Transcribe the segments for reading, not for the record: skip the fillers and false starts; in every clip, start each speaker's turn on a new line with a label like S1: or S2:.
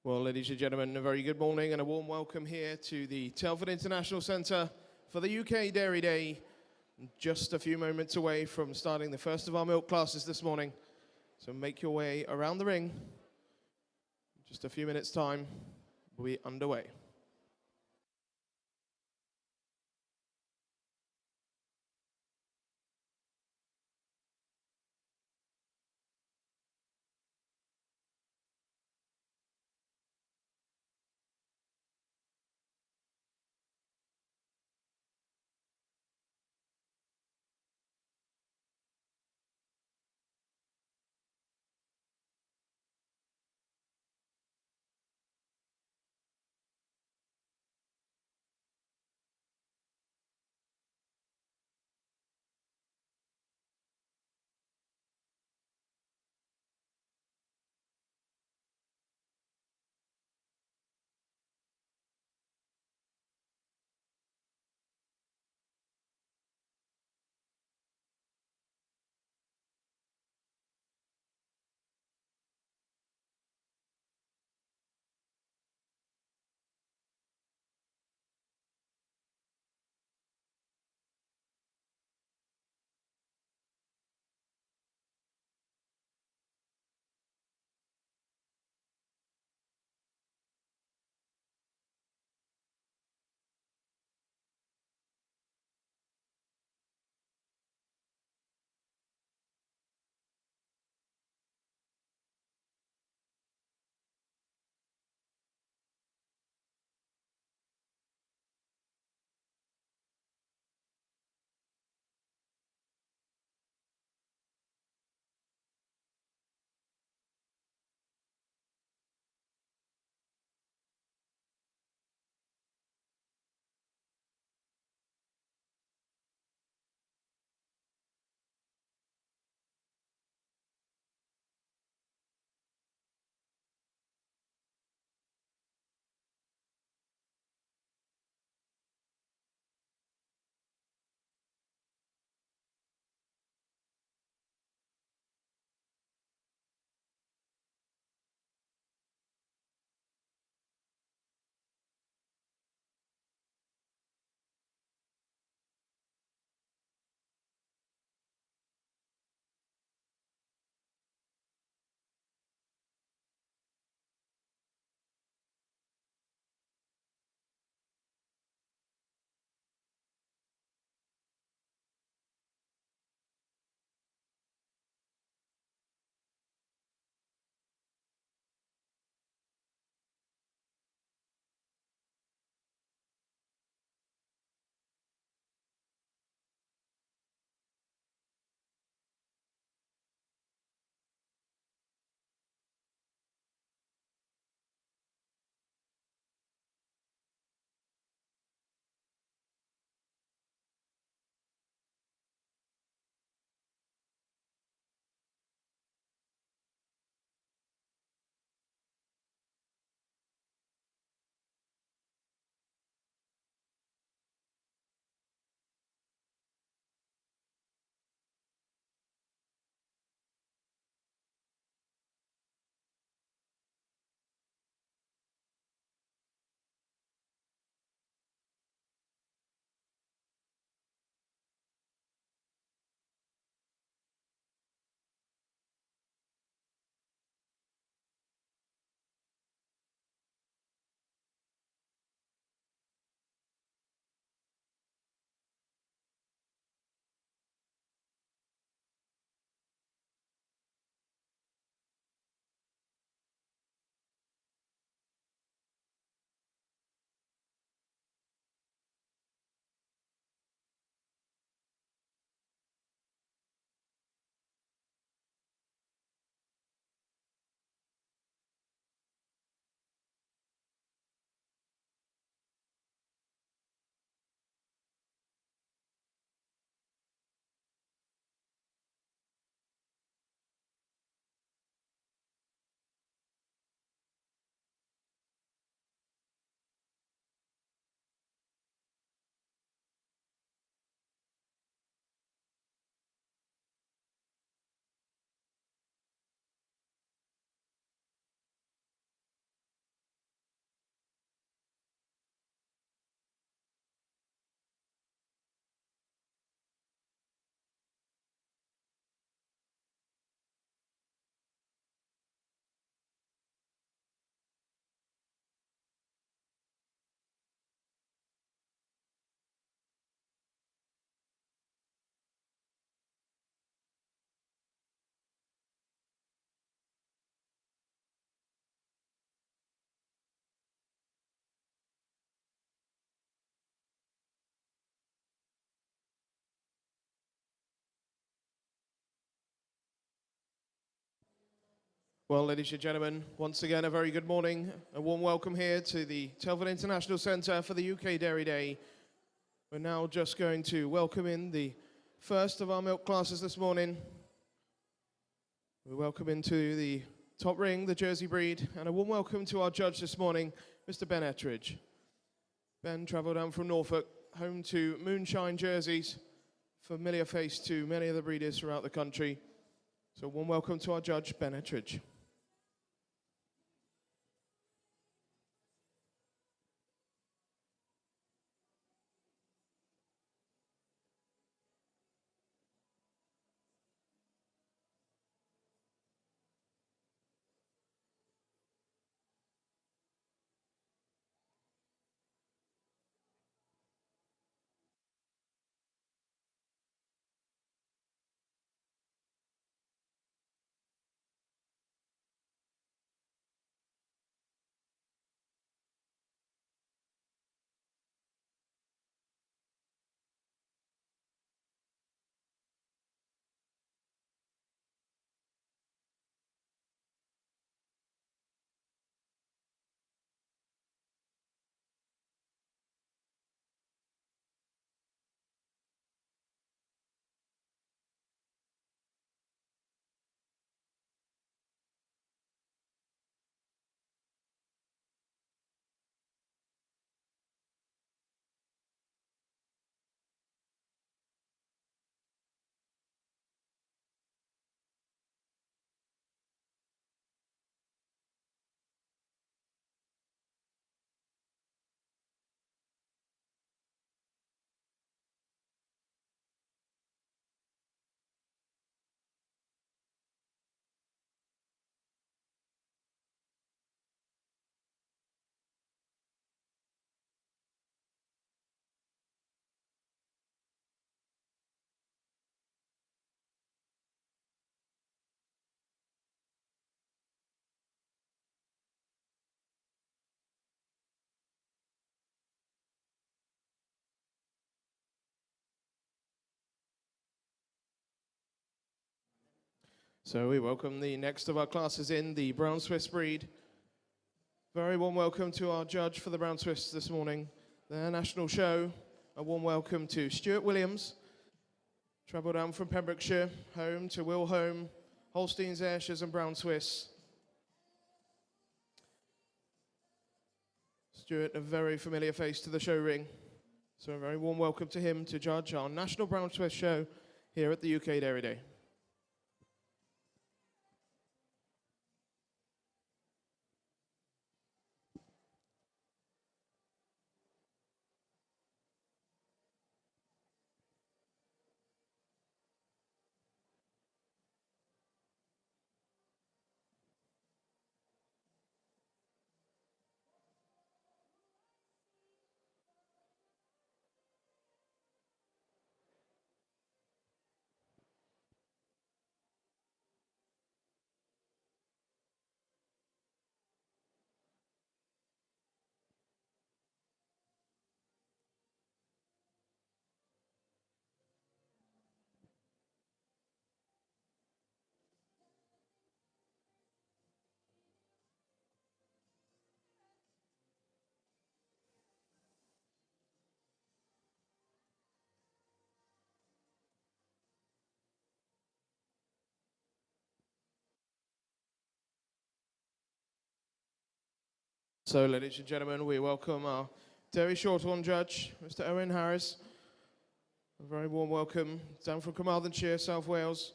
S1: Well, ladies and gentlemen, a very good morning and a warm welcome here to the Telford International Centre for the UK Dairy Day. Just a few moments away from starting the first of our milk classes this morning. So make your way around the ring. Just a few minutes' time, we'll be underway. Well, ladies and gentlemen, once again, a very good morning. A warm welcome here to the Telford International Centre for the UK Dairy Day. We're now just going to welcome in the first of our milk classes this morning. We welcome into the top ring, the Jersey breed, and a warm welcome to our judge this morning, Mr. Ben Ettridge. Ben travelled down from Norfolk, home to Moonshine Jerseys, familiar face to many of the breeders throughout the country. So warm welcome to our judge, Ben Ettridge. So we welcome the next of our classes in, the Brown Swiss breed. Very warm welcome to our judge for the Brown Swiss this morning, their national show. A warm welcome to Stuart Williams. Travelled down from Pembrokeshire, home to Wilholme, Holsteins, Ayrshires and Brown Swiss. Stuart, a very familiar face to the show ring. So a very warm welcome to him to judge our National Brown Swiss show here at the UK Dairy Day. So, ladies and gentlemen, we welcome our Dairy Shorthorn judge, Mr. Owen Harris. A very warm welcome down from Carmarthenshire, South Wales.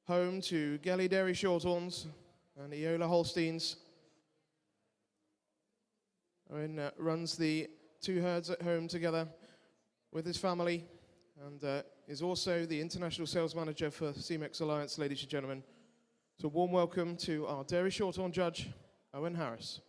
S1: Home to Gelly Dairy Shorthorns and Eola Holsteins. Owen runs the two herds at home together with his family and is also the international sales manager for CMEX Alliance, ladies and gentlemen. So, warm welcome to our Dairy Shorthorn judge, Owen Harris.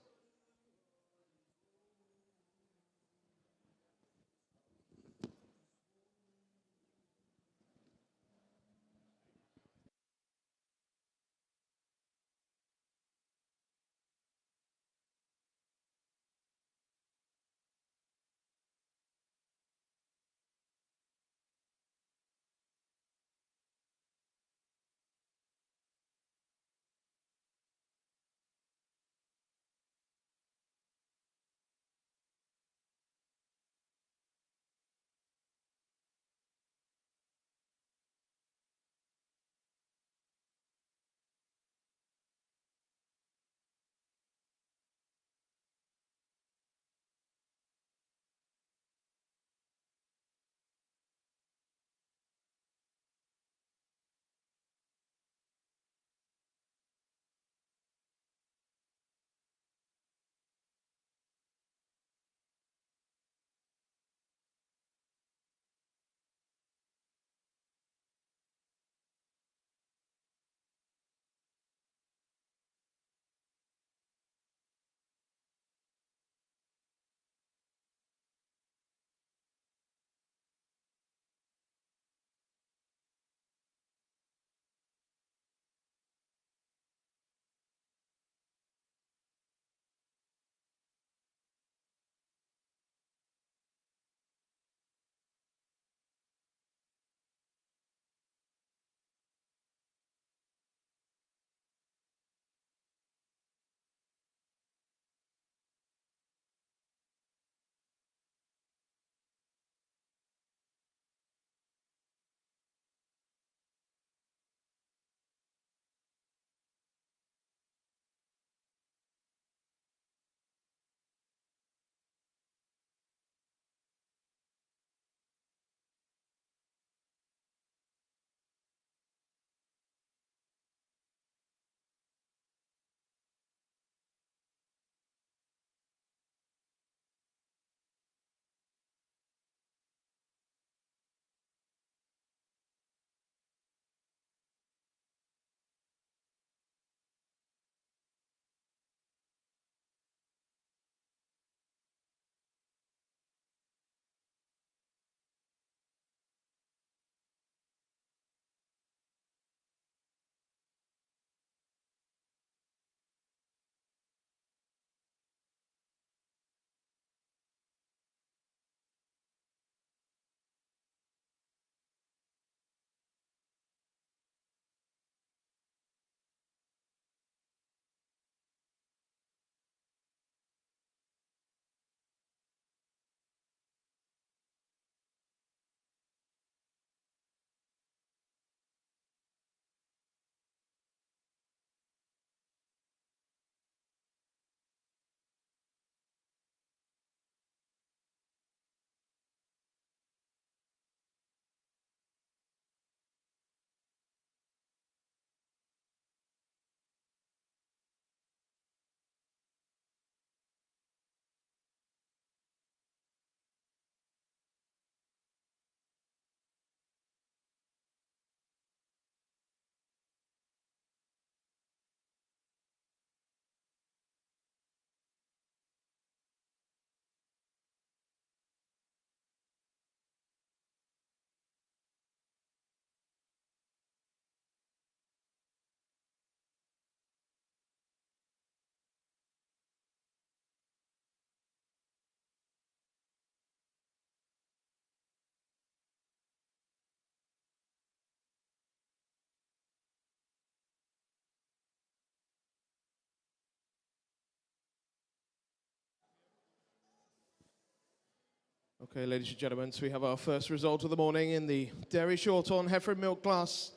S1: Okay, ladies and gentlemen, so we have our first result of the morning in the Dairy Shorthorn Heifer and Milk class.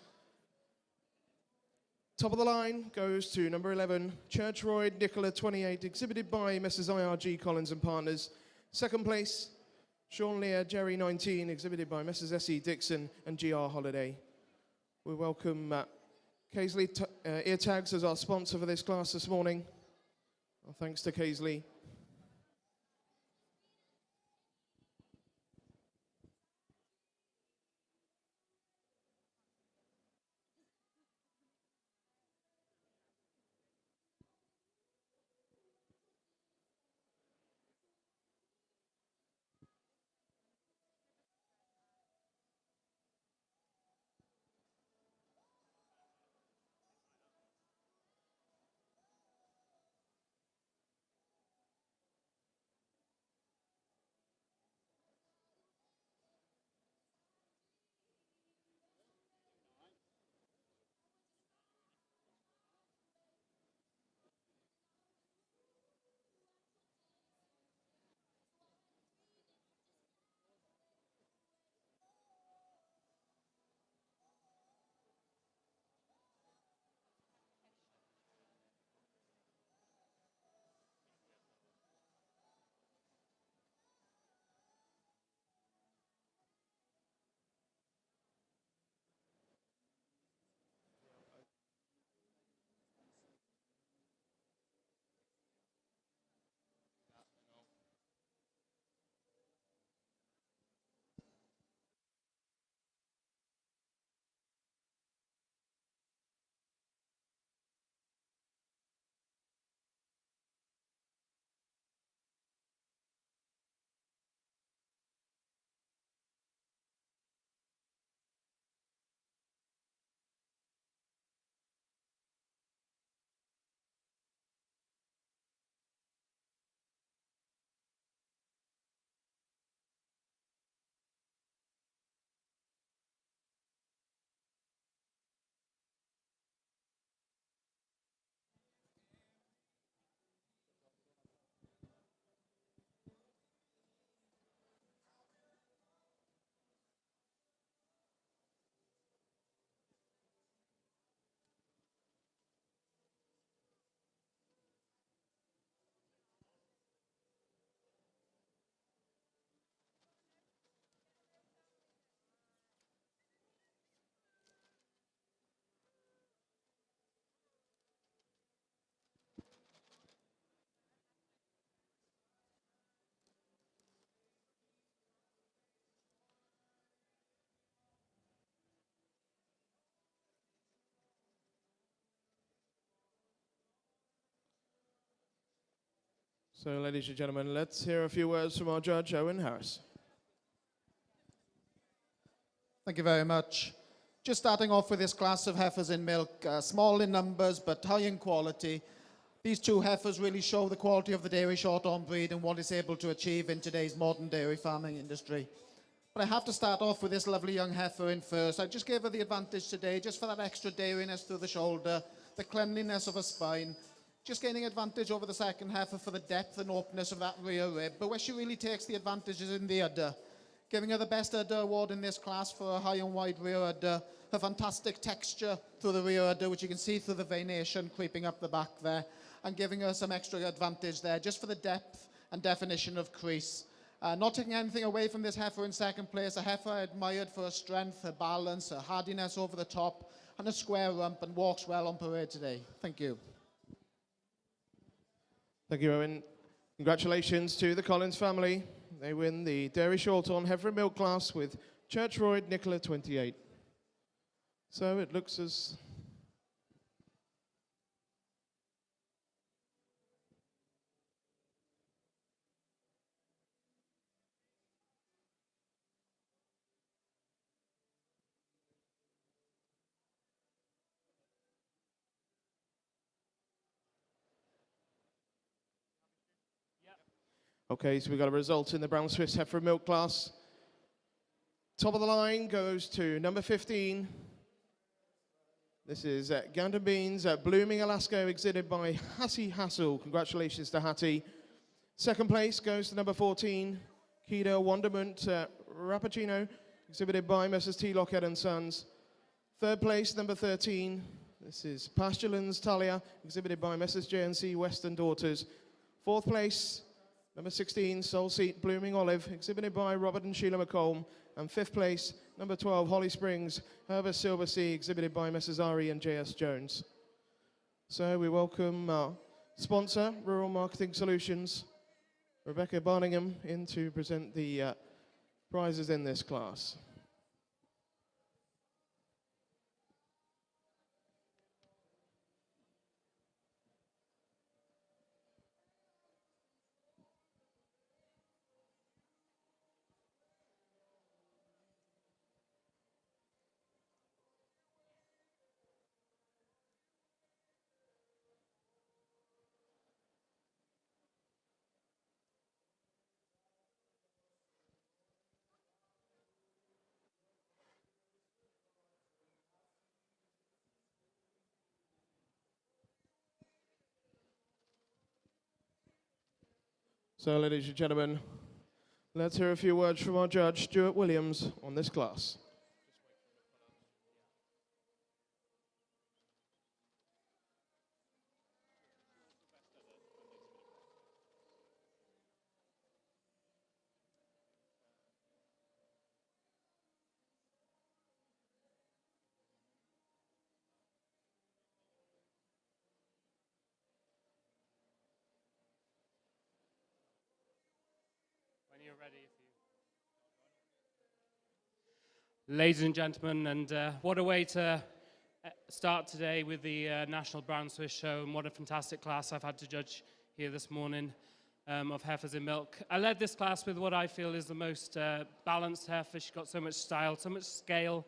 S1: Top of the line goes to number 11, Churchroyd Nicola 28, exhibited by Messrs IRG Collins and Partners. Second place, Sean Lear Jerry 19, exhibited by Messrs SE Dixon and GR Holiday. We welcome Casely Ear Tags as our sponsor for this class this morning. Well, thanks to Casely. So, ladies and gentlemen, let's hear a few words from our judge, Owen Harris.
S2: Thank you very much. Just starting off with this class of heifers in milk, small in numbers but high in quality. These two heifers really show the quality of the dairy shorthorn breed and what it's able to achieve in today's modern dairy farming industry. But I have to start off with this lovely young heifer in first. I just gave her the advantage today just for that extra dairiness through the shoulder, the cleanliness of her spine. Just gaining advantage over the second heifer for the depth and openness of that rear rib. But where she really takes the advantage is in the udder. Giving her the best udder award in this class for a high and wide rear udder. Her fantastic texture through the rear udder, which you can see through the veination creeping up the back there. And giving her some extra advantage there, just for the depth and definition of crease. Not taking anything away from this heifer in second place. A heifer I admired for her strength, her balance, her hardiness over the top, and a square rump, and walks well on parade today. Thank you.
S1: Thank you, Owen. Congratulations to the Collins family. They win the Dairy Shorthorn Heifer and Milk class with Churchroyd Nicola 28. So it looks as... Okay, so we got a result in the Brown Swiss Heifer and Milk class. Top of the line goes to number 15. This is Gander Beans at Blooming, Alaska, exhibited by Hattie Hassel. Congratulations to Hattie. Second place goes to number 14, Kida Wonderment Rappuccino, exhibited by Messrs. T. Lockhead and Sons. Third place, number 13. This is Pasturelands Talia, exhibited by Messrs. J&C Western Daughters. Fourth place, number 16, Soul Seat Blooming Olive, exhibited by Robert and Sheila McComb. And fifth place, number 12, Holly Springs, Herbert Silver Sea, exhibited by Messrs. Ari and J.S. Jones. So we welcome our sponsor, Rural Marketing Solutions, Rebecca Barningham, in to present the prizes in this class. So, ladies and gentlemen, let's hear a few words from our judge, Stuart Williams, on this class.
S3: You're ready. Ladies and gentlemen, and what a way to start today with the National Brown Swiss Show, and what a fantastic class I've had to judge here this morning of heifers in milk. I led this class with what I feel is the most balanced heifer. She's got so much style, so much scale,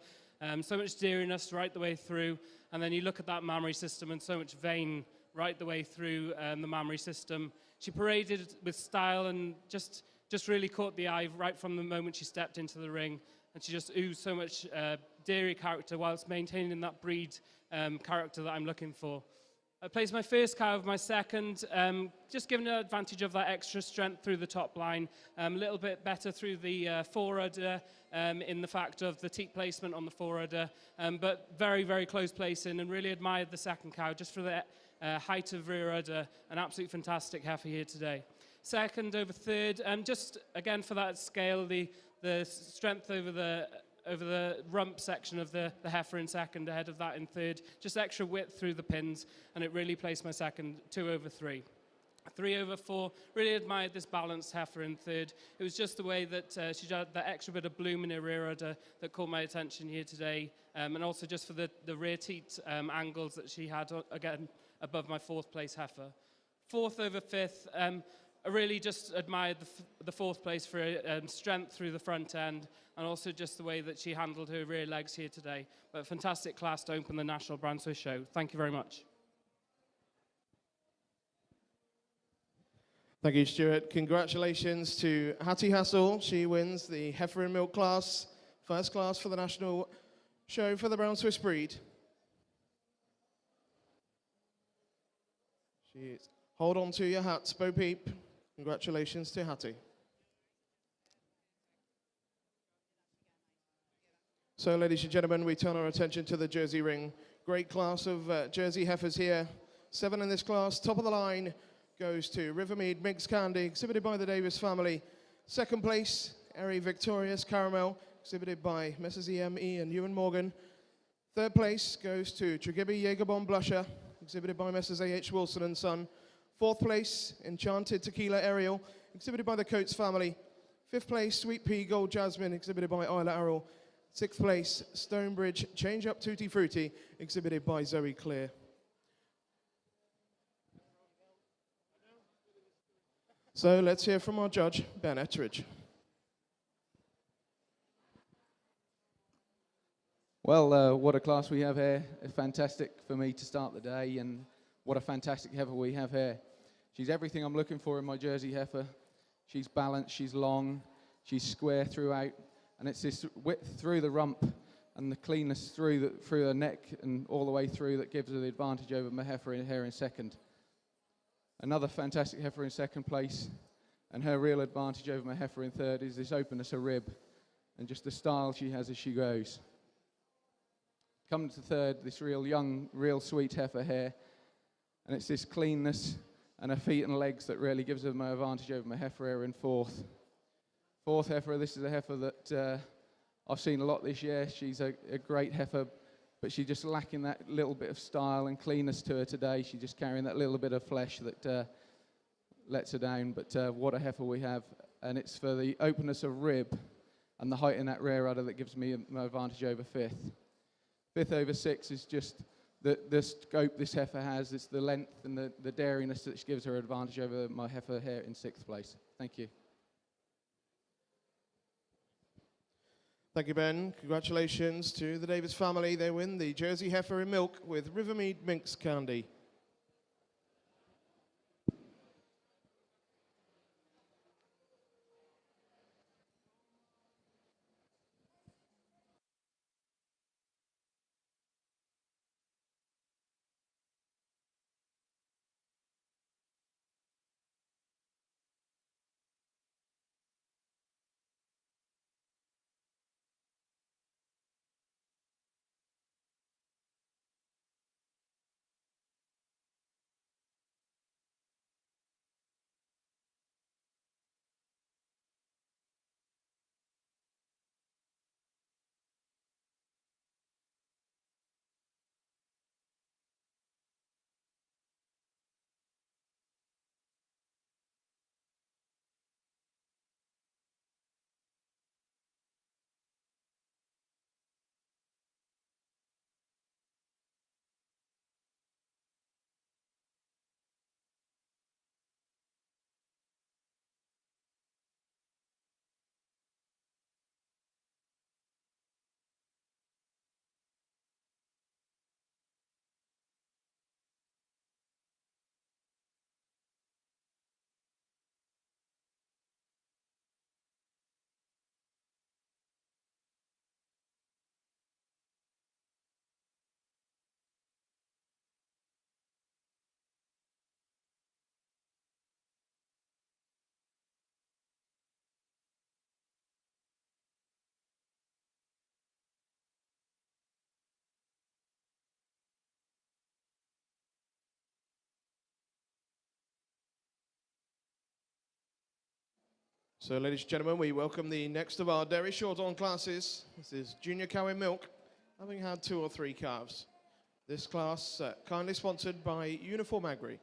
S3: so much deeriness right the way through, and then you look at that mammary system and so much vein right the way through the mammary system. She paraded with style and just really caught the eye right from the moment she stepped into the ring, and she just oozed so much dairy character whilst maintaining that breed character that I'm looking for. I placed my first cow of my second, just giving her advantage of that extra strength through the top line, a little bit better through the forerudder in the fact of the teat placement on the forerudder, but very, very close placing, and really admired the second cow just for the height of rear udder. An absolutely fantastic heifer here today. Second over third, just again for that scale, the strength over the rump section of the heifer in second, ahead of that in third, just extra width through the pins, and it really placed my second 2 over 3. 3 over 4, really admired this balanced heifer in third. It was just the way that she had that extra bit of bloom in her rear udder that caught my attention here today, and also just for the rear teat angles that she had, again, above my fourth place heifer. Fourth over fifth, I really just admired the fourth place for her strength through the front end, and also just the way that she handled her rear legs here today. But a fantastic class to open the National Brown Swiss Show. Thank you very much.
S1: Thank you, Stuart. Congratulations to Hattie Hassel. She wins the heifer in milk class, first class for the National Show for the Brown Swiss breed. Hold on to your hats, Bo Peep. Congratulations to Hattie. So, ladies and gentlemen, we turn our attention to the Jersey ring. Great class of Jersey heifers here. 7 in this class. Top of the line goes to Rivermead Mixed Candy, exhibited by the Davis family. Second place, Erie Victorious Caramel, exhibited by Messrs. EME and Ewan Morgan. Third place goes to Tregebby Jägerbomb Blusher, exhibited by Messrs. A.H. Wilson and Son. Fourth place, Enchanted Tequila Ariel, exhibited by the Coates family. Fifth place, Sweet Pea Gold Jasmine, exhibited by Isla Arrell. Sixth place, Stonebridge Change Up Tutti Frutti, exhibited by Zoe Clear. So let's hear from our judge, Ben Ettridge.
S4: Well, what a class we have here. It's fantastic for me to start the day, and what a fantastic heifer we have here. She's everything I'm looking for in my Jersey heifer. She's balanced, she's long, she's square throughout, and it's this width through the rump and the cleanness through her neck and all the way through that gives her the advantage over my heifer here in second. Another fantastic heifer in second place, And her real advantage over my heifer in third is this openness of rib and just the style she has as she goes. Coming to third, this real young, real sweet heifer here. And it's this cleanness and her feet and legs that really gives her my advantage over my heifer here in fourth. Fourth heifer, this is a heifer that I've seen a lot this year. She's a great heifer, but she's just lacking that little bit of style and cleanness to her today. She's just carrying that little bit of flesh that lets her down. But what a heifer we have. And it's for the openness of rib and the height in that rear udder that gives me my advantage over fifth. Fifth over six is just the scope this heifer has. It's the length and the dairiness that gives her advantage over my heifer here in sixth place. Thank you.
S1: Thank you, Ben. Congratulations to the Davis family. They win the Jersey Heifer in Milk with Rivermead Minx Candy. So, ladies and gentlemen, we welcome the next of our dairy short-on classes. This is Junior Cow in Milk, having had 2 or 3 calves. This class kindly sponsored by Uniform Agri.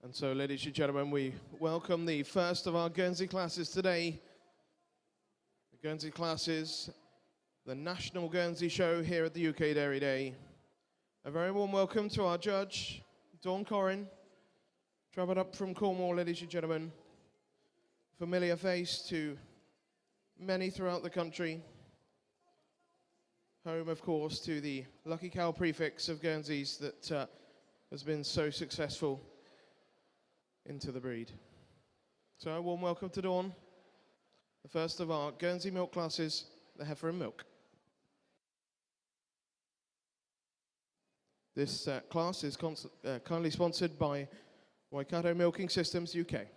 S1: And so, ladies and gentlemen, we welcome the first of our Guernsey classes today. The Guernsey classes, the National Guernsey Show here at the UK Dairy Day. A very warm welcome to our judge, Dawn Corrin, travelled up from Cornwall, ladies and gentlemen. Familiar face to many throughout the country. Home, of course, to the Lucky Cow prefix of Guernseys that has been so successful into the breed. So a warm welcome to Dawn. the first of our Guernsey milk classes, the Heifer and Milk. This class is kindly sponsored by Waikato Milking Systems UK.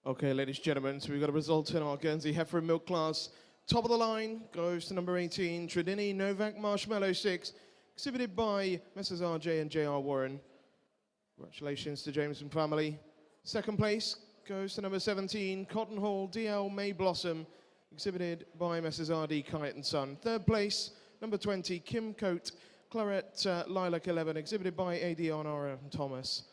S1: Okay, ladies and gentlemen, so we've got a result in our Guernsey Heifer and Milk class. Top of the line goes to number 18, Tredini Novak Marshmallow 6, exhibited by Messrs. RJ and JR Warren. Congratulations to James and family. Second place goes to number 17, Cotton Hall DL May Blossom, exhibited by Messrs. RD Kite and Son. Third place, number 20, Kim Coat Claret Lilac 11, exhibited by AD Honor and Thomas.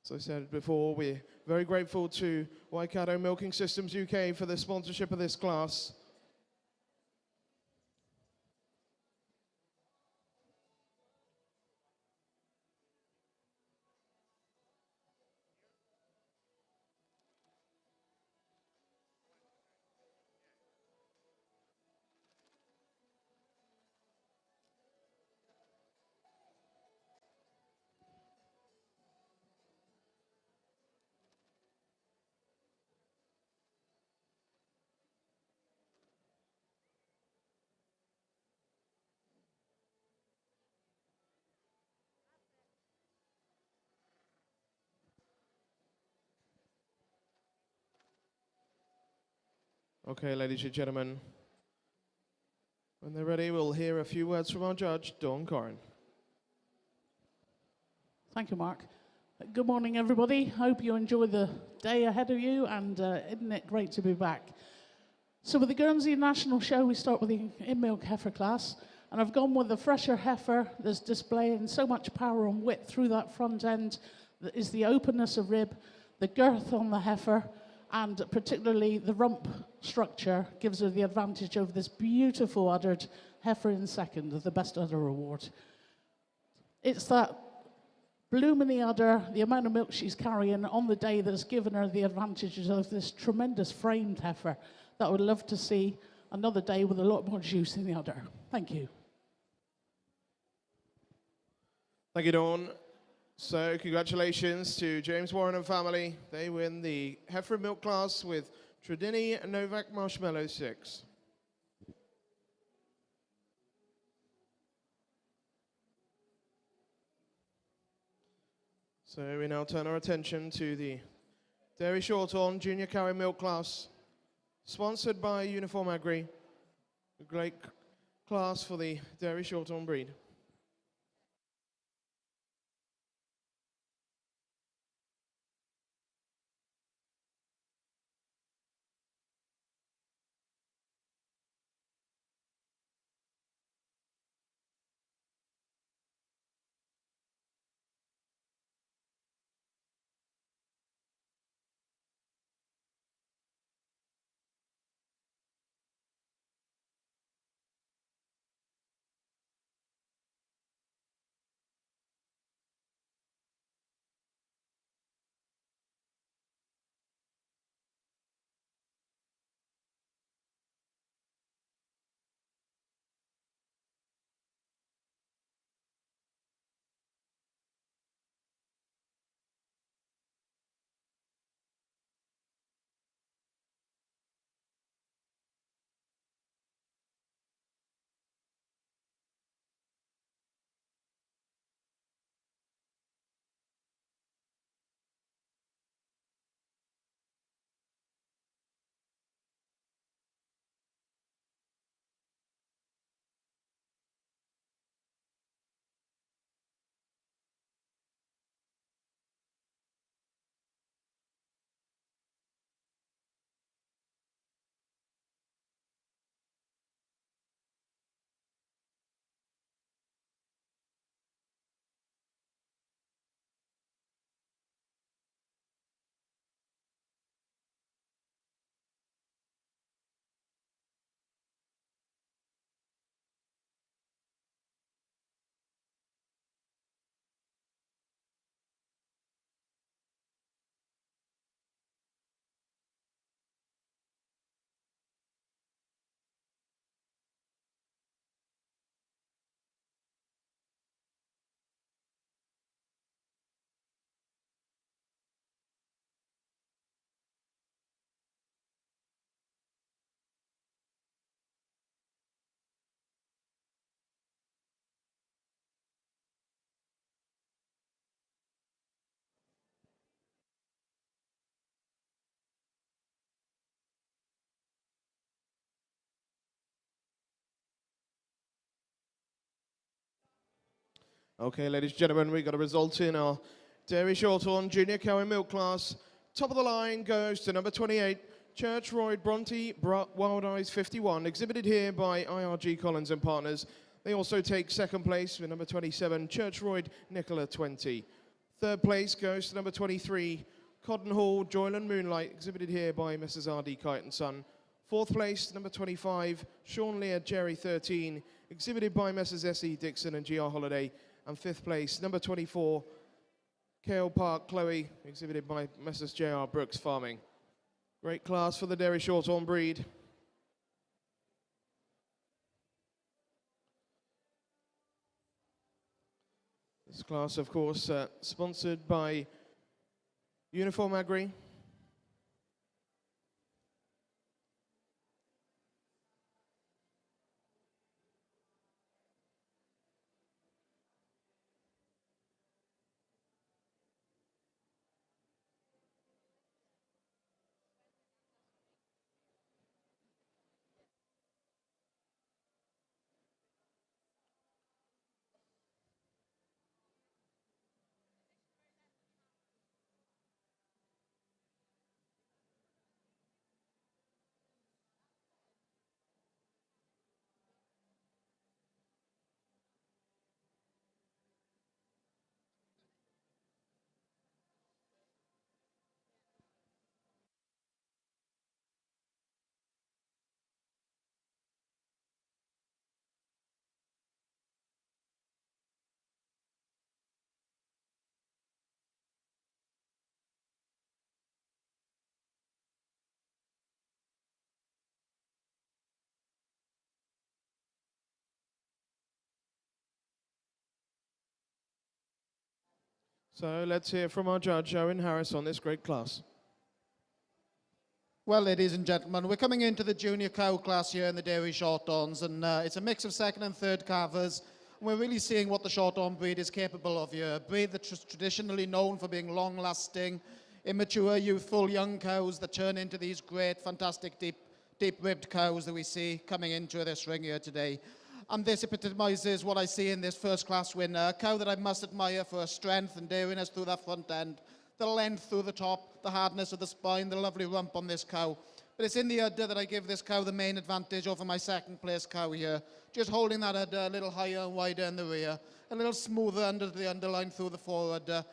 S1: As I said before, we're very grateful to Waikato Milking Systems UK for the sponsorship of this class. Okay, ladies and gentlemen, when they're ready, we'll hear a few words from our judge, Dawn Corrin.
S5: Thank you, Mark. Good morning, everybody. Hope you enjoy the day ahead of you, and isn't it great to be back? So with the Guernsey National Show, we start with the in-milk heifer class, and I've gone with the fresher heifer that's displaying so much power and width through that front end. That is the openness of rib, the girth on the heifer, and particularly the rump structure gives her the advantage over this beautiful uddered heifer in second of the Best Udder Award. It's that bloom in the udder, the amount of milk she's carrying on the day that's given her the advantages of this tremendous framed heifer that I would love to see another day with a lot more juice in the udder. Thank you.
S1: Thank you, Dawn. So congratulations to James Warren and family. They win the heifer and milk class with Tredini Novak Marshmallow 6. So we now turn our attention to the Dairy Shorthorn Junior Carry Milk class, sponsored by Uniform Agri, a great class for the Dairy Shorthorn breed. Okay, ladies and gentlemen, we got a result in our Dairy Shorthorn Junior Cow and Milk class. Top of the line goes to number 28, Church Royd Bronte Wild Eyes 51, exhibited here by IRG Collins and Partners. They also take second place with number 27, Church Royd Nicola 20. Third place goes to number 23, Cotton Hall Joyland Moonlight, exhibited here by Messrs. R.D. Kite and Son. Fourth place, number 25, Sean Lear Jerry 13, exhibited by Messrs. S.E. Dixon and G.R. Holiday. And fifth place, number 24, Kale Park Chloe, exhibited by Messrs. J.R. Brooks Farming. Great class for the Dairy Shorthorn breed. This class, of course, sponsored by Uniform Agri. So let's hear from our judge, Owen Harris, on this great class.
S2: Well, ladies and gentlemen, we're coming into the junior cow class here in the Dairy Shorthorns, and it's a mix of second and third calvers. And we're really seeing what the Shorthorn breed is capable of here. A breed that's traditionally known for being long-lasting, immature, youthful, young cows that turn into these great, fantastic, deep-ribbed cows that we see coming into this ring here today. And this epitomizes what I see in this first-class winner, a cow that I must admire for her strength and dariness through that front end, the length through the top, the hardness of the spine, the lovely rump on this cow. But it's in the udder that I give this cow the main advantage over my second-place cow here. Just holding that udder a little higher and wider in the rear, a little smoother under the underline through the forudder,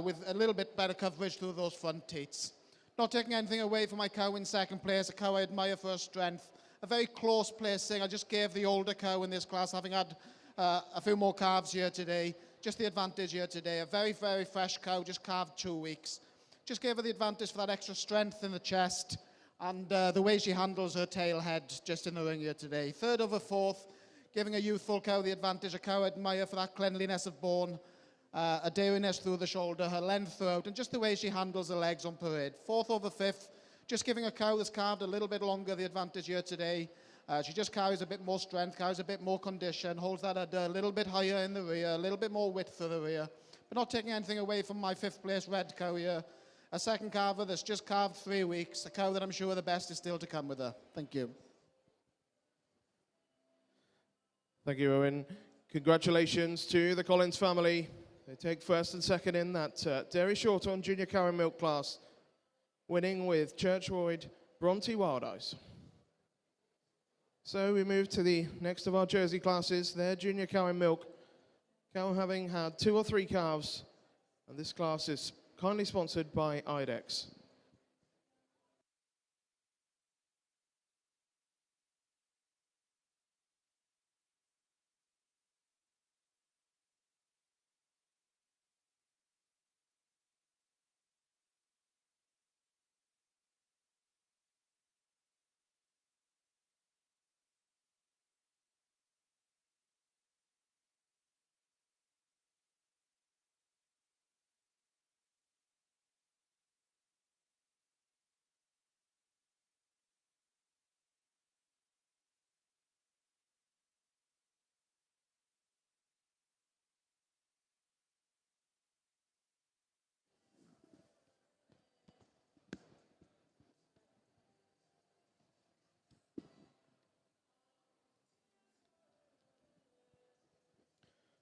S2: with a little bit better coverage through those front teats. Not taking anything away from my cow in second place, a cow I admire for her strength. A very close placing. I just gave the older cow in this class, having had a few more calves here today. Just the advantage here today. A very, very fresh cow, just calved 2 weeks. Just gave her the advantage for that extra strength in the chest and the way she handles her tail head just in the ring here today. Third over fourth, giving a youthful cow the advantage. A cow I admire for that cleanliness of bone, a dariness through the shoulder, her length throughout, and just the way she handles the legs on parade. Fourth over fifth, just giving a cow that's calved a little bit longer the advantage here today. She just carries a bit more strength, carries a bit more condition, holds that a little bit higher in the rear, a little bit more width to the rear, but not taking anything away from my fifth place red cow here. A second calver that's just calved 3 weeks, a cow that I'm sure the best is still to come with her. Thank you.
S1: Thank you, Owen. Congratulations to the Collins family. They take first and second in that Dairy Shorthorn Junior Cow and Milk class, winning with Church Royd Bronte Wild Eyes. So we move to the next of our Jersey classes, their Junior Cow and Milk. Cow having had 2 or 3 calves, and this class is kindly sponsored by IDEX.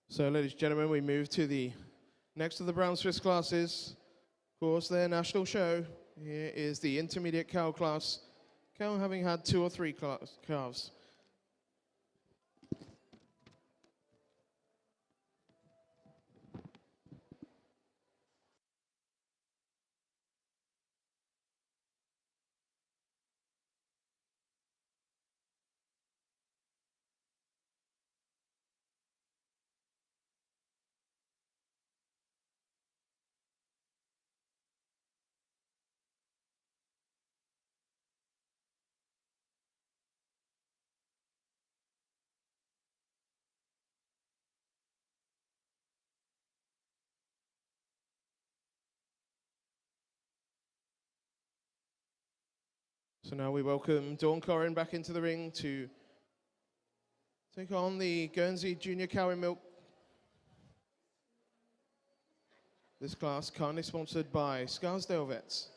S1: So, ladies and gentlemen, we move to the next of the Brown Swiss classes. Of course, their national show. Here is the intermediate cow class. Cow having had 2 or 3 calves. So now we welcome Dawn Corrin back into the ring to take on the Guernsey Junior Cow in Milk. This class kindly sponsored by Scarsdale Vets.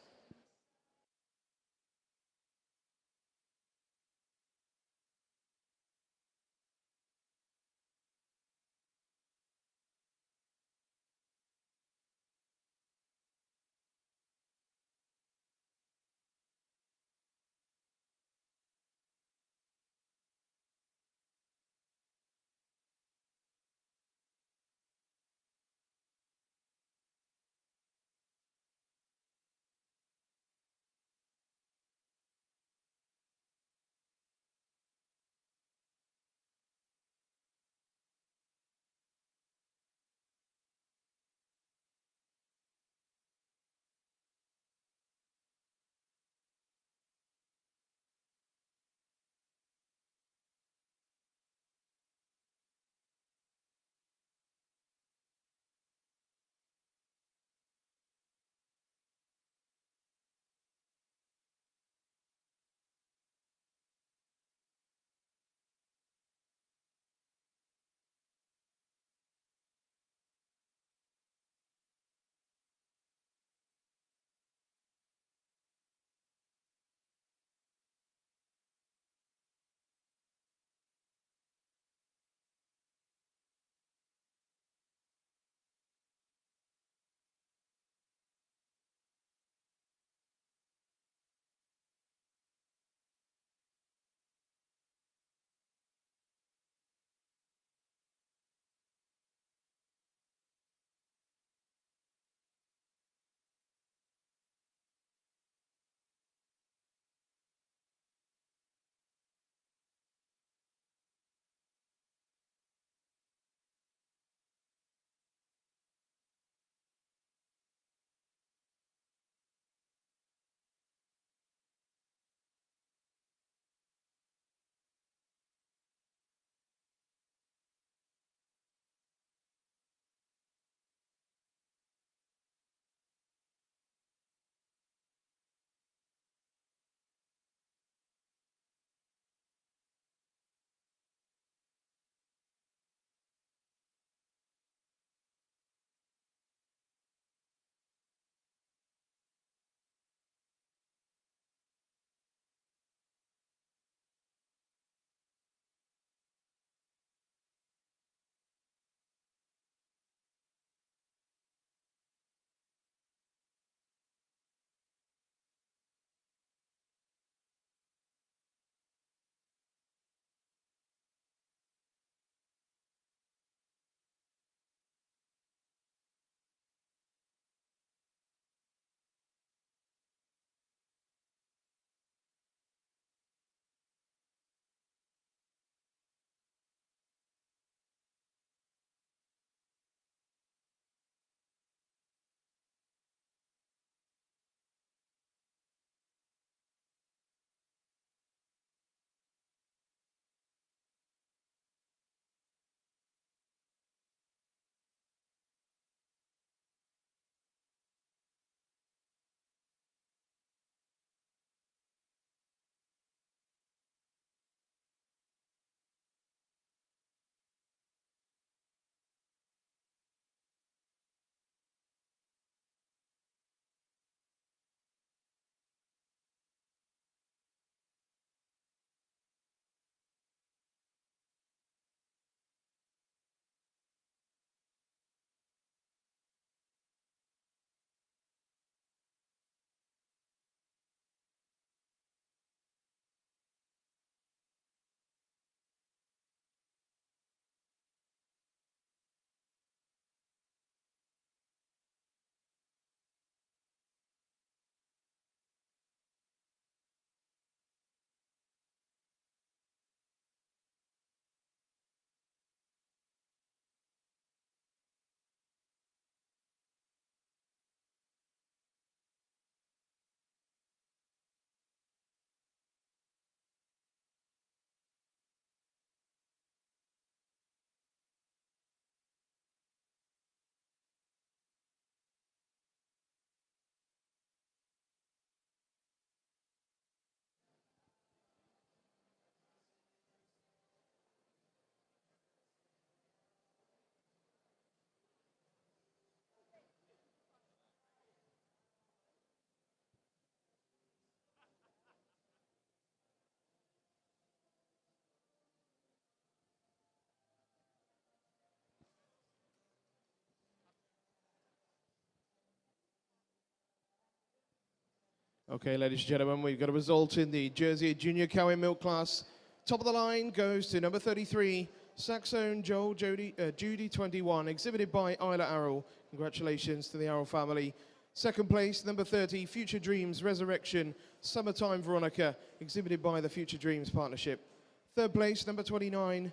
S1: Okay, ladies and gentlemen, we've got a result in the Jersey Junior Cow in Milk class. Top of the line goes to number 33, Saxon Joel Judy 21, exhibited by Isla Arrol. Congratulations to the Arrol family. Second place, number 30, Future Dreams Resurrection Summertime Veronica, exhibited by the Future Dreams Partnership. Third place, number 29,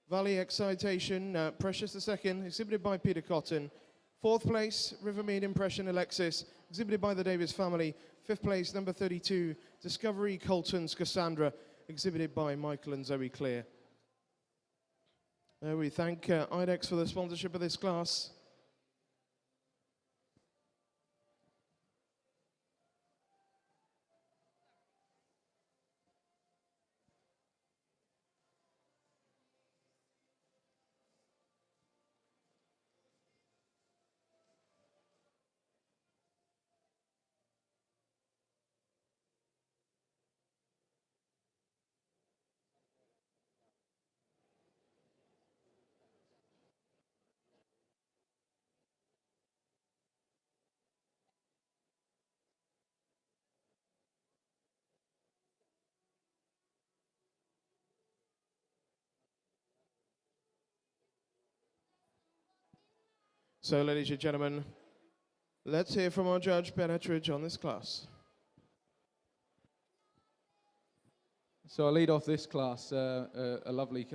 S1: Valley Excitation Precious II, exhibited by Peter Cotton. Fourth place, Rivermead Impression Alexis, exhibited by the Davis family. Fifth place, number 32, Discovery Colton's Cassandra, exhibited by Michael and Zoe Clear. We thank IDEX for the sponsorship of this class. So, ladies and gentlemen, let's hear from our judge, Ben Ettridge, on this class.
S4: So I lead off this class, a lovely...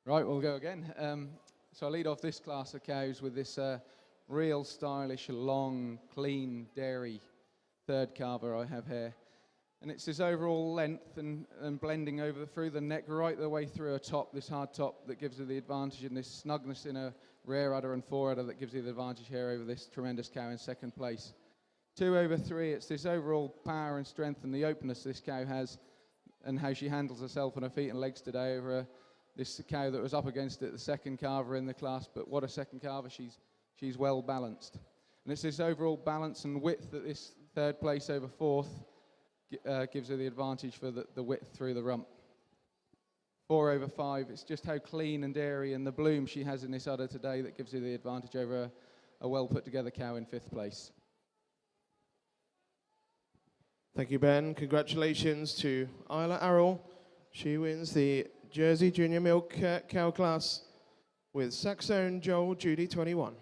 S4: Right, we'll go again. So I lead off this class of cows with this real stylish, long, clean dairy third carver I have here. And it's this overall length and blending over through the neck right the way through a top, this hard top that gives her the advantage, and this snugness in a rear udder and fore udder that gives you the advantage here over this tremendous cow in second place. 2 over 3, it's this overall power and strength and the openness this cow has and how she handles herself on her feet and legs today over this cow that was up against it, the second carver in the class, but what a second carver, she's well balanced. And it's this overall balance and width that this third place over fourth gives her the advantage for the width through the rump. 4 over 5, it's just how clean and dairy and the bloom she has in this udder today that gives her the advantage over a well put together cow in 5th place.
S1: Thank you, Ben. Congratulations to Isla Arrol. She wins the Jersey Junior Milk Cow class with Saxon Joel Judy 21.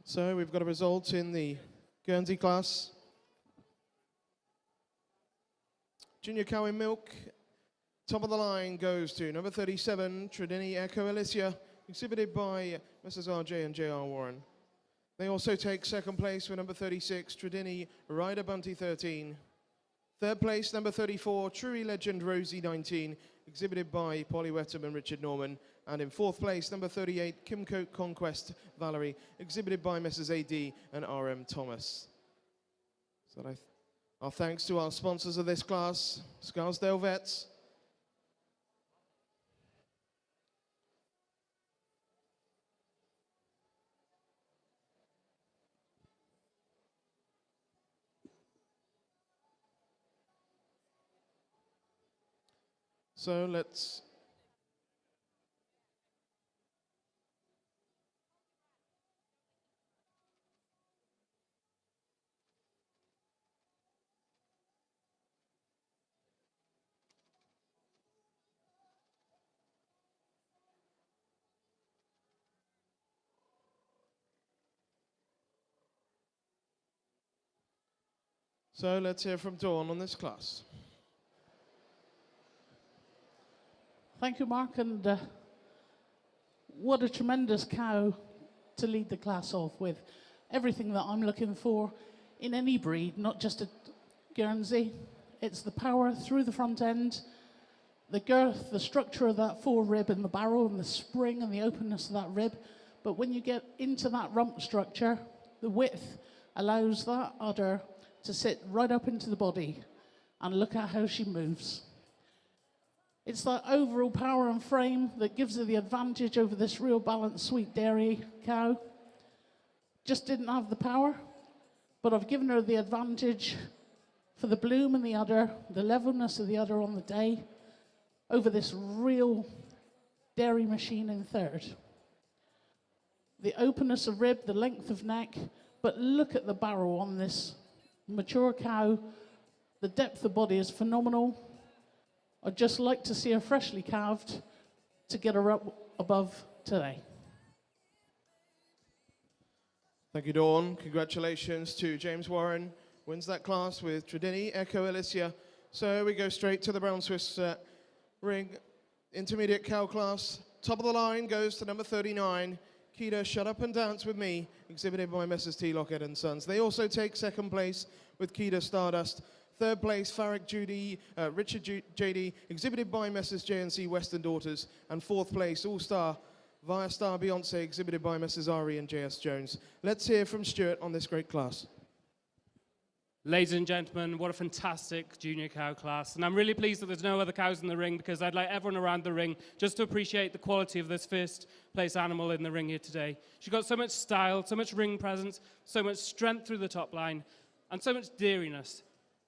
S1: So we've got a result in the Guernsey class. Junior Cow in Milk. Top of the line goes to number 37, Tridini Echo Alicia, exhibited by Mrs. RJ and JR Warren. They also take second place with number 36, Tridini Rider Bunty 13. Third place, number 34, Truey Legend Rosie 19, exhibited by Polly Wettam and Richard Norman. And in fourth place, number 38, Kimcote Conquest Valerie, exhibited by Mrs. AD and RM Thomas. So our thanks to our sponsors of this class, Scarsdale Vets. So let's hear from Dawn on this class.
S5: Thank you, Mark, and what a tremendous cow to lead the class off with. Everything that I'm looking for in any breed, not just a Guernsey. It's the power through the front end, the girth, the structure of that fore rib in the barrel, and the spring and the openness of that rib. But when you get into that rump structure, the width allows that udder to sit right up into the body, and look at how she moves. It's that overall power and frame that gives her the advantage over this real balanced sweet dairy cow. Just didn't have the power, but I've given her the advantage for the bloom in the udder, the levelness of the udder on the day, over this real dairy machine in third. The openness of rib, the length of neck, but look at the barrel on this mature cow. The depth of body is phenomenal. I'd just like to see her freshly calved to get her up above today.
S1: Thank you, Dawn. Congratulations to James Warren. Wins that class with Tredini Echo Alicia. So we go straight to the Brown Swiss ring intermediate cow class. Top of the line goes to number 39, Keita Shut Up and Dance With Me, exhibited by Messrs. T. Lockhead and Sons. They also take second place with Keita Stardust. Third place, Richard JD, exhibited by Messrs. J&C Western Daughters. And fourth place, All-Star via Star Beyonce, exhibited by Messrs. Ari and J.S. Jones. Let's hear from Stuart on this great class.
S3: Ladies and gentlemen, what a fantastic junior cow class. And I'm really pleased that there's no other cows in the ring, because I'd like everyone around the ring just to appreciate the quality of this first place animal in the ring here today. She's got so much style, so much ring presence, so much strength through the top line, and so much dairiness.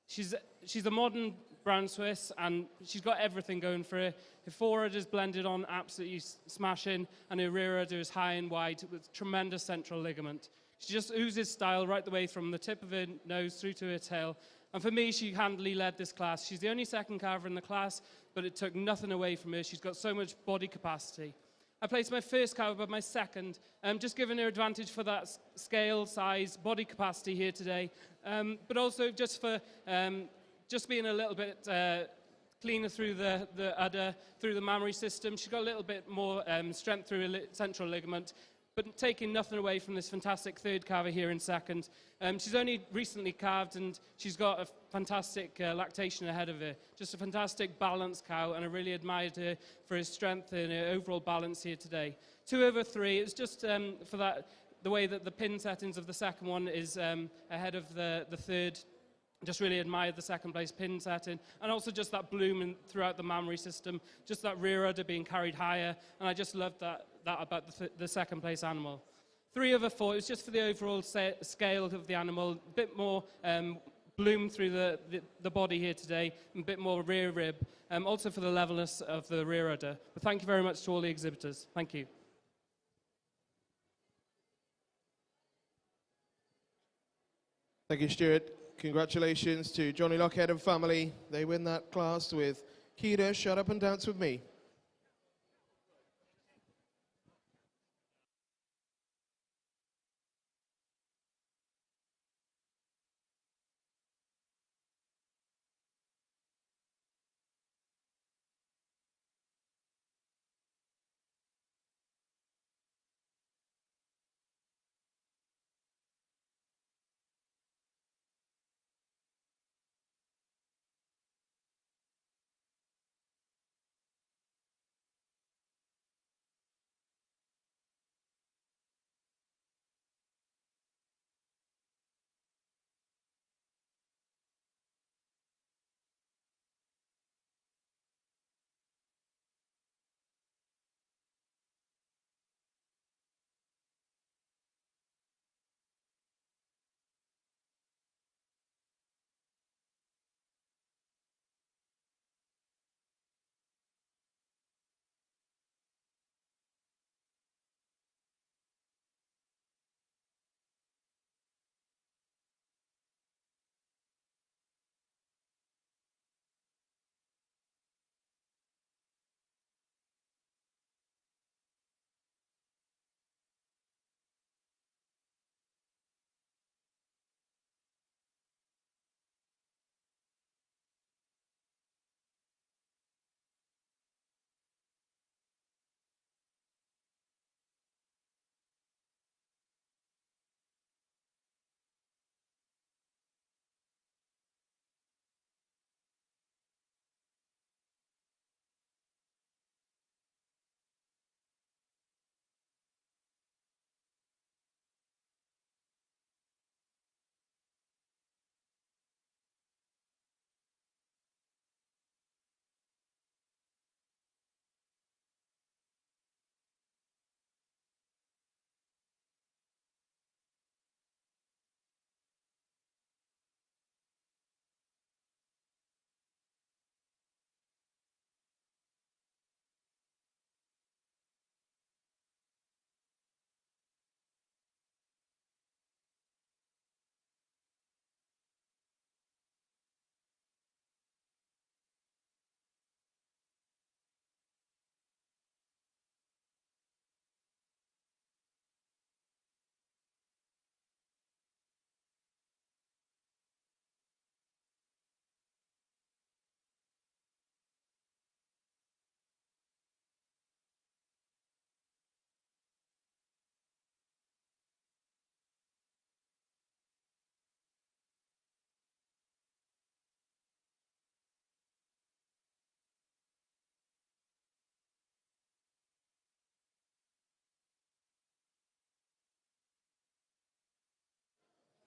S3: She's a modern Brown Swiss, and she's got everything going for her. Her forward is blended on absolutely smashing, and her rear udder is high and wide with tremendous central ligament. She just oozes style right the way from the tip of her nose through to her tail. And for me, she handily led this class. She's the only second calver in the class, but it took nothing away from her. She's got so much body capacity. I placed my first cow above my second, just giving her advantage for that scale, size, body capacity here today, but also just for just being a little bit cleaner through the udder, through the mammary system. She's got a little bit more strength through her central ligament, but taking nothing away from this fantastic third calver here in second. She's only recently calved, and she's got a fantastic lactation ahead of her. Just a fantastic balanced cow, and I really admired her for her strength and her overall balance here today. 2 over 3, it's just for that, the way that the pin settings of the second one is ahead of the third. Just really admired the second place pin setting, and also just that bloom throughout the mammary system, just that rear udder being carried higher, and I just loved that about the second place animal. 3 over 4, it was just for the overall scale of the animal, a bit more bloom through the body here today, and a bit more rear rib, also for the levelness of the rear udder. But thank you very much to all the exhibitors. Thank you.
S1: Thank you, Stuart. Congratulations to Johnny Lockhead and family. They win that class with Keita Shut Up and Dance With Me.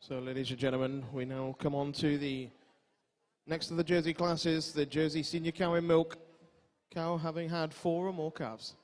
S1: So, ladies and gentlemen, we now come on to the next of the Jersey classes, the Jersey Senior Cow in Milk. Cow having had 4 or more calves.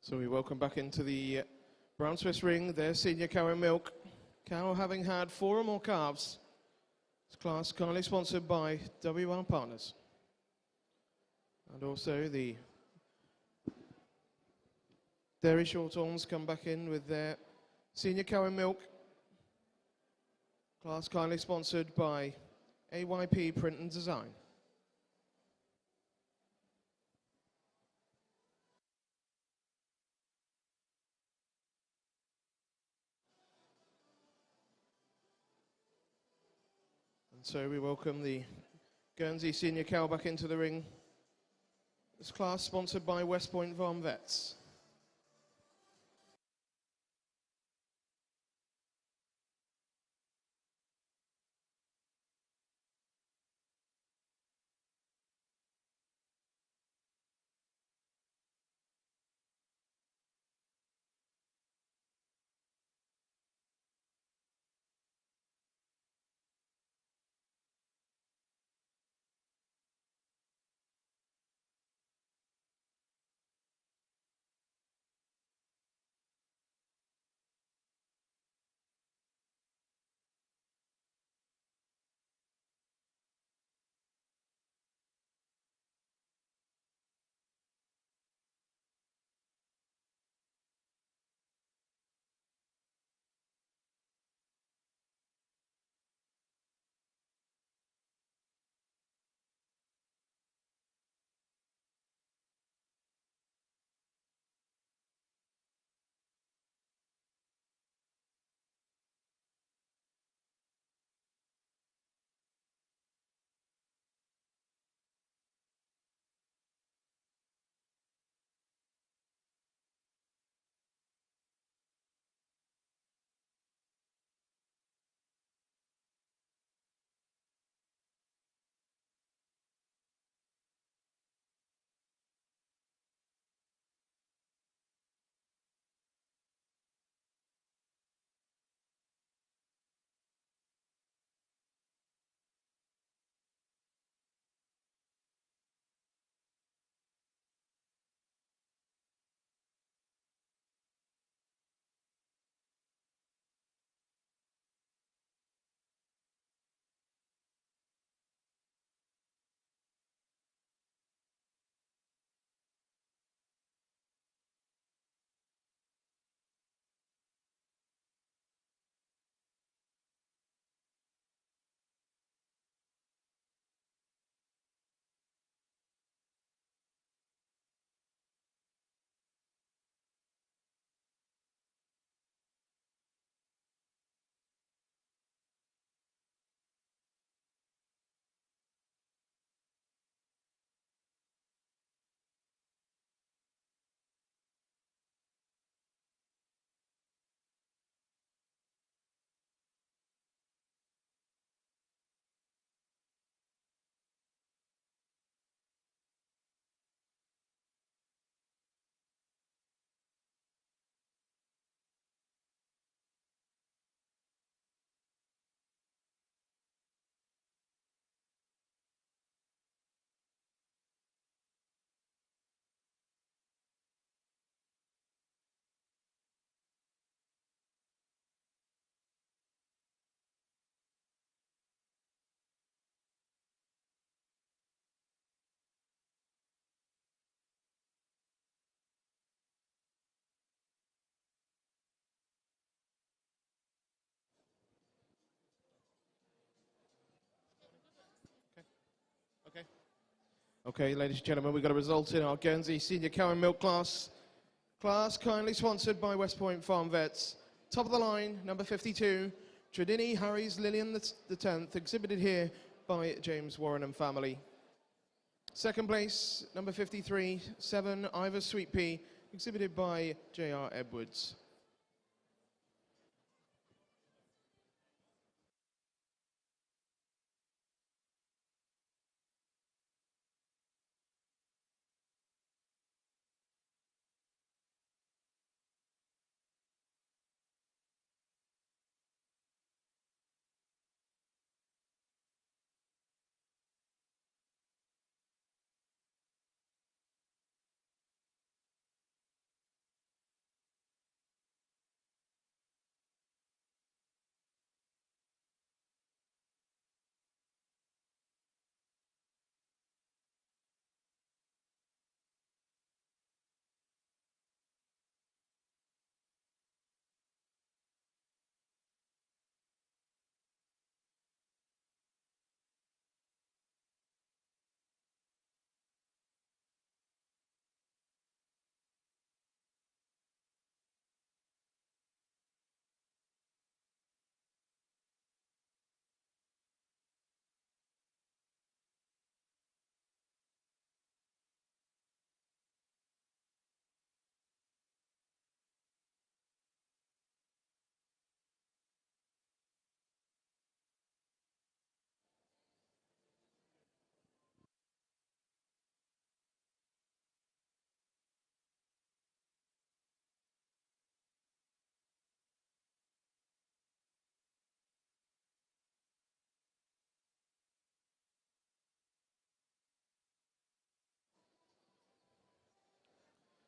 S1: So we welcome back into the Brown Swiss ring their Senior Cow in Milk. Cow having had 4 or more calves. This class kindly sponsored by WR Partners. And also the Dairy Shorthorns come back in with their Senior Cow in Milk. Class kindly sponsored by AYP Print and Design. And so we welcome the Guernsey Senior Cow back into the ring. This class sponsored by West Point Farm Vets. Okay, ladies and gentlemen, we've got a result in our Guernsey Senior Cow and Milk class. Class kindly sponsored by West Point Farm Vets. Top of the line, number 52, Tredini Harry's Lillian the 10th, exhibited here by James Warren and family. Second place, number 53, 7, Ivor Sweet Pea, exhibited by J.R. Edwards.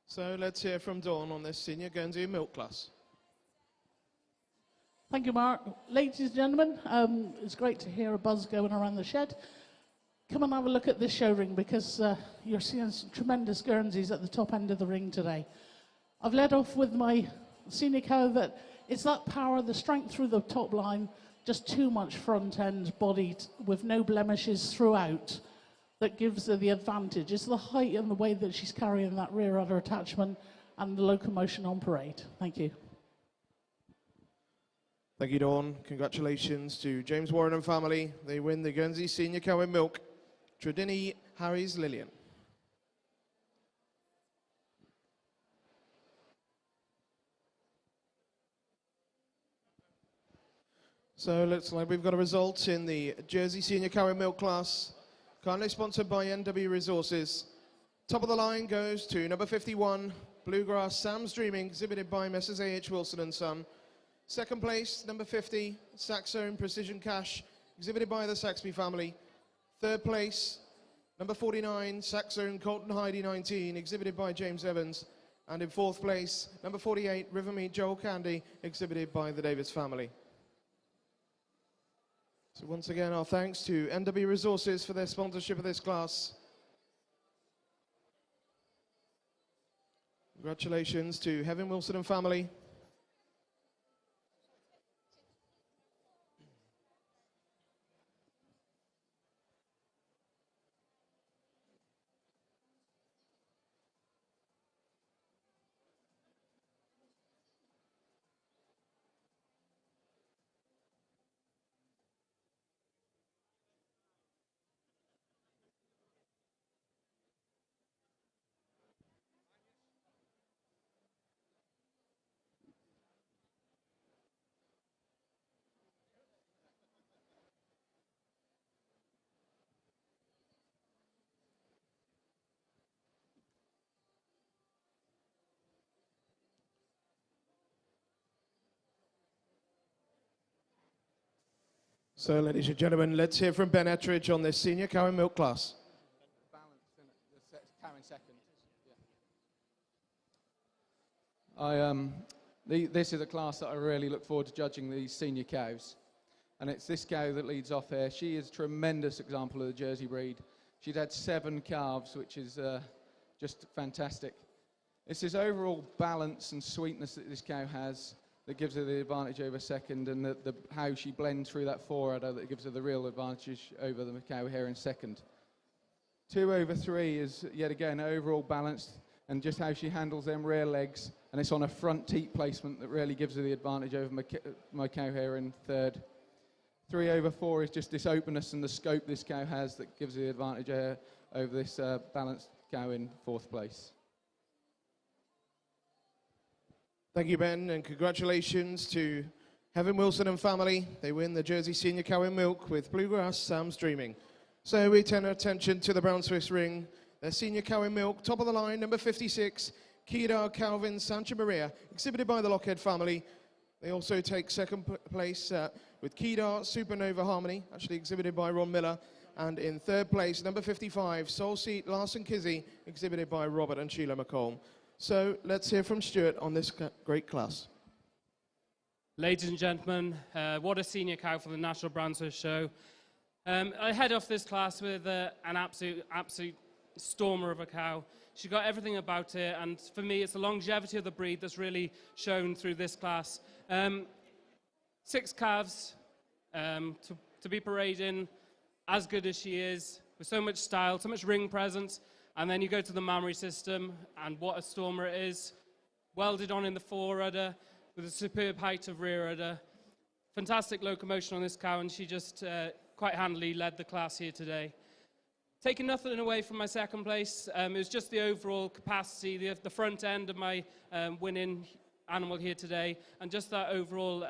S1: So let's hear from Dawn on this Senior Guernsey Milk class.
S5: Thank you, Mark. Ladies and gentlemen, it's great to hear a buzz going around the shed. Come and have a look at this show ring because you're seeing some tremendous Guernseys at the top end of the ring today. I've led off with my senior cow that it's that power, the strength through the top line, just too much front end body with no blemishes throughout that gives her the advantage. It's the height and the way that she's carrying that rear udder attachment and the locomotion on parade. Thank you.
S1: Thank you, Dawn. Congratulations to James Warren and family. They win the Guernsey Senior Cow and Milk. Tredini Harry's Lillian. So looks like we've got a result in the Jersey Senior Cow and Milk class. Kindly sponsored by NW Resources. Top of the line goes to number 51, Bluegrass Sam's Dreaming, exhibited by Messrs. A.H. Wilson and Son. Second place, number 50, Saxone Precision Cash, exhibited by the Saxby family. Third place, number 49, Saxone Colton Heidi 19, exhibited by James Evans. And in fourth place, number 48, Rivermead Joel Candy, exhibited by the Davis family. So once again, our thanks to NW Resources for their sponsorship of this class. Congratulations to Heaven Wilson and family. So, ladies and gentlemen, let's hear from Ben Ettridge on this Senior Cow and Milk class.
S4: Balance in it. Cow in second. Yeah. This is a class that I really look forward to judging these senior cows. And it's this cow that leads off here. She is a tremendous example of the Jersey breed. She's had 7 calves, which is just fantastic. It's this overall balance and sweetness that this cow has that gives her the advantage over second, and how she blends through that forudder that gives her the real advantage over the cow here in second. 2 over 3 is yet again overall balanced, and just how she handles them rear legs, and it's on a front teat placement that really gives her the advantage over my cow here in third. 3 over 4 is just this openness and the scope this cow has that gives her the advantage over this balanced cow in fourth place.
S1: Thank you, Ben, and congratulations to Heaven Wilson and family. They win the Jersey Senior Cow in Milk with Bluegrass Sam's Dreaming. So we turn our attention to the Brown Swiss ring. Their Senior Cow in Milk, top of the line, number 56, Kedar Calvin Santa Maria, exhibited by the Lockhead family. They also take second place with Kedar Supernova Harmony, actually exhibited by Ron Miller. And in third place, number 55, Soul Seat Larson Kizzy, exhibited by Robert and Sheila McComb. So let's hear from Stuart on this great class.
S3: Ladies and gentlemen, what a senior cow for the National Brown Swiss Show. I head off this class with an absolute stormer of a cow. She got everything about it, and for me, it's the longevity of the breed that's really shown through this class. 6 calves to be parading as good as she is, with so much style, so much ring presence, and then you go to the mammary system, and what a stormer it is. Welded on in the fore udder, with a superb height of rear udder. Fantastic locomotion on this cow, and she just quite handily led the class here today. Taking nothing away from my second place, it was just the overall capacity, the front end of my winning animal here today, and just that overall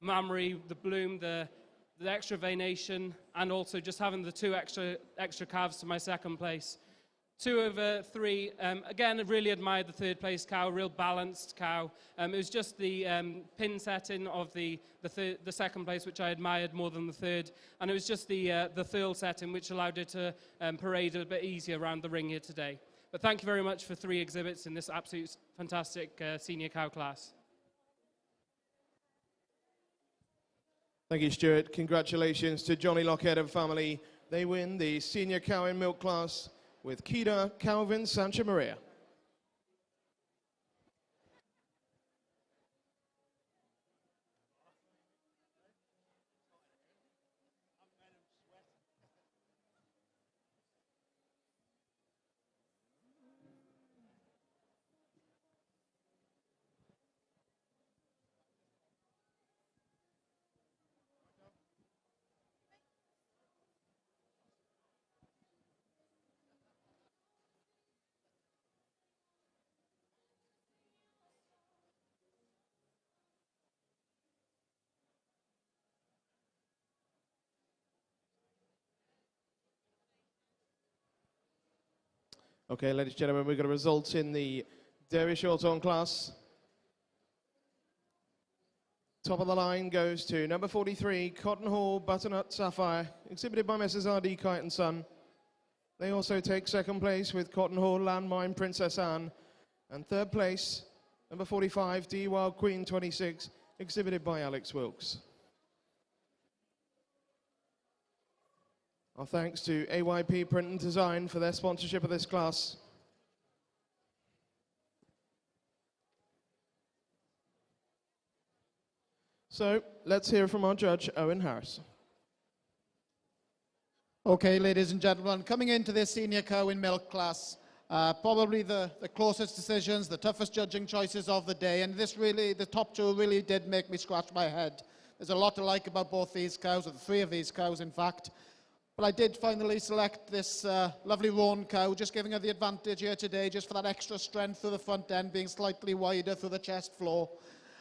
S3: mammary, the bloom, the extra venation, and also just having the 2 extra calves to my second place. 2 over 3, again, I really admired the third place cow, real balanced cow. It was just the pin setting of the second place, which I admired more than the third. And it was just the third setting, which allowed it to parade a bit easier around the ring here today. But thank you very much for 3 exhibits in this absolute fantastic senior cow class.
S1: Thank you, Stuart. Congratulations to Johnny Lockhead and family. They win the Senior Cow in Milk class with Kedar Calvin Santa Maria. Okay, ladies and gentlemen, we've got a result in the Dairy Short-On class. Top of the line goes to number 43, Cotton Hall Butternut Sapphire, exhibited by Messrs. R.D. Kite and Son. They also take second place with Cotton Hall Landmine Princess Anne. And third place, number 45, D Wild Queen 26, exhibited by Alex Wilkes. Our thanks to AYP Print and Design for their sponsorship of this class. So let's hear from our judge, Owen Harris.
S2: Okay, ladies and gentlemen, coming into this Senior Cow in Milk class, probably the closest decisions, the toughest judging choices of the day, and the top 2 really did make me scratch my head. There's a lot to like about both these cows, or the 3 of these cows, in fact. But I did finally select this lovely roan cow, just giving her the advantage here today, just for that extra strength through the front end, being slightly wider through the chest floor.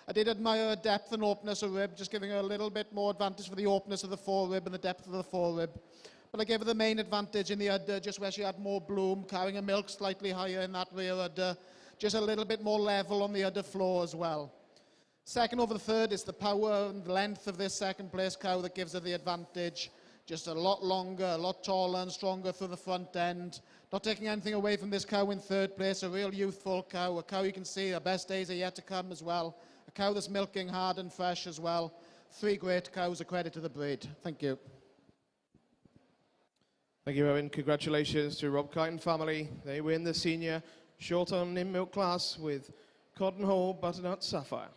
S2: I did admire her depth and openness of rib, just giving her a little bit more advantage for the openness of the forerib and the depth of the forerib. But I gave her the main advantage in the udder, just where she had more bloom, carrying her milk slightly higher in that rear udder, just a little bit more level on the udder floor as well. Second over the third is the power and length of this second place cow that gives her the advantage. Just a lot longer, a lot taller and stronger through the front end. Not taking anything away from this cow in third place, a real youthful cow, a cow you can see her best days are yet to come as well. A cow that's milking hard and fresh as well. 3 great cows, a credit to the breed. Thank you.
S1: Thank you, Owen. Congratulations to Rob Kite and family. They win the Senior Short-On in Milk class with Cotton Hall Butternut Sapphire.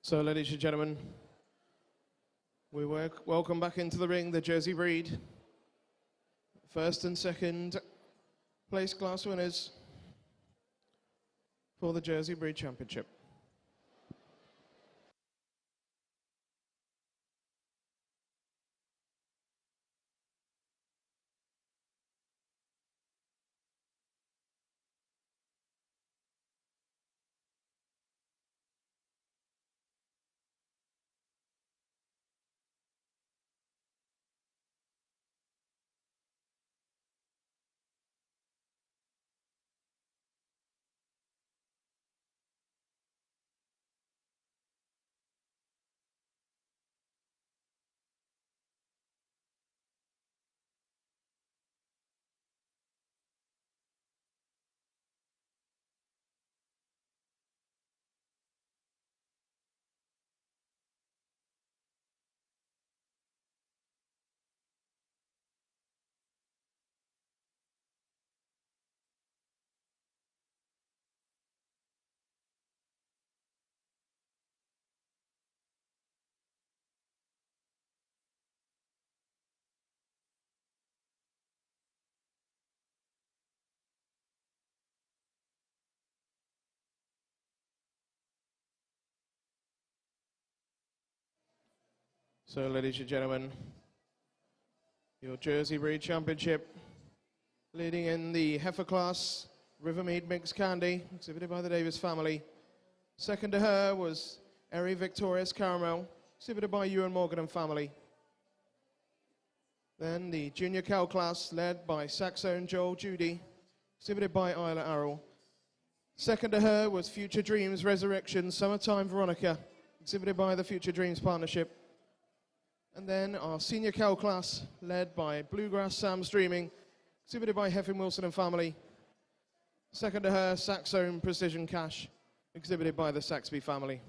S1: So, ladies and gentlemen, we welcome back into the ring the Jersey breed. First and second place class winners for the Jersey Breed Championship. So, ladies and gentlemen, your Jersey Breed Championship, leading in the heifer class, Rivermead Mixed Candy, exhibited by the Davis family. Second to her was Erie Victorious Caramel, exhibited by Ewan Morgan and family. Then the junior cow class, led by Saxon Joel Judy, exhibited by Isla Arrell. Second to her was Future Dreams Resurrection Summertime Veronica, exhibited by the Future Dreams Partnership. And then our senior cow class, led by Bluegrass Sam's Dreaming, exhibited by Heffin Wilson and family. Second to her, Saxon Precision Cash, exhibited by the Saxby family.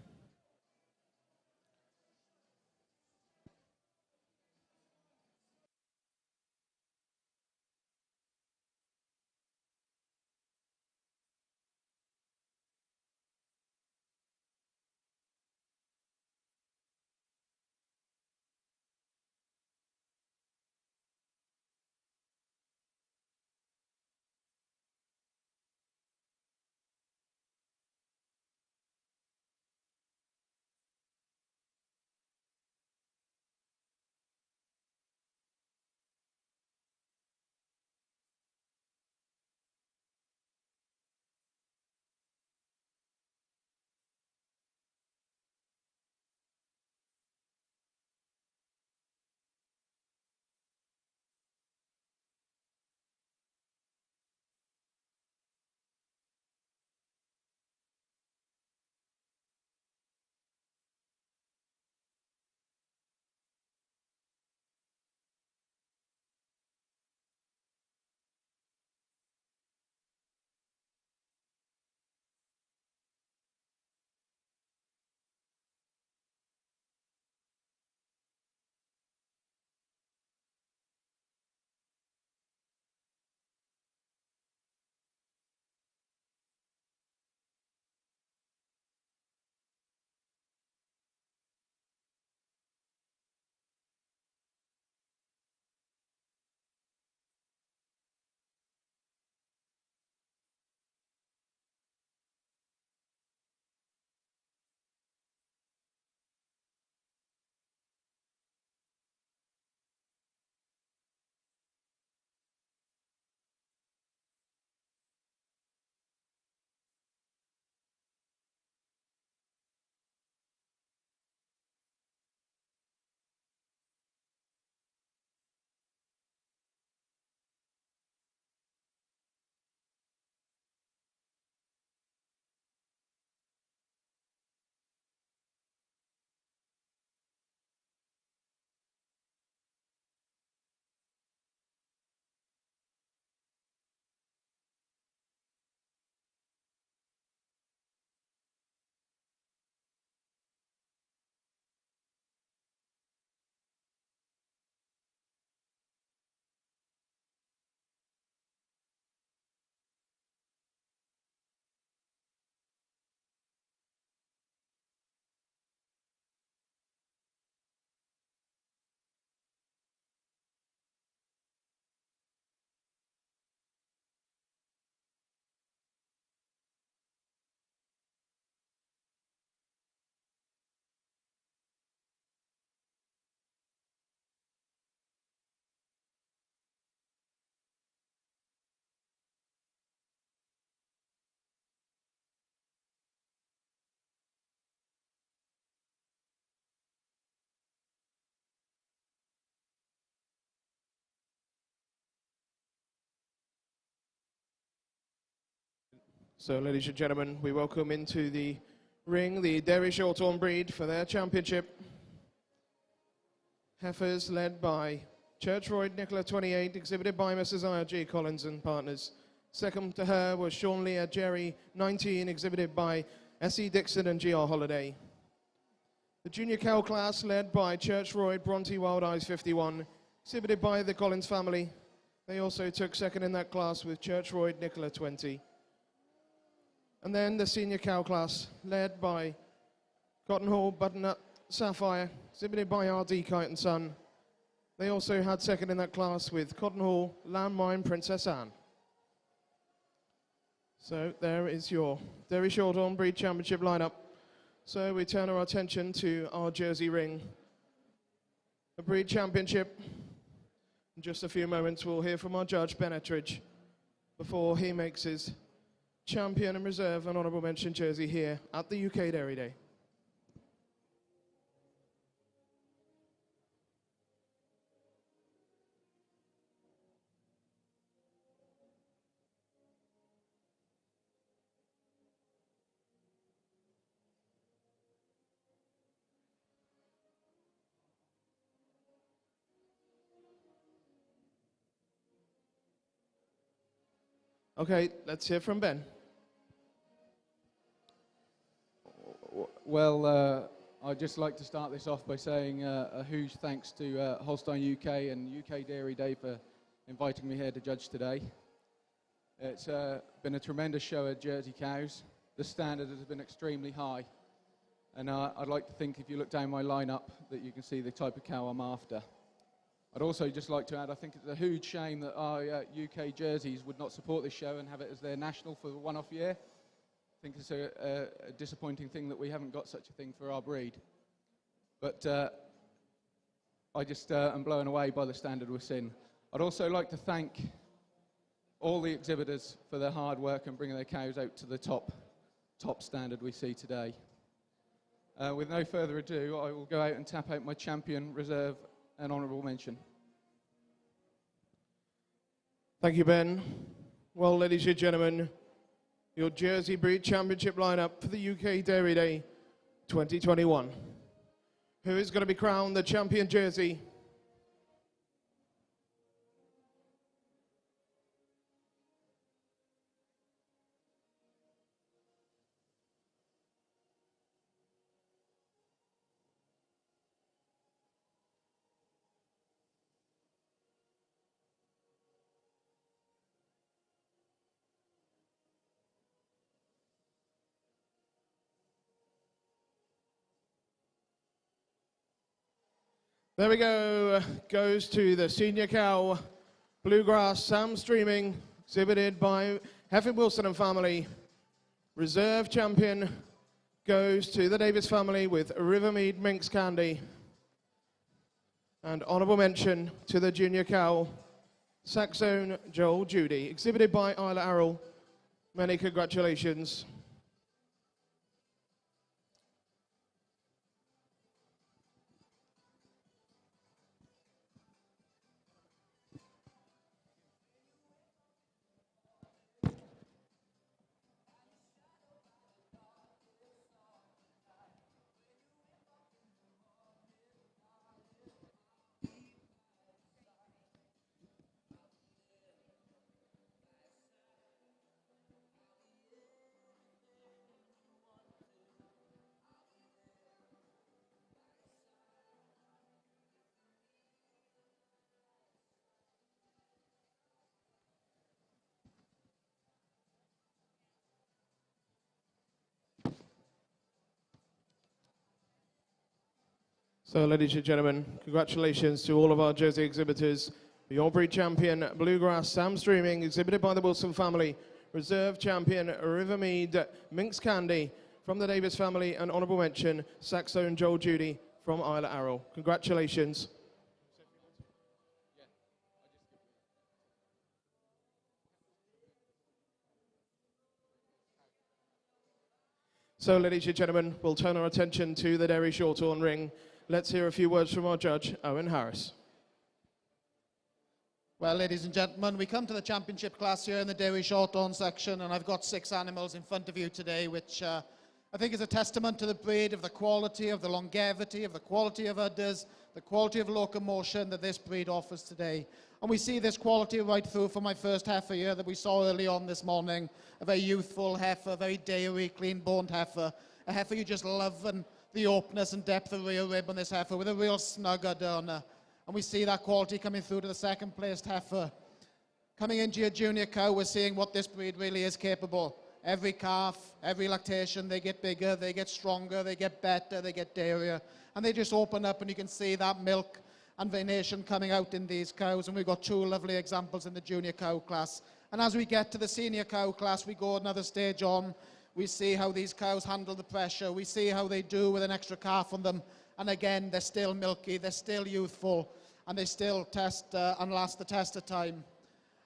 S1: So, ladies and gentlemen, we welcome into the ring the Derry Shorthorn breed for their championship. Heifers led by Churchroyd Nicola 28, exhibited by Mrs. I.R.G. Collins and partners. Second to her was Sean Lear Jerry 19, exhibited by S.E. Dixon and G.R. Holiday. The junior cow class led by Churchroyd Bronte Wild Eyes 51, exhibited by the Collins family. They also took second in that class with Churchroyd Nicola 20. And then the senior cow class led by Cotton Hall Butternut Sapphire, exhibited by R.D. Kite and Son. They also had second in that class with Cotton Hall Landmine Princess Anne. So there is your Derry Shorthorn Breed Championship lineup. So we turn our attention to our Jersey ring. The Breed Championship. In just a few moments we'll hear from our judge, Ben Ettridge, before he makes his champion and reserve and honourable mention jersey here at the UK Dairy Day. Okay, let's hear from Ben.
S4: Well, I'd just like to start this off by saying a huge thanks to Holstein UK and UK Dairy Day for inviting me here to judge today. It's been a tremendous show of Jersey cows. The standard has been extremely high. And I'd like to think if you look down my lineup that you can see the type of cow I'm after. I'd also just like to add, I think it's a huge shame that our UK jerseys would not support this show and have it as their national for the one-off year. I think it's a disappointing thing that we haven't got such a thing for our breed. But I just am blown away by the standard we're seeing. I'd also like to thank all the exhibitors for their hard work and bringing their cows out to the top standard we see today. With no further ado, I will go out and tap out my champion, reserve, and honourable mention.
S1: Thank you, Ben. Well, ladies and gentlemen, your Jersey Breed Championship lineup for the UK Dairy Day 2021. Who is going to be crowned the champion jersey? There we go, goes to the senior cow, Bluegrass Sam Streaming, exhibited by Heffin Wilson and family. Reserve champion goes to the Davis family with Rivermead Minx Candy. And honourable mention to the junior cow, Saxon Joel Judy, exhibited by Isla Arrol. Many congratulations. So, ladies and gentlemen, congratulations to all of our Jersey exhibitors. The All Breed champion, Bluegrass Sam Streaming, exhibited by the Wilson family. Reserve champion, Rivermead Minx Candy from the Davis family. And honourable mention, Saxon Joel Judy from Isla Arrol. Congratulations. So, ladies and gentlemen, we'll turn our attention to the Derry Shorthorn ring. Let's hear a few words from our judge, Owen Harris.
S2: Well, ladies and gentlemen, we come to the championship class here in the Dairy Shorthorn section, and I've got 6 animals in front of you today, which I think is a testament to the breed, of the quality, of the longevity, of the quality of udders, the quality of locomotion that this breed offers today. And we see this quality right through from my first heifer here that we saw early on this morning, a very youthful heifer, very dairy, clean-boned heifer, a heifer you just love, and the openness and depth of rear rib on this heifer with a real snug udder on her. And we see that quality coming through to the second placed heifer. Coming into your junior cow, we're seeing what this breed really is capable. Every calf, every lactation, they get bigger, they get stronger, they get better, they get dairier. And they just open up, and you can see that milk and venation coming out in these cows. And we've got 2 lovely examples in the junior cow class. And as we get to the senior cow class, we go another stage on. We see how these cows handle the pressure. We see how they do with an extra calf on them. And again, they're still milky, they're still youthful, and they still test and last the test of time.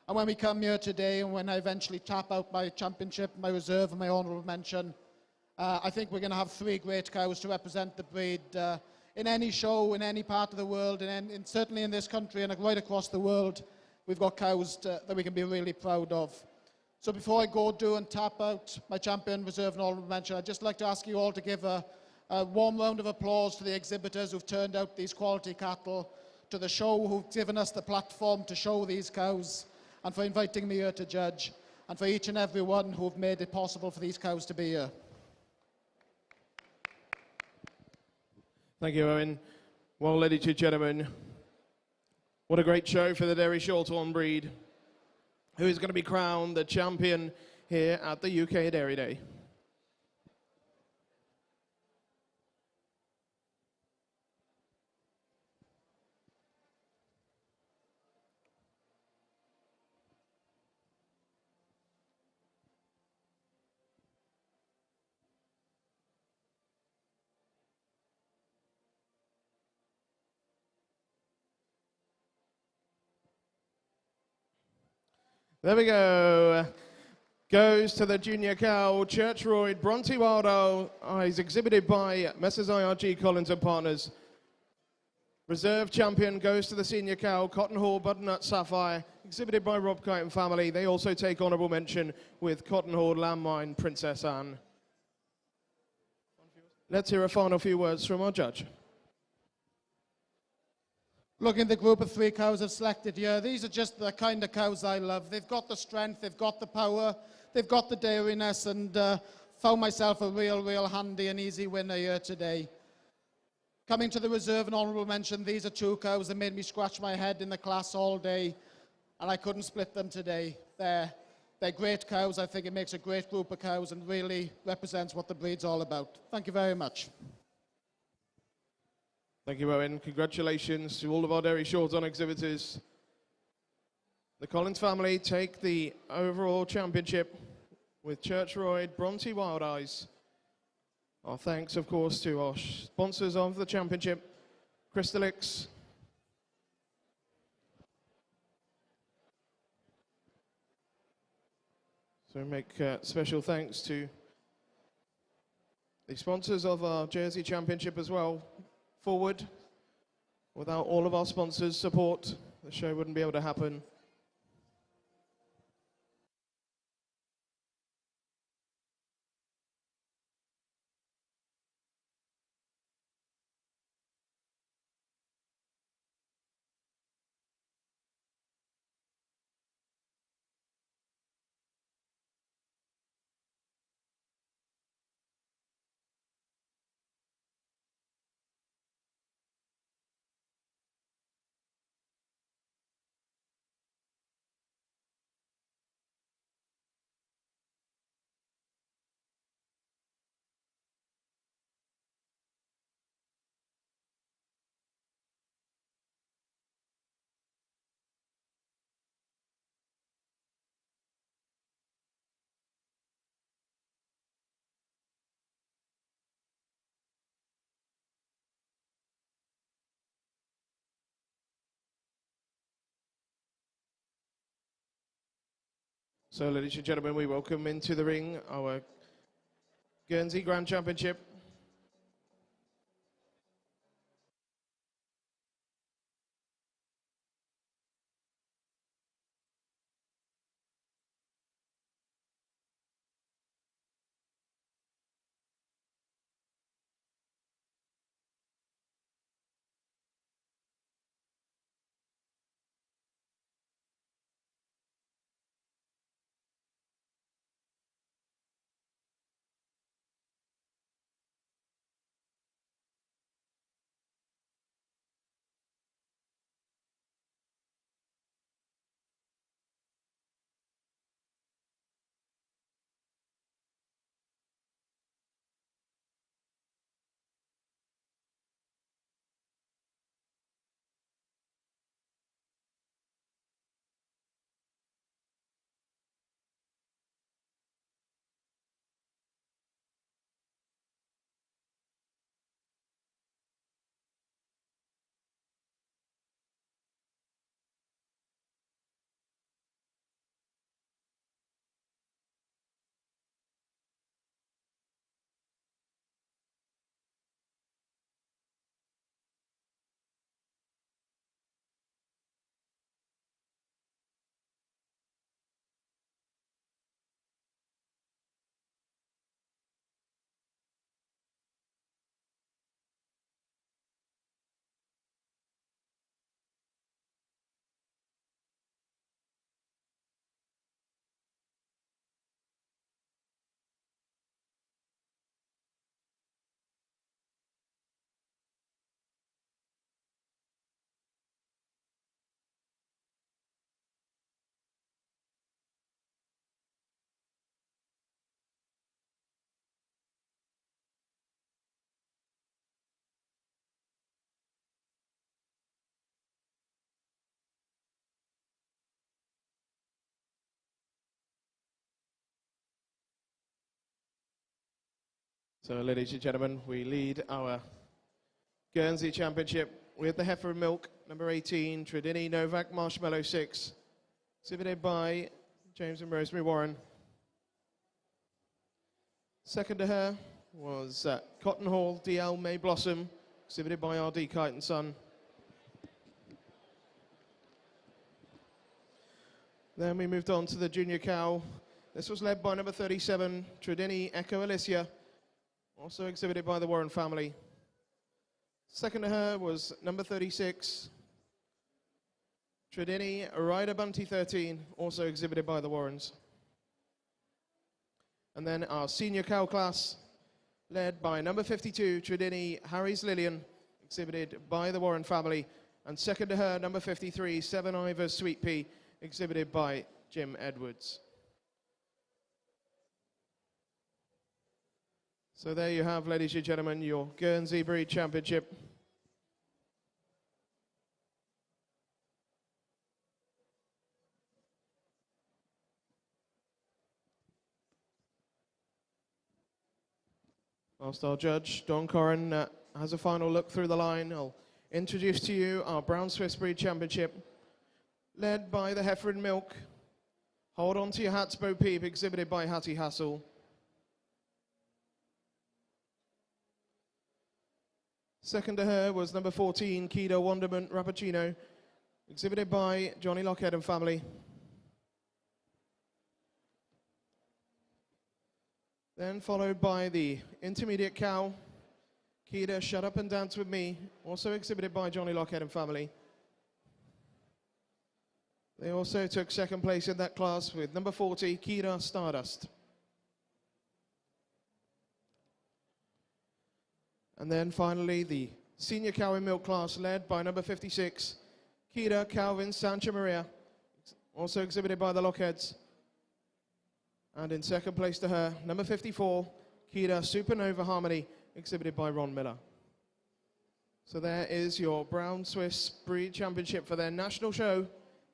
S2: And when we come here today, and when I eventually tap out my championship, my reserve, and my honourable mention, I think we're going to have 3 great cows to represent the breed in any show, in any part of the world, and certainly in this country and right across the world. We've got cows that we can be really proud of. So before I go do and tap out my champion, reserve, and honourable mention, I'd just like to ask you all to give a warm round of applause to the exhibitors who've turned out these quality cattle, to the show who've given us the platform to show these cows, and for inviting me here to judge, and for each and every one who've made it possible for these cows to be here.
S1: Thank you, Owen. Well, ladies and gentlemen, what a great show for the Dairy Shorthorn breed, who is going to be crowned the champion here at the UK Dairy Day. There we go. Goes to the junior cow, Churchroyd Bronte Wild Eyes, exhibited by Messrs IRG Collins and Partners. Reserve champion goes to the senior cow, Cotton Hall Butternut Sapphire, exhibited by Rob Kite and family. They also take honourable mention with Cotton Hall Landmine Princess Anne. Let's hear a final few words from our judge.
S2: Looking at the group of 3 cows I've selected here, these are just the kind of cows I love. They've got the strength, they've got the power, they've got the dairiness, and found myself a real handy and easy winner here today. Coming to the reserve and honourable mention, these are 2 cows that made me scratch my head in the class all day, and I couldn't split them today. They're great cows. I think it makes a great group of cows and really represents what the breed's all about. Thank you very much.
S1: Thank you, Owen. Congratulations to all of our Dairy Shorthorn exhibitors. The Collins family take the overall championship with Churchroyd Bronte Wild Eyes. Our thanks, of course, to our sponsors of the championship, Crystalix, so make special thanks to the sponsors of our Jersey Championship as well. Forward. Without all of our sponsors' support, the show wouldn't be able to happen. So, ladies and gentlemen, we welcome into the ring our Guernsey Grand Championship So, ladies and gentlemen, we lead our Guernsey Championship with the heifer and milk, number 18, Tredini Novak Marshmallow 6, exhibited by James and Rosemary Warren. Second to her was Cotton Hall DL May Blossom, exhibited by R.D. Kite and Son. Then we moved on to the junior cow. This was led by number 37, Tredini Echo Alicia, also exhibited by the Warren family. Second to her was number 36, Tredini Ryder Bunty 13, also exhibited by the Warrens. And then our senior cow class, led by number 52, Tredini Harry's Lillian, exhibited by the Warren family. And second to her, number 53, Seven Ivers Sweet Pea, exhibited by Jim Edwards. So there you have, ladies and gentlemen, your Guernsey Breed Championship. Whilst our judge, Don Corrin, has a final look through the line, I'll introduce to you our Brown Swiss Breed Championship, led by the heifer and milk. Hold on to your hats, Bo Peep, exhibited by Hattie Hassel. Second to her was number 14, Kido Wonderment Rappuccino, exhibited by Johnny Lockhead and family. Then followed by the intermediate cow, Kida Shut Up and Dance With Me, also exhibited by Johnny Lockhead and family. They also took second place in that class with number 40, Kida Stardust. And then finally, the senior cow and milk class led by number 56, Kida Calvin Sancha Maria, also exhibited by the Lockheads. And in second place to her, number 54, Kida Supernova Harmony, exhibited by Ron Miller. So there is your Brown Swiss Breed Championship for their national show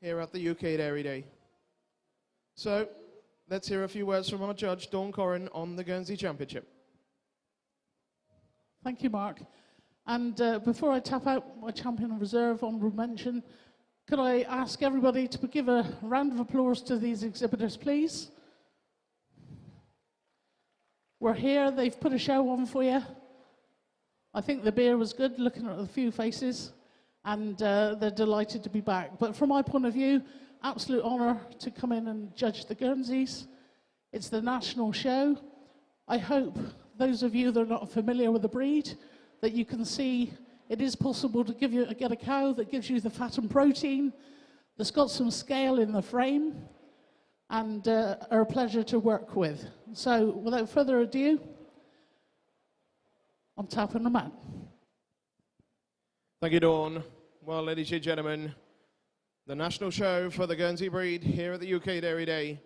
S1: here at the UK Dairy Day. So let's hear a few words from our judge, Dawn Corrin, on the Guernsey Championship.
S5: Thank you, Mark. And before I tap out my champion of reserve honourable mention, could I ask everybody to give a round of applause to these exhibitors, please? We're here, they've put a show on for you. I think the beer was good, looking at a few faces, and they're delighted to be back. But from my point of view, absolute honour to come in and judge the Guernseys. It's the national show. I hope those of you that are not familiar with the breed, that you can see it is possible to get a cow that gives you the fat and protein, that's got some scale in the frame, and are a pleasure to work with. So without further ado, I'm tapping the mat.
S1: Thank you, Dawn. Well, ladies and gentlemen, the national show for the Guernsey breed here at the UK Dairy Day.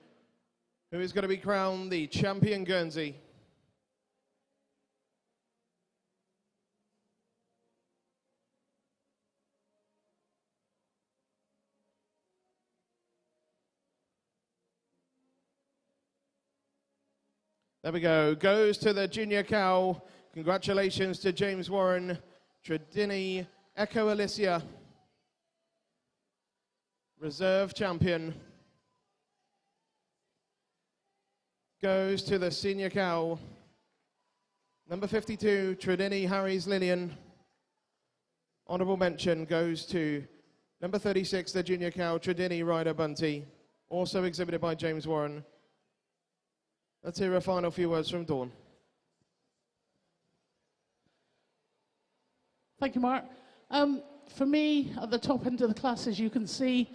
S1: Who is going to be crowned the champion Guernsey? There we go. Goes to the junior cow. Congratulations to James Warren, Tredini Echo Alicia, reserve champion. Goes to the senior cow, number 52, Tredini Harry's Lillian. Honourable mention goes to number 36, the junior cow, Tredini Ryder Bunty, also exhibited by James Warren. Let's hear a final few words from Dawn.
S5: Thank you, Mark. For me, at the top end of the class, as you can see,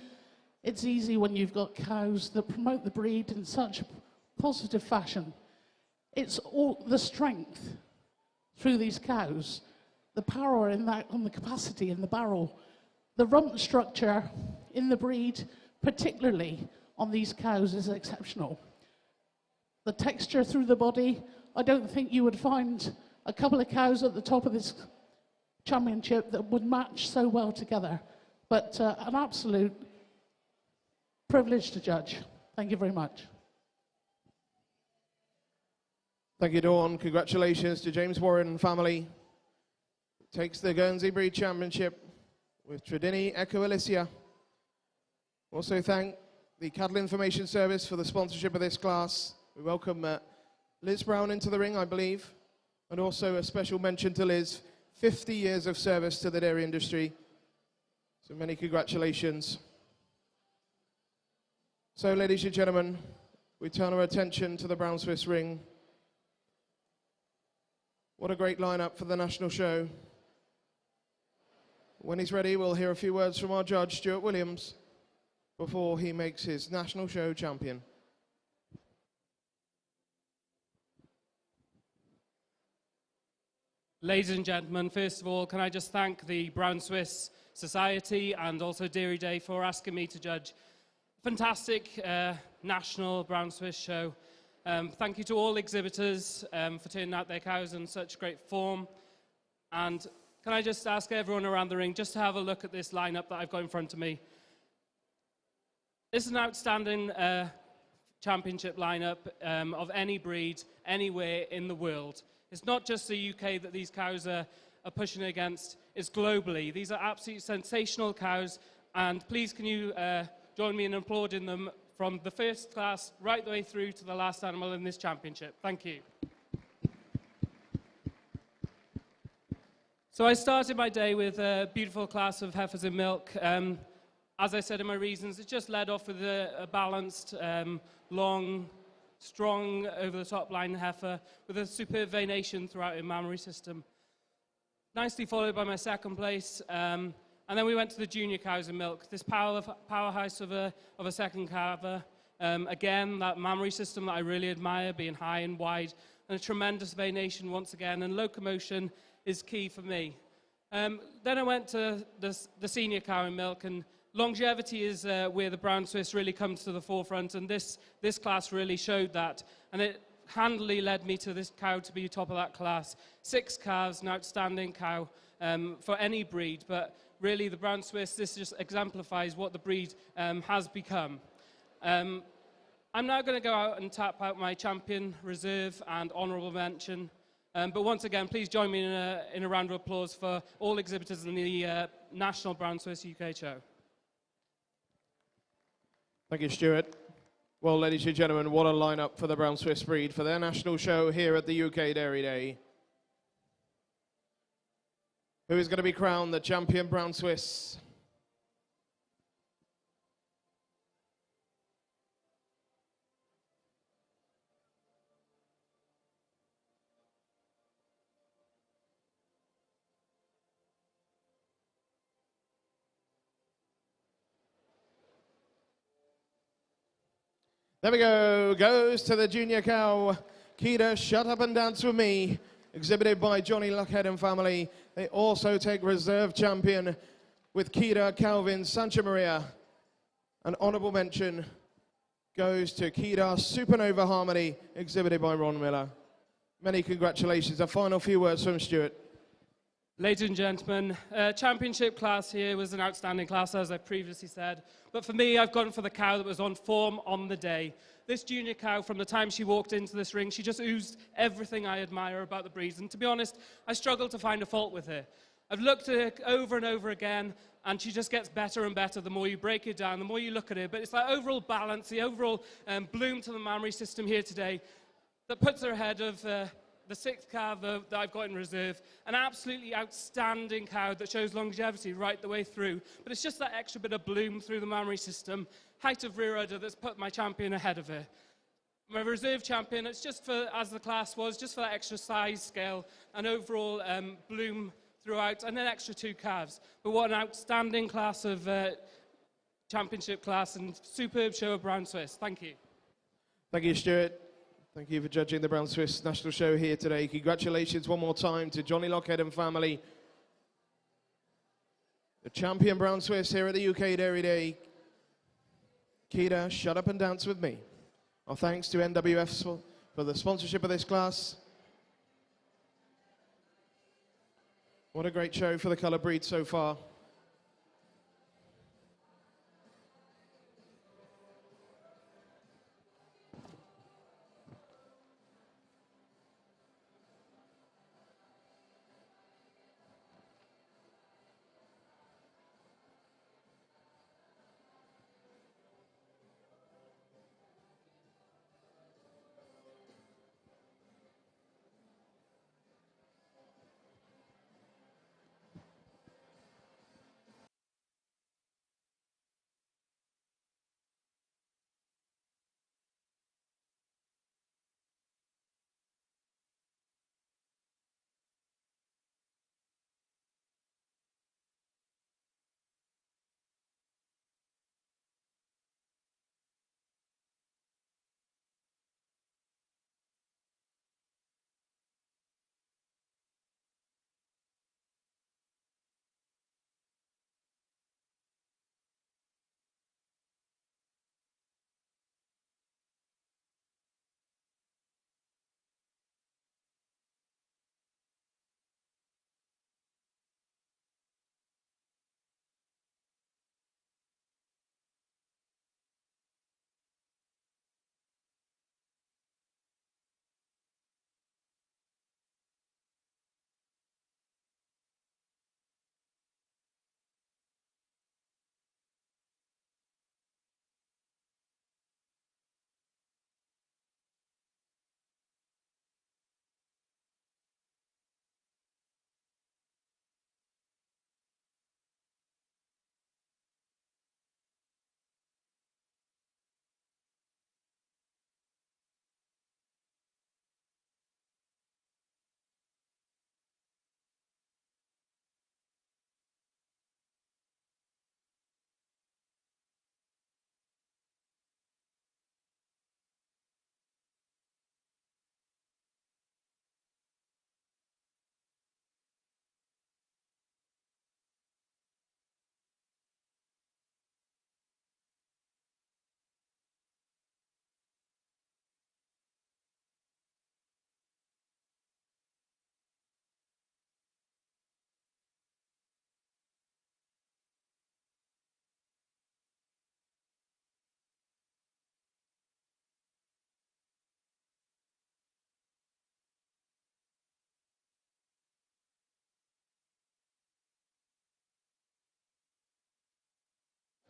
S5: it's easy when you've got cows that promote the breed in such a positive fashion. It's all the strength through these cows, the power in that, on the capacity in the barrel, the rump structure in the breed, particularly on these cows, is exceptional. The texture through the body, I don't think you would find a couple of cows at the top of this championship that would match so well together. But an absolute privilege to judge. Thank you very much.
S1: Thank you, Dawn. Congratulations to James Warren family. Takes the Guernsey Breed Championship with Tredini Echo Alicia. Also thank the Cattle Information Service for the sponsorship of this class. We welcome Liz Brown into the ring, I believe. And also a special mention to Liz, 50 years of service to the dairy industry. So many congratulations. So ladies and gentlemen, we turn our attention to the Brown Swiss ring. What a great lineup for the national show. When he's ready, we'll hear a few words from our judge, Stuart Williams, before he makes his national show champion.
S3: Ladies and gentlemen, first of all, can I just thank the Brown Swiss Society and also Dairy Day for asking me to judge a fantastic national Brown Swiss show. Thank you to all exhibitors for turning out their cows in such great form. And can I just ask everyone around the ring just to have a look at this lineup that I've got in front of me. This is an outstanding championship lineup of any breed, anywhere in the world. It's not just the UK that these cows are pushing against, it's globally. These are absolutely sensational cows, and please can you join me in applauding them from the first class right the way through to the last animal in this championship. Thank you. So I started my day with a beautiful class of heifers in milk. As I said in my reasons, it just led off with a balanced, long, strong, over-the-top line heifer with a superb venation throughout her mammary system. Nicely followed by my second place. And then we went to the junior cows in milk. This powerhouse of a second calver. Again, that mammary system that I really admire, being high and wide, and a tremendous venation once again, and locomotion is key for me. Then I went to the senior cow in milk, and longevity is where the Brown Swiss really comes to the forefront, and this class really showed that. And it handily led me to this cow to be top of that class. 6 calves, an outstanding cow for any breed, but really the Brown Swiss, this just exemplifies what the breed has become. I'm now going to go out and tap out my champion, reserve, and honourable mention. But once again, please join me in a round of applause for all exhibitors in the National Brown Swiss UK show.
S1: Thank you, Stuart. Well, ladies and gentlemen, what a lineup for the Brown Swiss breed for their national show here at the UK Dairy Day. Who is going to be crowned the champion Brown Swiss? There we go, goes to the junior cow, Keita, Shut Up and Dance With Me, exhibited by Johnny Luckhead and family. They also take reserve champion with Keita Calvin Sancha Maria. An honourable mention goes to Keita Supernova Harmony, exhibited by Ron Miller. Many congratulations. A final few words from Stuart.
S3: Ladies and gentlemen, championship class here was an outstanding class, as I previously said. But for me, I've gone for the cow that was on form on the day. This junior cow, from the time she walked into this ring, she just oozed everything I admire about the breed. And to be honest, I struggled to find a fault with her. I've looked at her over and over again, and she just gets better and better the more you break it down, the more you look at her. But it's that overall balance, the overall bloom to the mammary system here today that puts her ahead of the 6th calf that I've got in reserve. An absolutely outstanding cow that shows longevity right the way through. But it's just that extra bit of bloom through the mammary system, height of rear udder, that's put my champion ahead of her. My reserve champion, it's just for, as the class was, just for that extra size scale and overall bloom throughout, and an extra 2 calves. But what an outstanding class of championship class, and superb show of Brown Swiss. Thank you.
S1: Thank you, Stuart. Thank you for judging the Brown Swiss National Show here today. Congratulations one more time to Johnny Lockhead and family. The champion Brown Swiss here at the UK Dairy Day. Keita, Shut Up and Dance With Me. Our thanks to NWF for the sponsorship of this class. What a great show for the colour breed so far.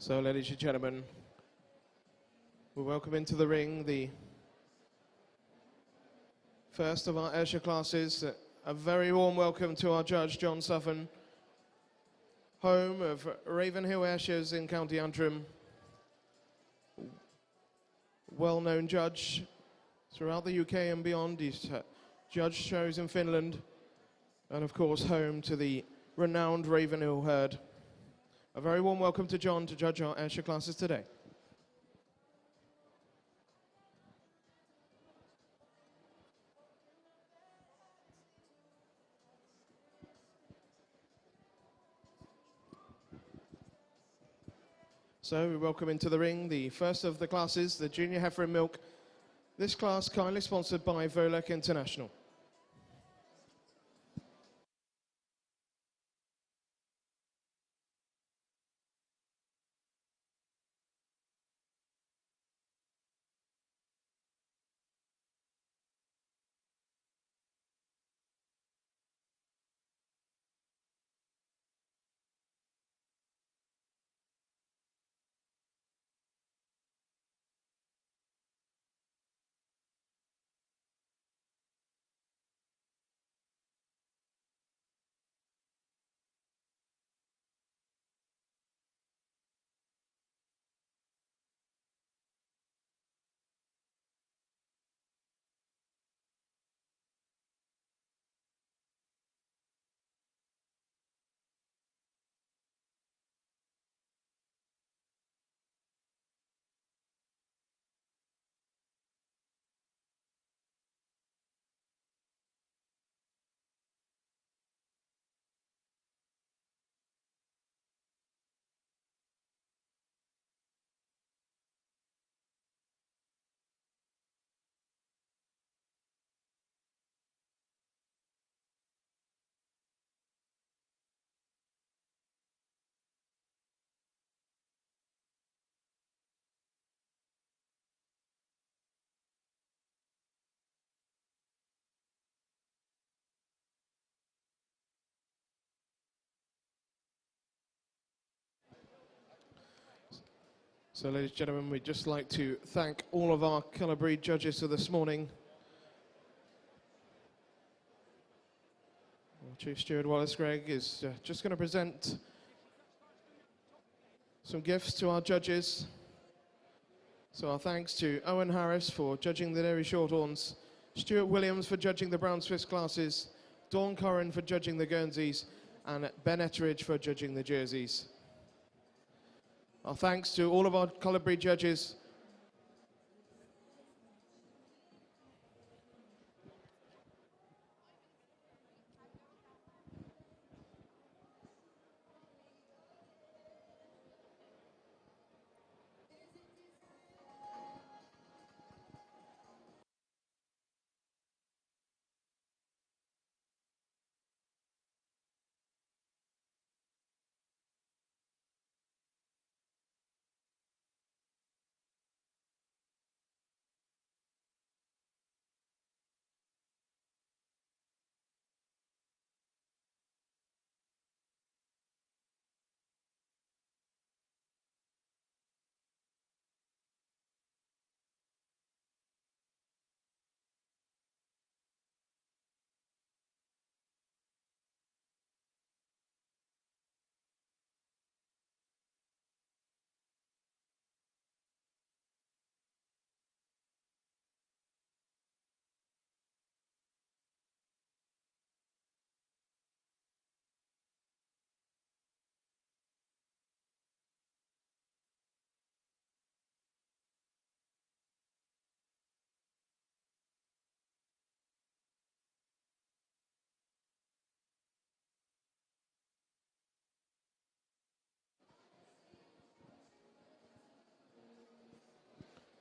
S1: So, ladies and gentlemen, we welcome into the ring the first of our Ayrshire classes. A very warm welcome to our judge, John Suffern, home of Ravenhill Ayrshires in County Antrim. Well-known judge throughout the UK and beyond. He's judged shows in Finland and, of course, home to the renowned Ravenhill herd. A very warm welcome to John to judge our Ayrshire classes today. So we welcome into the ring the first of the classes, the Junior Heifer in Milk. This class kindly sponsored by Volek International. So, ladies and gentlemen, we'd just like to thank all of our colour breed judges for this morning. Our Chief Steward Wallace Gregg is just going to present some gifts to our judges. So our thanks to Owen Harris for judging the Dairy Shorthorns, Stuart Williams for judging the Brown Swiss classes, Dawn Curran for judging the Guernseys, and Ben Etheridge for judging the Jerseys. Our thanks to all of our colour breed judges.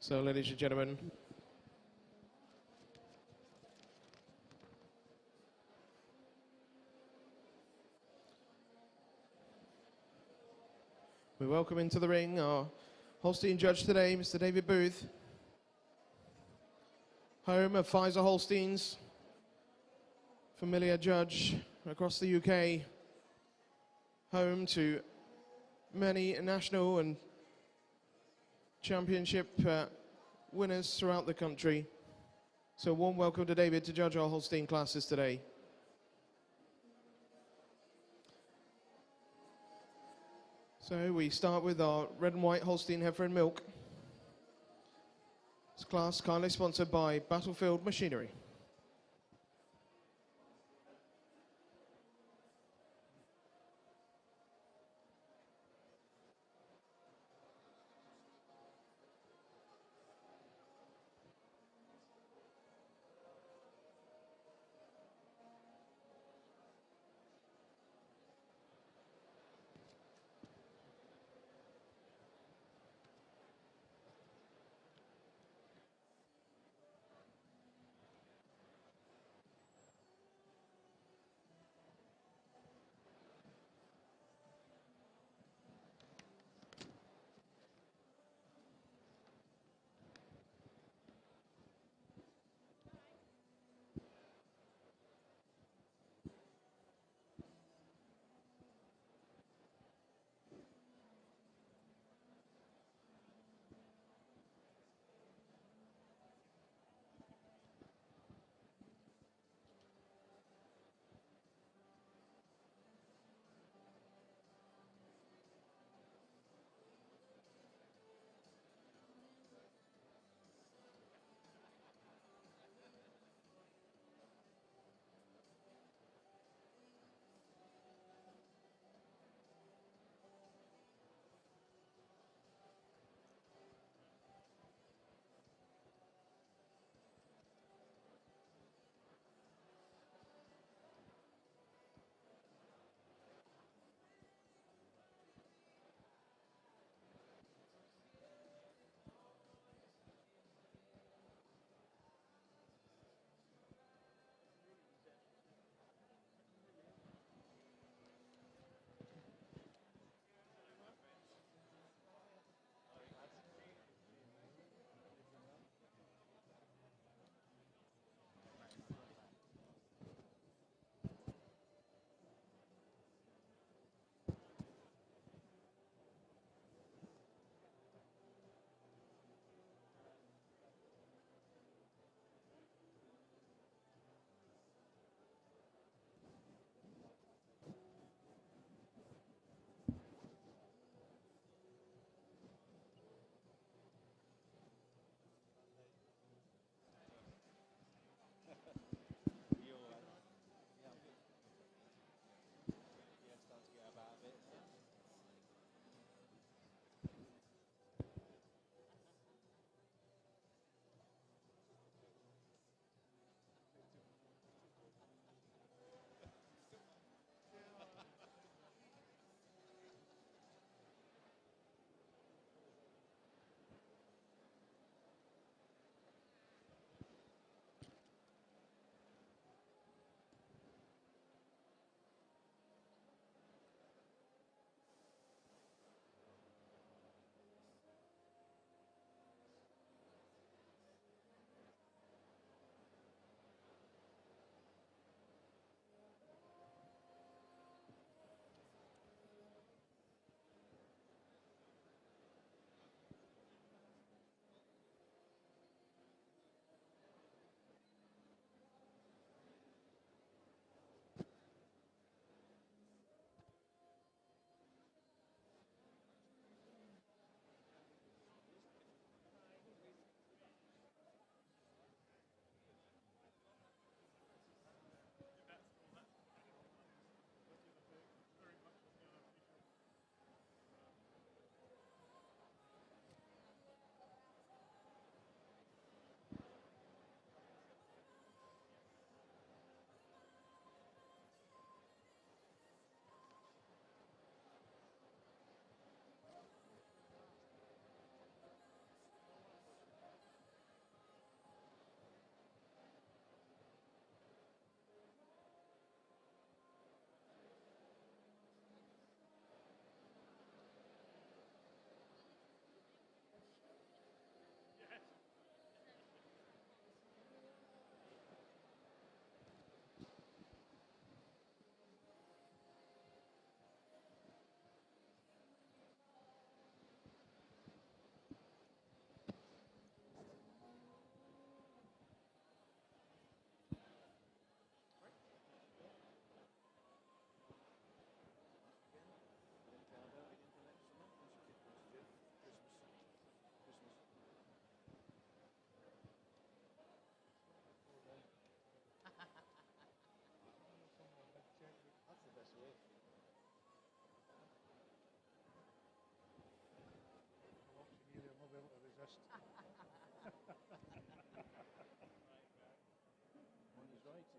S1: So, ladies and gentlemen, we welcome into the ring our Holstein judge today, Mr. David Booth, home of Pfizer Holsteins, familiar judge across the UK, home to many national and Championship winners throughout the country. So warm welcome to David to judge our Holstein classes today. So we start with our red and white Holstein heifer and milk. This class kindly sponsored by Battlefield Machinery.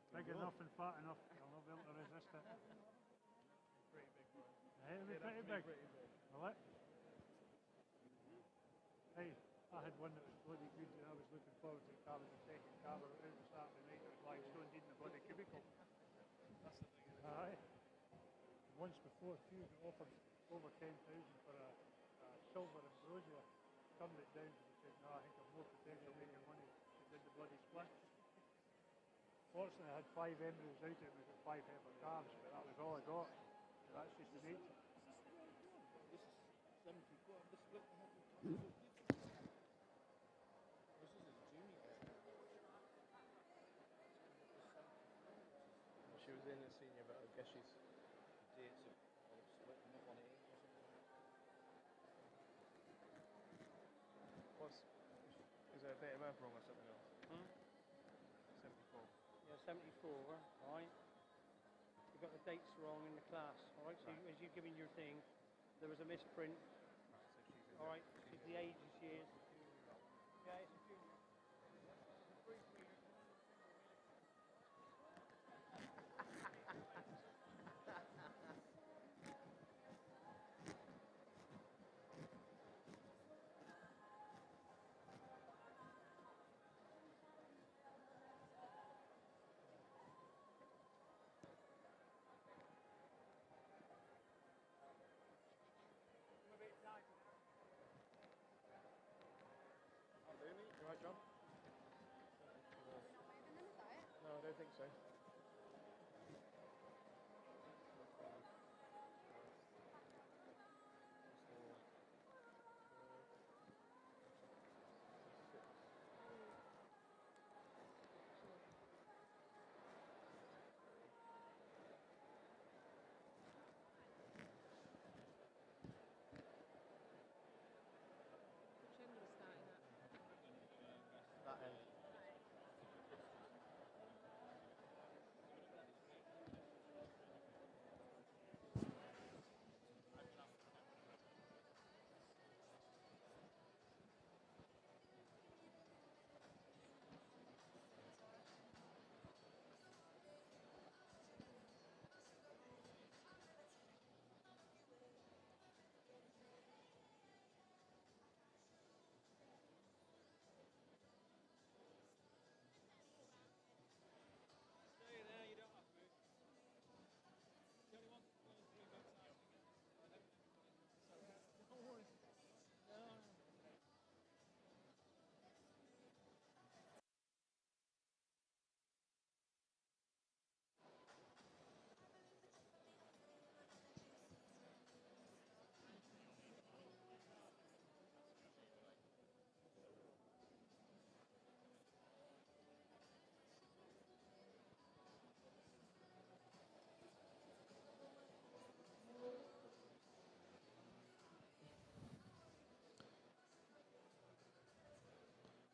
S6: Big enough and fat enough. I'll not be able to resist it.
S1: Pretty big one.
S6: It'll be pretty big. Will it? Hey, I had one that was bloody good and I was looking forward to it. I was the second carver out the Saturday night. It was like Stone in the bloody cubicle.
S1: That's the thing.
S6: Aye. Once before, Hugh offered over 10,000 for a silver ambrosia. Turned it down because he said, no, I think I've more potential making money. He did the bloody split. Fortunately, I had 5 embryos out of it. We got 5 heifer calves, but that was all I got. So that's just the nature.
S1: This is 74. This split. This is a junior. She was in a senior, but I guess she's dates of split them up on 8 or something. Is there a date of birth wrong or something else? 74.
S7: Yeah, 74, right? You got the dates wrong in the class, all right? So as you're giving your thing, there was a misprint.
S1: So she's in
S7: All right,
S1: she's
S7: she's
S1: in
S7: the age she is. Yeah, it's a junior.
S1: You right, John? No, I don't think so. That end.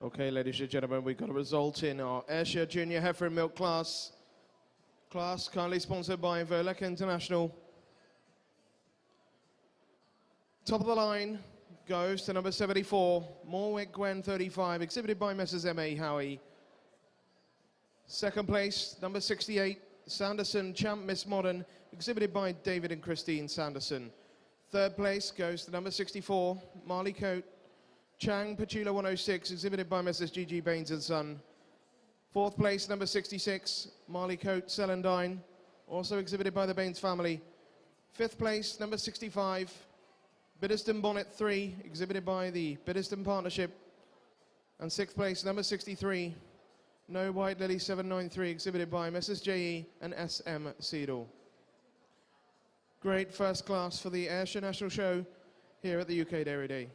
S1: Okay, ladies and gentlemen, we've got a result in our Ayrshire Junior Heifer and Milk class. Class currently sponsored by Volek International. Top of the line goes to number 74, Morwick Gwen 35, exhibited by Messrs. M.A. Howie. Second place, number 68, Sanderson Champ Miss Modern, exhibited by David and Christine Sanderson. Third place goes to number 64, Marley Coat Chang Pachula 106, exhibited by Messrs. G.G. Baines and Son. Fourth place, number 66, Marley Coat Celandine, also exhibited by the Baines family. Fifth place, number 65, Biddiston Bonnet 3, exhibited by the Biddiston Partnership. And sixth place, number 63, No White Lily 793, exhibited by Messrs. J.E. and S.M. Seedle. Great first class for the Ayrshire National Show here at the UK Dairy Day.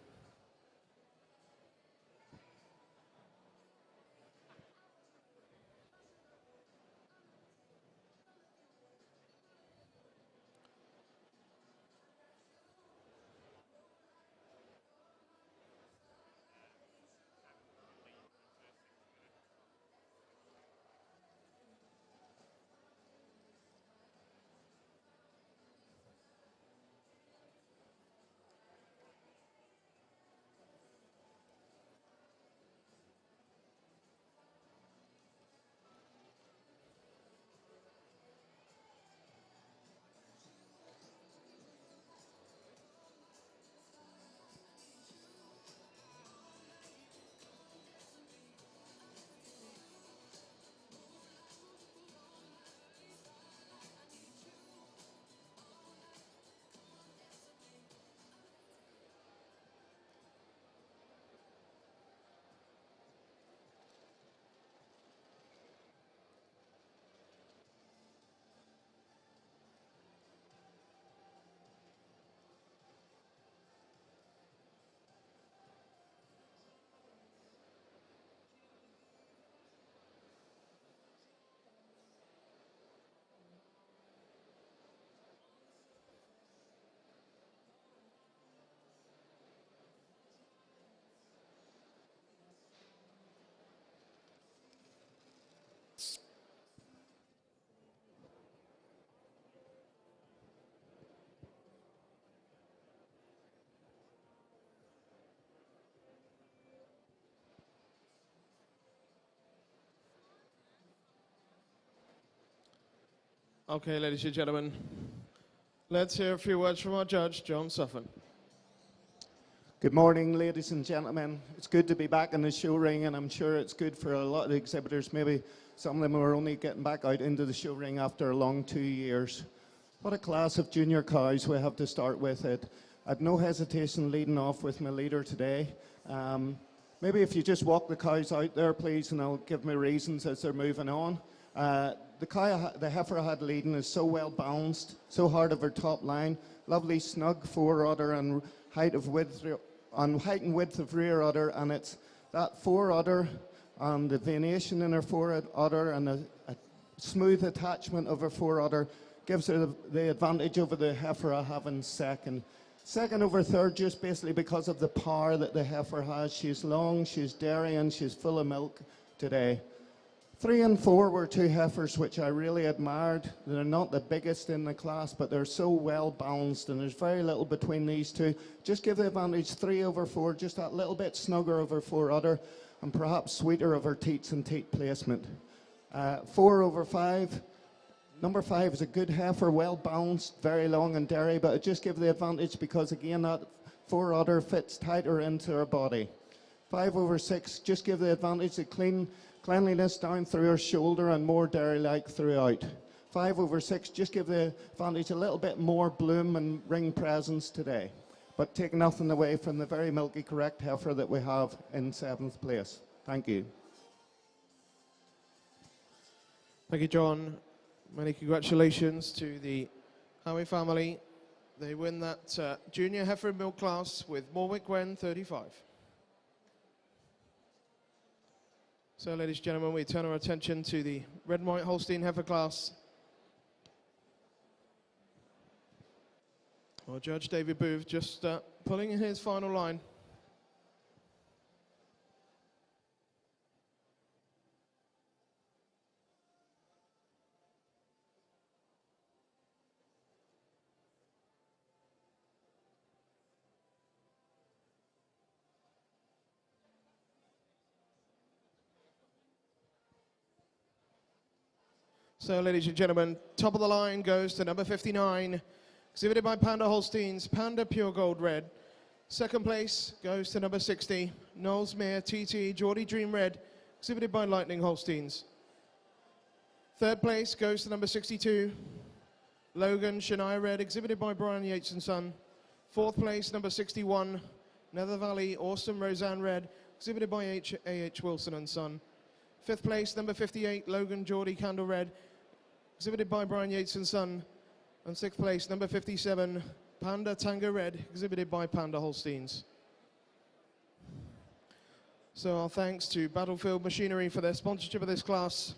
S1: Okay, ladies and gentlemen, let's hear a few words from our judge, John Suffin.
S8: Good morning, ladies and gentlemen. It's good to be back in the show ring, and I'm sure it's good for a lot of the exhibitors. Maybe some of them are only getting back out into the show ring after a long 2 years. What a class of junior cows we have to start with. It. I had no hesitation leading off with my leader today. Maybe if you just walk the cows out there, please, and I'll give me reasons as they're moving on. The heifer I had leading is so well balanced, so hard of her top line, lovely snug fore udder and height and width of rear udder, and it's that fore udder and the venation in her fore udder and a smooth attachment of her fore udder gives her the advantage over the heifer I have in second. Second over third, just basically because of the power that the heifer has. She's long, she's dairy, and she's full of milk today. 3 and 4 were two heifers which I really admired. They're not the biggest in the class, but they're so well balanced, and there's very little between these two. Just give the advantage 3 over 4, just that little bit snugger over fore udder, and perhaps sweeter of her teats and teat placement. 4 over 5. Number 5 is a good heifer, well balanced, very long and dairy, but I just give the advantage because, again, that fore udder fits tighter into her body. 5 over 6, just give the advantage of cleanliness down through her shoulder and more dairy-like throughout. 5 over 6, just give the advantage a little bit more bloom and ring presence today, but take nothing away from the very milky correct heifer that we have in 7th place. Thank you.
S1: Thank you, John. Many congratulations to the Howie family. They win that junior heifer and milk class with Morwick Wen 35. So, ladies and gentlemen, we turn our attention to the red and white Holstein heifer class. Our judge, David Booth, just pulling in his final line. So, ladies and gentlemen, top of the line goes to number 59, exhibited by Panda Holsteins, Panda Pure Gold Red. Second place goes to number 60, Knowles Mere TT Geordie Dream Red, exhibited by Lightning Holsteins. Third place goes to number 62, Logan Shania Red, exhibited by Brian Yates and Son. Fourth place, number 61, Nether Valley Austin Roseanne Red, exhibited by A.H. Wilson and Son. Fifth place, number 58, Logan Geordie Candle Red, exhibited by Brian Yates and Son. And sixth place, number 57, Panda Tango Red, exhibited by Panda Holsteins. So our thanks to Battlefield Machinery for their sponsorship of this class.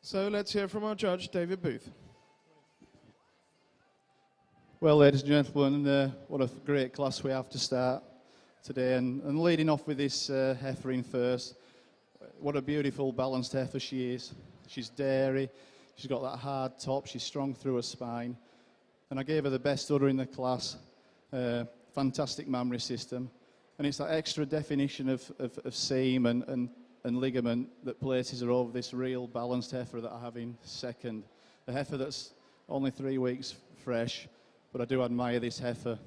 S1: So let's hear from our judge, David Booth.
S9: Well, ladies and gentlemen, what a great class we have to start today. And leading off with this heifer in first, what a beautiful balanced heifer she is. She's dairy, she's got that hard top, she's strong through her spine. And I gave her the best udder in the class, fantastic mammary system. And it's that extra definition of seam and ligament that places her over this real balanced heifer that I have in second. A heifer that's only 3 weeks fresh, but I do admire this heifer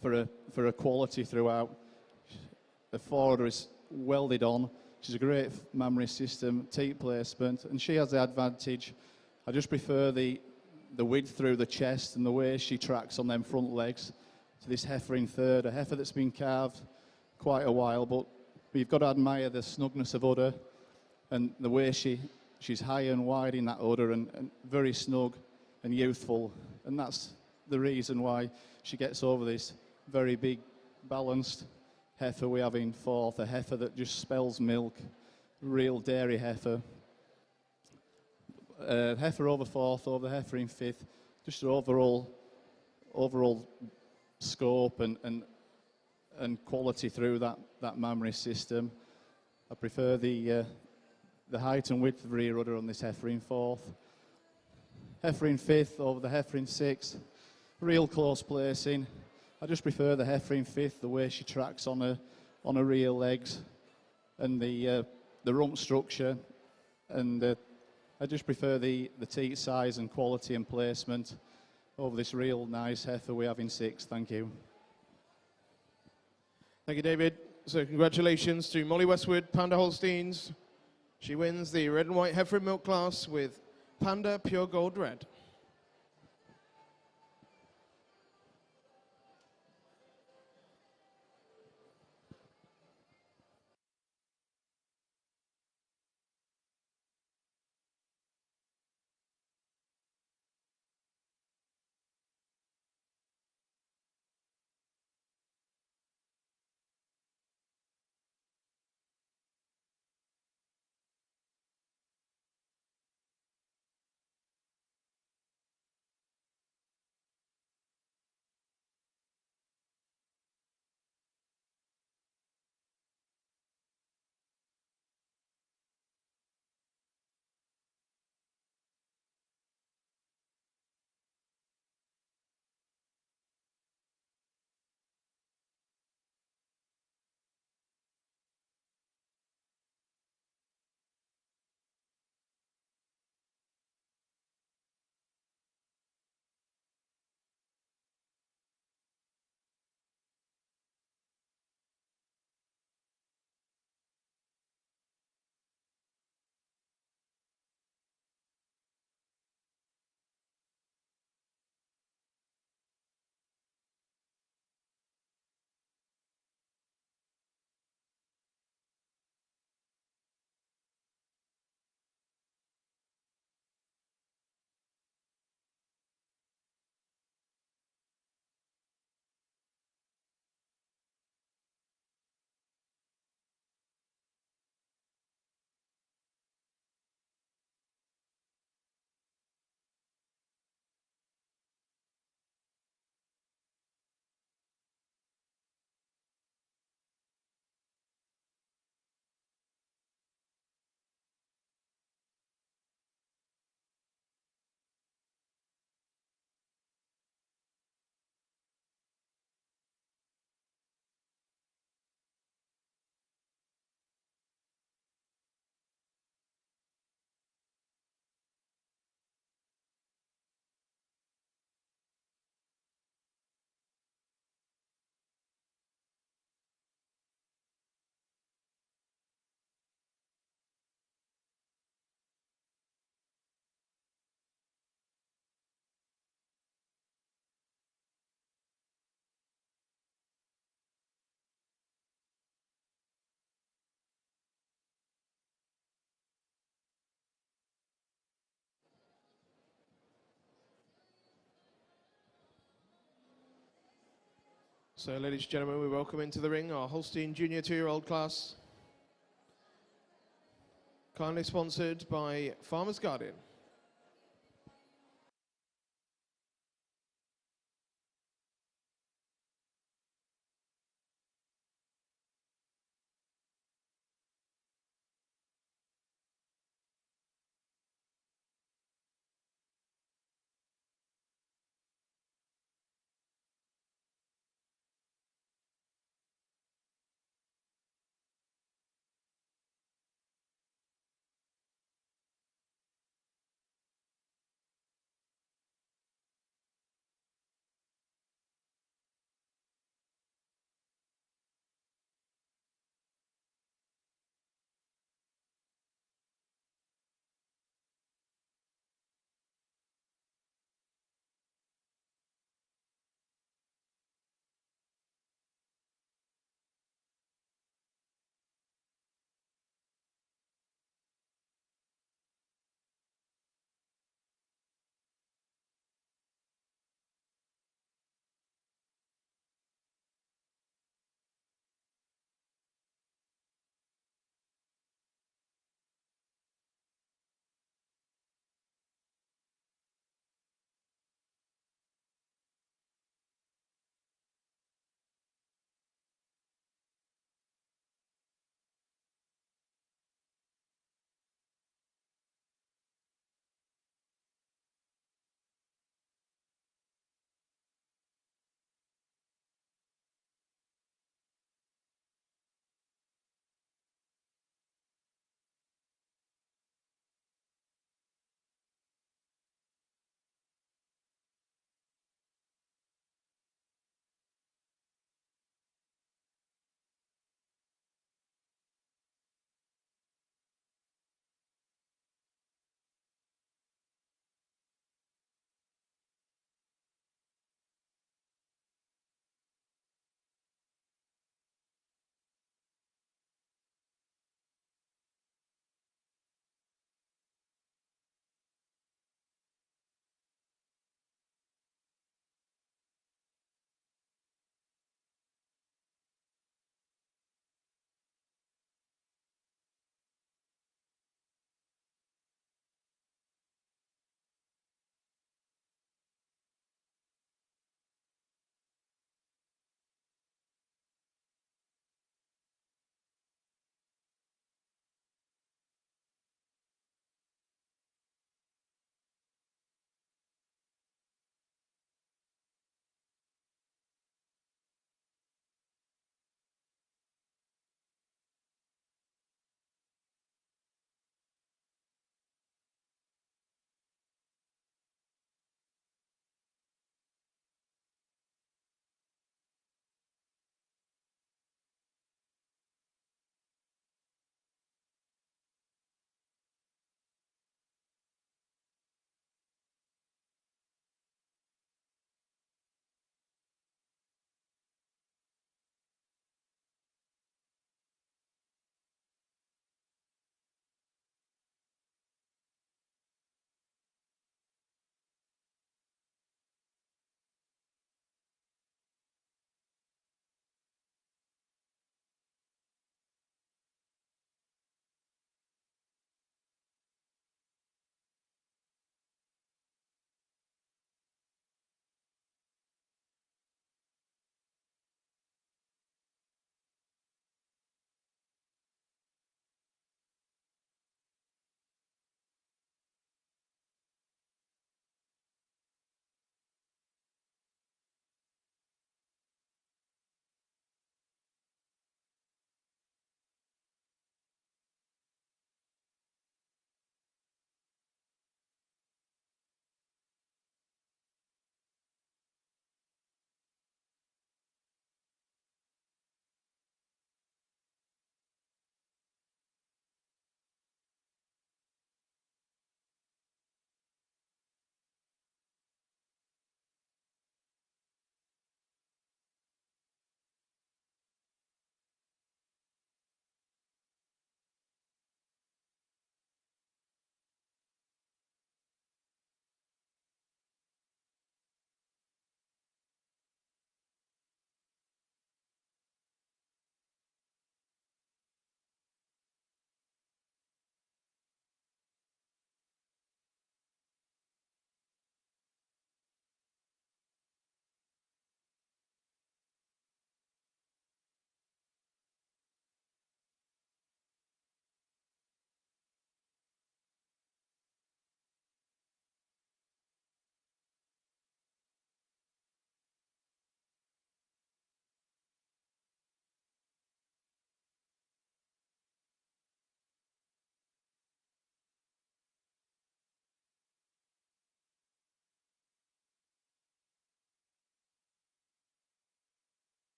S9: for her quality throughout. The forwarder is welded on. She's a great mammary system, teat placement, and she has the advantage. I just prefer the width through the chest and the way she tracks on them front legs to this heifer in third, a heifer that's been calved quite a while, but you've got to admire the snugness of udder and the way she's high and wide in that udder and very snug and youthful. And that's the reason why she gets over this very big balanced heifer we have in fourth, a heifer that just spells milk, real dairy heifer. Heifer over fourth, over the heifer in fifth, just an overall scope and quality through that mammary system. I prefer the height and width of rear udder on this heifer in fourth. Heifer in fifth over the heifer in sixth, real close placing. I just prefer the heifer in fifth, the way she tracks on her rear legs, and the rump structure, and I just prefer the teat size and quality and placement over this real nice heifer we have in sixth. Thank you.
S1: Thank you, David. So congratulations to Molly Westwood, Panda Holsteins. She wins the red and white heifer in milk class with Panda Pure Gold Red. So, ladies and gentlemen, we welcome into the ring our Holstein Junior 2-year-old class, kindly sponsored by Farmers Guardian.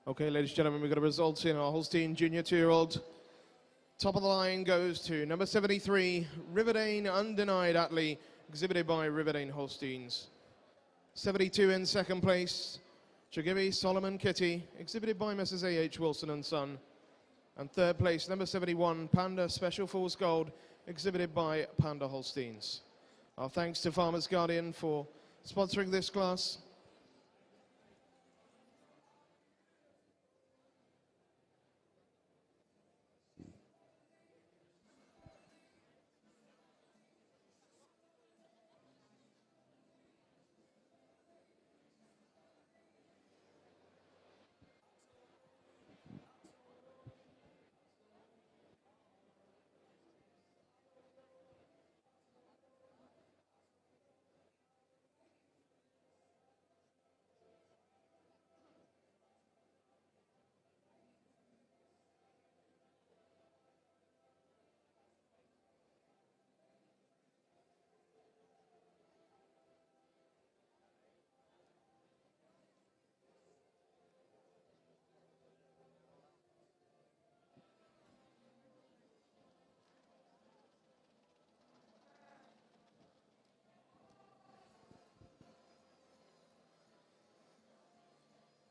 S1: Okay, ladies and gentlemen, we've got a result in our Holstein Junior 2-year-old. Top of the line goes to number 73, Riverdane Undenied Atlee, exhibited by Riverdane Holsteins. 72 in second place, Chagibi Solomon Kitty, exhibited by Messrs. A.H. Wilson and Son. And third place, number 71, Panda Special Force Gold, exhibited by Panda Holsteins. Our thanks to Farmers Guardian for sponsoring this class.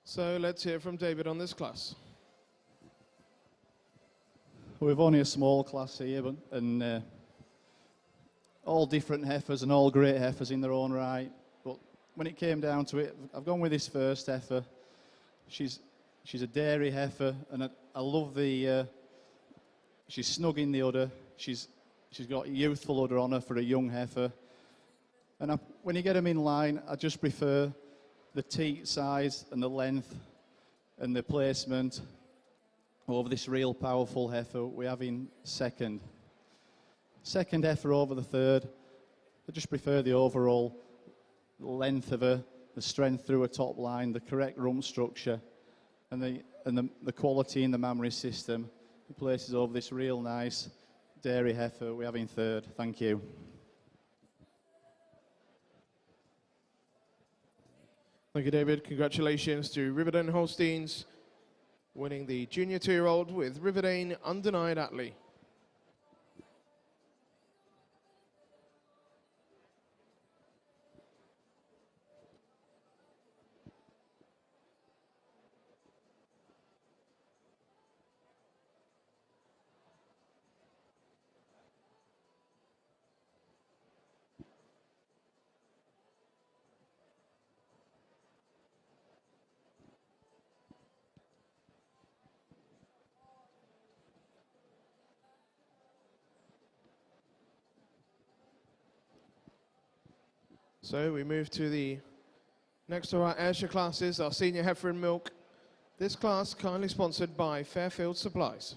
S1: So let's hear from David on this class.
S9: We've only a small class here, but, and all different heifers and all great heifers in their own right. But when it came down to it, I've gone with this first heifer. She's a dairy heifer, and I love the. She's snug in the udder. She's got youthful udder on her for a young heifer. And when you get them in line, I just prefer the teat size and the length and the placement over this real powerful heifer we have in second. Second heifer over the third. I just prefer the overall length of her, the strength through her top line, the correct rump structure, and the quality in the mammary system. It places over this real nice dairy heifer we have in third. Thank you.
S1: Thank you, David. Congratulations to Riverdane Holsteins, winning the Junior 2-year-old with Riverdane Undenied Atlee. So we move to the next of our Ayrshire classes, our Senior Heifer and Milk. This class kindly sponsored by Fairfield Supplies.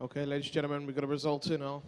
S1: Okay, ladies and gentlemen, we've got a result in our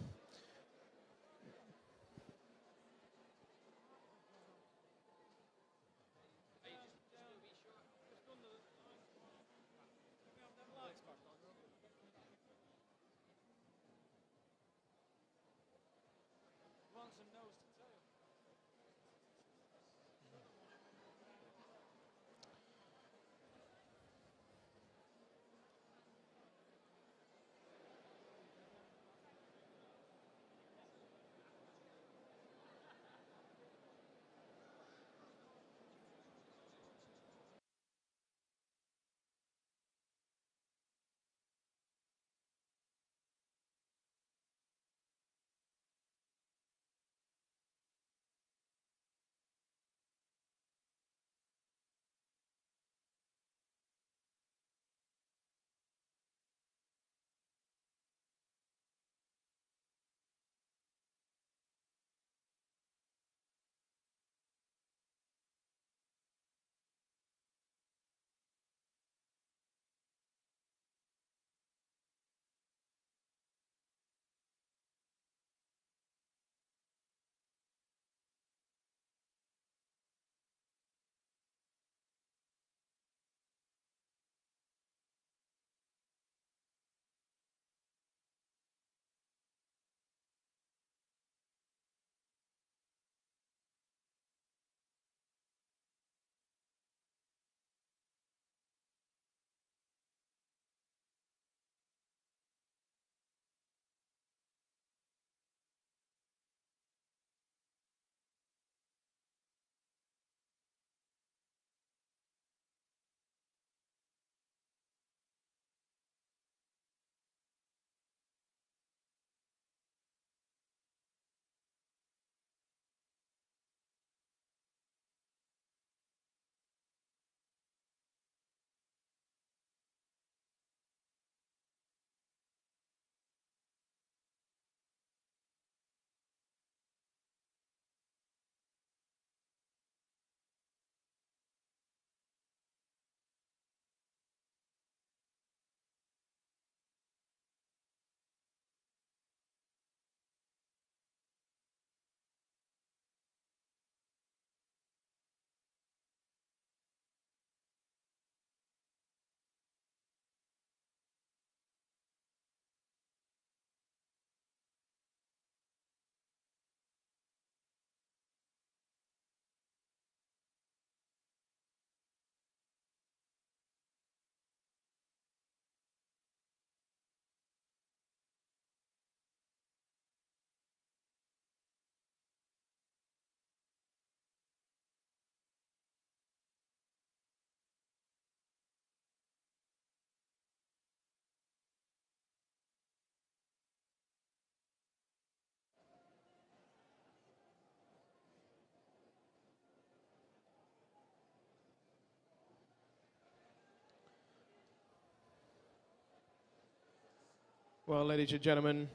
S1: well, ladies and gentlemen,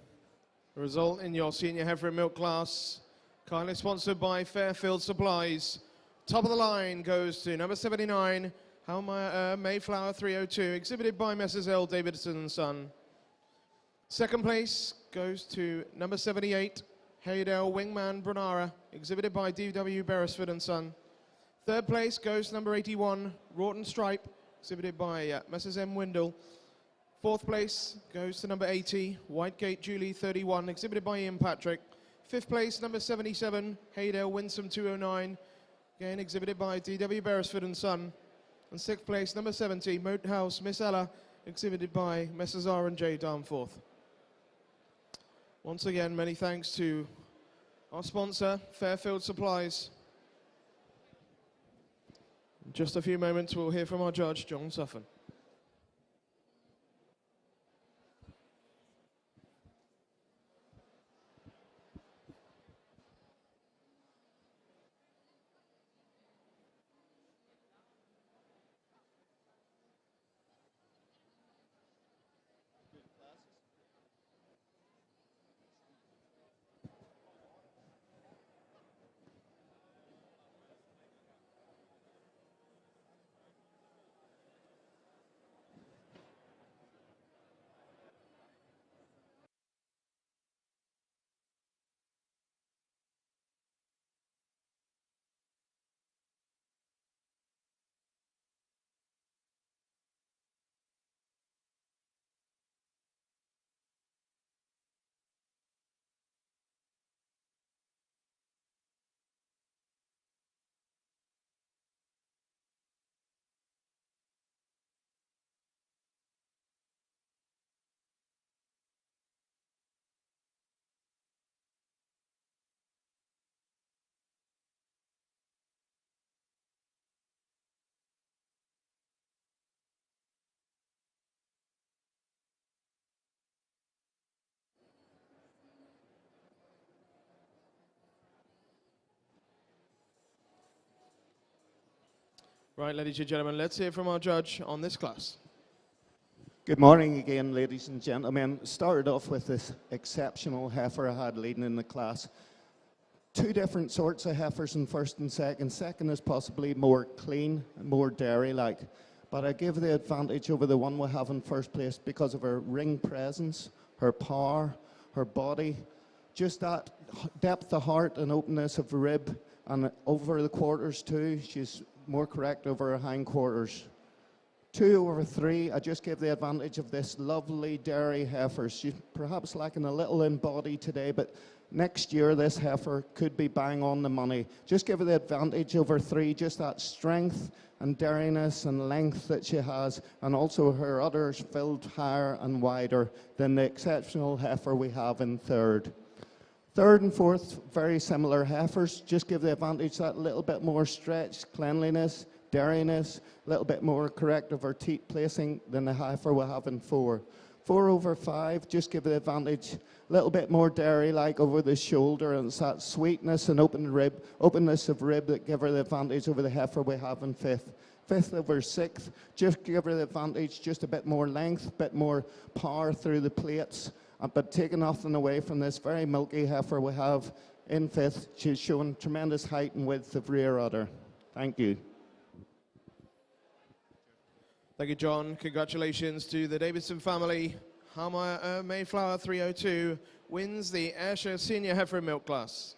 S1: the result in your senior heifer and milk class, kindly sponsored by Fairfield Supplies. Top of the line goes to number 79, Mayflower 302, exhibited by Messrs. L. Davidson and Son. Second place goes to number 78, Haydale Wingman Brunara, exhibited by D.W. Beresford and Son. Third place goes to number 81, Wroughton Stripe, exhibited by Messrs. M. Windle. Fourth place goes to number 80, Whitegate Julie 31, exhibited by Ian Patrick. Fifth place, number 77, Haydale Winsome 209, again exhibited by D.W. Beresford and Son. And sixth place, number 70, Moat House Miss Ella, exhibited by Messrs. R&J Danforth. Once again, many thanks to our sponsor, Fairfield Supplies. In just a few moments, we'll hear from our judge, John Suffin. Right, ladies and gentlemen, let's hear from our judge on this class.
S8: Good morning again, ladies and gentlemen. Started off with this exceptional heifer I had leading in the class. Two different sorts of heifers in first and second. Second is possibly more clean and more dairy-like. But I give the advantage over the one we have in first place because of her ring presence, her power, her body, just that depth of heart and openness of rib, and over the quarters too. She's more correct over her hindquarters. 2 over 3, I just give the advantage of this lovely dairy heifer. She's perhaps lacking a little in body today, but next year this heifer could be bang on the money. Just give her the advantage over 3, just that strength and dairiness and length that she has, and also her udders filled higher and wider than the exceptional heifer we have in third. Third and fourth, very similar heifers. Just give the advantage that little bit more stretch, cleanliness, dairiness, a little bit more correct of her teat placing than the heifer we have in 4. 4 over 5, just give the advantage a little bit more dairy-like over the shoulder, and it's that sweetness and openness of rib that give her the advantage over the heifer we have in 5th. 5th over 6th, just give her the advantage, just a bit more length, a bit more power through the plates. But taking nothing away from this very milky heifer we have in 5th, she's showing tremendous height and width of rear udder. Thank you.
S1: Thank you, John. Congratulations to the Davidson family. Harmeyer Mayflower 302 wins the Ayrshire Senior Heifer Milk class.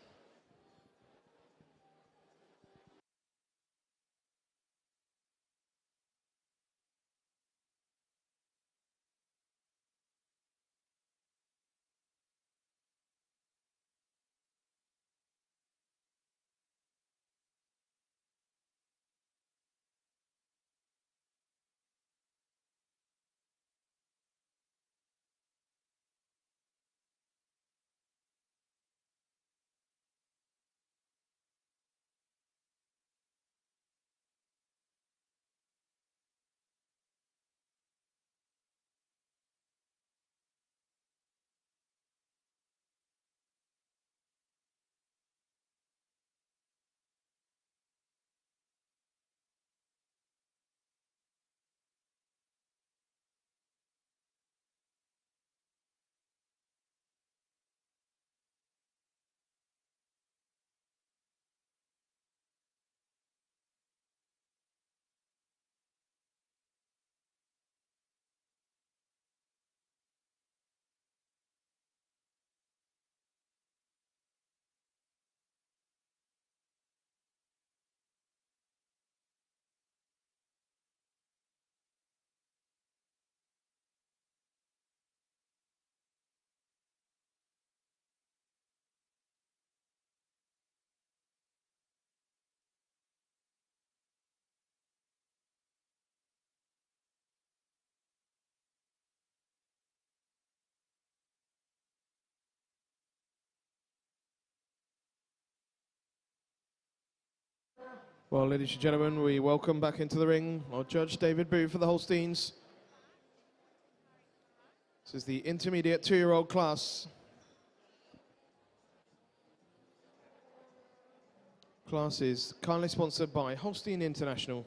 S1: Well, ladies and gentlemen, we welcome back into the ring our judge, David Boo, for the Holsteins. This is the intermediate 2-year-old class. Class is kindly sponsored by Holstein International.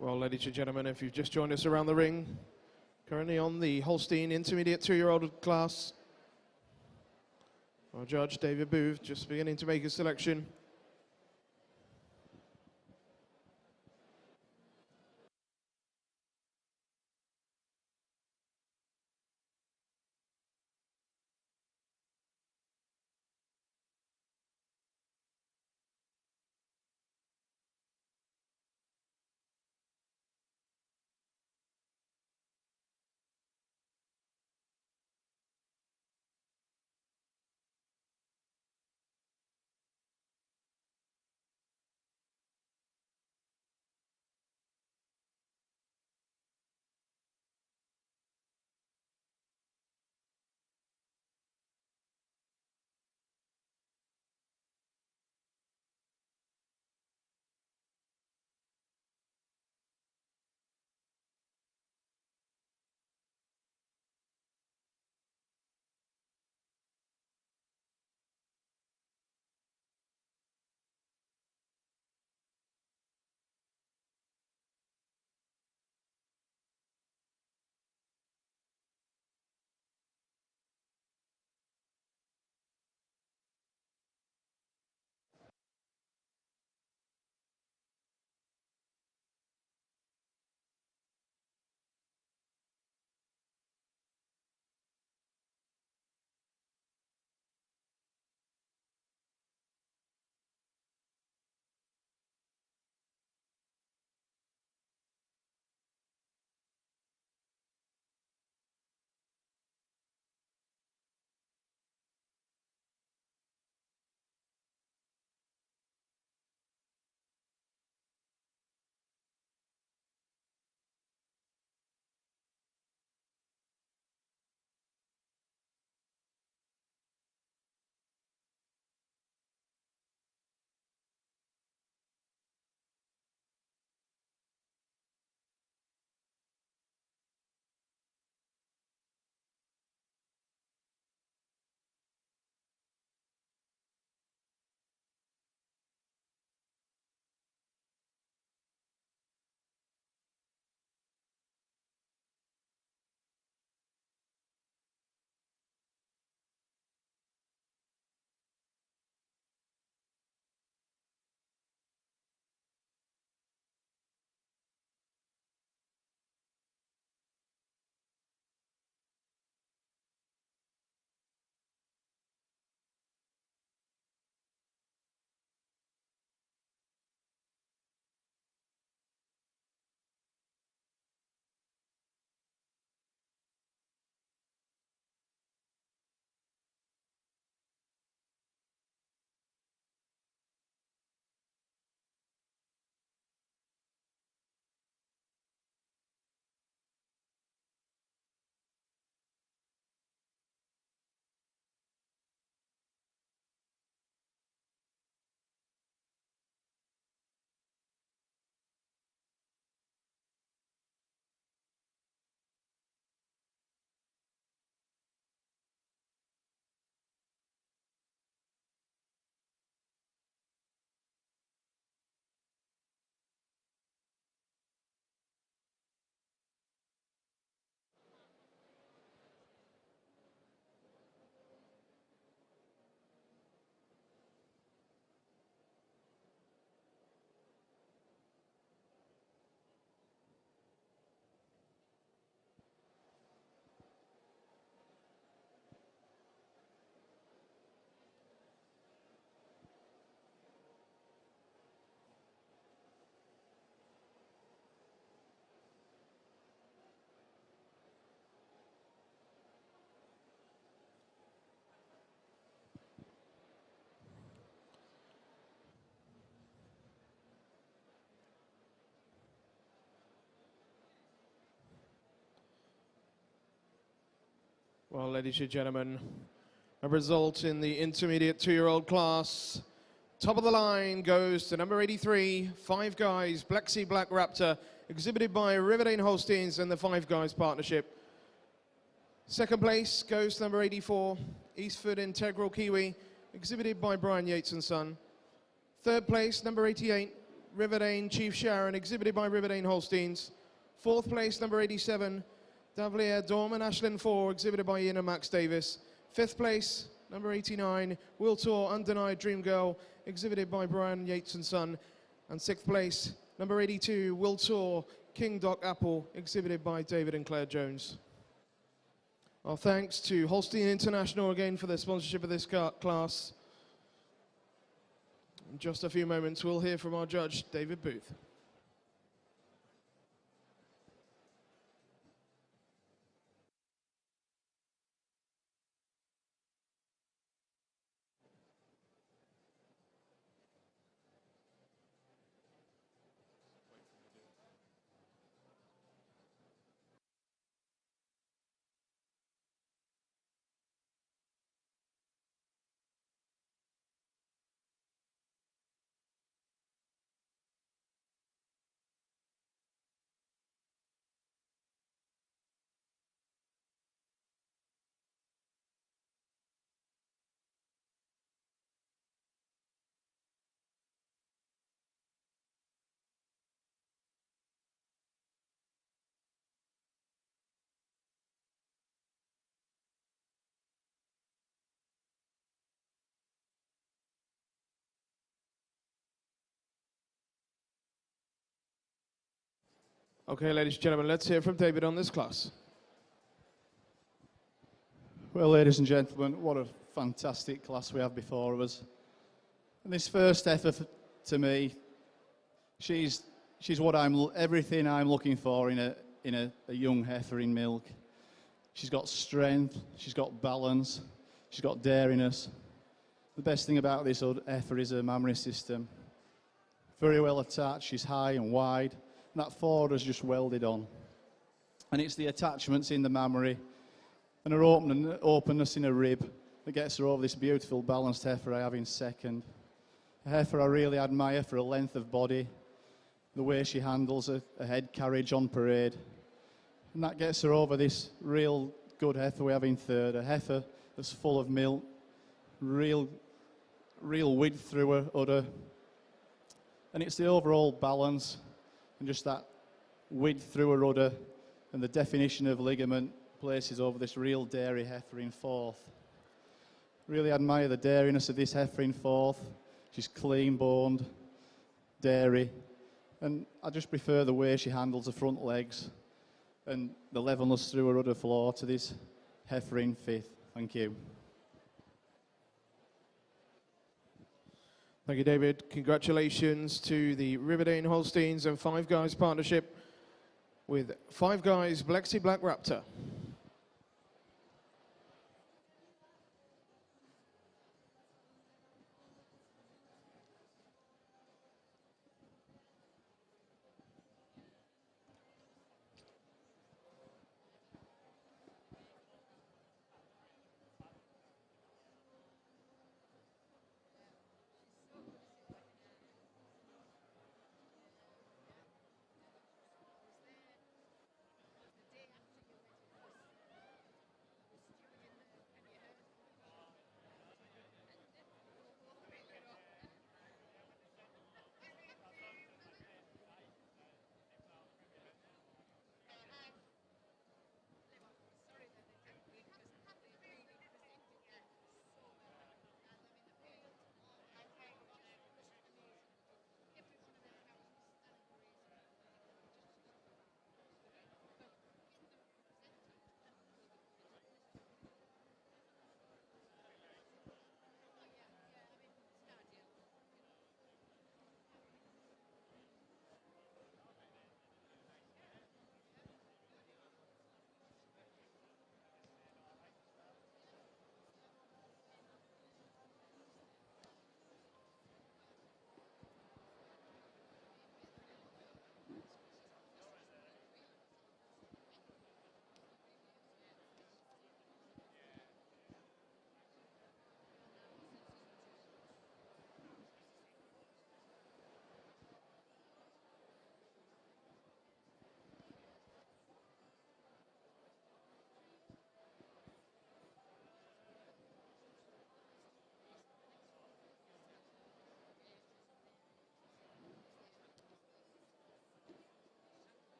S1: Well, ladies and gentlemen, if you've just joined us around the ring, currently on the Holstein Intermediate 2-year-old class, our judge, David Booth, just beginning to make his selection. Well, ladies and gentlemen, a result in the intermediate 2-year-old class. Top of the line goes to number 83, Five Guys, Black Sea Black Raptor, exhibited by Riverdale Holsteins and the Five Guys Partnership. Second place goes to number 84, Eastford Integral Kiwi, exhibited by Brian Yates and Son. Third place, number 88, Riverdane Chief Sharon, exhibited by Riverdane Holsteins. Fourth place, number 87, Davlier Dorman Ashlyn 4, exhibited by Ian and Max Davis. Fifth place, number 89, Will Tour Undenied Dream Girl, exhibited by Brian Yates and Son. And sixth place, number 82, Will Tour King Doc Apple, exhibited by David and Claire Jones. Our thanks to Holstein International again for their sponsorship of this class. In just a few moments, we'll hear from our judge, David Booth. Okay, ladies and gentlemen, let's hear from David on this class.
S9: Well, ladies and gentlemen, what a fantastic class we have before us. And this first heifer, to me, she's what everything I'm looking for in a young heifer in milk. She's got strength, she's got balance, she's got dariness. The best thing about this heifer is her mammary system. Very well attached, she's high and wide, and that forward is just welded on. And it's the attachments in the mammary and her openness in her rib that gets her over this beautiful balanced heifer I have in second. A heifer I really admire for her length of body, the way she handles her head carriage on parade. And that gets her over this real good heifer we have in third, a heifer that's full of milk, real width through her udder. And it's the overall balance and just that width through her udder and the definition of ligament places over this real dairy heifer in fourth. Really admire the dairiness of this heifer in fourth. She's clean-boned, dairy, and I just prefer the way she handles her front legs and the levelness through her udder floor to this heifer in fifth. Thank you.
S1: Thank you, David. Congratulations to the Riverdane Holsteins and Five Guys partnership with Five Guys Blexi Black Raptor.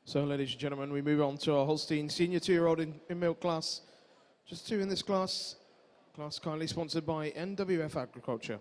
S1: So, ladies and gentlemen, we move on to our Holstein Senior 2-year-old in milk class. Just 2 in this class. Class kindly sponsored by NWF Agriculture.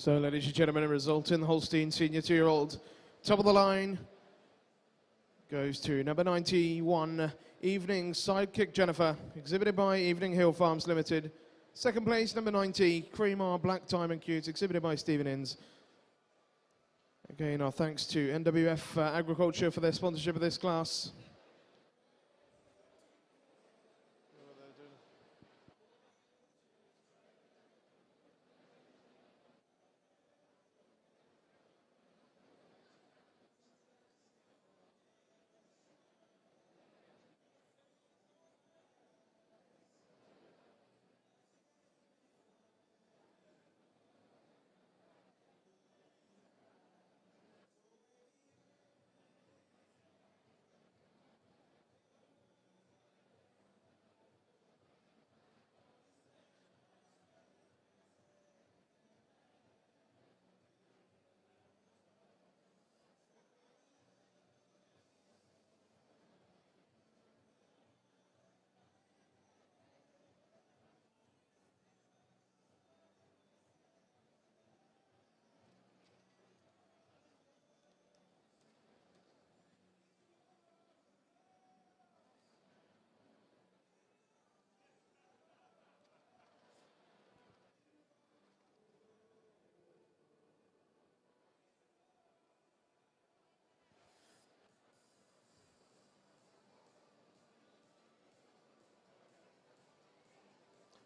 S1: So, ladies and gentlemen, a result in the Holstein Senior 2-year-old. Top of the line goes to number 91, Evening Sidekick Jennifer, exhibited by Evening Hill Farms Limited. Second place, number 90, Creamar Black Diamond Cute, exhibited by Stephen Inns. Again, our thanks to NWF Agriculture for their sponsorship of this class.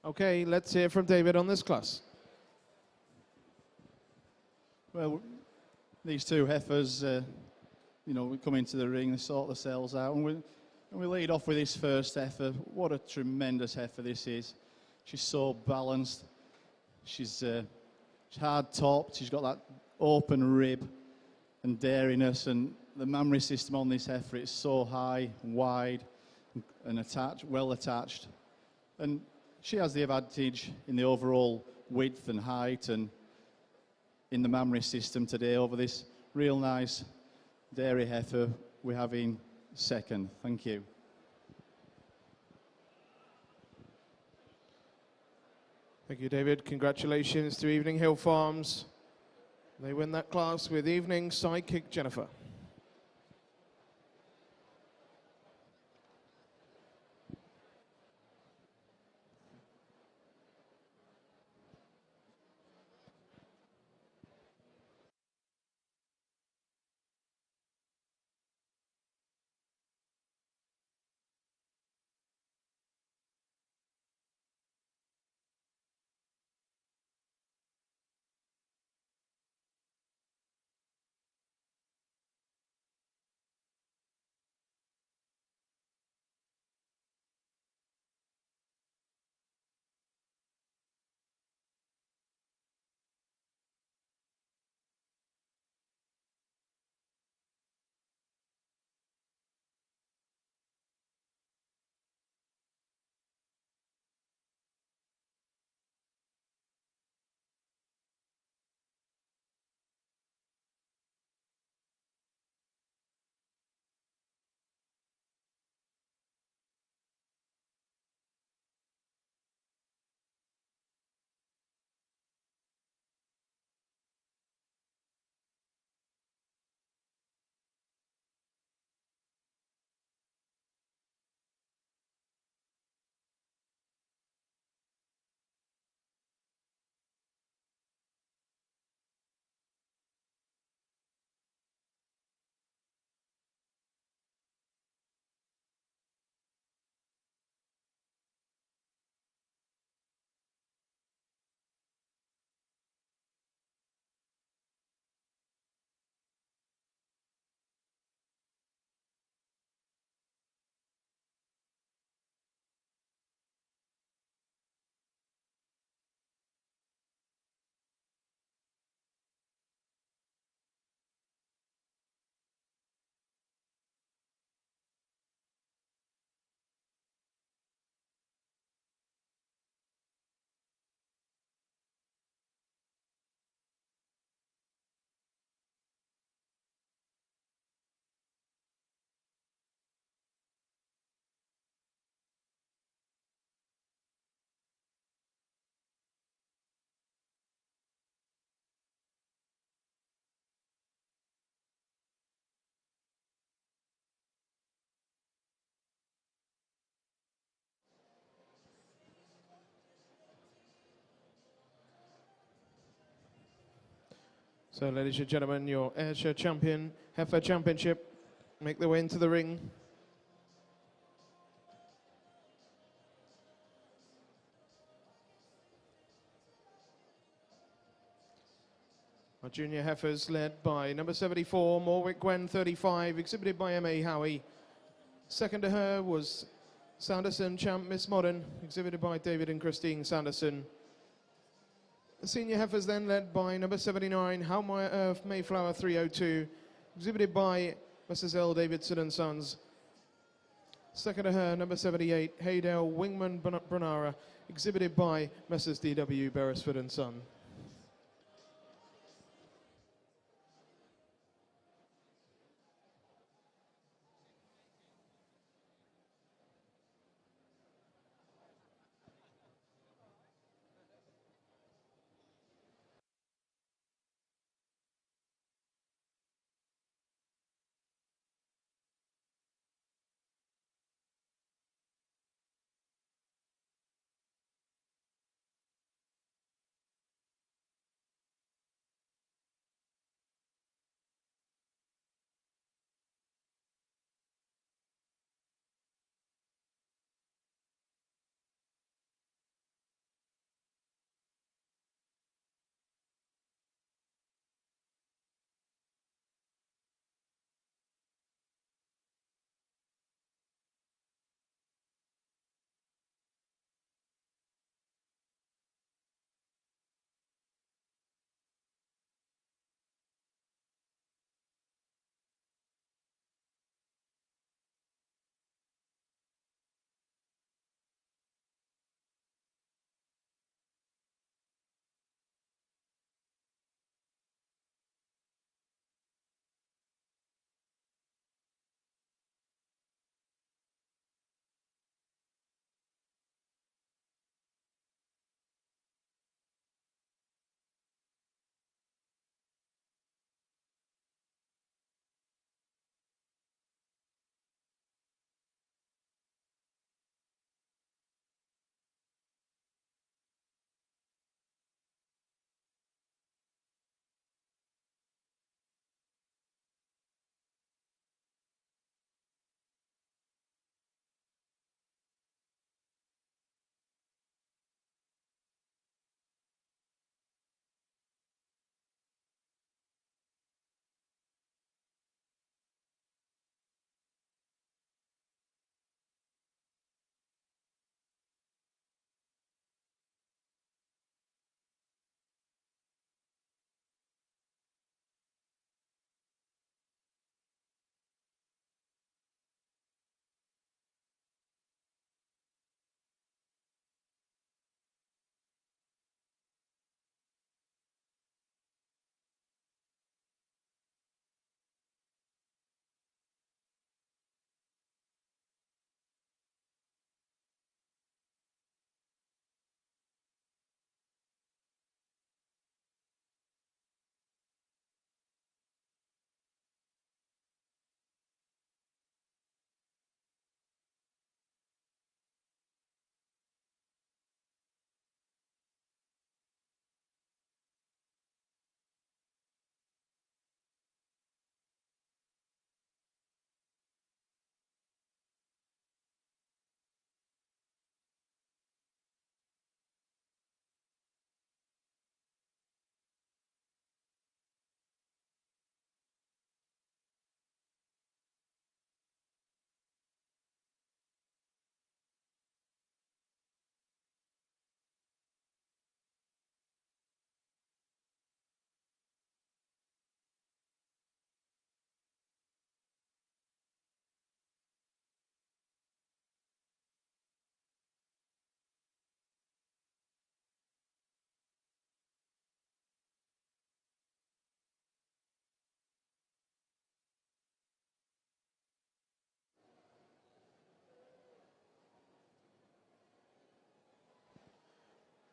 S1: Okay, let's hear from David on this class.
S9: Well, these two heifers, we come into the ring, they sort themselves out, and we lead off with this first heifer. What a tremendous heifer this is. She's so balanced. She's hard-topped. She's got that open rib and dairiness, and the mammary system on this heifer is so high and wide and attached, well attached. And she has the advantage in the overall width and height and in the mammary system today over this real nice dairy heifer we have in second. Thank you.
S1: Thank you, David. Congratulations to Evening Hill Farms. They win that class with Evening sidekick Jennifer. So, ladies and gentlemen, your Ayrshire Champion Heifer Championship make their way into the ring. Our junior heifers led by number 74, Morwick Gwen 35, exhibited by M.A. Howie. Second to her was Sanderson Champ Miss Modern, exhibited by David and Christine Sanderson. The senior heifers then led by number 79, Halmeyer Earth Mayflower 302, exhibited by Mrs. L. Davidson and Sons. Second to her, number 78, Haydale Wingman Brunara, exhibited by Messrs. D.W. Beresford and Son.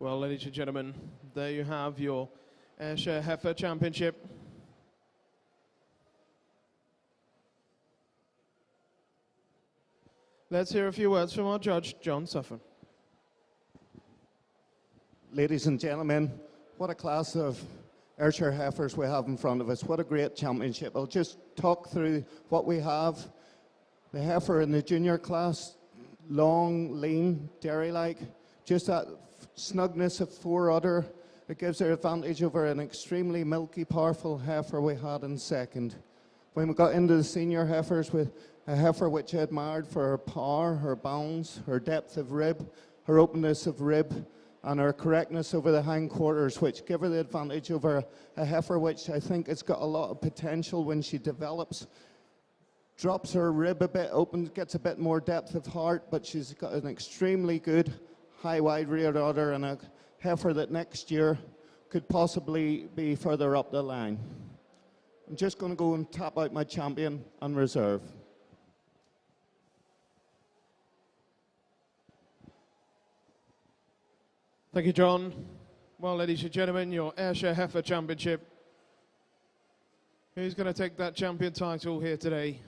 S1: Well, ladies and gentlemen, there you have your Ayrshire Heifer Championship. Let's hear a few words from our judge, John Suffern.
S8: Ladies and gentlemen, what a class of Ayrshire heifers we have in front of us. What a great championship. I'll just talk through what we have. The heifer in the junior class, long, lean, dairy-like, just that snugness of fore udder. It gives her advantage over an extremely milky, powerful heifer we had in second. When we got into the senior heifers, with a heifer which I admired for her power, her bounds, her depth of rib, her openness of rib, and her correctness over the hindquarters, which give her the advantage over a heifer which I think has got a lot of potential when she develops. Drops her rib a bit, opens, gets a bit more depth of heart, but she's got an extremely good high wide rear udder and a heifer that next year could possibly be further up the line. I'm just going to go and tap out my champion and reserve.
S1: Thank you, John. Well, ladies and gentlemen, your Ayrshire Heifer Championship. Who's going to take that champion title here today?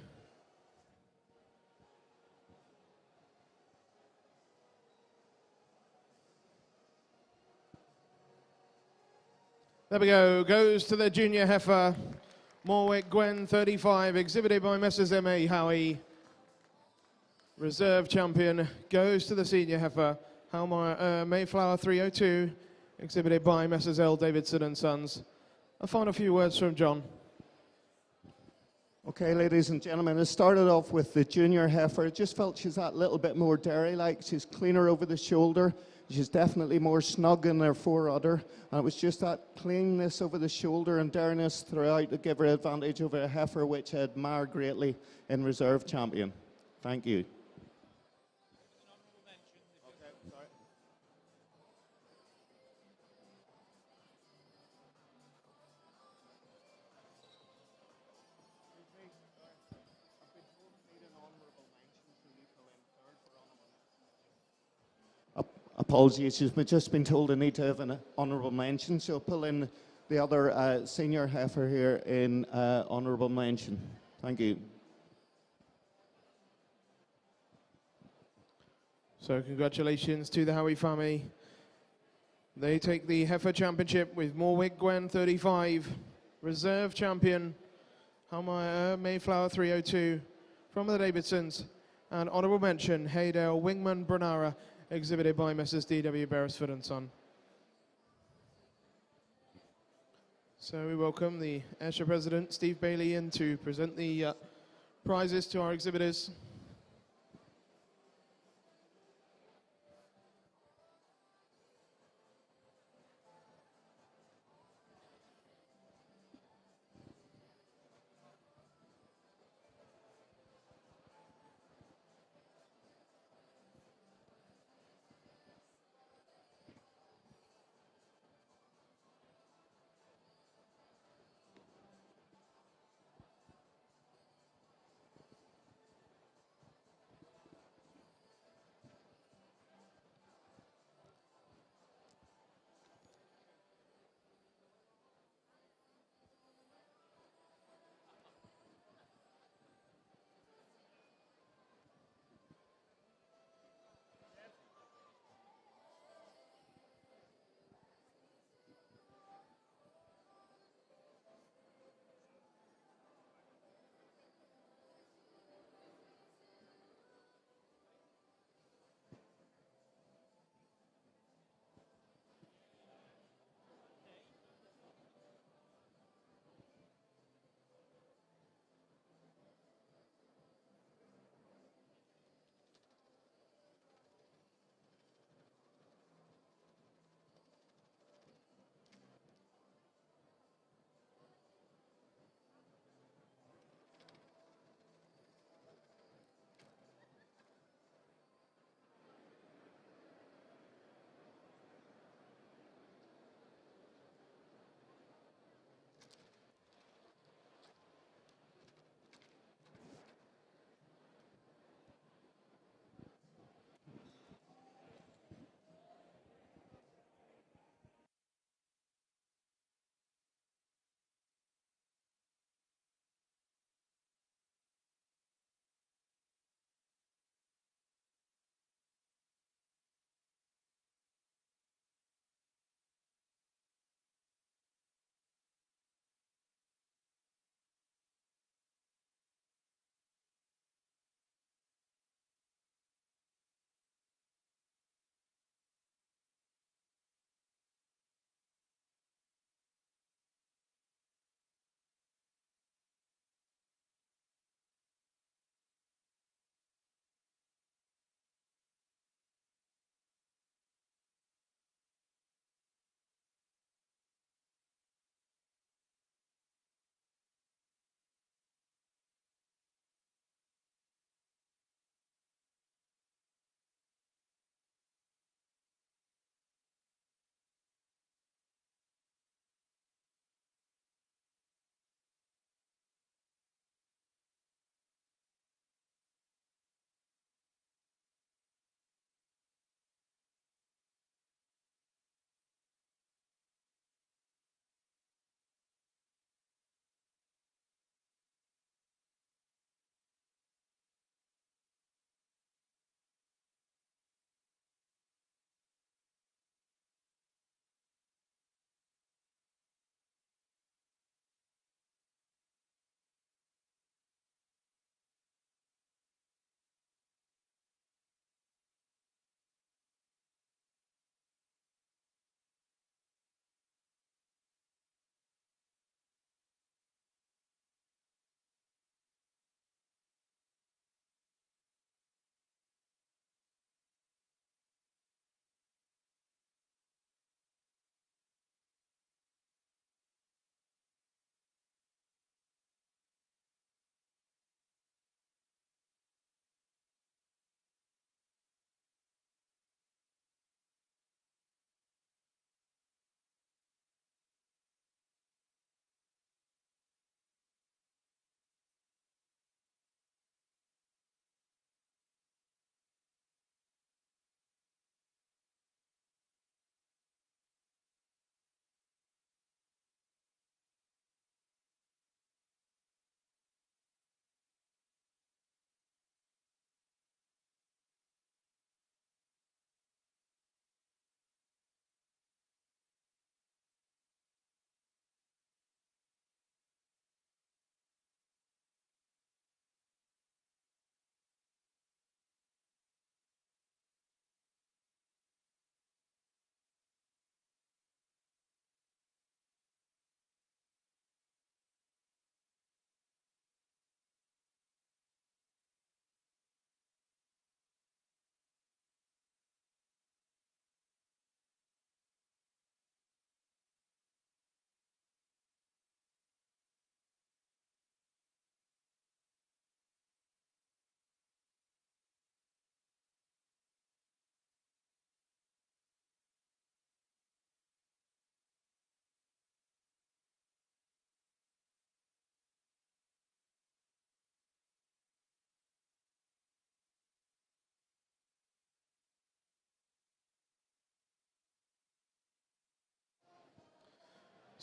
S1: There we go. Goes to the junior heifer, Morwick Gwen 35, exhibited by Messrs. M.A. Howie. Reserve champion goes to the senior heifer, Mayflower 302, exhibited by Messrs. L. Davidson and Sons. A final few words from John.
S8: Okay, ladies and gentlemen, I started off with the junior heifer. I just felt she's that little bit more dairy-like. She's cleaner over the shoulder. She's definitely more snug in her fore udder. And it was just that cleanness over the shoulder and dairness throughout to give her advantage over a heifer which I admire greatly in reserve champion. Thank you. Apologies, she's just been told I need to have an honourable mention, so I'll pull in the other senior heifer here in honourable mention. Thank you.
S1: So congratulations to the Howie family. They take the Heifer Championship with Morwick Gwen 35, reserve champion Mayflower 302 from the Davidsons, and honourable mention Haydale Wingman Brunara, exhibited by Messrs. D.W. Beresford and Son. So we welcome the Ayrshire President, Steve Bailey, in to present the prizes to our exhibitors.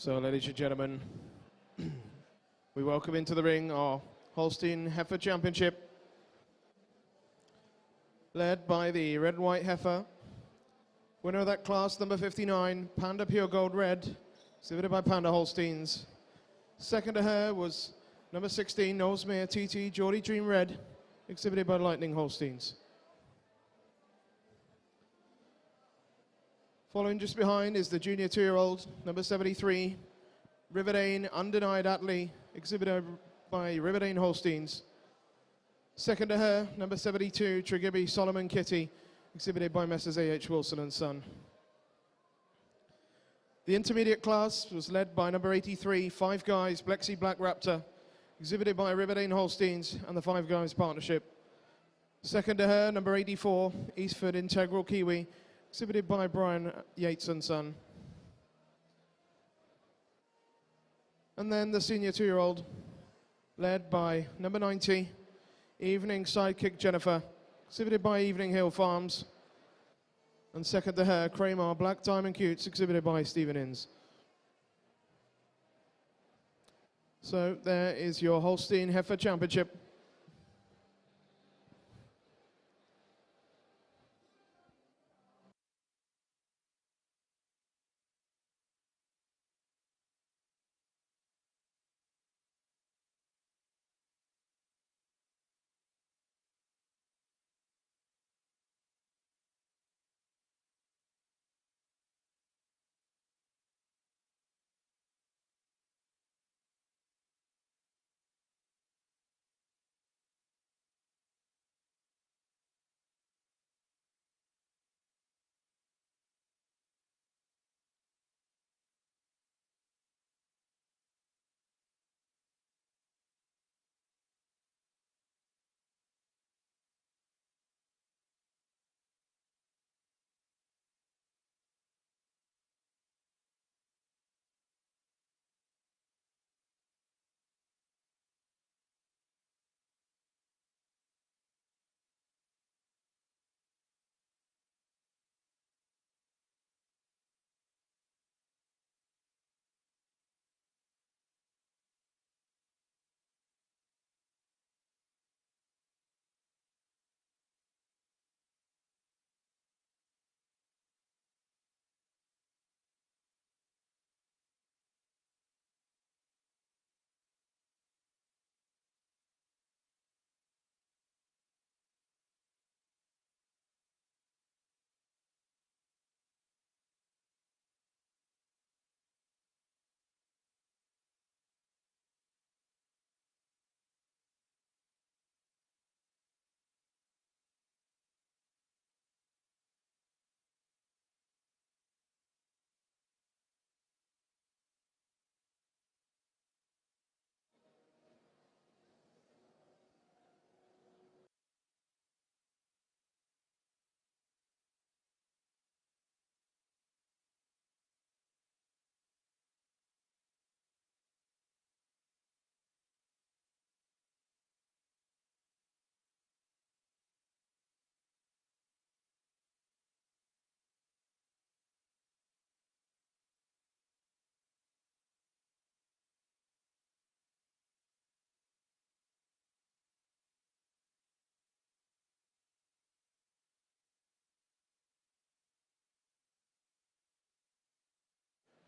S1: So, ladies and gentlemen, we welcome into the ring our Holstein Heifer Championship, led by the red and white heifer. Winner of that class, number 59, Panda Pure Gold Red, exhibited by Panda Holsteins. Second to her was number 16, Knowlesmere TT Geordie Dream Red, exhibited by Lightning Holsteins. Following just behind is the junior 2-year-old, number 73, Riverdane Undenied Atlee, exhibited by Riverdane Holsteins. Second to her, number 72, Tregibi Solomon Kitty, exhibited by Messrs A.H. Wilson and Son. The intermediate class was led by number 83, Five Guys Blexi Black Raptor, exhibited by Riverdane Holsteins and the Five Guys Partnership. Second to her, number 84, Eastford Integral Kiwi, exhibited by Brian Yates and Son. And then the senior 2-year-old, led by number 90, Evening Sidekick Jennifer, exhibited by Evening Hill Farms. And second to her, Kramer Black Diamond Cutes, exhibited by Stephen Inns. So there is your Holstein Heifer Championship.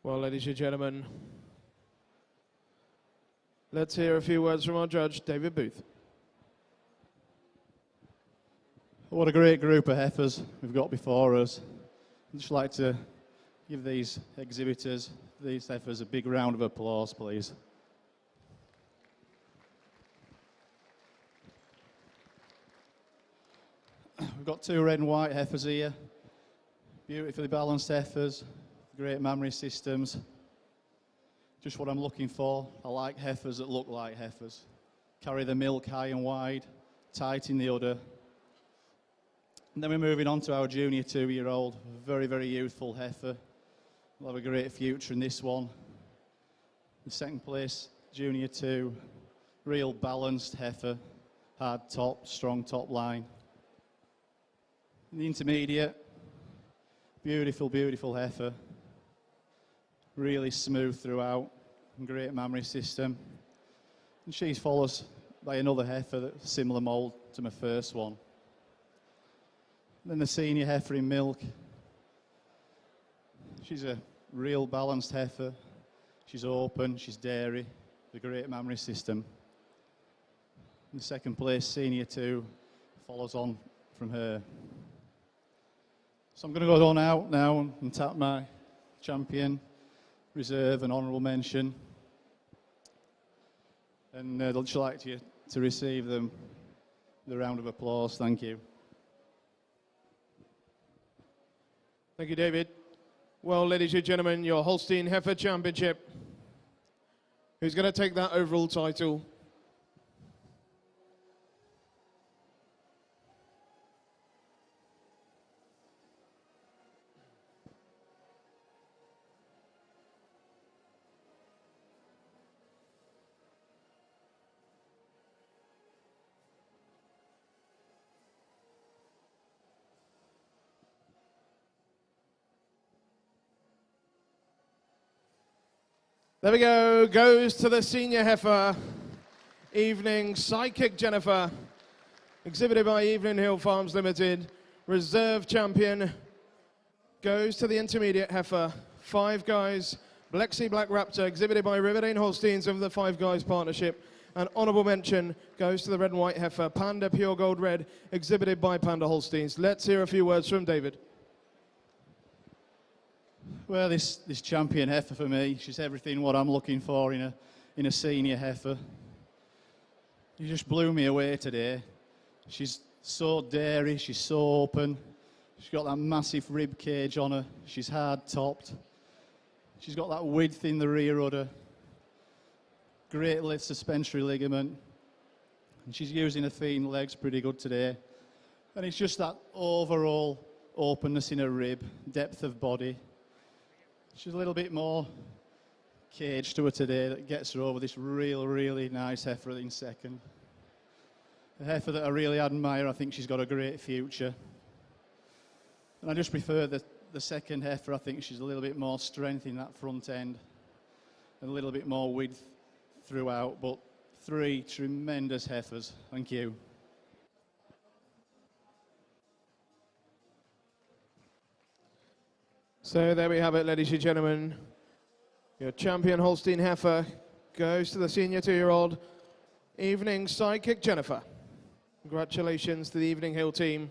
S1: Well, ladies and gentlemen, let's hear a few words from our judge, David Booth.
S9: What a great group of heifers we've got before us. I'd just like to give these exhibitors, these heifers, a big round of applause, please. We've got two red and white heifers here, beautifully balanced heifers, great mammary systems. Just what I'm looking for. I like heifers that look like heifers. Carry the milk high and wide, tight in the udder. And then we're moving on to our junior 2-year-old, very, very youthful heifer. We'll have a great future in this one. In second place, junior 2, real balanced heifer, hard top, strong top line. In the intermediate, beautiful, beautiful heifer. really smooth throughout, great mammary system. And she's followed by another heifer that's similar mould to my first one. Then the senior heifer in milk. She's a real balanced heifer. She's open, she's dairy, a great mammary system. In the second place, senior 2, follows on from her. So I'm going to go on out now and tap my champion, reserve and honourable mention. And I'd just like to receive them with a round of applause. Thank you.
S1: Thank you, David. Well, ladies and gentlemen, your Holstein Heifer Championship. Who's going to take that overall title? There we go, goes to the senior heifer, Evening Psychic Jennifer, exhibited by Evening Hill Farms Limited. Reserve champion goes to the intermediate heifer, Five Guys, Blexi Black Raptor, exhibited by Riverdale Holsteins of the Five Guys Partnership. And honourable mention goes to the red and white heifer, Panda Pure Gold Red, exhibited by Panda Holsteins. Let's hear a few words from David.
S9: Well, this champion heifer for me, she's everything what I'm looking for in a senior heifer. You just blew me away today. She's so dairy, she's so open. She's got that massive rib cage on her. She's hard topped. She's got that width in the rear udder. Great suspensory ligament. And she's using her feet and legs pretty good today. And it's just that overall openness in her rib, depth of body. She's a little bit more cage to her today that gets her over this really nice heifer in second. A heifer that I really admire. I think she's got a great future. And I just prefer the second heifer. I think she's a little bit more strength in that front end and a little bit more width throughout. But 3 tremendous heifers. Thank you.
S1: So there we have it, ladies and gentlemen. Your champion Holstein heifer goes to the senior 2-year-old Evening Psychic Jennifer. Congratulations to the Evening Hill team.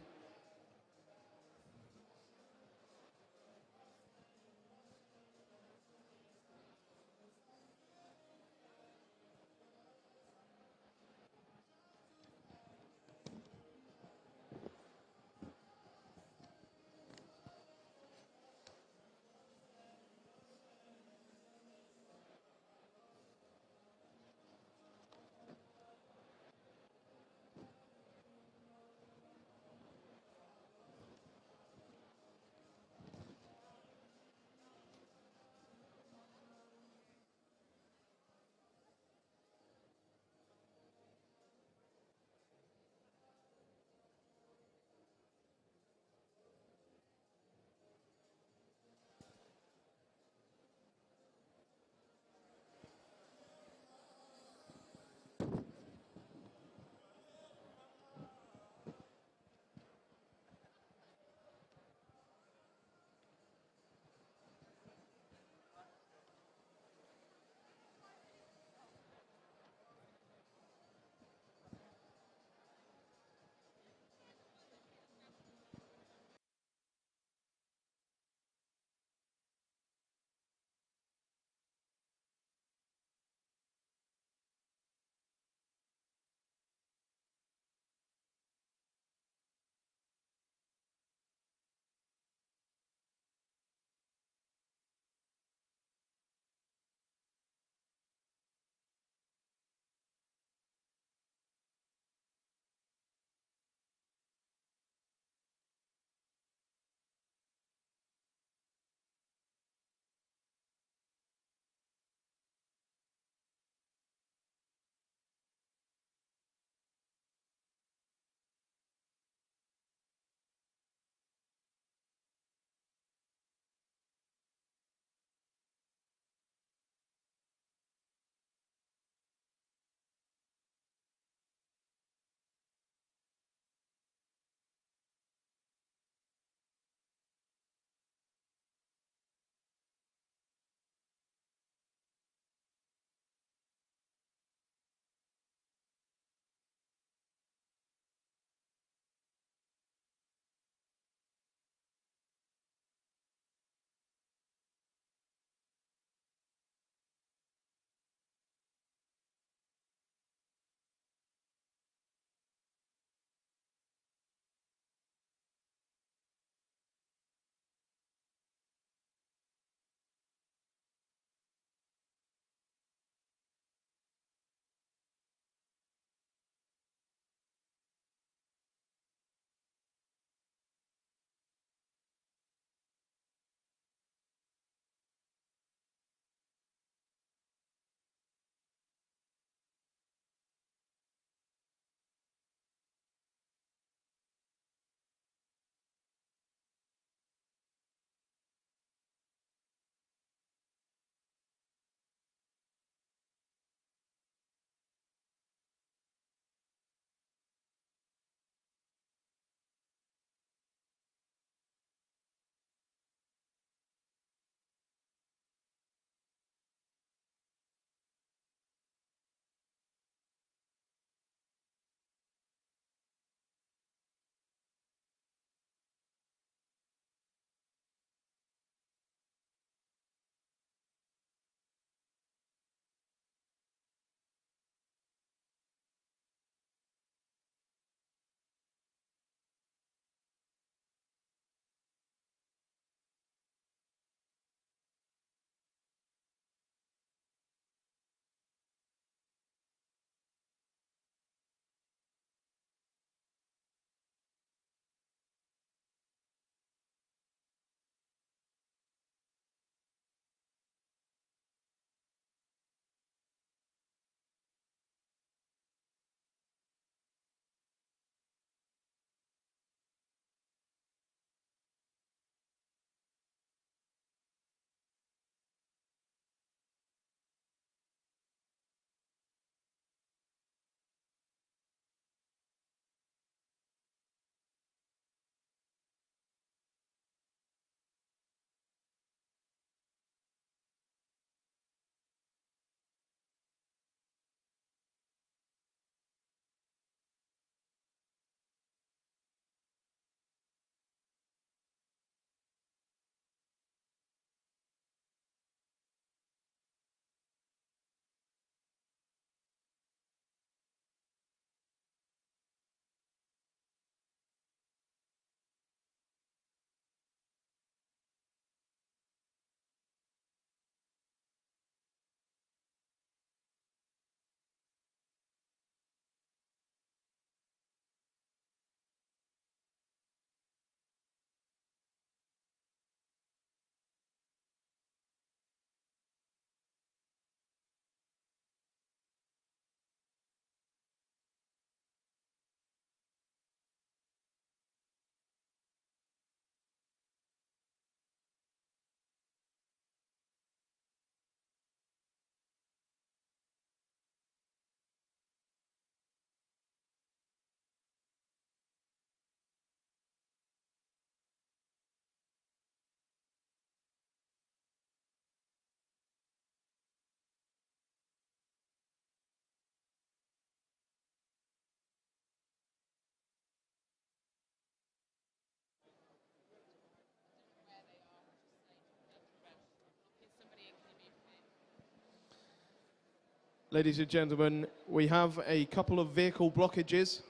S1: ladies and gentlemen, we have a couple of vehicle blockages.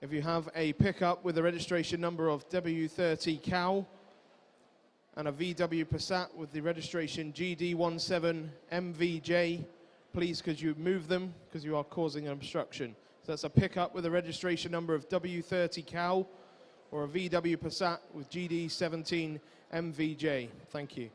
S1: If you have a pickup with a registration number of W30 Cow and a VW Passat with the registration GD17MVJ, please could you move them because you are causing an obstruction. So that's a pickup with a registration number of W30 Cow or a VW Passat with GD17MVJ. Thank you.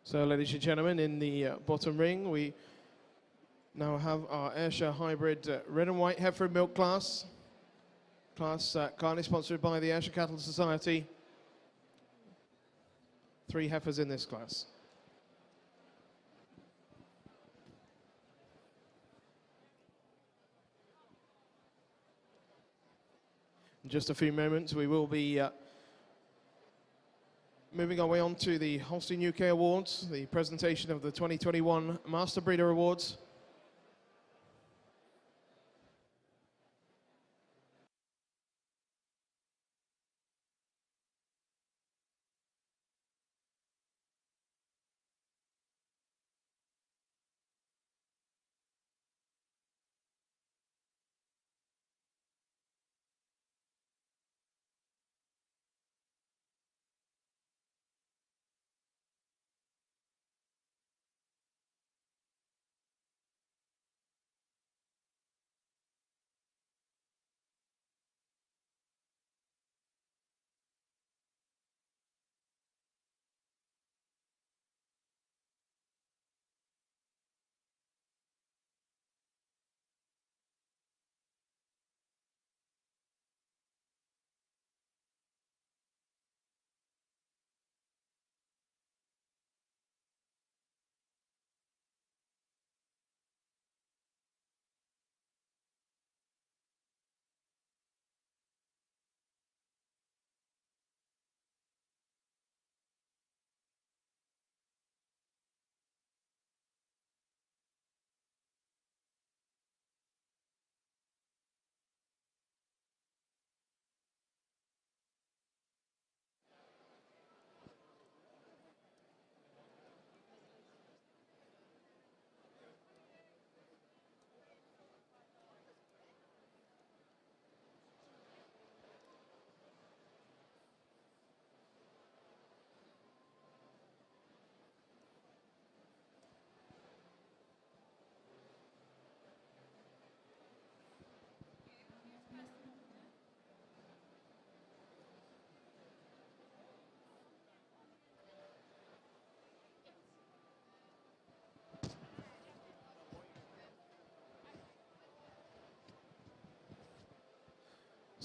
S1: So, ladies and gentlemen, in the bottom ring, we now have our Ayrshire Hybrid red and white heifer and milk class. Kindly sponsored by the Ayrshire Cattle Society. 3 heifers in this class. In just a few moments, we will be moving our way on to the Holstein UK Awards, the presentation of the 2021 Master Breeder Awards.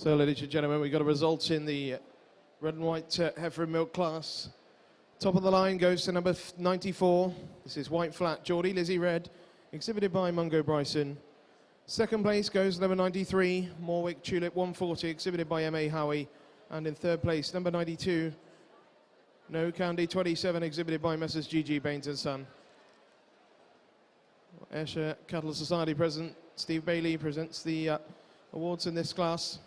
S1: So, ladies and gentlemen, we got a result in the red and white heifer and milk class. Top of the line goes to number 94. This is White Flat Geordie Lizzie Red, exhibited by Mungo Bryson. Second place goes number 93, Morwick Tulip 140, exhibited by M.A. Howie. And in third place, number 92, No Candy 27, exhibited by Messrs. G.G. Baines and Son. Ayrshire Cattle Society President Steve Bailey presents the awards in this class.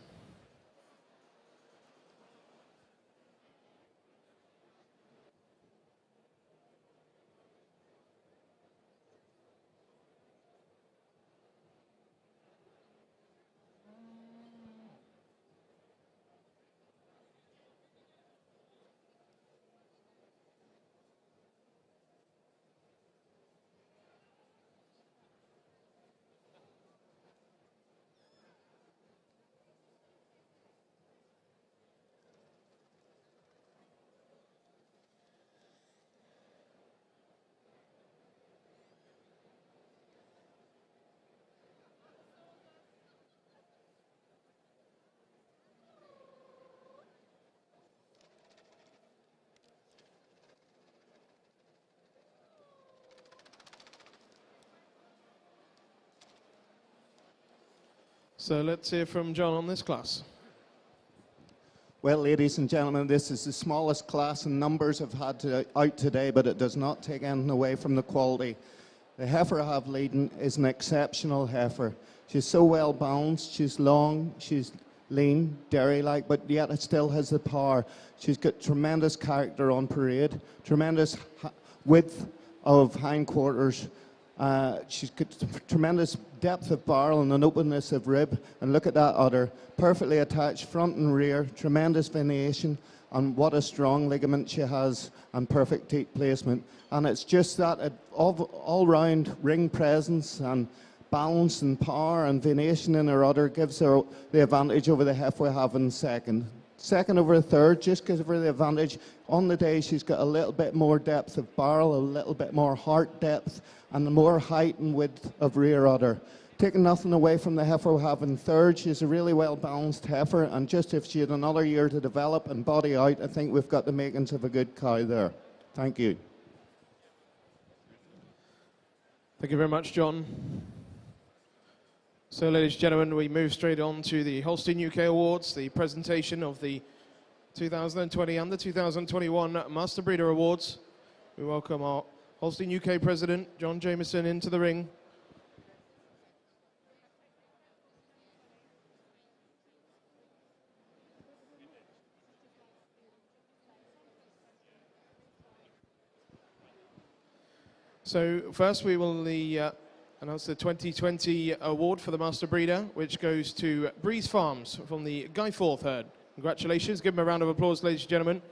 S1: So let's hear from John on this class.
S8: Well, ladies and gentlemen, this is the smallest class in numbers I've had out today, but it does not take anything away from the quality. The heifer I have leading is an exceptional heifer. She's so well balanced, she's long, she's lean, dairy-like, but yet it still has the power. She's got tremendous character on parade, tremendous width of hindquarters. She's got tremendous depth of barrel and an openness of rib. And look at that udder, perfectly attached front and rear, tremendous venation, and what a strong ligament she has, and perfect teat placement. And it's just that all-round ring presence and balance and power and venation in her udder gives her the advantage over the heifer we have in second. Second over third just gives her the advantage. On the day she's got a little bit more depth of barrel, a little bit more heart depth, and more height and width of rear udder. Taking nothing away from the heifer we have in third, she's a really well balanced heifer, and just if she had another year to develop and body out, I think we've got the makings of a good cow there. Thank you.
S1: Thank you very much, John. So, ladies and gentlemen, we move straight on to the Holstein UK Awards, the presentation of the 2020 and the 2021 Master Breeder Awards. We welcome our Holstein UK President, John Jameson, into the ring. So first we will announce the 2020 award for the Master Breeder, which goes to Breeze Farms from the Guy Forth herd. Congratulations. Give them a round of applause, ladies and gentlemen.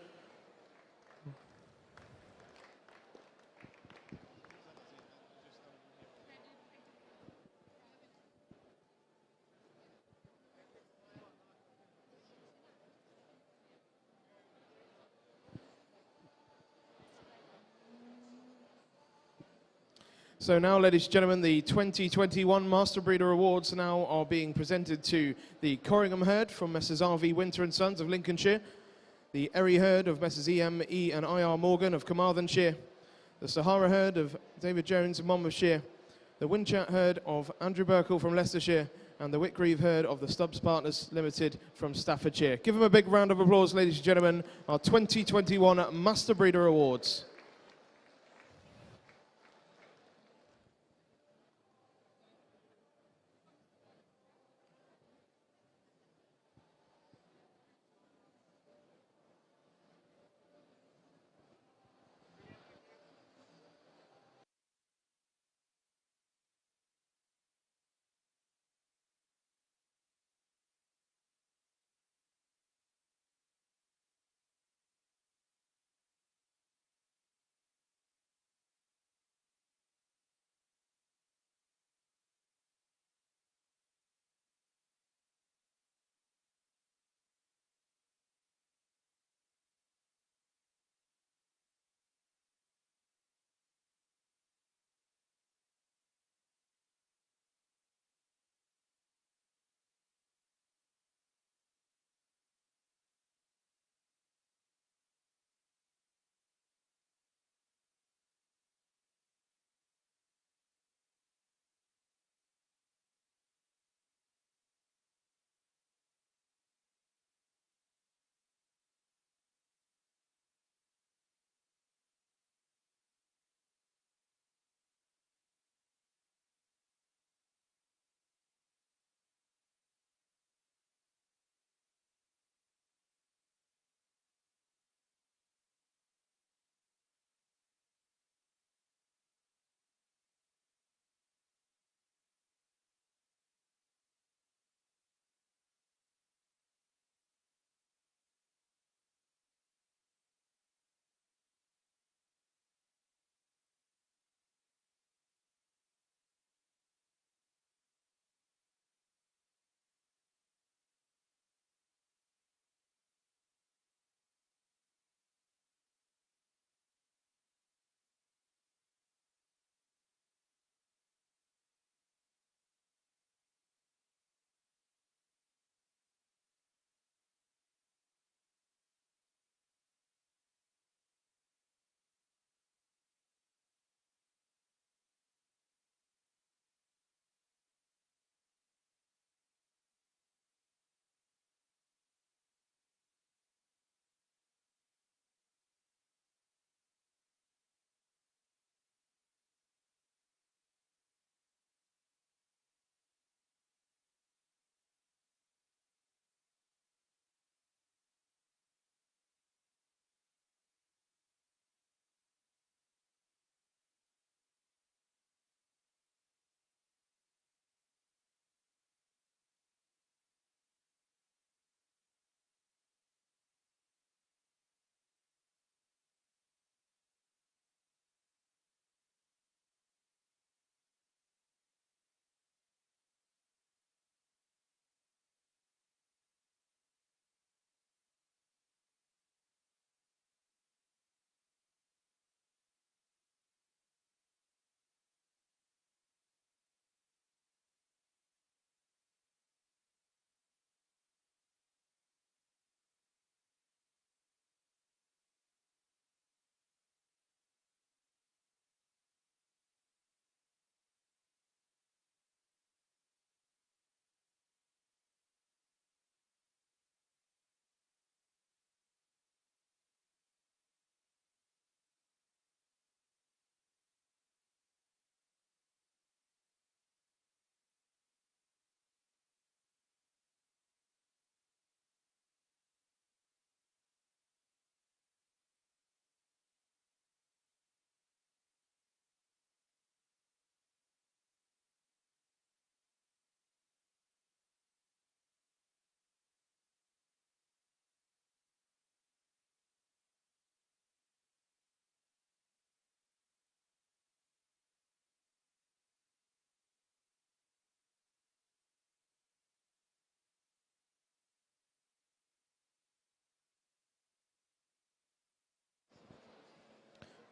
S1: So now, ladies and gentlemen, the 2021 Master Breeder Awards now are being presented to the Corringham herd from Messrs. R.V. Winter and Sons of Lincolnshire, the Erie herd of Messrs. E.M.E. and I.R. Morgan of Carmarthenshire, the Sahara herd of David Jones of Monmouthshire, the Winchat herd of Andrew Burkle from Leicestershire, and the Whitgreave herd of the Stubbs Partners Limited from Staffordshire. Give them a big round of applause, ladies and gentlemen, our 2021 Master Breeder Awards.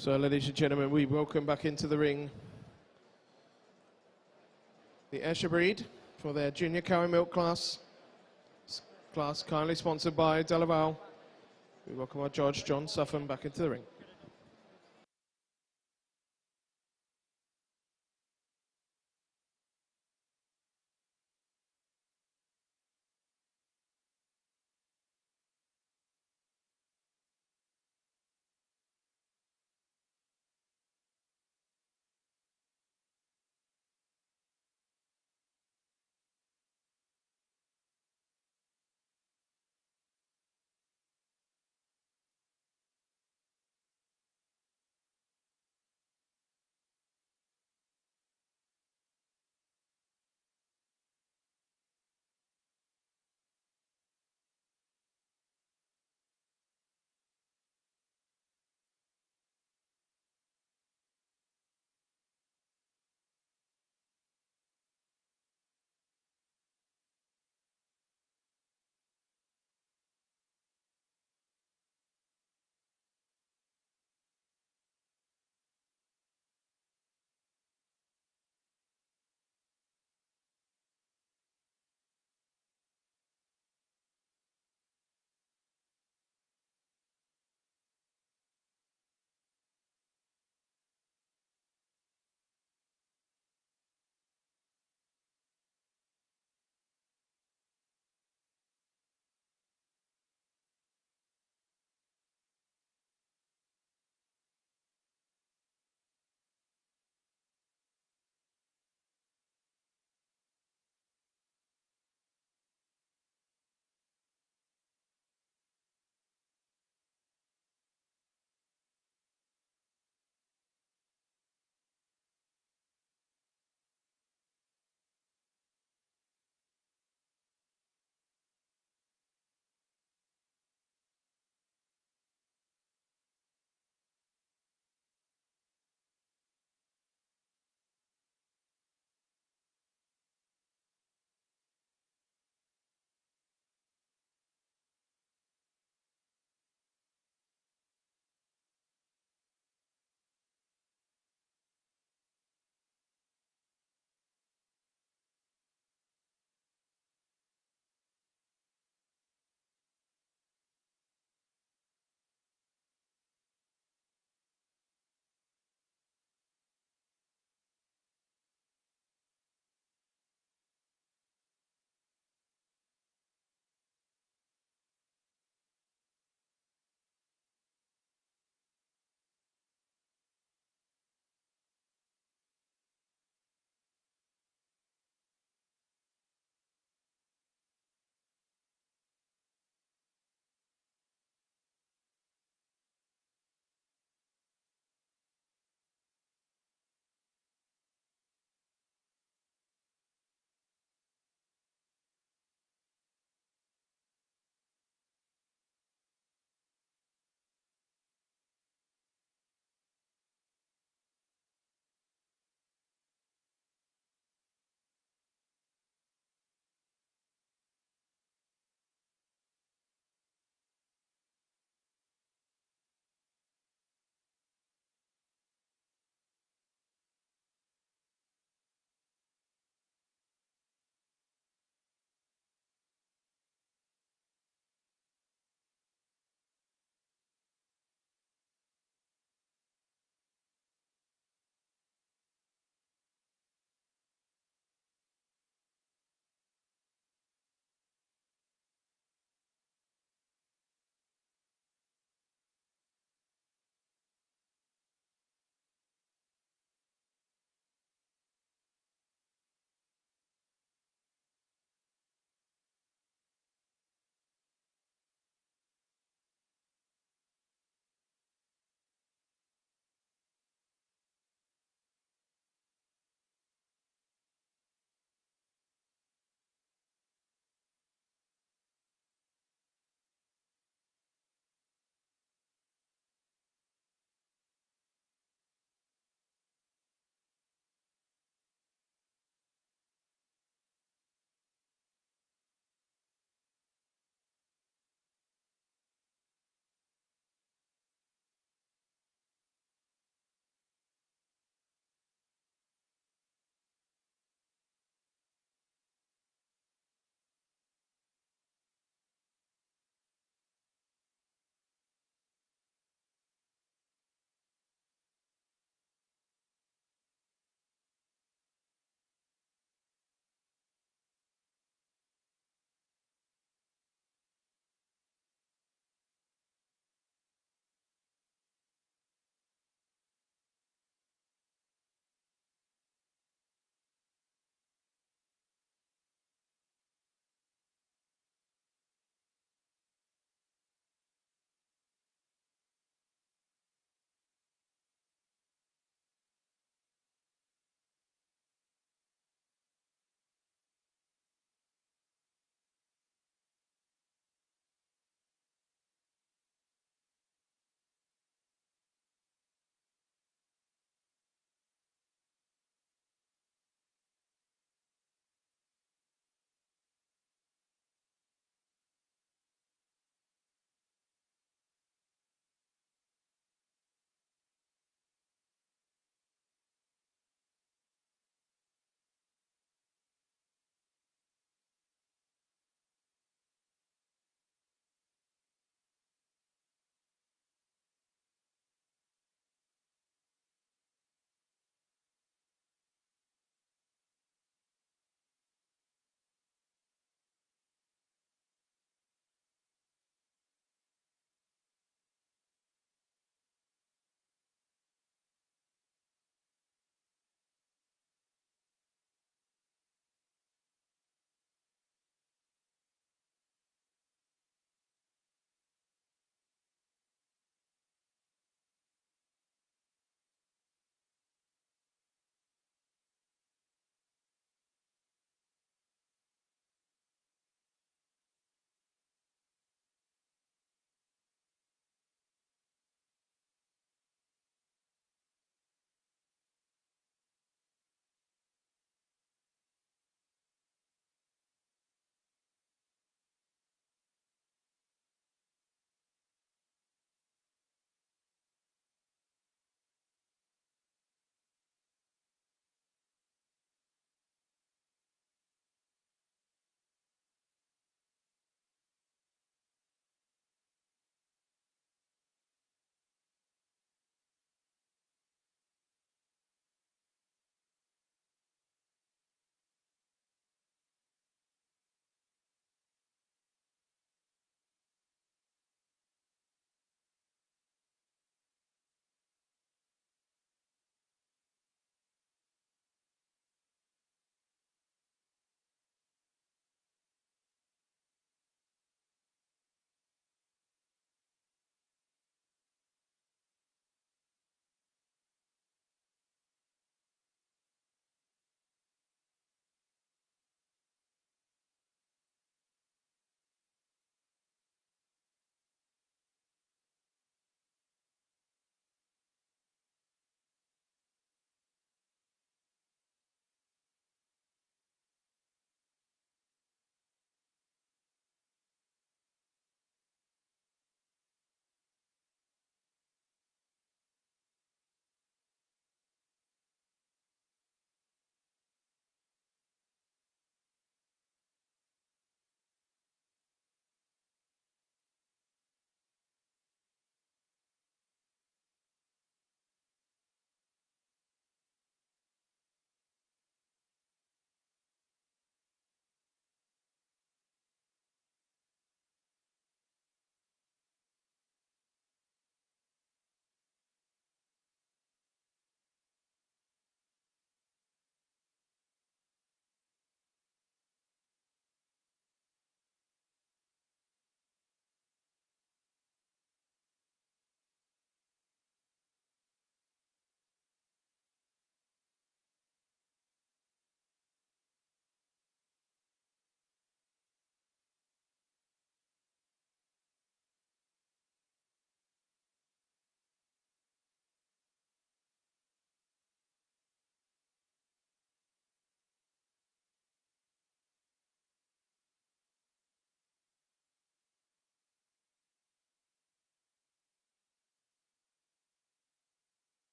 S1: So, ladies and gentlemen, we welcome back into the ring the Esher breed for their junior cow and milk class. Class kindly sponsored by Delaval. We welcome our judge, John Suffan, back into the ring.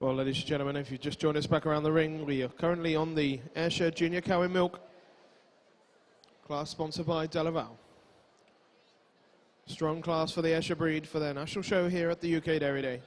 S1: Well, ladies and gentlemen, if you just joined us back around the ring, we are currently on the Ayrshire Junior Cow in Milk class sponsored by Delaval. Strong class for the Ayrshire breed for their national show here at the UK Dairy Day.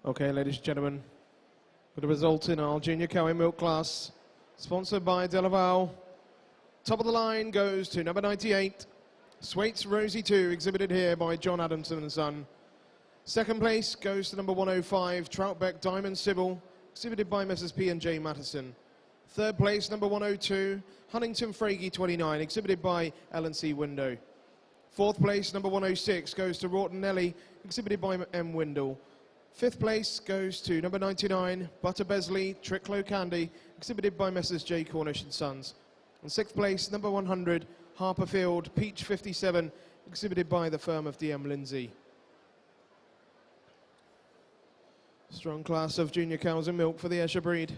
S1: Okay, ladies and gentlemen, for the result in our junior cow and milk class, sponsored by Delaval. Top of the line goes to number 98, Swaits Rosie 2, exhibited here by John Adamson and Son. Second place goes to number 105, Troutbeck Diamond Sybil, exhibited by Messrs. P&J Mattison. Third place, number 102, Huntington Fragey 29, exhibited by L&C Window. Fourth place, number 106, goes to Rawton Nelly, exhibited by M. Windle. Fifth place goes to number 99, Butter Besley Tricklow Candy, exhibited by Messrs. J. Cornish and Sons. And sixth place, number 100, Harperfield Peach 57, exhibited by the firm of DM Lindsay. Strong class of junior cows and milk for the Esher breed.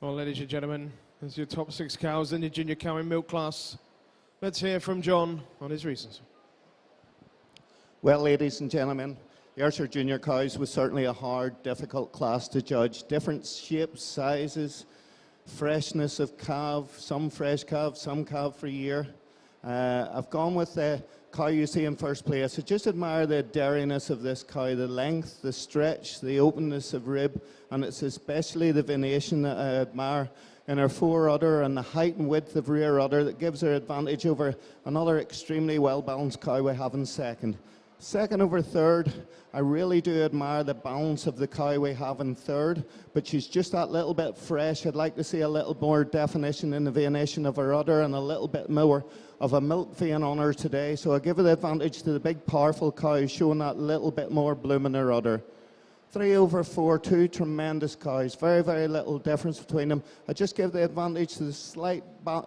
S1: Well, ladies and gentlemen, there's your top 6 cows in the junior cow and milk class. Let's hear from John on his reasons.
S8: Well, ladies and gentlemen, the Ayrshire Junior Cows was certainly a hard, difficult class to judge. Different shapes, sizes, freshness of calf, some fresh calf, some calf for a year. I've gone with the cow you see in first place. I just admire the dairiness of this cow, the length, the stretch, the openness of rib, and it's especially the venation that I admire in her fore udder and the height and width of rear udder that gives her advantage over another extremely well-balanced cow we have in second. Second over third, I really do admire the balance of the cow we have in third, but she's just that little bit fresh. I'd like to see a little more definition in the venation of her udder and a little bit more of a milk vein on her today. So I give her the advantage to the big, powerful cow, showing that little bit more bloom in her udder. 3 over 4, 2 tremendous cows. Very, very little difference between them. I just give the advantage to the slight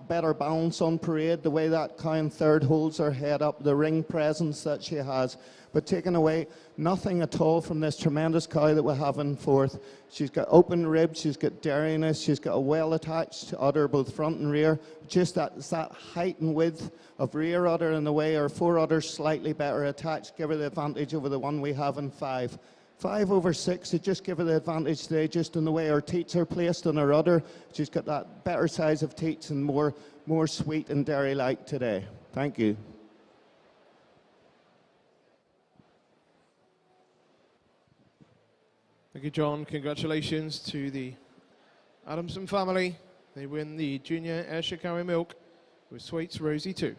S8: better balance on Parade, the way that cow in third holds her head up, the ring presence that she has. But taking away nothing at all from this tremendous cow that we have in fourth. She's got open ribs, she's got dairiness, she's got a well-attached udder, both front and rear. Just that height and width of rear udder and the way her fore udder's slightly better attached, give her the advantage over the one we have in 5. 5 over 6, it just give her the advantage today, just in the way her teats are placed on her udder. She's got that better size of teats and more sweet and dairy-like today. Thank you.
S1: Thank you, John. Congratulations to the Adamson family. They win the Junior Ayrshire Cow Milk with Sweets Rosie 2.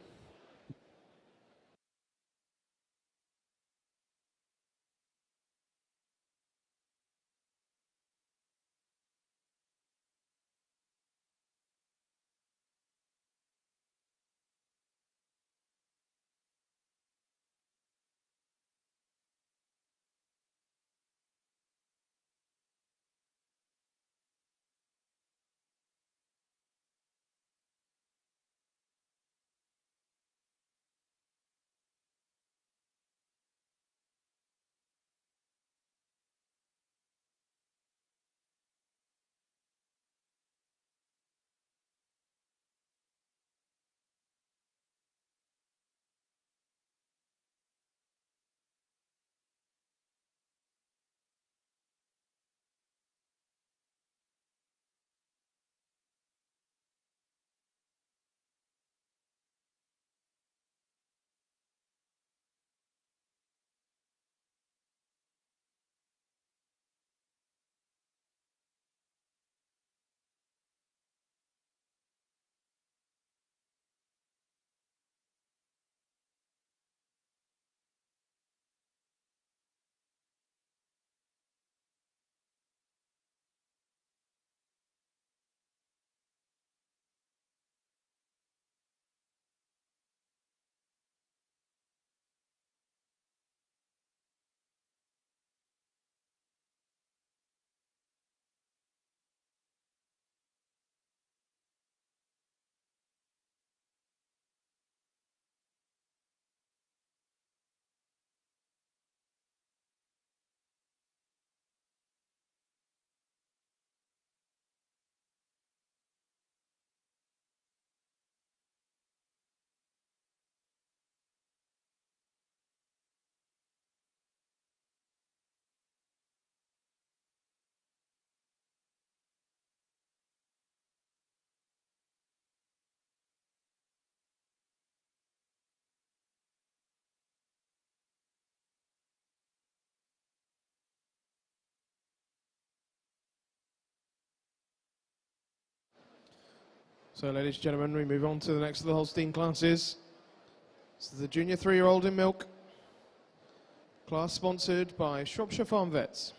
S1: So, ladies and gentlemen, we move on to the next of the Holstein classes. This is the Junior 3-year-old in milk. Class sponsored by Shropshire Farm Vets.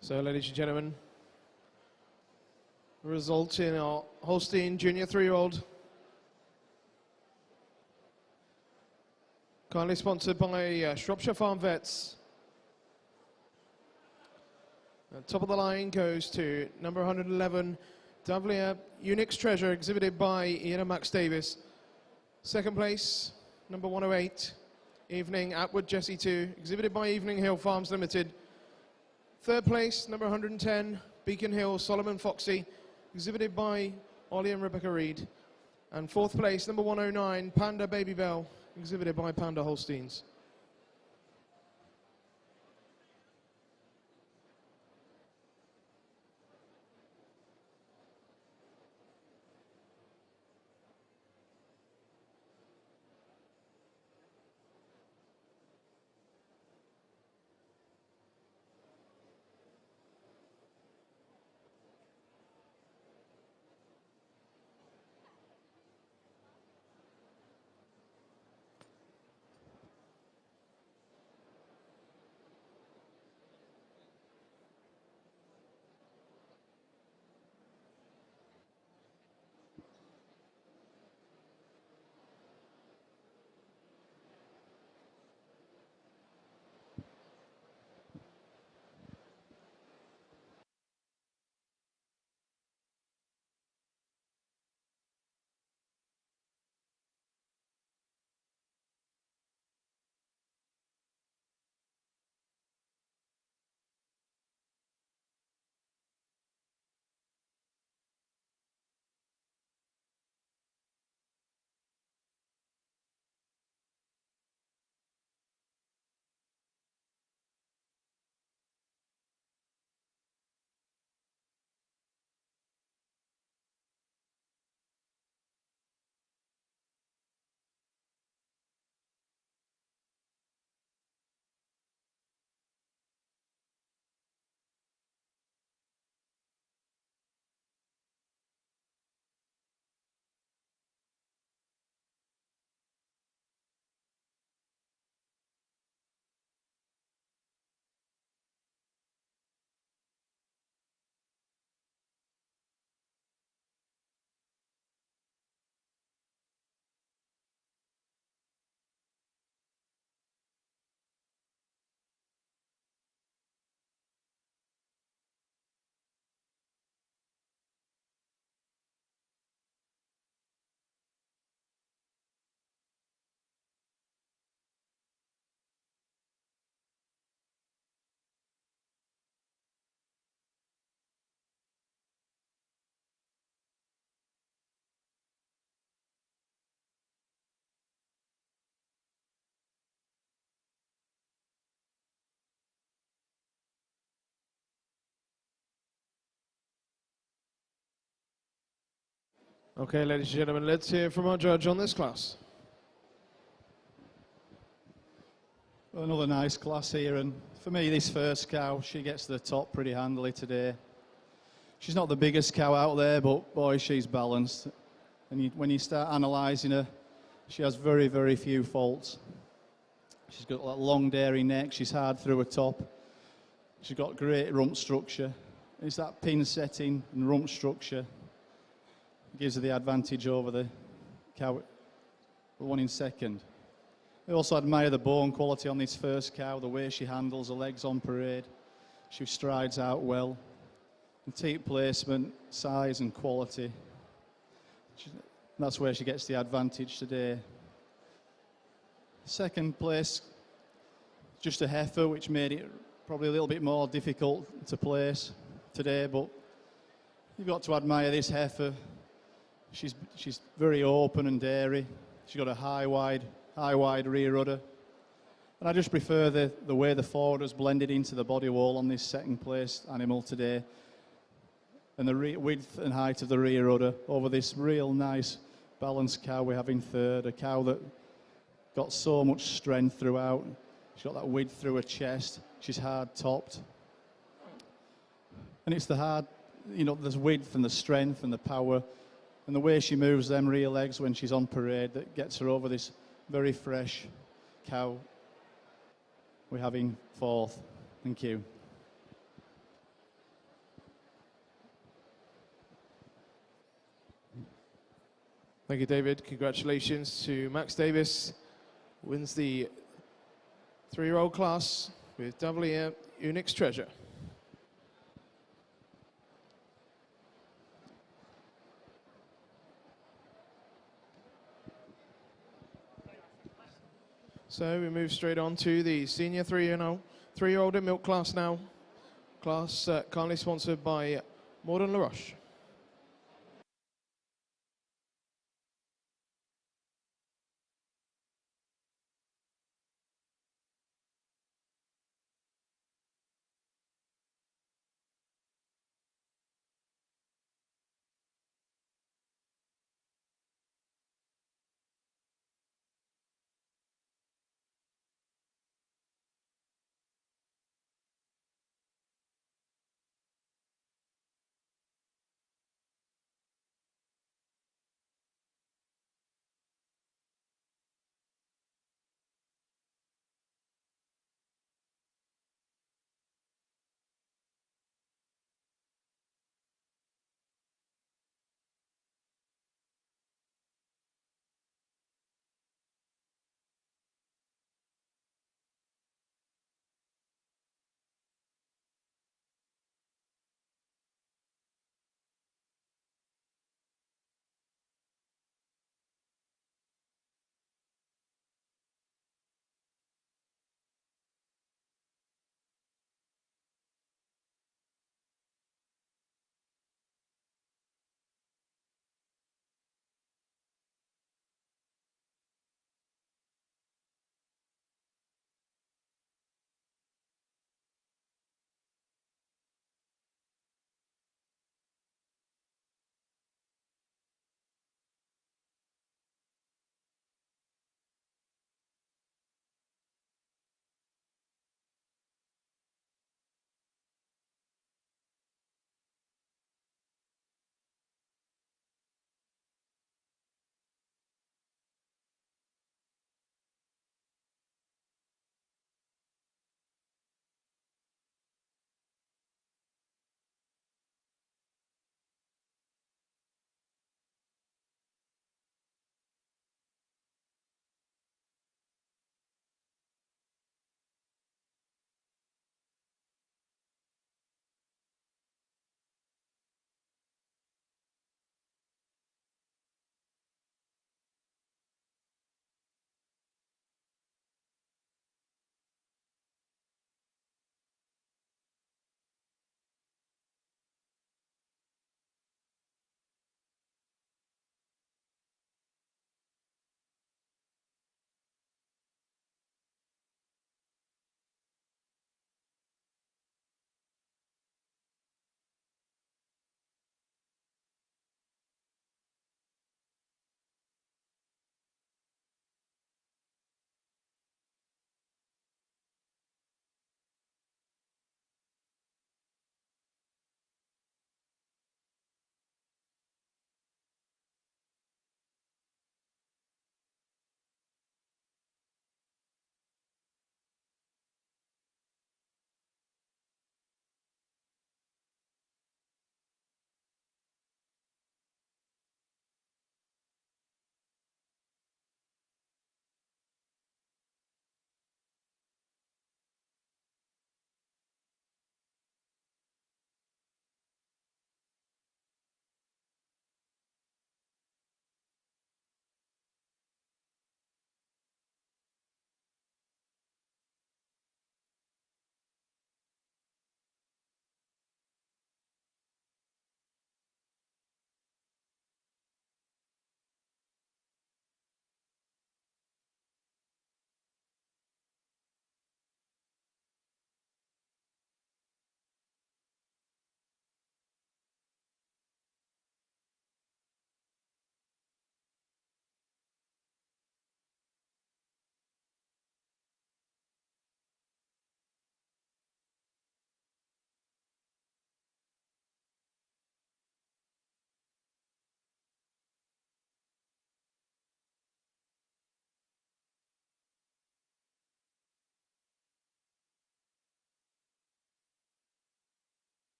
S1: So, ladies and gentlemen, the result in our Holstein Junior 3-year-old. Kindly sponsored by Shropshire Farm Vets. Top of the line goes to number 111, Davlia Unix Treasure, exhibited by Ian and Max Davis. Second place, number 108, Evening Atwood Jessie 2, exhibited by Evening Hill Farms Limited. Third place, number 110, Beacon Hill Solomon Foxy, exhibited by Ollie and Rebecca Reed. And fourth place, number 109, Panda Baby Bell, exhibited by Panda Holsteins. Okay, ladies and gentlemen, let's hear from our judge on this class.
S9: Another nice class here, and for me, this first cow, she gets to the top pretty handily today. She's not the biggest cow out there, but boy, she's balanced. And when you start analysing her, she has very, very few faults. She's got that long dairy neck, she's hard through her top. She's got great rump structure. It's that pin setting and rump structure gives her the advantage over the cow, the one in second. I also admire the bone quality on this first cow, the way she handles her legs on parade. She strides out well. And teat placement, size and quality. That's where she gets the advantage today. Second place, just a heifer, which made it probably a little bit more difficult to place today, but you've got to admire this heifer. She's very open and dairy. She's got a high wide rear udder. And I just prefer the way the forward has blended into the body wall on this second place animal today. And the width and height of the rear udder over this real nice balanced cow we have in third. A cow that got so much strength throughout. She's got that width through her chest. She's hard topped. And it's the hard, there's width and the strength and the power and the way she moves them rear legs when she's on parade that gets her over this very fresh cow we're having fourth. Thank you.
S1: Thank you, David. Congratulations to Max Davis. Wins the 3-year-old class with Davalier Unix Treasure. So we move straight on to the senior 3-year-old in milk class now. Class kindly sponsored by Morden LaRoche.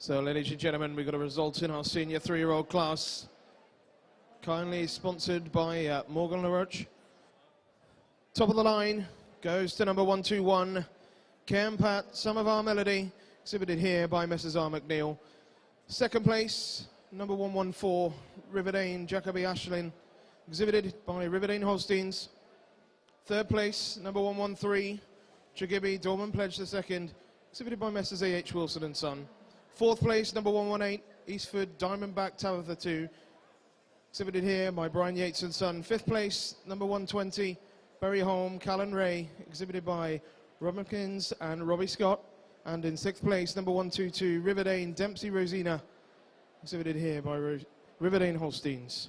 S1: So, ladies and gentlemen, we've got a result in our senior 3-year-old class, kindly sponsored by Morgan LaRoche. Top of the line goes to number 121, Campat, Samovar Melody, exhibited here by Messrs R. McNeil. Second place, number 114, Riverdane Jacoby Ashlin, exhibited by Riverdane Holsteins. Third place, number 113, Chagibby Dorman Pledge II, exhibited by Messrs A.H. Wilson and Son. Fourth place, number 118, Eastford Diamondback Tabitha 2, exhibited here by Brian Yates and Son. Fifth place, number 120, Berry Holm Callan Ray, exhibited by Robinskins and Robbie Scott. And in sixth place, number 122, Riverdane Dempsey Rosina, exhibited here by Riverdane Holsteins.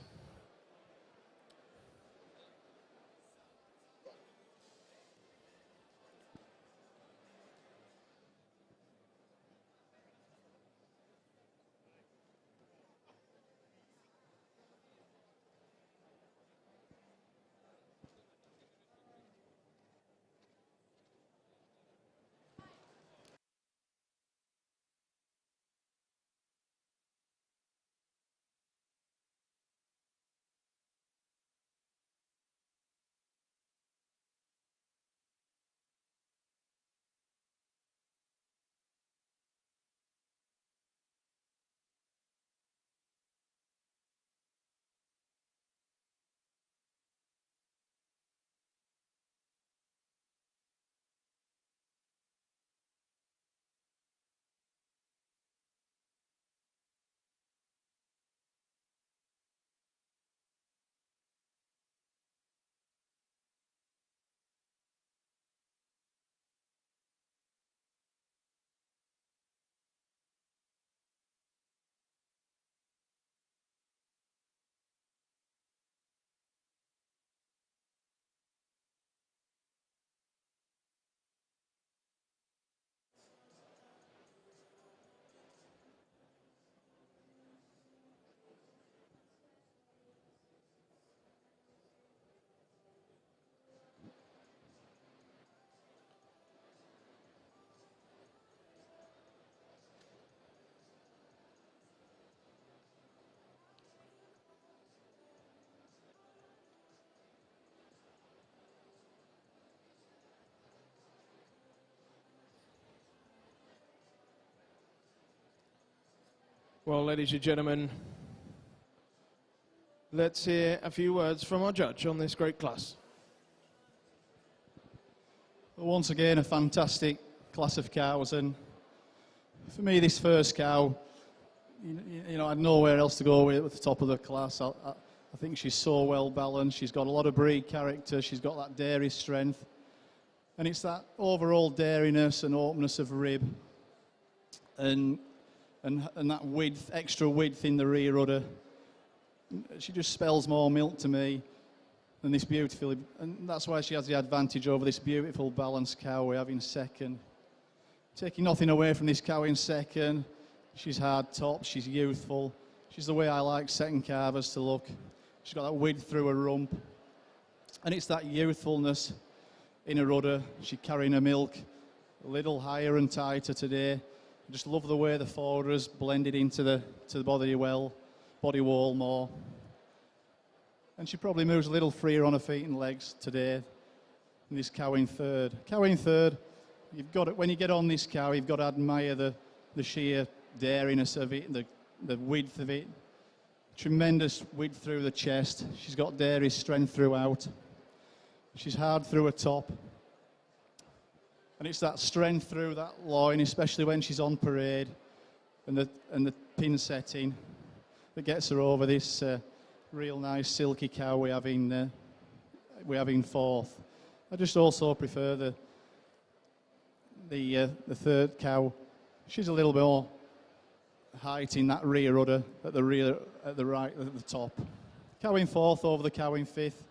S1: Well, ladies and gentlemen, let's hear a few words from our judge on this great class.
S9: Well, once again, a fantastic class of cows, and for me, this first cow, you know, I had nowhere else to go with at the top of the class. I think she's so well balanced. She's got a lot of breed character. She's got that dairy strength, and it's that overall dairiness and openness of rib, and that width, extra width in the rear udder. She just spells more milk to me than this beautiful, and that's why she has the advantage over this beautiful balanced cow we have in second. Taking nothing away from this cow in second, she's hard top, she's youthful, she's the way I like second calvers to look. She's got that width through her rump, and it's that youthfulness in her udder. She's carrying her milk a little higher and tighter today. I just love the way the forerudders blended into the body wall more. And she probably moves a little freer on her feet and legs today. And this cow in third. Cow in third, you've got it, when you get on this cow, you've got to admire the sheer dairiness of it, the width of it. Tremendous width through the chest. She's got dairy strength throughout. She's hard through her top. And it's that strength through that loin, especially when she's on parade, and the pin setting that gets her over this real nice silky cow we have in fourth. I just also prefer the third cow. She's a little bit more height in that rear udder at the top. Cow in fourth over the cow in fifth.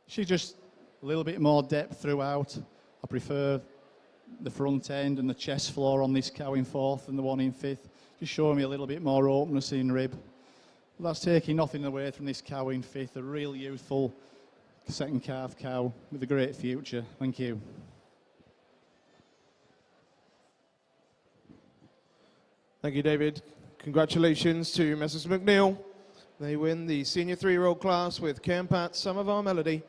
S9: She's just a little bit more depth throughout. I prefer the front end and the chest floor on this cow in fourth and the one in fifth. Just showing me a little bit more openness in rib. But that's taking nothing away from this cow in fifth, a real youthful second calf cow with a great future. Thank you.
S1: Thank you, David. Congratulations to Mrs. McNeil. They win the senior 3-year-old class with Campat, Some of Our Melody.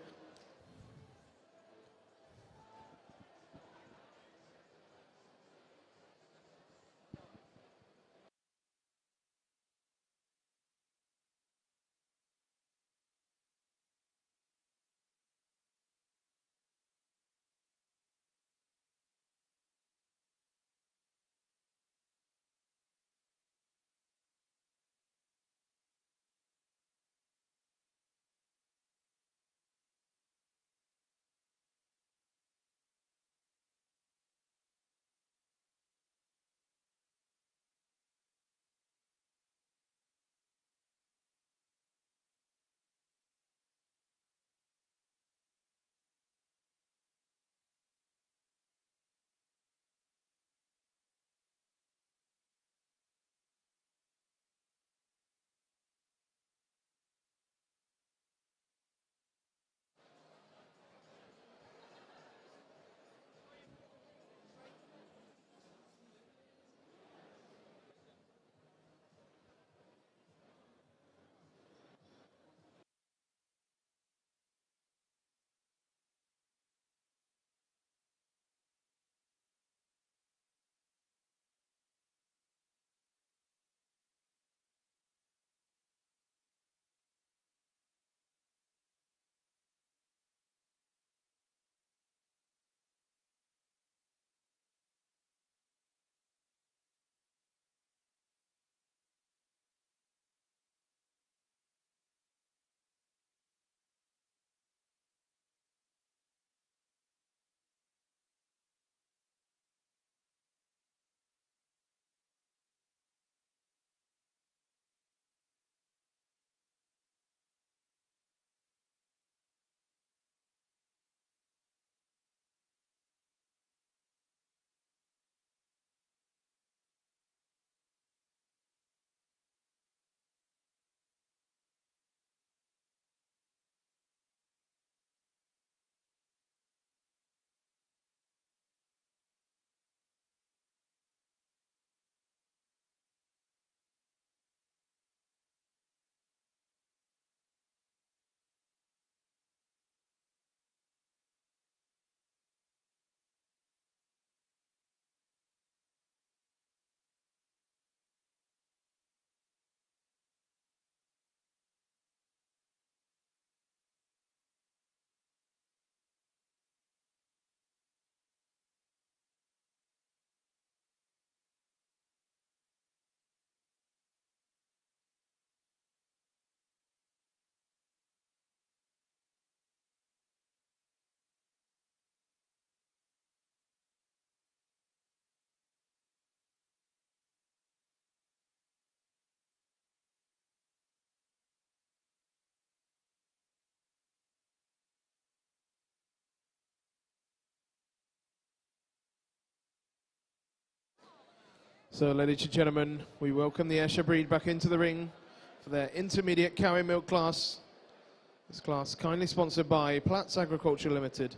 S1: So, ladies and gentlemen, we welcome the Esher breed back into the ring for their intermediate cow and milk class. This class kindly sponsored by Platts Agriculture Limited.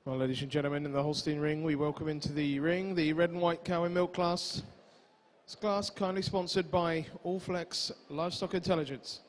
S1: Well, ladies and gentlemen, in the Holstein ring, we welcome into the ring the red and white cow and milk class. This class kindly sponsored by Allflex Livestock Intelligence.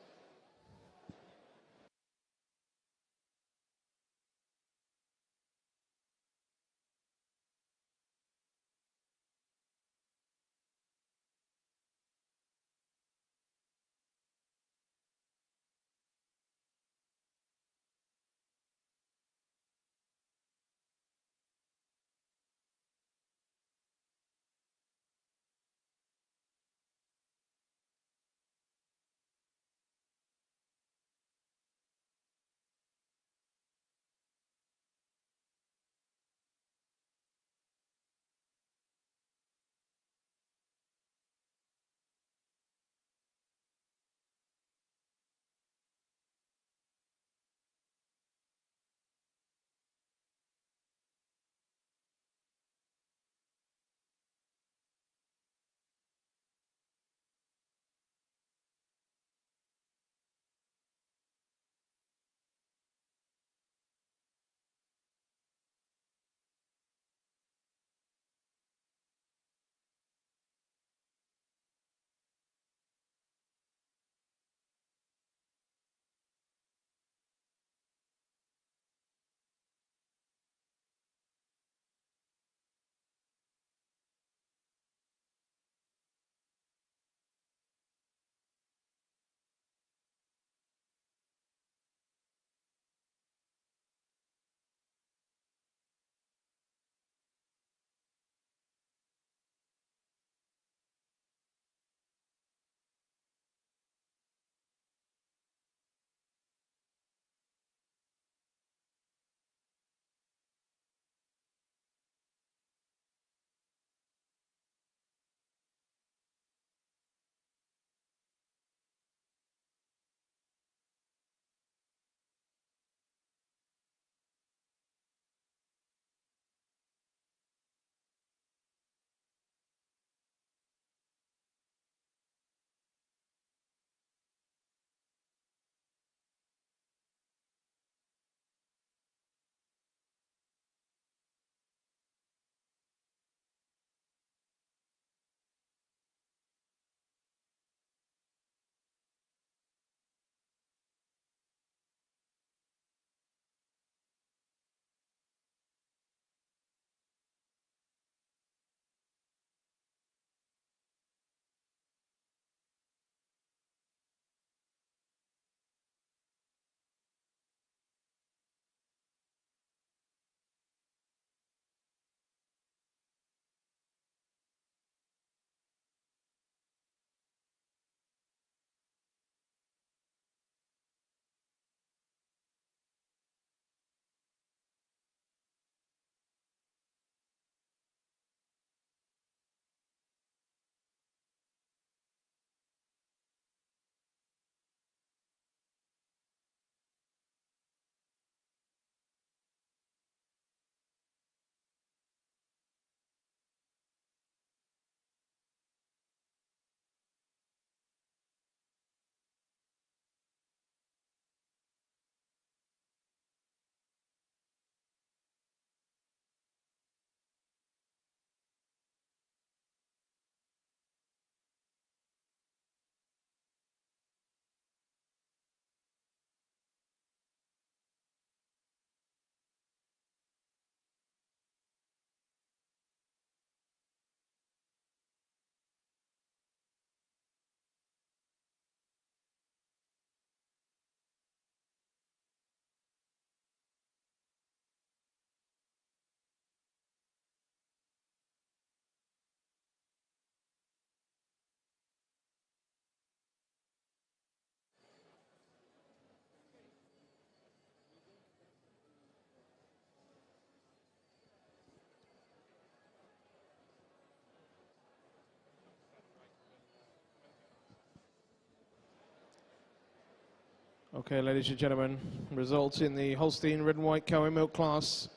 S1: Okay, ladies and gentlemen, results in the Holstein red and white cow and milk class,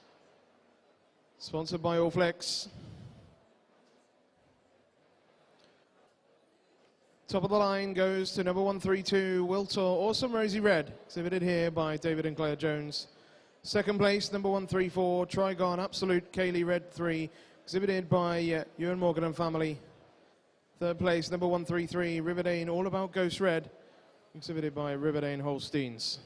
S1: sponsored by Allflex. Top of the line goes to number 132, Wiltor Awesome Rosie Red, exhibited here by David and Claire Jones. Second place, number 134, Trigon Absolute Kaylee Red 3, exhibited by Ewan Morgan and family. Third place, number 133, Riverdane All About Ghost Red, exhibited by Riverdane Holsteins.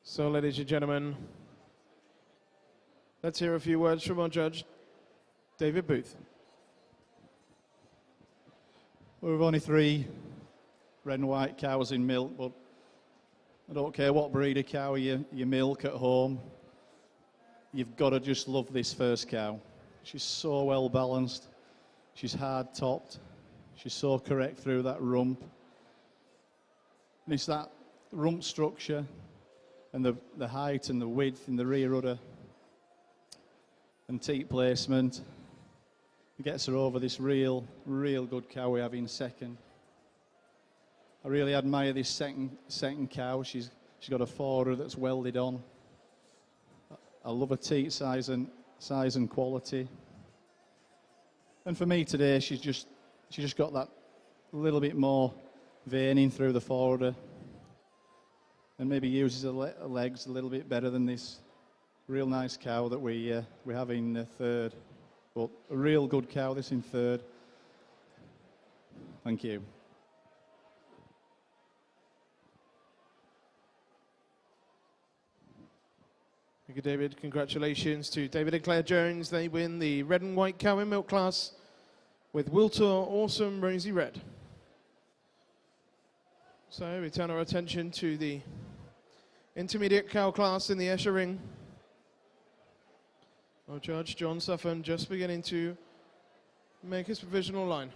S1: So, ladies and gentlemen, let's hear a few words from our judge, David Booth.
S9: Well, we've only 3 red and white cows in milk, but I don't care what breed of cow you milk at home, you've got to just love this first cow. She's so well balanced, she's hard topped, she's so correct through that rump. And it's that rump structure and the height and the width in the rear udder and teat placement. It gets her over this real good cow we have in second. I really admire this second cow. She's got a forudder that's welded on. I love her teat size and quality. And for me today, she's just got that little bit more veining through the forudder, and maybe uses her legs a little bit better than this real nice cow that we have in third. But a real good cow, this in third. Thank you.
S1: Thank you, David. Congratulations to David and Claire Jones. They win the red and white cow in milk class with Wiltor Awesome Rosy Red. So we turn our attention to the intermediate cow class in the Esher Ring. Our judge, John Suffern, just beginning to make his provisional line.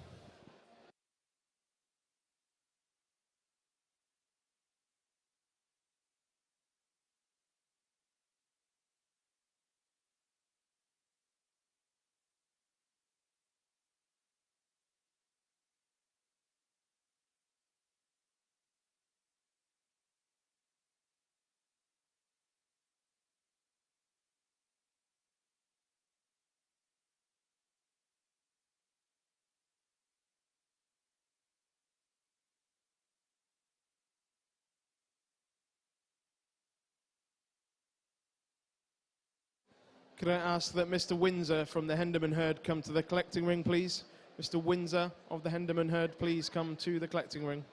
S1: Could I ask that Mr. Windsor from the Henderman herd come to the collecting ring, please? Mr. Windsor of the Henderman herd, please come to the collecting ring.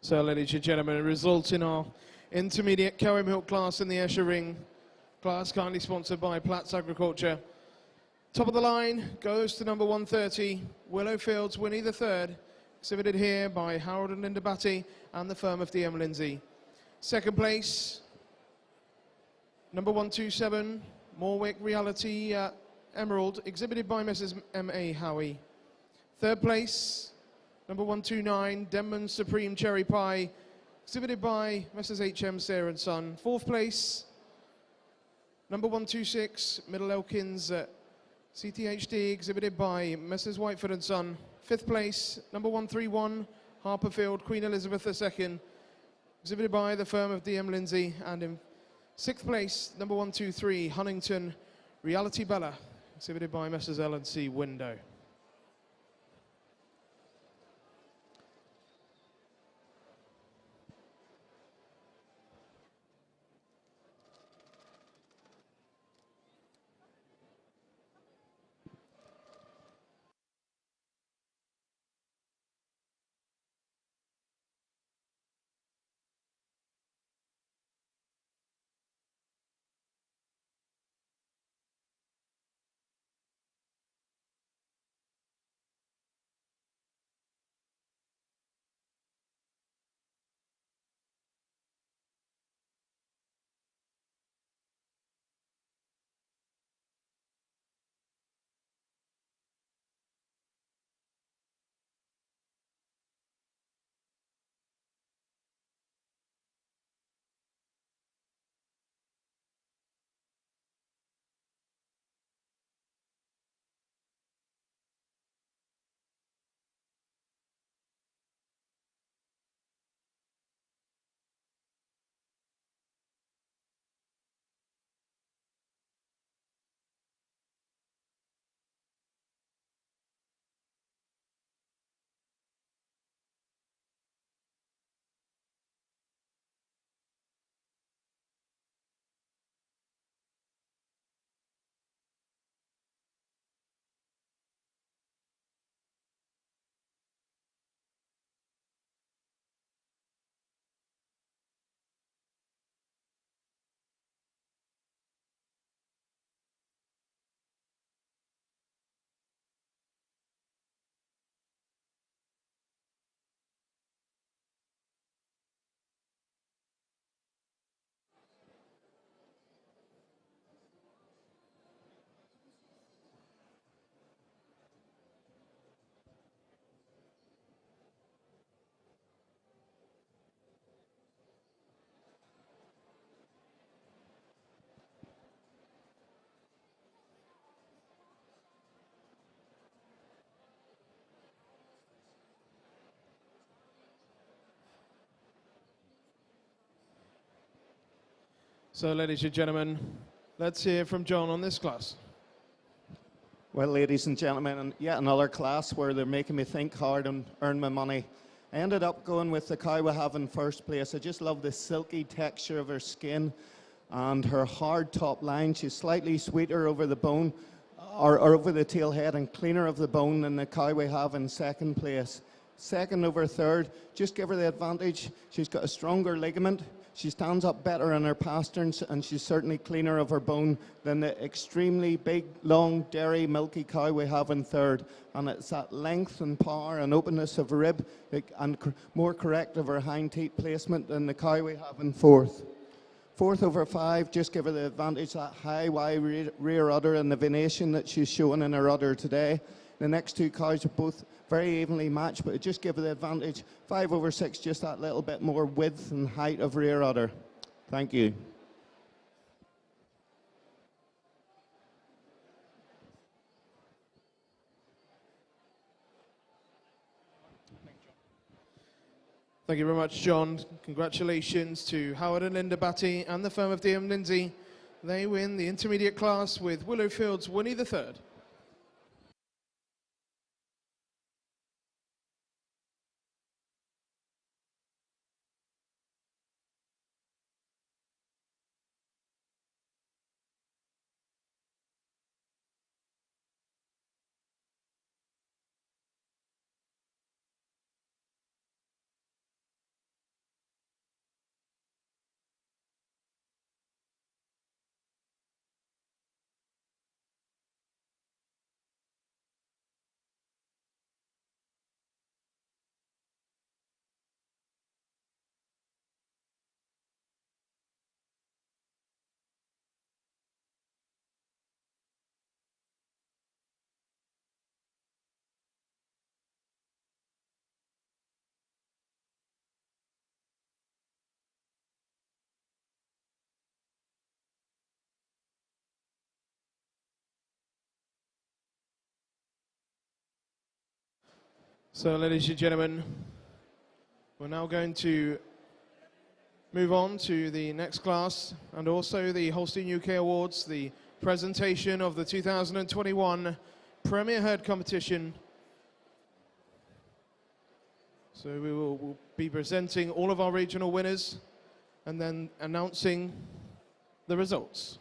S1: So, ladies and gentlemen, a result in our intermediate cow milk class in the Escher Ring class, kindly sponsored by Platts Agriculture. Top of the line goes to number 130, Willow Fields Winnie the Third, exhibited here by Harold and Linda Batty and the firm of DM Lindsay. Second place, number 127, Morwick Reality Emerald, exhibited by Mrs. M.A. Howie. Third place, number 129, Denman Supreme Cherry Pie, exhibited by Mrs. H.M. Sayre and Son. Fourth place, number 126, Middle Elkins CTHD, exhibited by Mrs. Whiteford and Son. Fifth place, number 131, Harperfield Queen Elizabeth II, exhibited by the firm of DM Lindsay. And in sixth place, number 123, Huntington Reality Bella, exhibited by Mrs. L&C Window. So, ladies and gentlemen, let's hear from John on this class.
S8: Well, ladies and gentlemen, and yet another class where they're making me think hard and earn my money. I ended up going with the cow we have in first place. I just love the silky texture of her skin and her hard top line. She's slightly sweeter over the bone, or over the tail head, and cleaner of the bone than the cow we have in second place. Second over third, just give her the advantage. She's got a stronger ligament. She stands up better in her pasterns, and she's certainly cleaner of her bone than the extremely big, long, dairy, milky cow we have in third. And it's that length and power and openness of rib and more correct of her hind teat placement than the cow we have in fourth. Fourth over five, just give her the advantage, that high, wide rear udder and the venation that she's showing in her udder today. The next two cows are both very evenly matched, but just give her the advantage. 5 over 6, just that little bit more width and height of rear udder. Thank you.
S1: Thank you very much, John. Congratulations to Howard and Linda Batty and the firm of DM Lindsay. They win the intermediate class with Willow Fields Winnie the Third. So, ladies and gentlemen, we're now going to move on to the next class and also the Holstein UK Awards, the presentation of the 2021 Premier Herd Competition. So we will be presenting all of our regional winners and then announcing the results.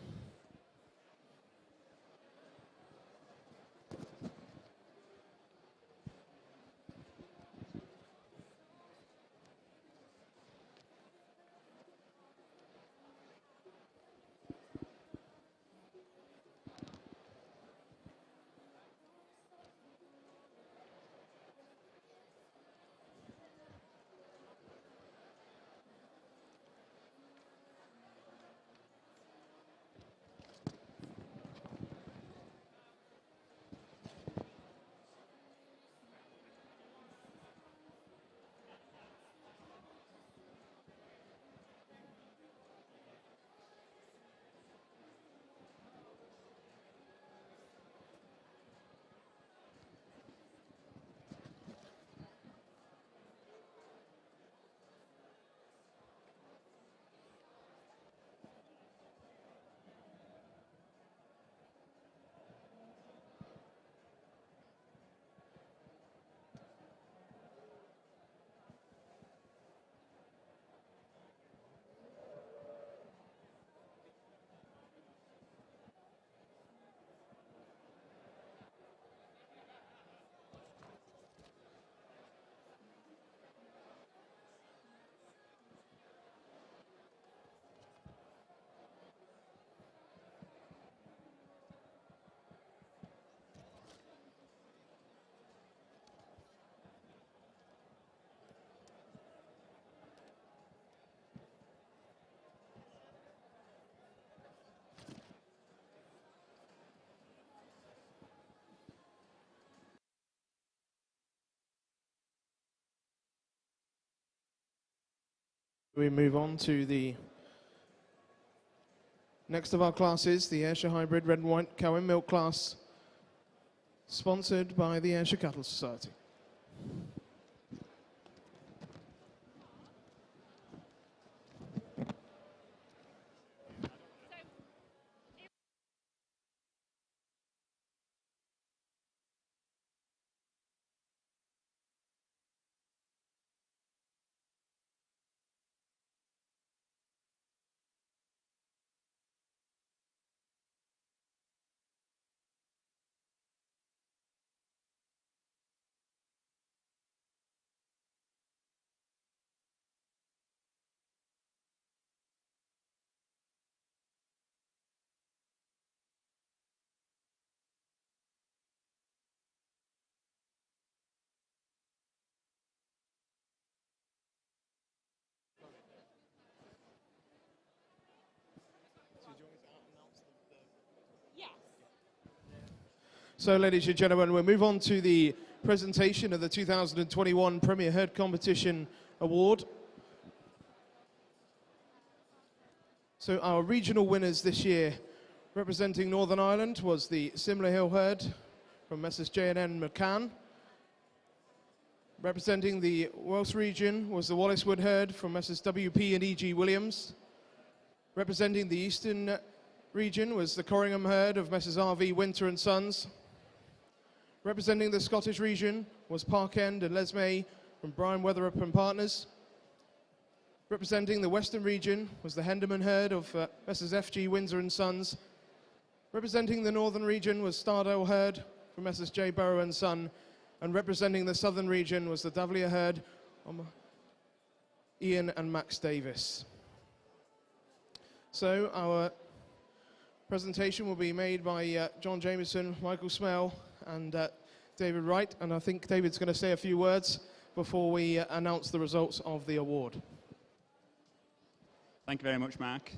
S1: We move on to the next of our classes, the Ayrshire Hybrid Red and White Cow and Milk class, sponsored by the Ayrshire Cattle Society. So, ladies and gentlemen, we'll move on to the presentation of the 2021 Premier Herd Competition Award. So, our regional winners this year, representing Northern Ireland, was the Simla Hill Herd from Messrs J&N McCann. Representing the Welsh region was the Wallacewood Herd from Messrs WP and E.G. Williams. Representing the Eastern region was the Corringham Herd of Messrs R.V. Winter and Sons. Representing the Scottish region was Parkend and Lesmay from Brian Weatherup and Partners. Representing the Western region was the Henderman Herd of Messrs F.G. Windsor and Sons. Representing the Northern region was Stardale Herd from Messrs J. Burrow and Son. And representing the Southern region was the Davlier Herd of Ian and Max Davis. So our presentation will be made by John Jameson, Michael Smell, and David Wright, and I think David's going to say a few words before we announce the results of the award.
S10: Thank you very much, Mark.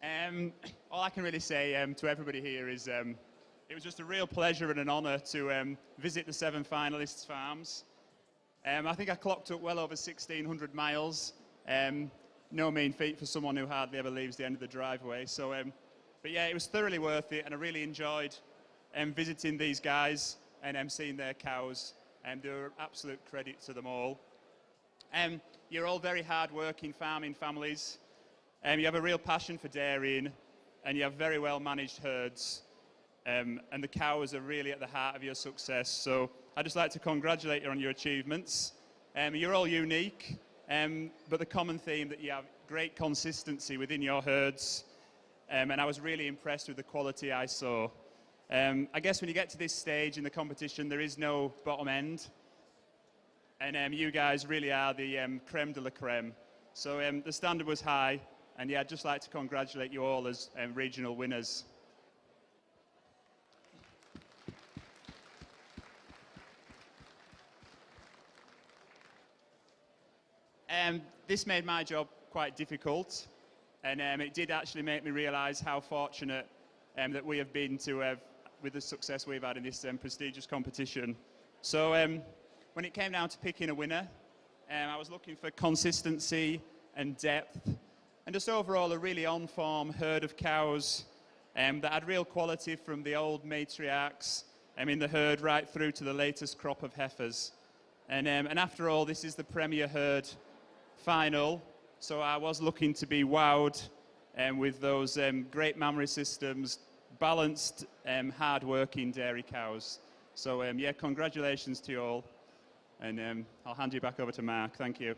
S10: All I can really say to everybody here is it was just a real pleasure and an honour to visit the 7 finalists' farms. I think I clocked up well over 1,600 miles. No mean feat for someone who hardly ever leaves the end of the driveway. So, but yeah, it was thoroughly worth it, and I really enjoyed visiting these guys and seeing their cows. and they're absolute credit to them all. You're all very hard-working farming families. You have a real passion for dairying, and you have very well-managed herds. And the cows are really at the heart of your success. So I'd just like to congratulate you on your achievements. You're all unique, but the common theme that you have great consistency within your herds. And I was really impressed with the quality I saw. I guess when you get to this stage in the competition, there is no bottom end. And you guys really are the creme de la creme. So the standard was high. And yeah, I'd just like to congratulate you all as regional winners. This made my job quite difficult, and it did actually make me realise how fortunate that we have been to have, with the success we've had in this prestigious competition. So when it came down to picking a winner, I was looking for consistency and depth, and just overall a really on-form herd of cows that had real quality from the old matriarchs in the herd right through to the latest crop of heifers. And after all, this is the Premier Herd final, so I was looking to be wowed with those great mammary systems, balanced, hard-working dairy cows. So yeah, congratulations to you all, and I'll hand you back over to Mark. Thank you.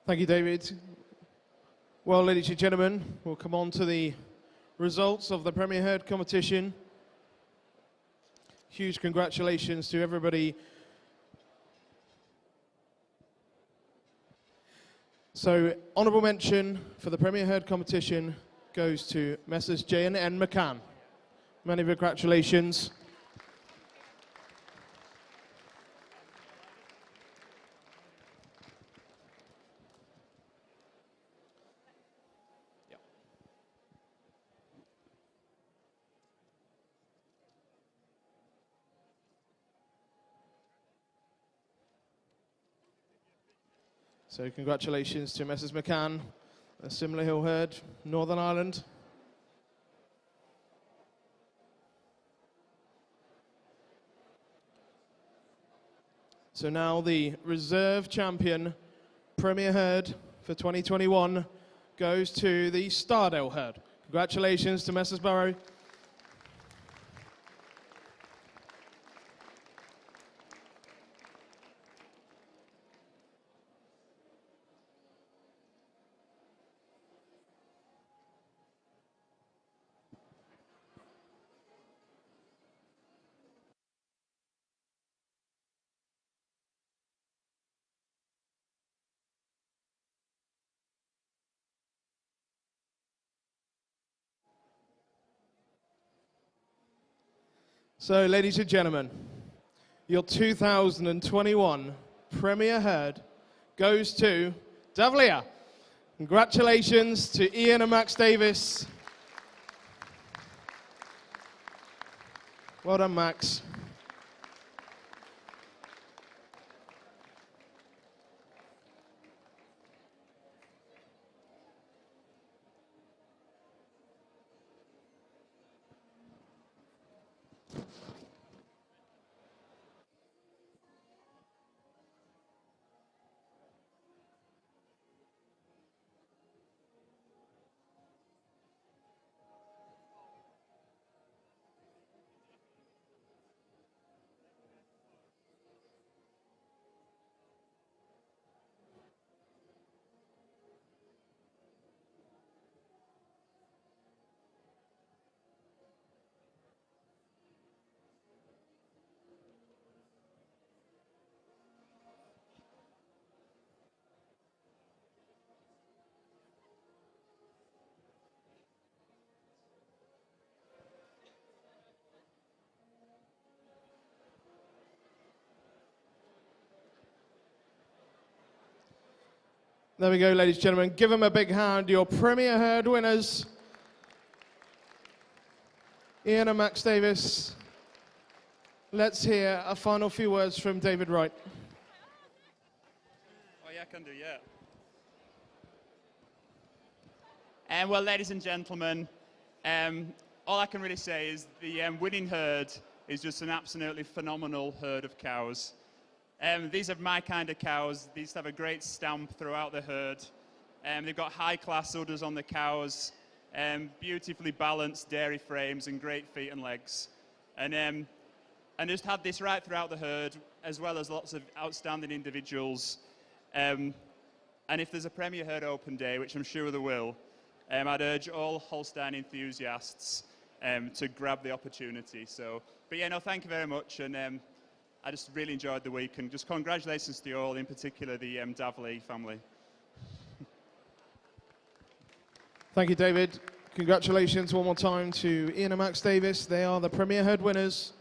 S1: Thank you, David. Well, ladies and gentlemen, we'll come on to the results of the Premier Herd competition. Huge congratulations to everybody. So, honourable mention for the Premier Herd competition goes to Messrs J&N McCann. Many congratulations. So congratulations to Messrs McCann, a Simla Hill herd, Northern Ireland. So now the reserve champion Premier Herd for 2021 goes to the Stardale herd. Congratulations to Messrs Barrow. So, ladies and gentlemen, your 2021 Premier Herd goes to Davlia. Congratulations to Ian and Max Davis. Well done, Max. There we go, ladies and gentlemen. Give them a big hand, your Premier Herd winners. Ian and Max Davis. Let's hear a final few words from David Wright.
S10: Oh yeah, I can do, yeah. Well, ladies and gentlemen, all I can really say is the winning herd is just an absolutely phenomenal herd of cows. These are my kind of cows. These have a great stamp throughout the herd. They've got high-class udders on the cows, beautifully balanced dairy frames and great feet and legs. And just had this right throughout the herd, as well as lots of outstanding individuals. And if there's a Premier Herd Open Day, which I'm sure there will, I'd urge all Holstein enthusiasts to grab the opportunity. So, but yeah, no, thank you very much. And I just really enjoyed the week. And just congratulations to you all, in particular the Davley family.
S1: Thank you, David. Congratulations one more time to Ian and Max Davis. They are the Premier Herd winners.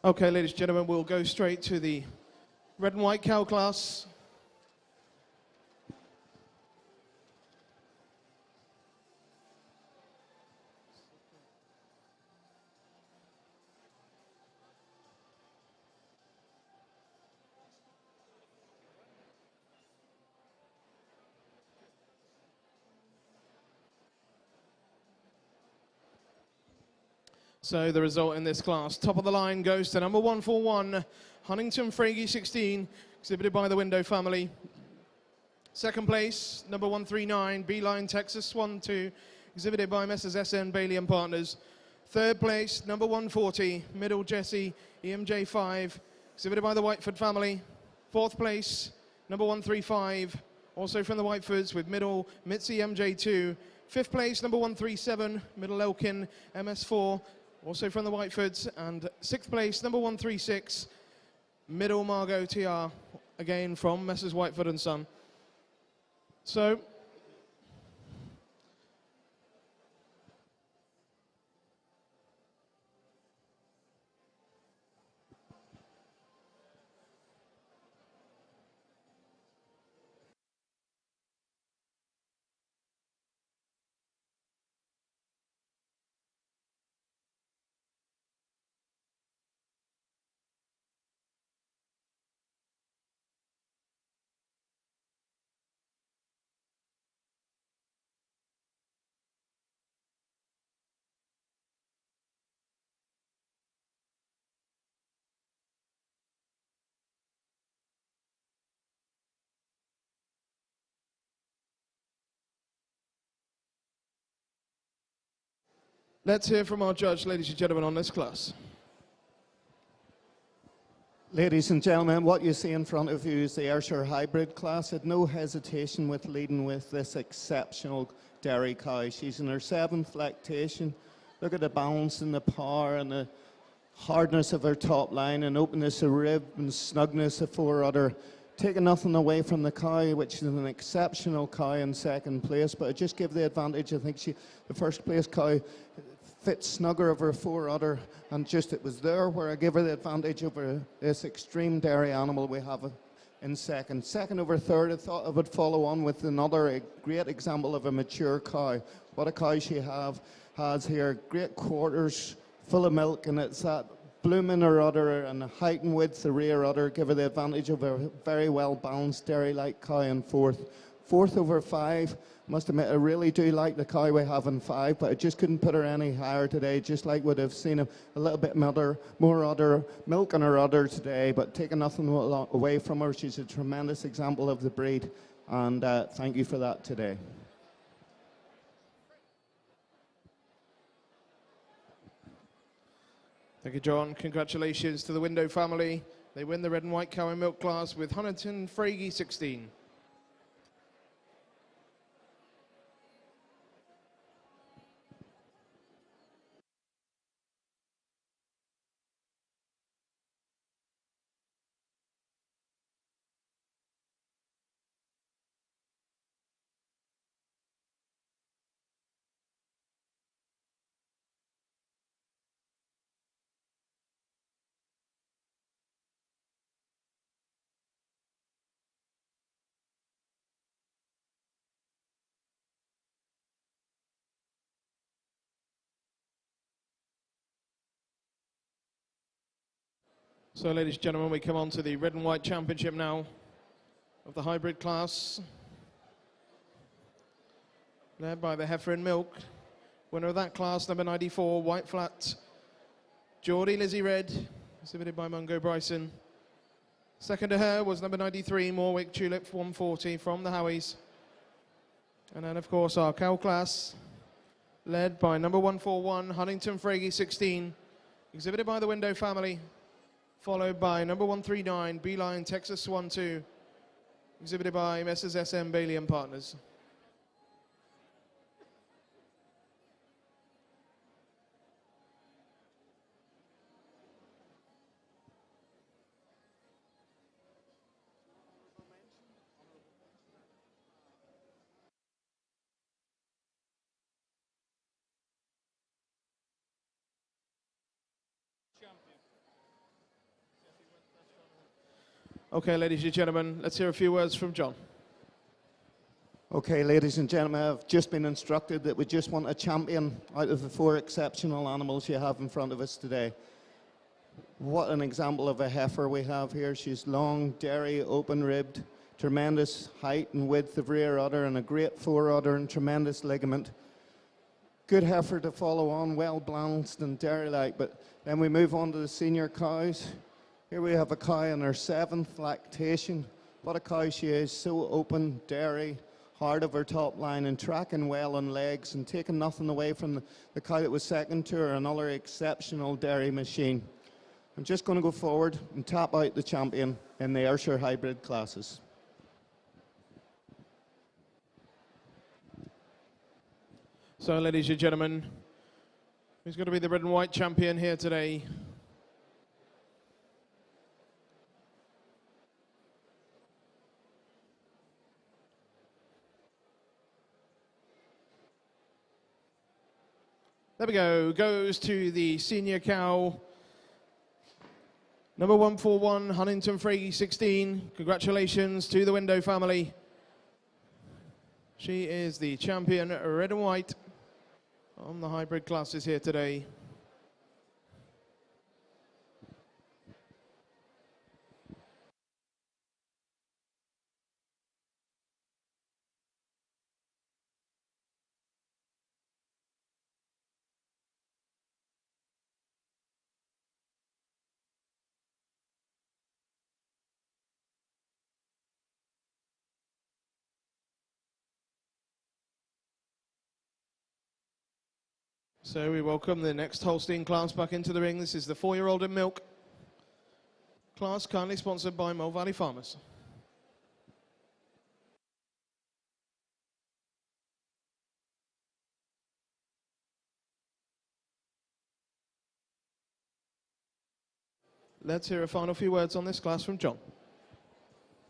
S1: Okay, ladies and gentlemen, we'll go straight to the red and white cow class. So the result in this class, top of the line goes to number 141, Huntington Fragey 16, exhibited by the Window family. Second place, number 139, Beeline Texas Swan 2, exhibited by Messrs. SN Bailey and Partners. Third place, number 140, Middle Jesse EMJ 5, exhibited by the Whiteford family. Fourth place, number 135, also from the Whitefords with Middle Mitzi MJ 2. Fifth place, number 137, Middle Elkin MS4, also from the Whitefords. And sixth place, number 136, Middle Margot TR, again from Messrs. Whiteford and Son. So, let's hear from our judge, ladies and gentlemen, on this class.
S8: Ladies and gentlemen, what you see in front of you is the Ayrshire Hybrid class. Had no hesitation with leading with this exceptional dairy cow. She's in her 7th lactation. Look at the balance and the power and the hardness of her top line and openness of rib and snugness of forerudder. Taking nothing away from the cow, which is an exceptional cow in 2nd place, but I just give the advantage. I think the 1st place cow fit snugger of her forerudder, and just it was there where I give her the advantage over this extreme dairy animal we have in 2nd. 2nd over 3rd, I thought I would follow on with another great example of a mature cow. What a cow she has here. Great quarters, full of milk, and it's that bloom in her udder and the height and width the rear udder give her the advantage of a very well balanced dairy-like cow in 4th. 4th over 5. Must admit, I really do like the cow we have in 5, but I just couldn't put her any higher today. Just like would have seen a little bit more udder, milk in her udder today, but taking nothing away from her. She's a tremendous example of the breed, and thank you for that today.
S1: Thank you, John. Congratulations to the Window family. They win the red and white cow and milk class with Huntington Fragey 16. So, ladies and gentlemen, we come on to the red and white championship now of the hybrid class, led by the heifer in milk, Winner of that class, number 94, White Flat, Geordie Lizzie Red, exhibited by Mungo Bryson. Second to her was number 93, Morwick Tulip 140 from the Howies. And then, of course, our cow class, led by number 141, Huntington Fragey 16, exhibited by the Window family, followed by number 139, Beeline Texas Swan 2, exhibited by Messrs. SM Bailey and Partners. Okay, ladies and gentlemen, let's hear a few words from John.
S8: Okay, ladies and gentlemen, I've just been instructed that we just want a champion out of the 4 exceptional animals you have in front of us today. What an example of a heifer we have here. She's long, dairy, open-ribbed, tremendous height and width of rear udder and a great fore udder and tremendous ligament. Good heifer to follow on, well balanced and dairy-like. But then we move on to the senior cows. Here we have a cow in her 7th lactation. What a cow she is, so open, dairy, hard of her top line and tracking well on legs and taking nothing away from the cow that was second to her, another exceptional dairy machine. I'm just going to go forward and tap out the champion in the Ayrshire hybrid classes.
S1: So, ladies and gentlemen, who's going to be the red and white champion here today? There we go, goes to the senior cow, number 141, Huntington Fragey 16. Congratulations to the Window family. She is the champion, red and white, on the hybrid classes here today. So we welcome the next Holstein class back into the ring. This is the 4-year-old in milk class, kindly sponsored by Mole Valley Farmers. Let's hear a final few words on this class from John.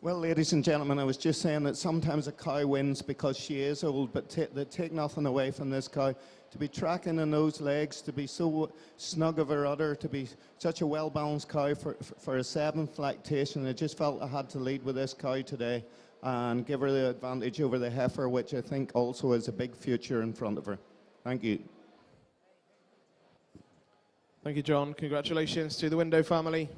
S8: Well, ladies and gentlemen, I was just saying that sometimes a cow wins because she is old, but they take nothing away from this cow. To be tracking in those legs, to be so snug of her udder, to be such a well-balanced cow for a 7th lactation, I just felt I had to lead with this cow today and give her the advantage over the heifer, which I think also has a big future in front of her. Thank you.
S1: Thank you, John. Congratulations to the Window family.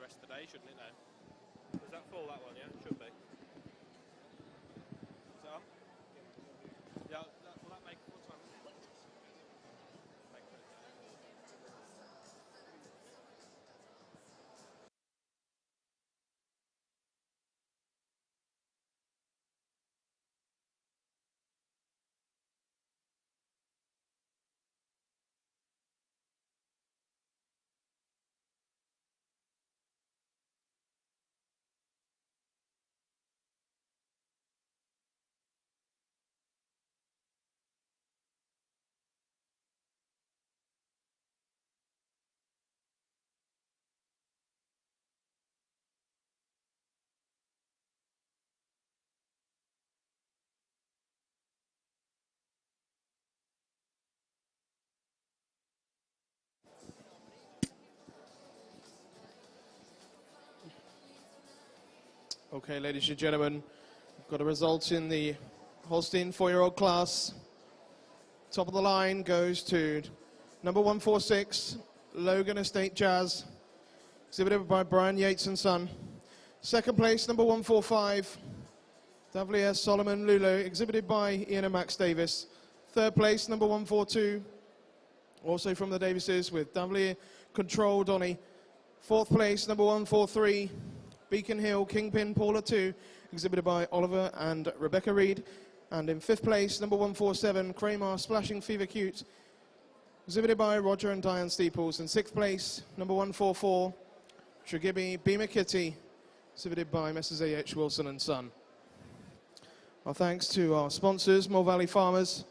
S11: rest of the day, shouldn't it now? Is that full, that one, yeah? Should be. Is it on? Yeah, will that make what time is it? Make it.
S1: Okay, ladies and gentlemen, we've got a result in the Holstein 4-year-old class. Top of the line goes to number 146, Logan Estate Jazz, exhibited by Brian Yates and Son. Second place, number 145, Davlier Solomon Lulu, exhibited by Ian and Max Davis. Third place, number 142, also from the Davises, with Davlier Control Donny. Fourth place, number 143, Beacon Hill Kingpin Paula 2, exhibited by Oliver and Rebecca Reed. And in fifth place, number 147, Kramer Splashing Fever Cute, exhibited by Roger and Diane Steeples. In sixth place, number 144, Tregibi Beamer Kitty, exhibited by Messrs. A.H. Wilson and Son. Our thanks to our sponsors, Moore Valley Farmers,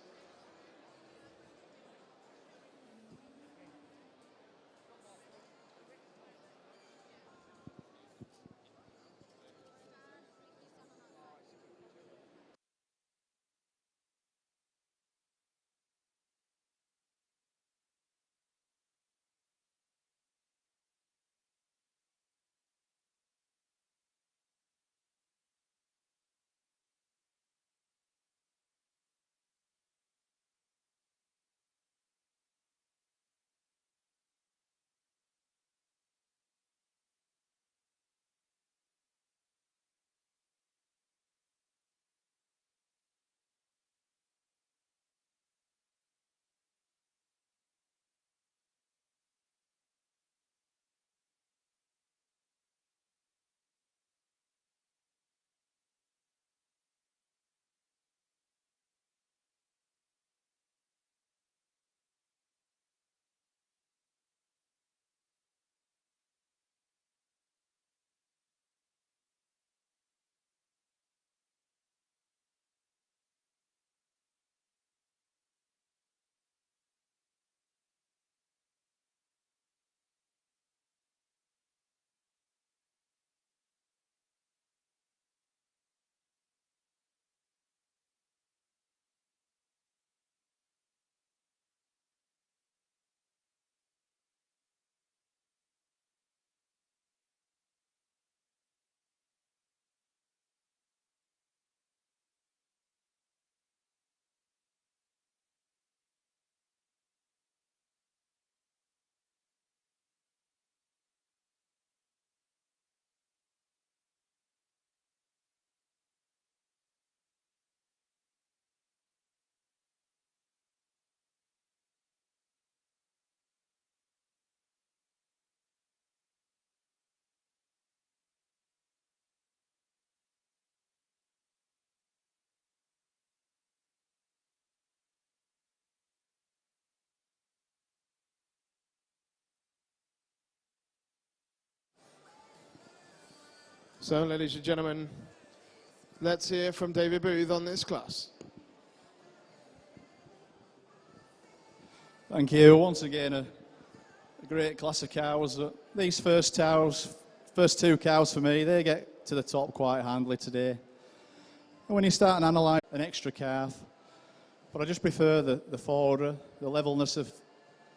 S1: So, ladies and gentlemen, let's hear from David Booth on this class.
S9: Thank you. Once again, a great class of cows. These first two cows for me, they get to the top quite handily today. And when you start and analyse an extra calf, but I just prefer the fodder, the levelness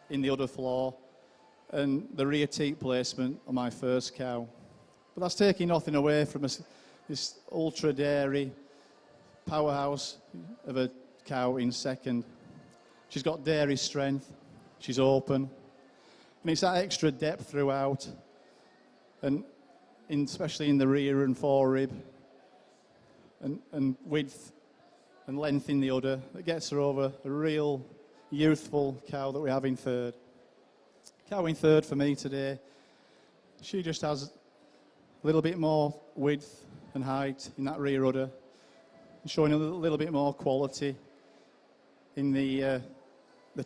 S9: in the udder floor, and the rear teat placement on my first cow. But that's taking nothing away from this ultra dairy powerhouse of a cow in second. She's got dairy strength, she's open, and it's that extra depth throughout. and especially in the rear and fore rib, and width and length in the udder, that gets her over a real youthful cow that we have in third. Cow in third for me today, she just has a little bit more width and height in that rear udder, and showing a little bit more quality in the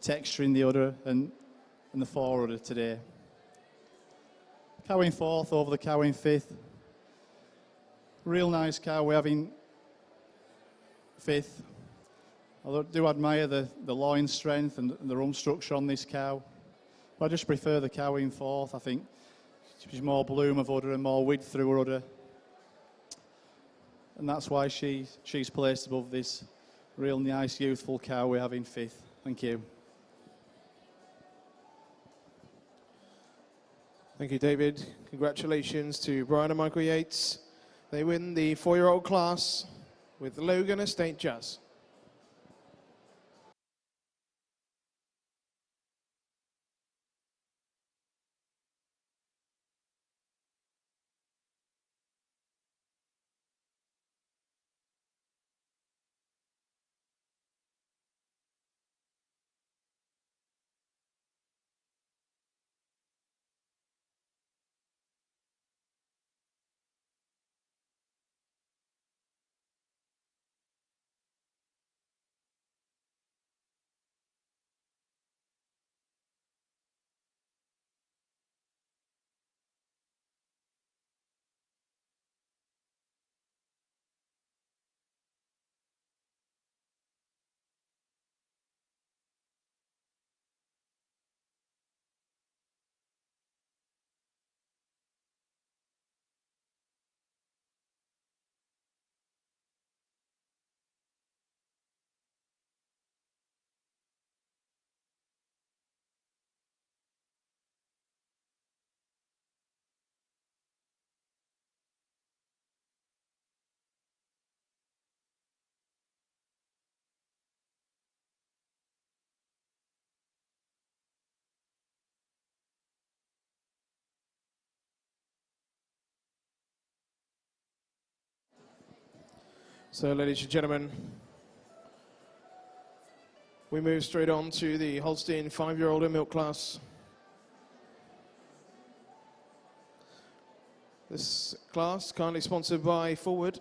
S9: texture in the udder and the fore udder today. Cow in fourth over the cow in fifth. Real nice cow we have in fifth. I do admire the loin strength and the rump structure on this cow. But I just prefer the cow in fourth. I think she's more bloom of udder and more width through her udder. And that's why she's placed above this real nice youthful cow we have in fifth. Thank you.
S1: Thank you, David. Congratulations to Brian and Michael Yates. They win the 4-year-old class with Logan Estate Jazz. So, ladies and gentlemen, we move straight on to the Holstein 5-year-old in milk class. This class kindly sponsored by Forward.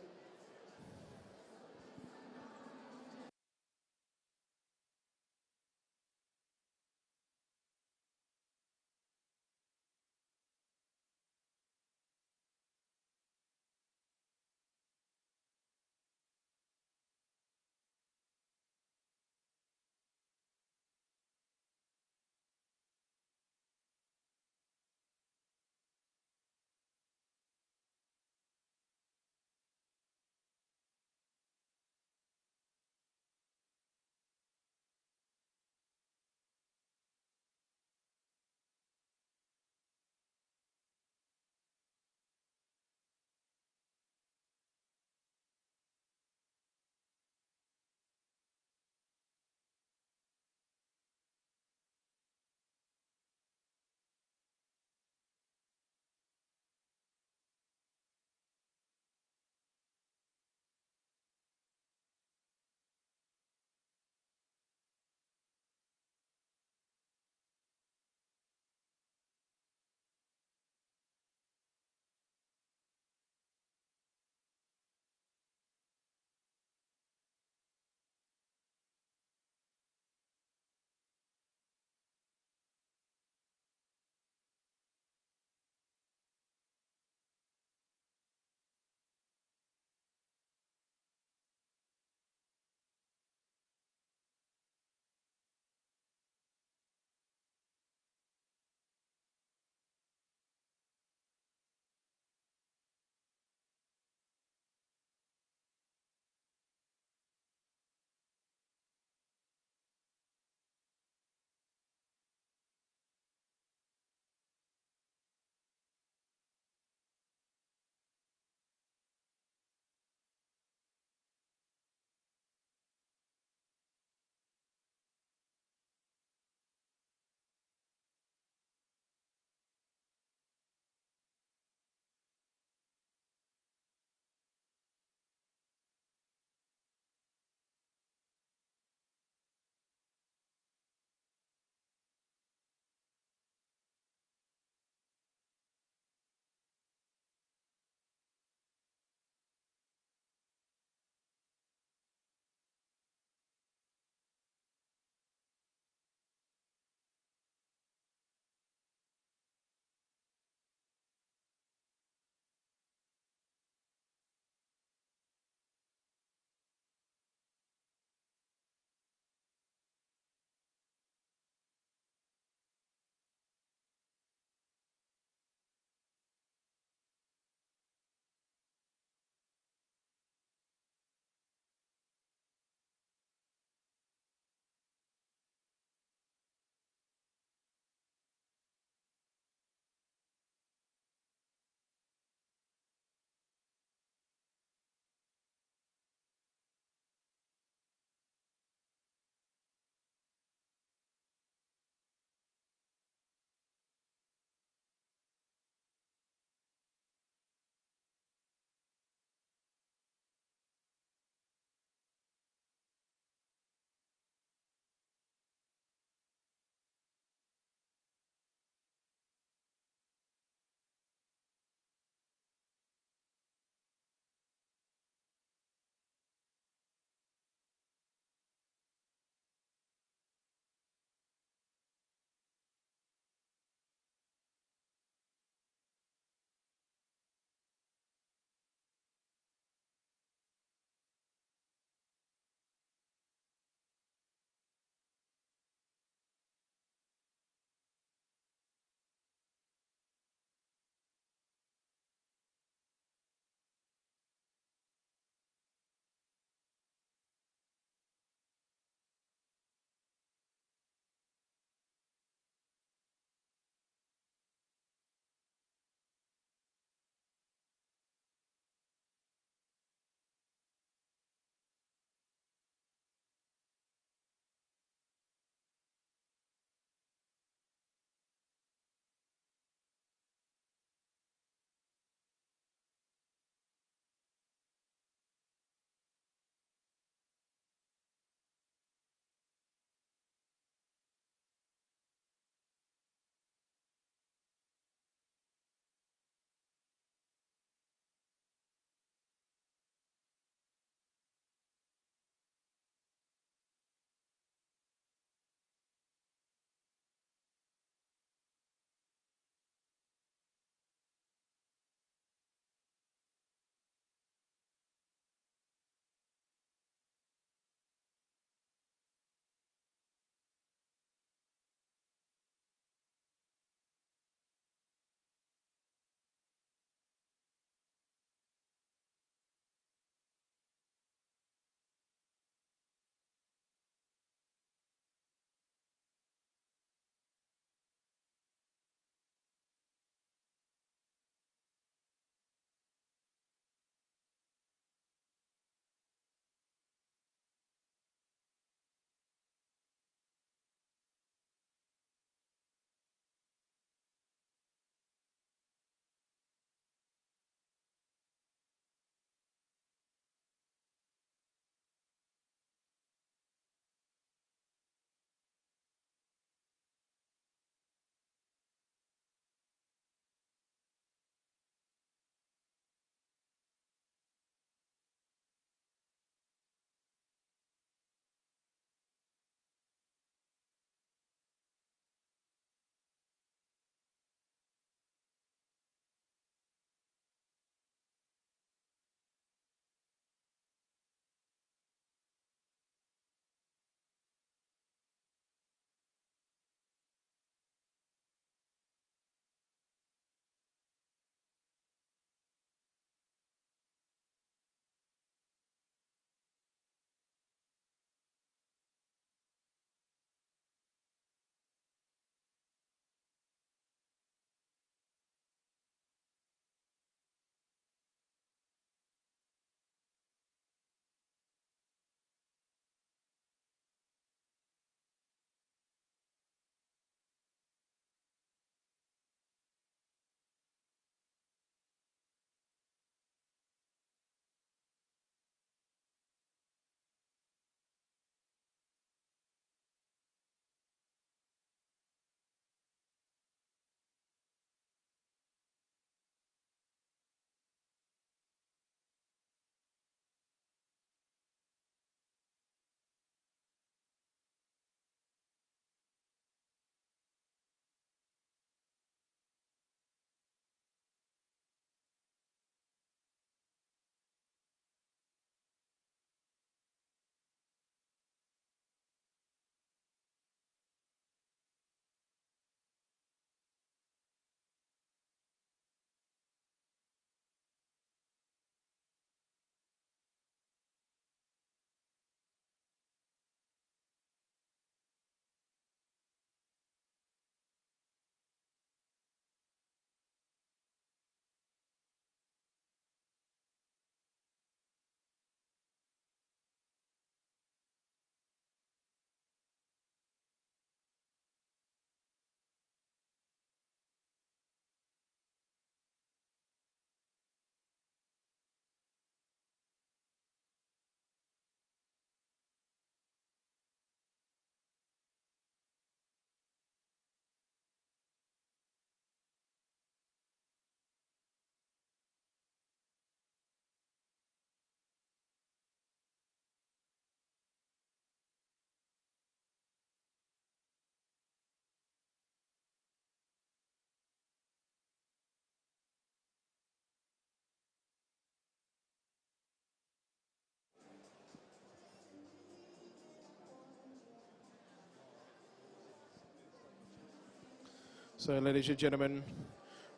S1: So, ladies and gentlemen,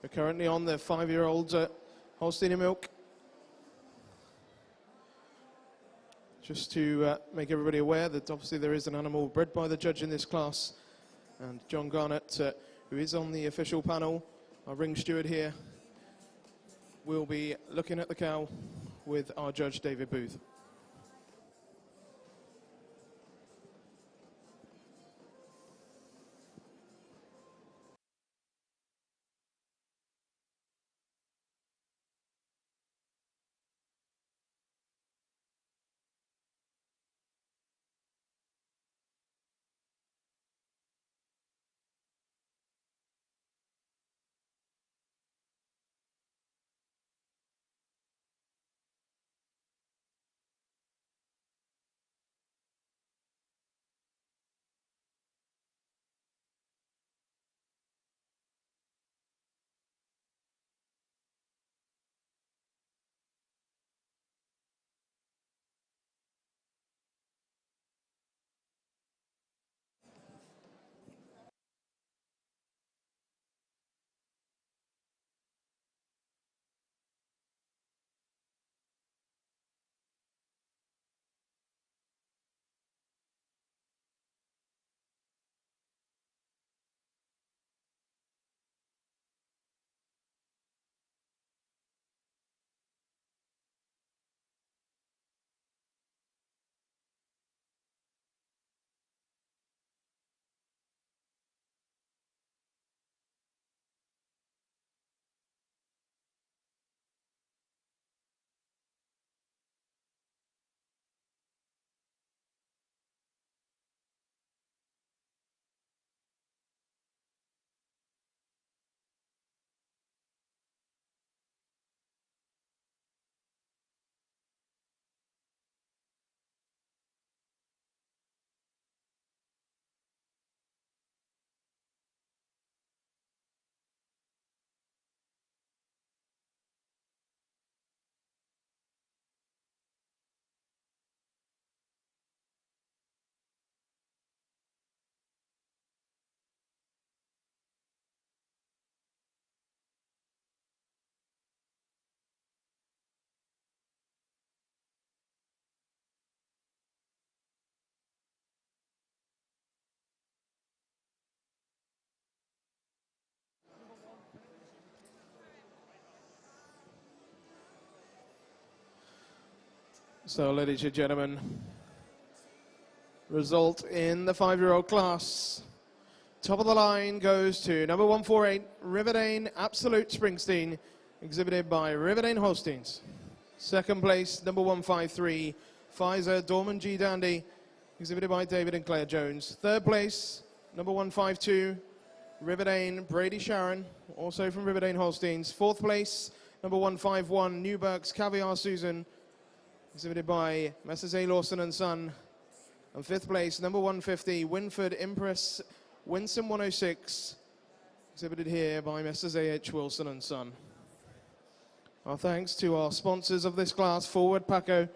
S1: we're currently on the 5-year-old Holstein milk. Just to make everybody aware that obviously there is an animal bred by the judge in this class. And John Garnett, who is on the official panel, our ring steward here, will be looking at the cow with our judge, David Booth. So, ladies and gentlemen, result in the 5-year-old class. Top of the line goes to number 148, Riverdane Absolute Springsteen, exhibited by Riverdane Holsteins. Second place, number 153, Pfizer Dorman G. Dandy, exhibited by David and Claire Jones. Third place, number 152, Riverdane Brady Sharon, also from Riverdane Holsteins. Fourth place, number 151, Newburgh's Caviar Susan, exhibited by Messrs. A. Lawson and Son. And fifth place, number 150, Winford Impress Winsome 106, exhibited here by Messrs. A. H. Wilson and Son. Our thanks to our sponsors of this class, Forward Paco,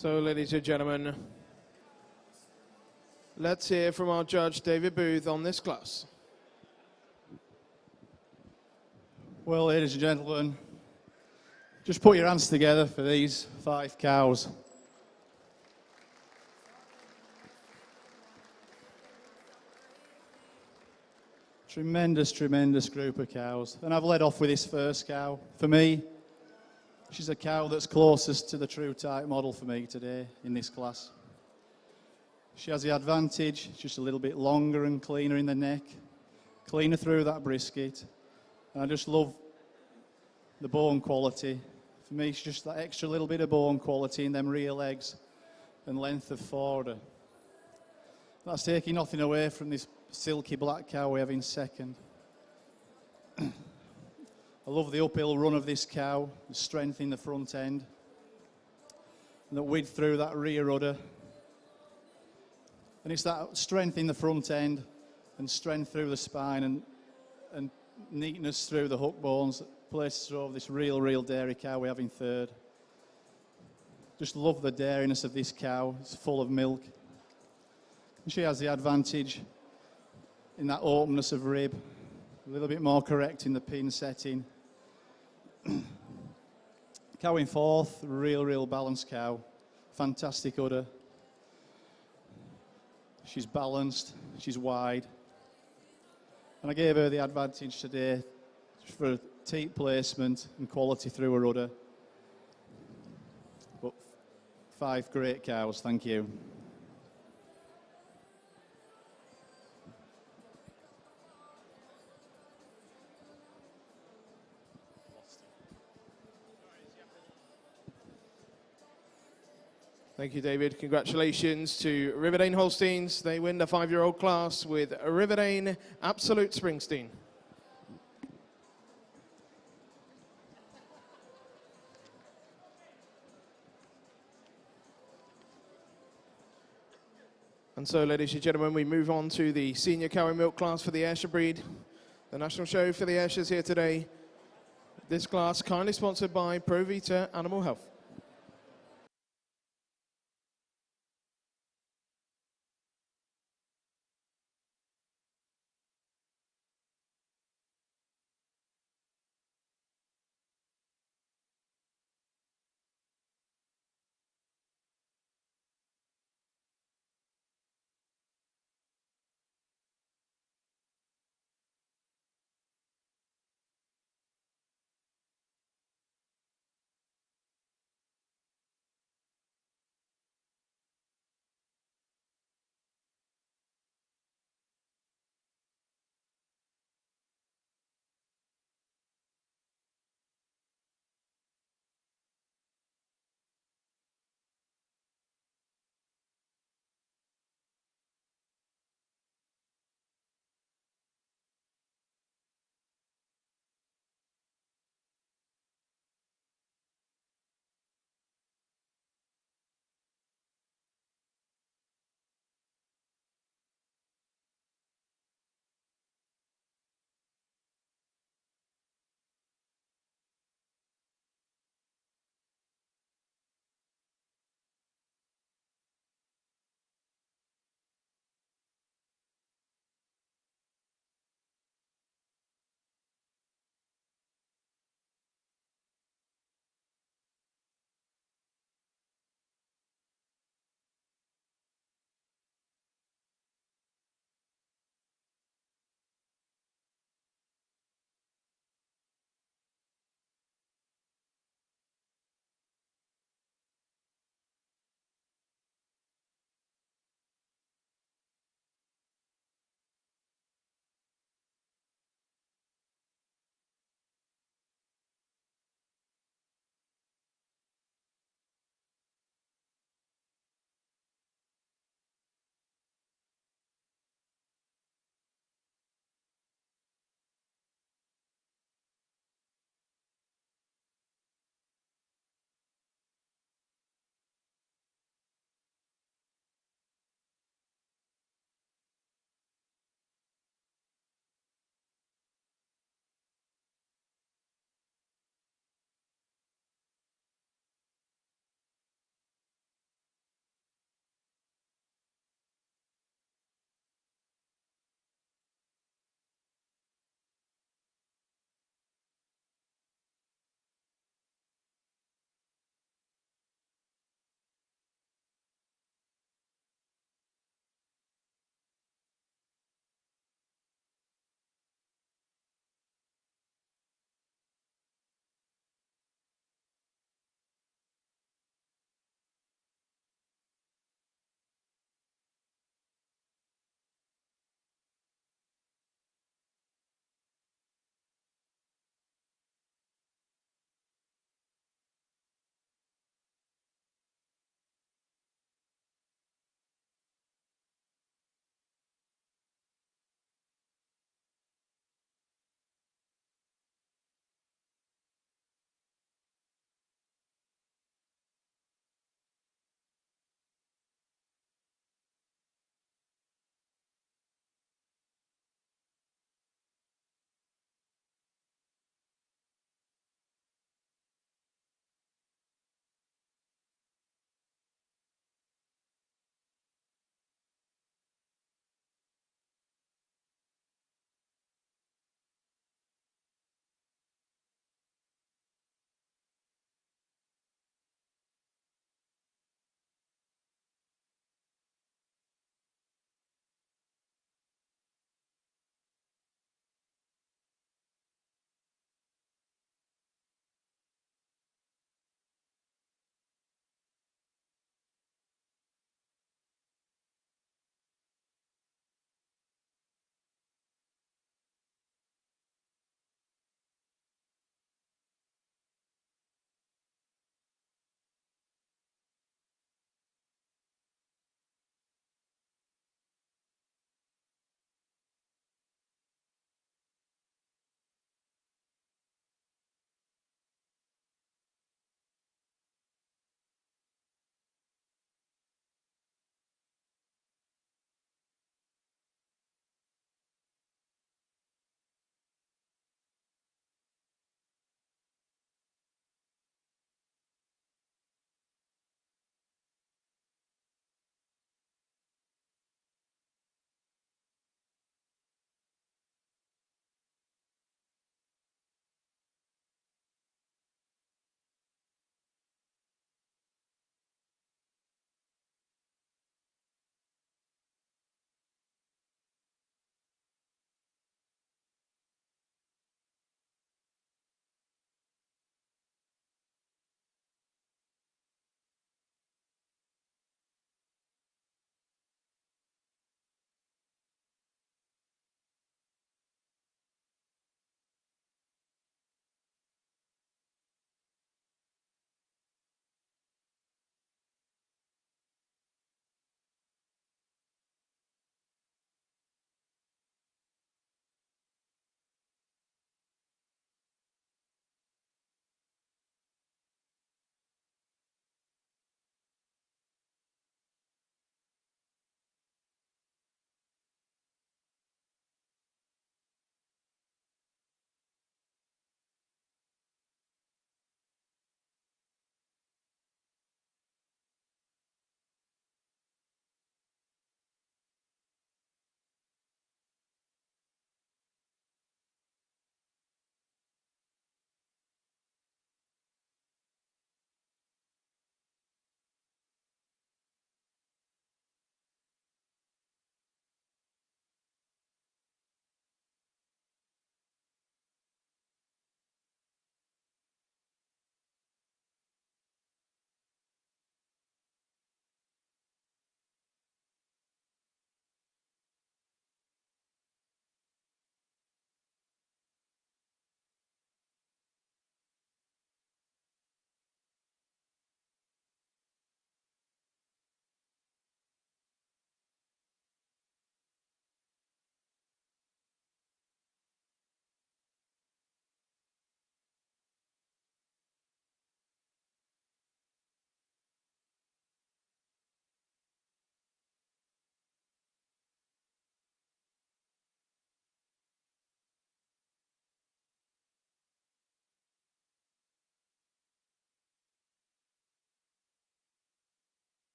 S1: So, ladies and gentlemen, let's hear from our judge, David Booth, on this class.
S9: Well, ladies and gentlemen, just put your hands together for these 5 cows. Tremendous, tremendous group of cows. And I've led off with this first cow. For me, she's a cow that's closest to the true type model for me today in this class. She has the advantage, just a little bit longer and cleaner in the neck, cleaner through that brisket. And I just love the bone quality. For me, it's just that extra little bit of bone quality in them rear legs and length of forward. That's taking nothing away from this silky black cow we have in second. I love the uphill run of this cow, the strength in the front end, and the width through that rear udder. And it's that strength in the front end and strength through the spine and neatness through the hook bones that places her over this real dairy cow we have in third. Just love the dairiness of this cow. It's full of milk. And she has the advantage in that openness of rib, a little bit more correct in the pin setting. Cow in fourth, real balanced cow. Fantastic udder. She's balanced, she's wide. And I gave her the advantage today for teat placement and quality through her udder. But 5 great cows, thank you.
S1: Thank you, David. Congratulations to Riverdane Holsteins. They win the 5-year-old class with Riverdane Absolute Springsteen. And so, ladies and gentlemen, we move on to the senior cow and milk class for the Ayrshire breed. The national show for the Ayrshires here today. This class kindly sponsored by Provita Animal Health.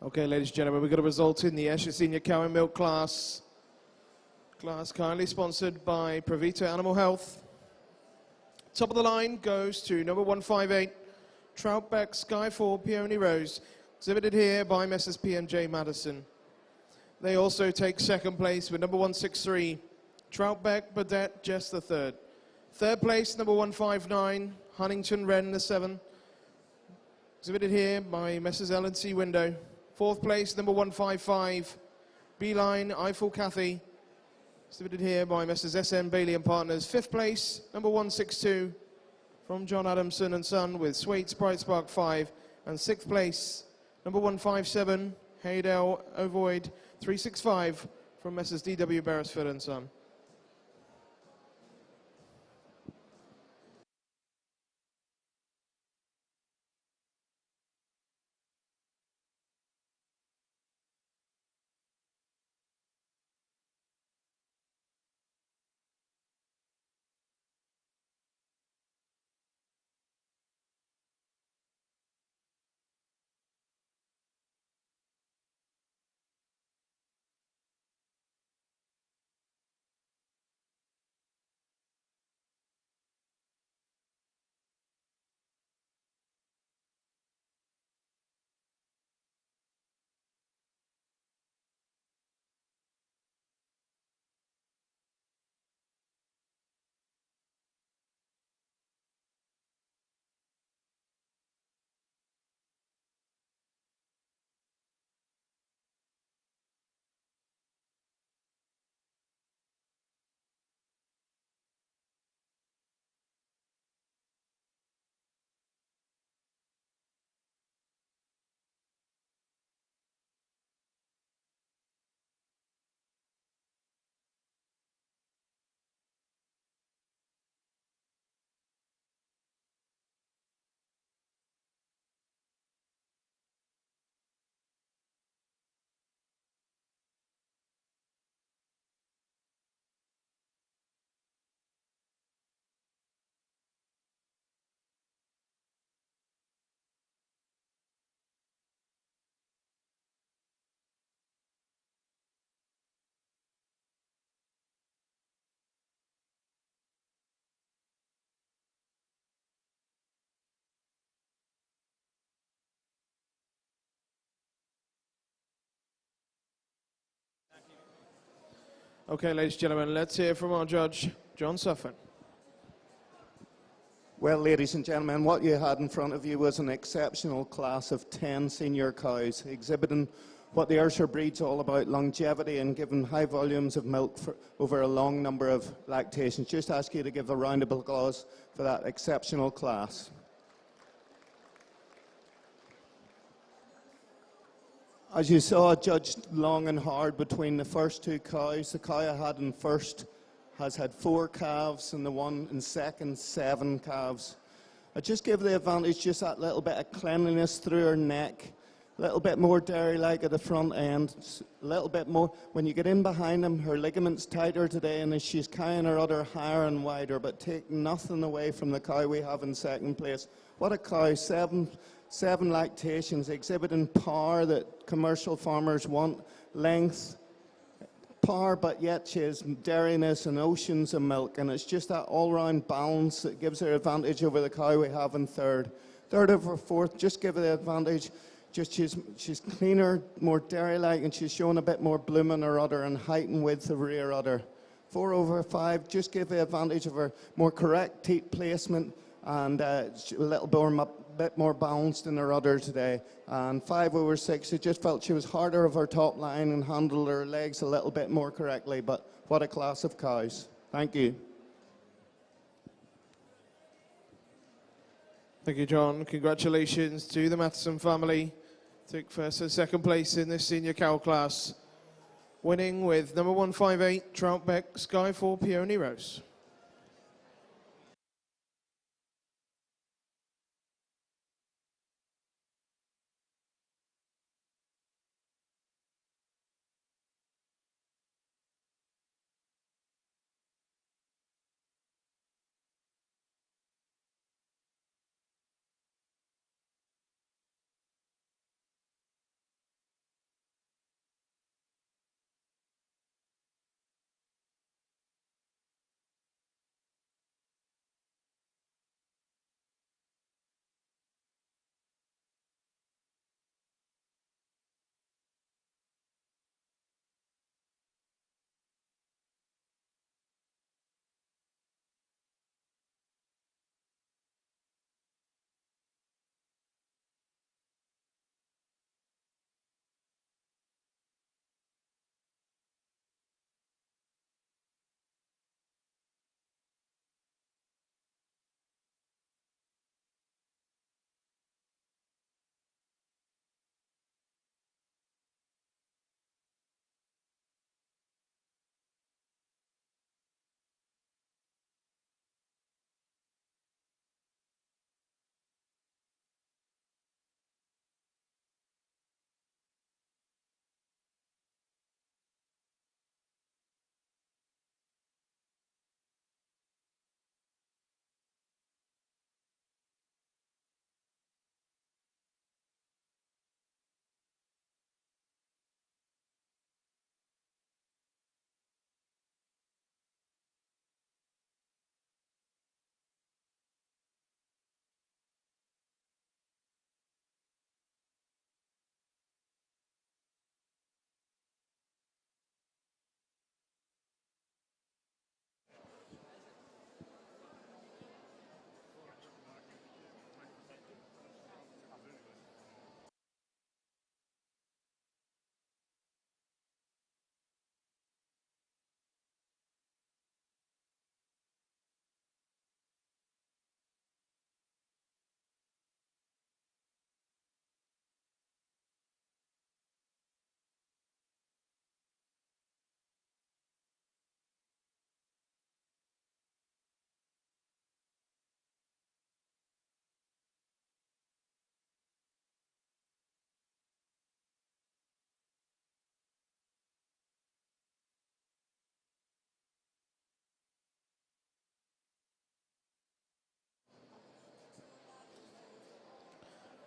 S1: Okay, ladies and gentlemen, we've got a result in the Esher Senior Cow and Milk class. Class kindly sponsored by Pravita Animal Health. Top of the line goes to number 158, Troutbeck Sky 4 Peony Rose, exhibited here by Messrs. P&J Madison. They also take second place with number 163, Troutbeck Burdett Jess the Third. Third place, number 159, Huntington Wren the 7, exhibited here by Messrs. L&C Window. Fourth place, number 155, Beeline Eiffel Cathy, exhibited here by Messrs. SN Bailey and Partners. Fifth place, number 162, from John Adamson and Son with Sweet Bright Spark 5. And sixth place, number 157, Haydale Ovoid 365, from Messrs. DW Beresford and Son. Okay, ladies and gentlemen, let's hear from our judge, John Suffin.
S8: Well, ladies and gentlemen, what you had in front of you was an exceptional class of 10 senior cows exhibiting what the Ayrshire breed's all about, longevity and giving high volumes of milk for over a long number of lactations. Just ask you to give a round of applause for that exceptional class. As you saw, judged long and hard between the first two cows. The cow I had in first has had 4 calves, and the one in second, 7 calves. I just give the advantage just that little bit of cleanliness through her neck, a little bit more dairy-like at the front end, a little bit more. When you get in behind them, her ligaments tighter today, and she's carrying her udder higher and wider, but take nothing away from the cow we have in second place. What a cow, 7 lactations, exhibiting power that commercial farmers want, length, power, but yet she has dairiness and oceans of milk, and it's just that all-round balance that gives her advantage over the cow we have in third. Third over fourth, just give her the advantage. Just she's cleaner, more dairy-like, and she's showing a bit more bloom in her udder and height and width of rear udder. 4 over 5, just give the advantage of her more correct teat placement and a little bit more balanced in her udder today. And 5 over 6, I just felt she was harder of her top line and handled her legs a little bit more correctly. But what a class of cows. Thank you.
S1: Thank you, John. Congratulations to the Matheson family. Took first and second place in this senior cow class. Winning with number 158, Troutbeck Sky 4 Peony Rose.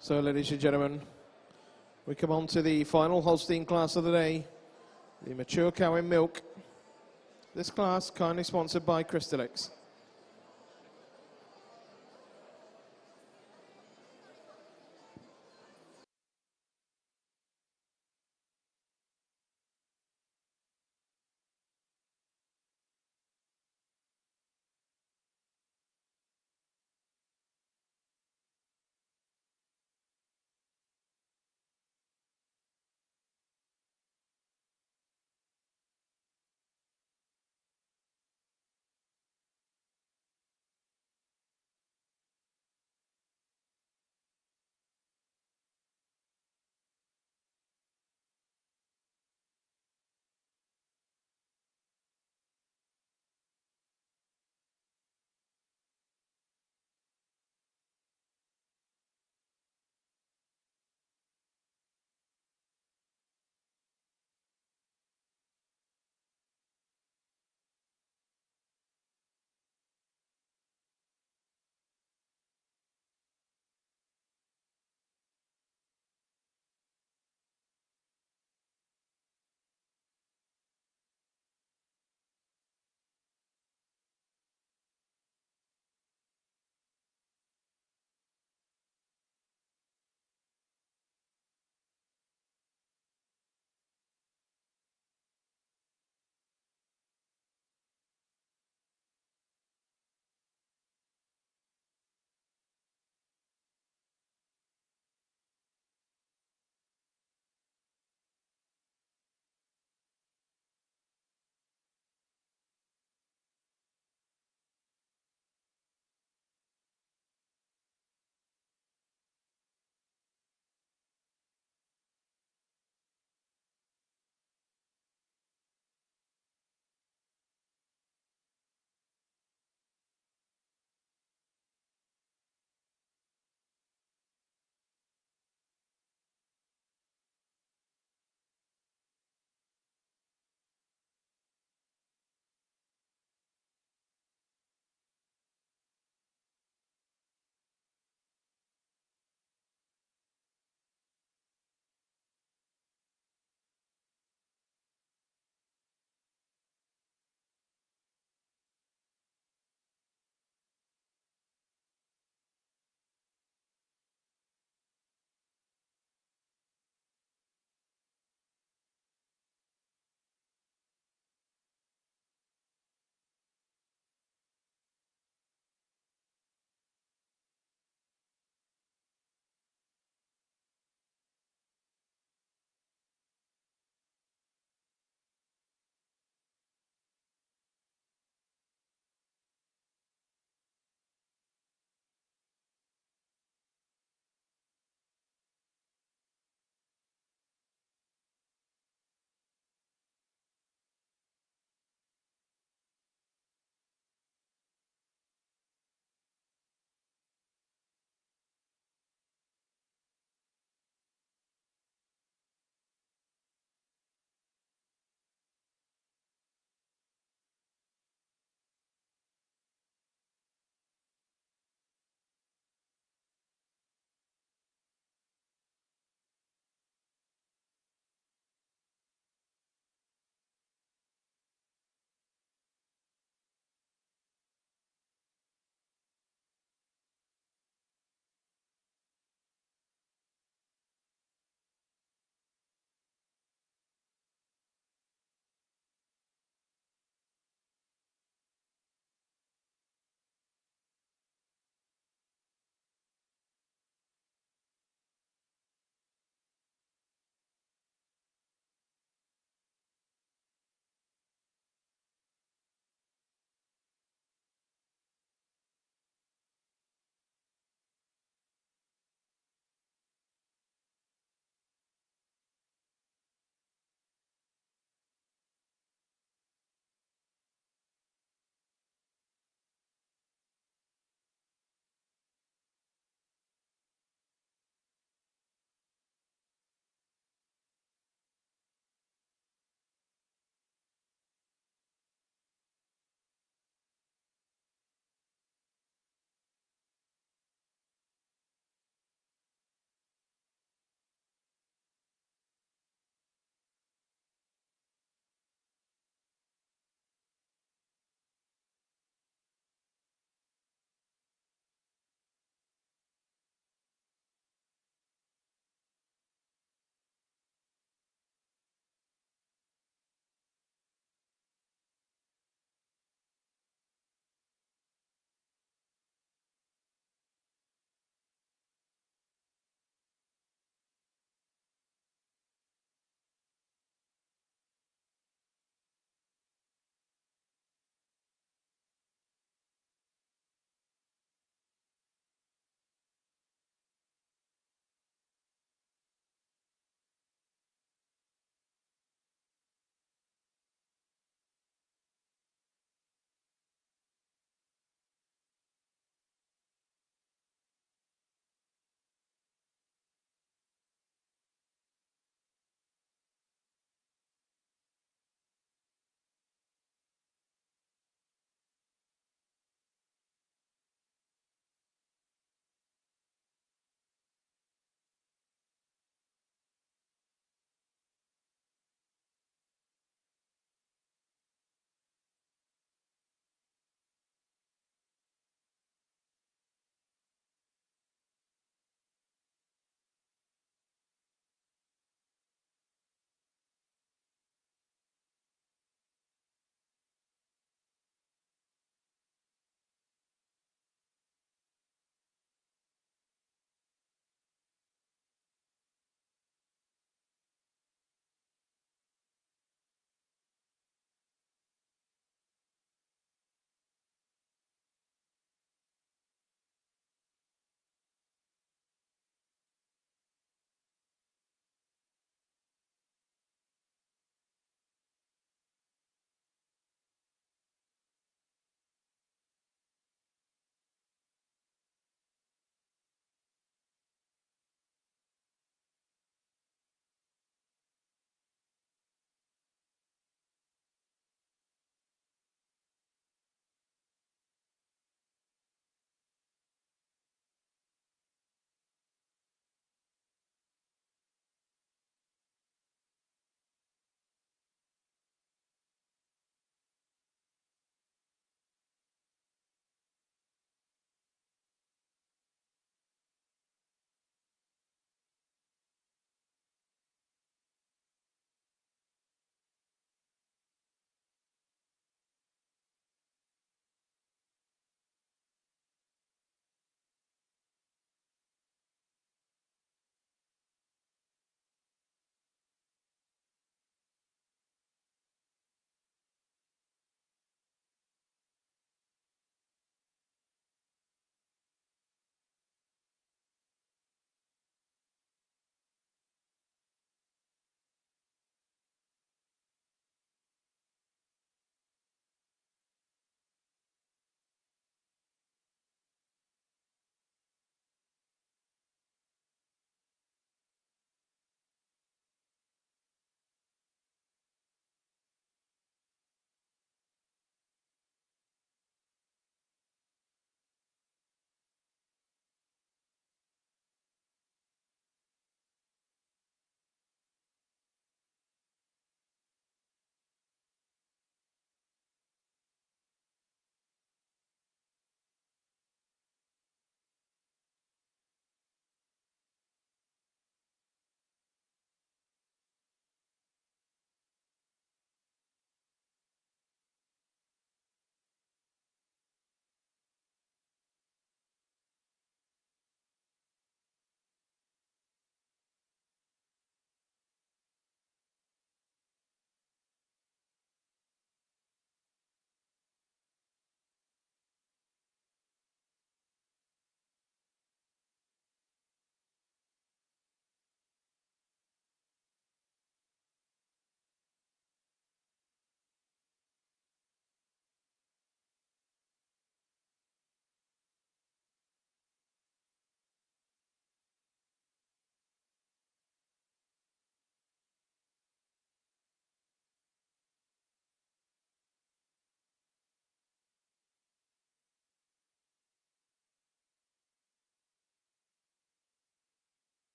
S1: So, ladies and gentlemen, we come on to the final Holstein class of the day, the mature cow in milk. This class kindly sponsored by Crystalix.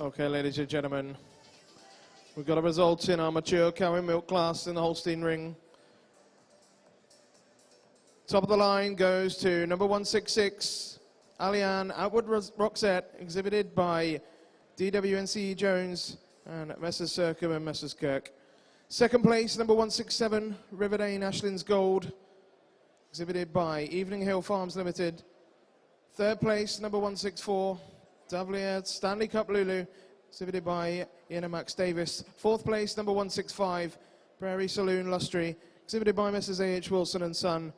S1: Okay, ladies and gentlemen, we've got a result in our mature cow and milk class in the Holstein ring. Top of the line goes to number 166, Alian Outward Roxette, exhibited by DWNC Jones and Messrs. Circum and Messrs. Kirk. Second place, number 167, Riverdane Ashlands Gold, exhibited by Evening Hill Farms Limited. Third place, number 164, Davlier Stanley Cup Lulu, exhibited by Ian and Max Davis. Fourth place, number 165, Prairie Saloon Lustry, exhibited by Messrs. A.H. Wilson and Son.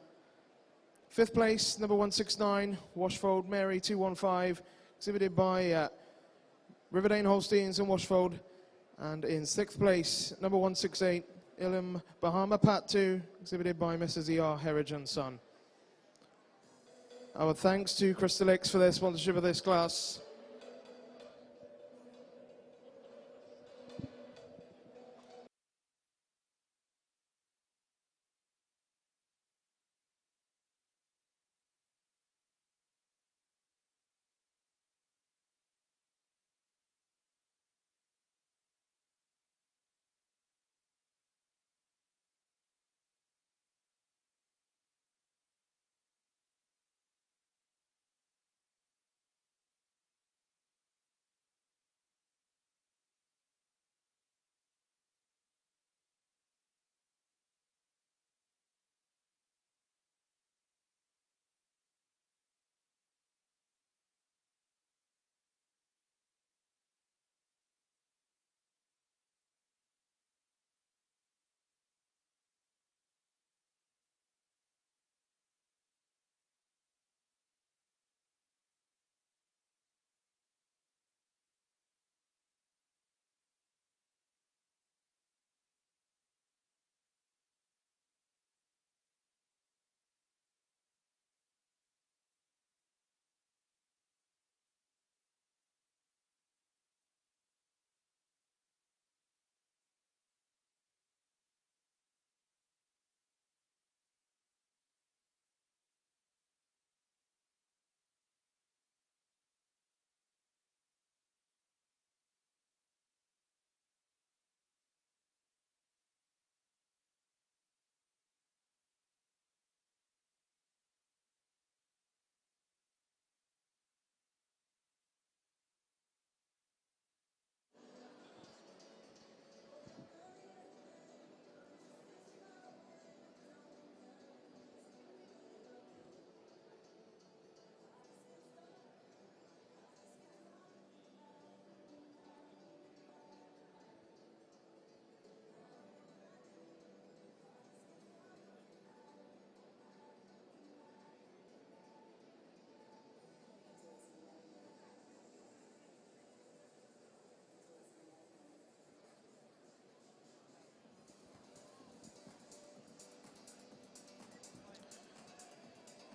S1: Fifth place, number 169, Washfold Mary 215, exhibited by Riverdane Holsteins and Washfold. And in sixth place, number 168, Ilham Bahama Pat 2, exhibited by Messrs. E.R. Herridge and Son. Our thanks to Crystal X for their sponsorship of this class.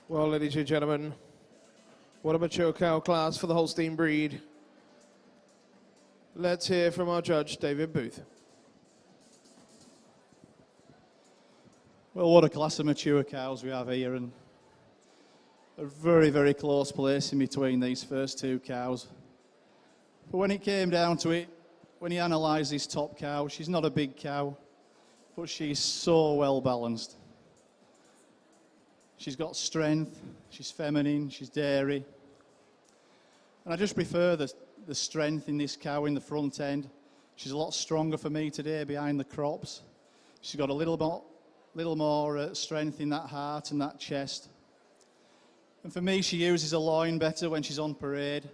S1: Well, ladies and gentlemen, what a mature cow class for the Holstein breed. Let's hear from our judge, David Booth.
S9: Well, what a class of mature cows we have here, and a very, very close place in between these first two cows. But when it came down to it, when he analysed this top cow, she's not a big cow, but she's so well balanced. She's got strength, she's feminine, she's dairy. And I just prefer the strength in this cow in the front end. She's a lot stronger for me today behind the crops. She's got a little more strength in that heart and that chest. And for me, she uses a loin better when she's on parade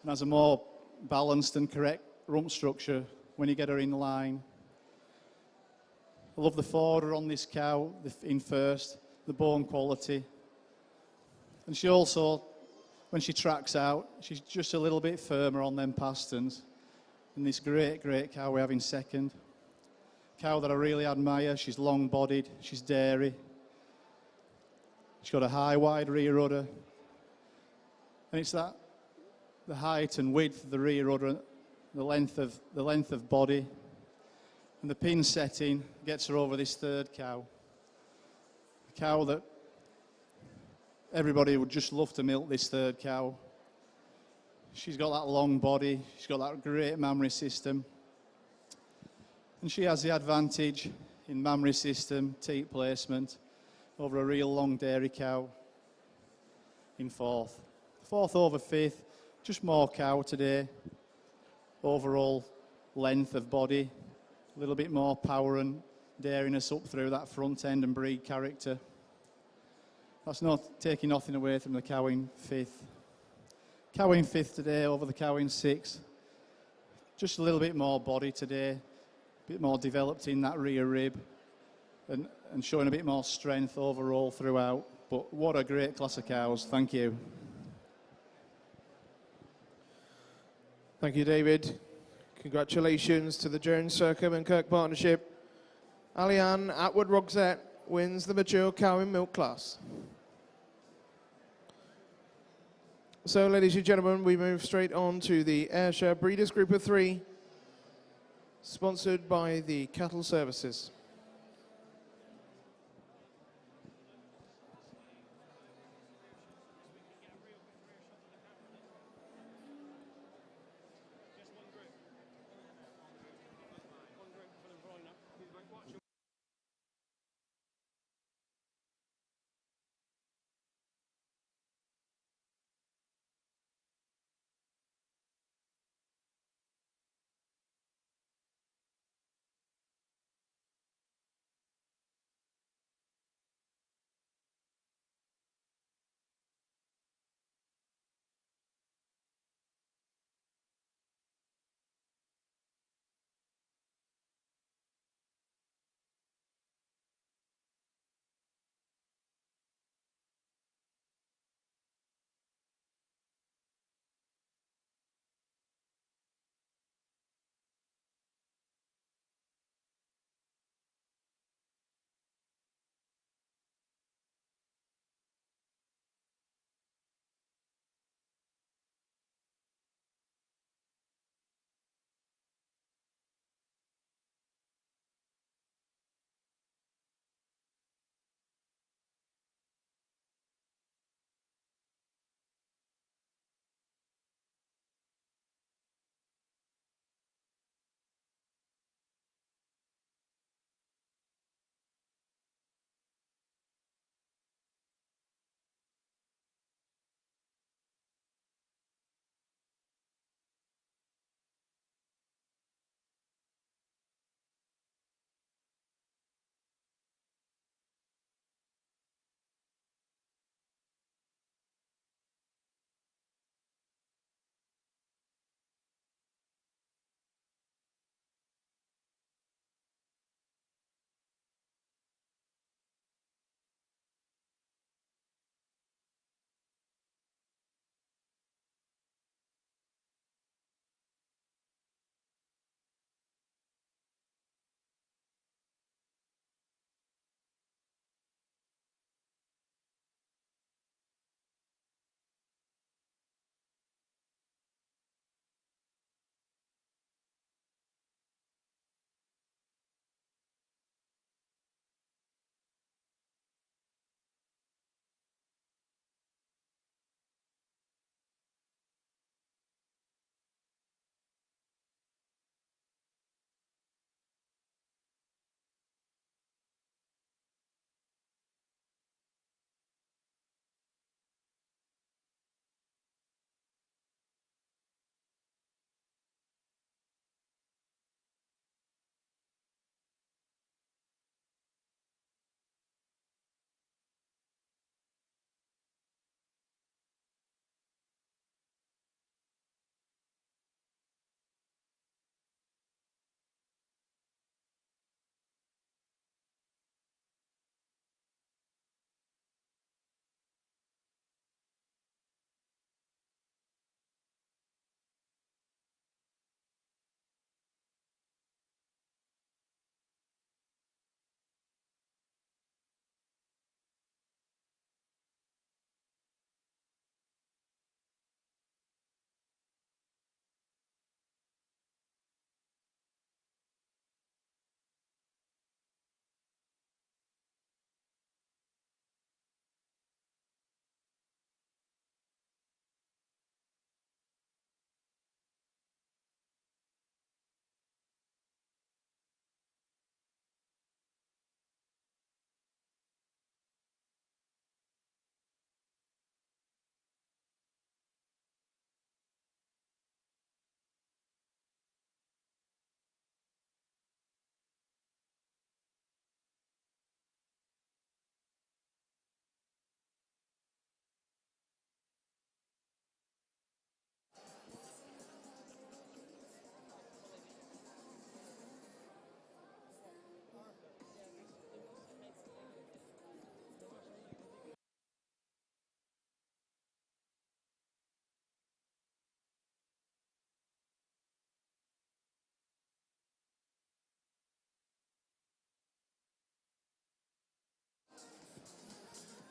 S9: and has a more balanced and correct rump structure when you get her in line. I love the fodder on this cow in first, the bone quality. And she also, when she tracks out, she's just a little bit firmer on them pasterns. And this great, great cow we have in second. Cow that I really admire. She's long-bodied, she's dairy. She's got a high, wide rear udder. And it's the height and width of the rear udder, the length of body, and the pin setting gets her over this third cow. A cow that everybody would just love to milk, this third cow. She's got that long body, she's got that great mammary system. And she has the advantage in mammary system, teat placement, over a real long dairy cow in fourth. Fourth over fifth, just more cow today. Overall length of body, a little bit more power and dairiness up through that front end and breed character. That's not taking nothing away from the cow in fifth. Cow in fifth today over the cow in sixth. Just a little bit more body today, a bit more developed in that rear rib and showing a bit more strength overall throughout. But what a great class of cows. Thank you.
S1: Thank you, David. Congratulations to the Jones Circum and Kirk partnership. Alianne Atwood-Roxette wins the mature cow and milk class. So, ladies and gentlemen, we move straight on to the Ayrshire Breeders' Group of 3, sponsored by the Cattle Services.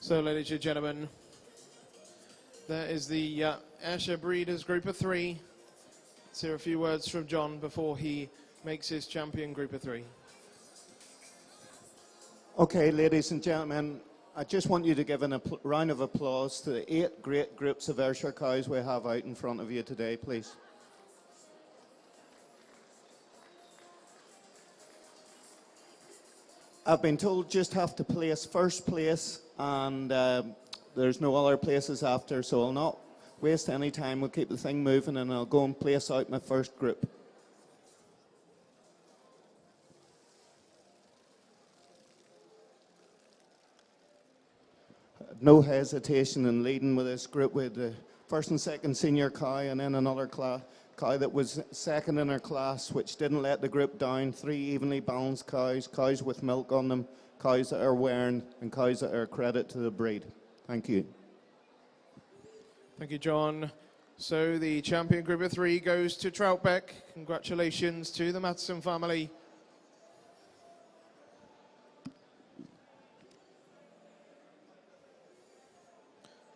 S1: So, ladies and gentlemen, there is the Ayrshire Breeders Group of 3. Let's hear a few words from John before he makes his champion Group of 3.
S8: Okay, ladies and gentlemen, I just want you to give a round of applause to the 8 great groups of Ayrshire cows we have out in front of you today, please. I've been told just have to place first place, and there's no other places after, so I'll not waste any time. We'll keep the thing moving, and I'll go and place out my first group. No hesitation in leading with this group with the first and second senior cow, and then another cow that was second in her class, which didn't let the group down. 3 evenly balanced cows, cows with milk on them, cows that are wearing, and cows that are a credit to the breed. Thank you.
S1: Thank you, John. So the champion Group of 3 goes to Troutbeck. Congratulations to the Matheson family.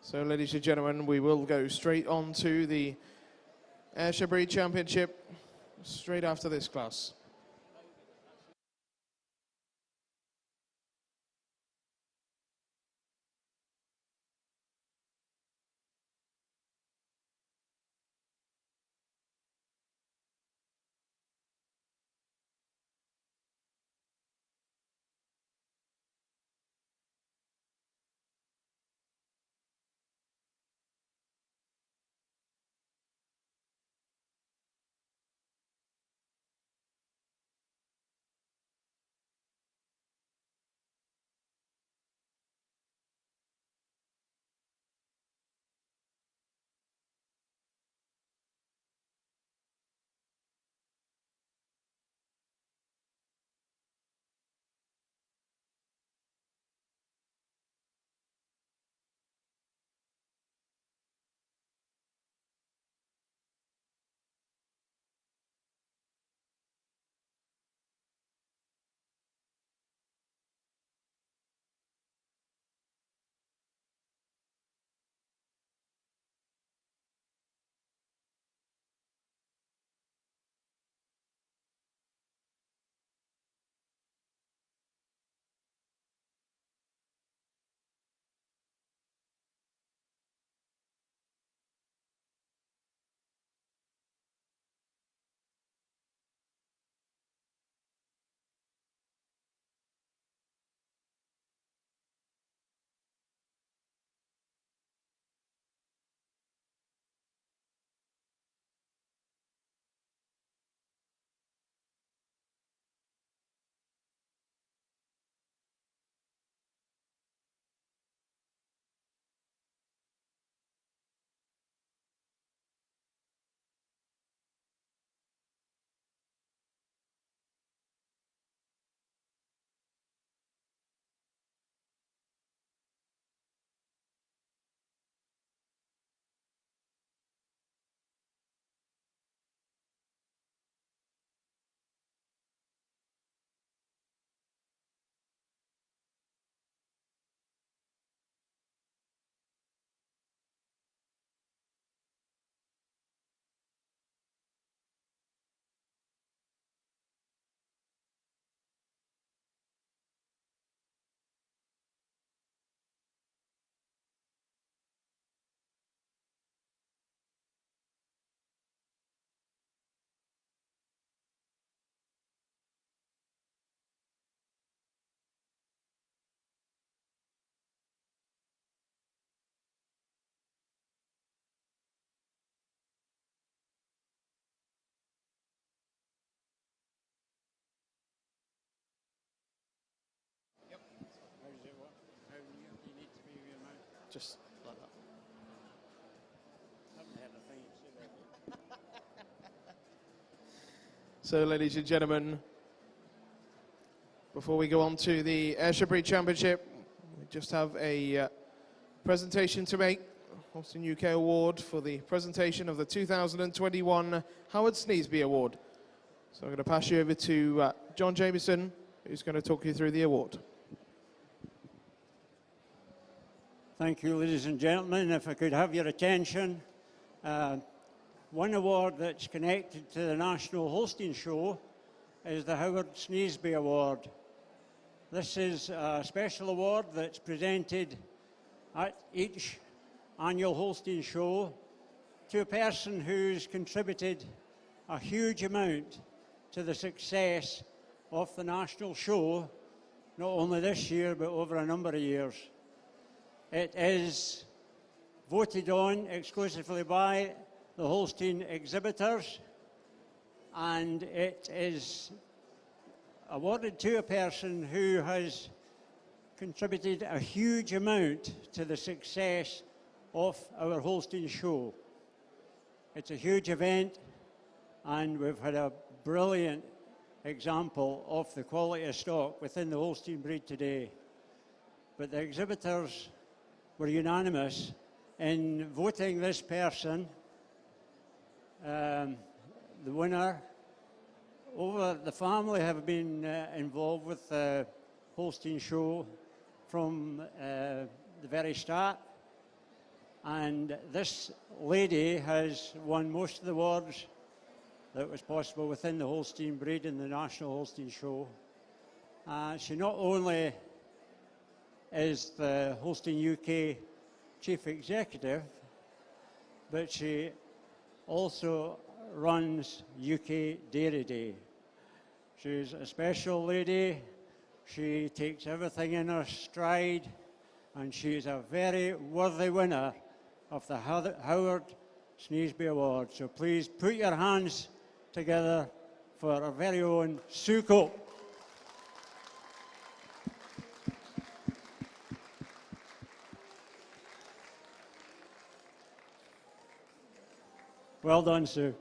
S1: So, ladies and gentlemen, we will go straight on to the Ayrshire Breed Championship straight after this class. Just like that. So, ladies and gentlemen, before we go on to the Ayrshire Breed Championship, we just have a presentation to make. Austin UK Award for the presentation of the 2021 Howard Sneesby Award. So I'm going to pass you over to John Jamieson, who's going to talk you through the award.
S12: Thank you, ladies and gentlemen. If I could have your attention, one award that's connected to the National Holstein Show is the Howard Sneesby Award. This is a special award that's presented at each annual Holstein Show to a person who's contributed a huge amount to the success of the national show, not only this year, but over a number of years. It is voted on exclusively by the Holstein exhibitors, and it is awarded to a person who has contributed a huge amount to the success of our Holstein show. It's a huge event, and we've had a brilliant example of the quality of stock within the Holstein breed today. But the exhibitors were unanimous in voting this person the winner. The family have been involved with the Holstein show from the very start, and this lady has won most of the awards that was possible within the Holstein breed in the National Holstein Show. She not only is the Holstein UK Chief Executive, but she also runs UK Dairy Day. She's a special lady. She takes everything in her stride, and she's a very worthy winner of the Howard Sneesby Award. So please put your hands together for our very own Suko. Well done, Sue.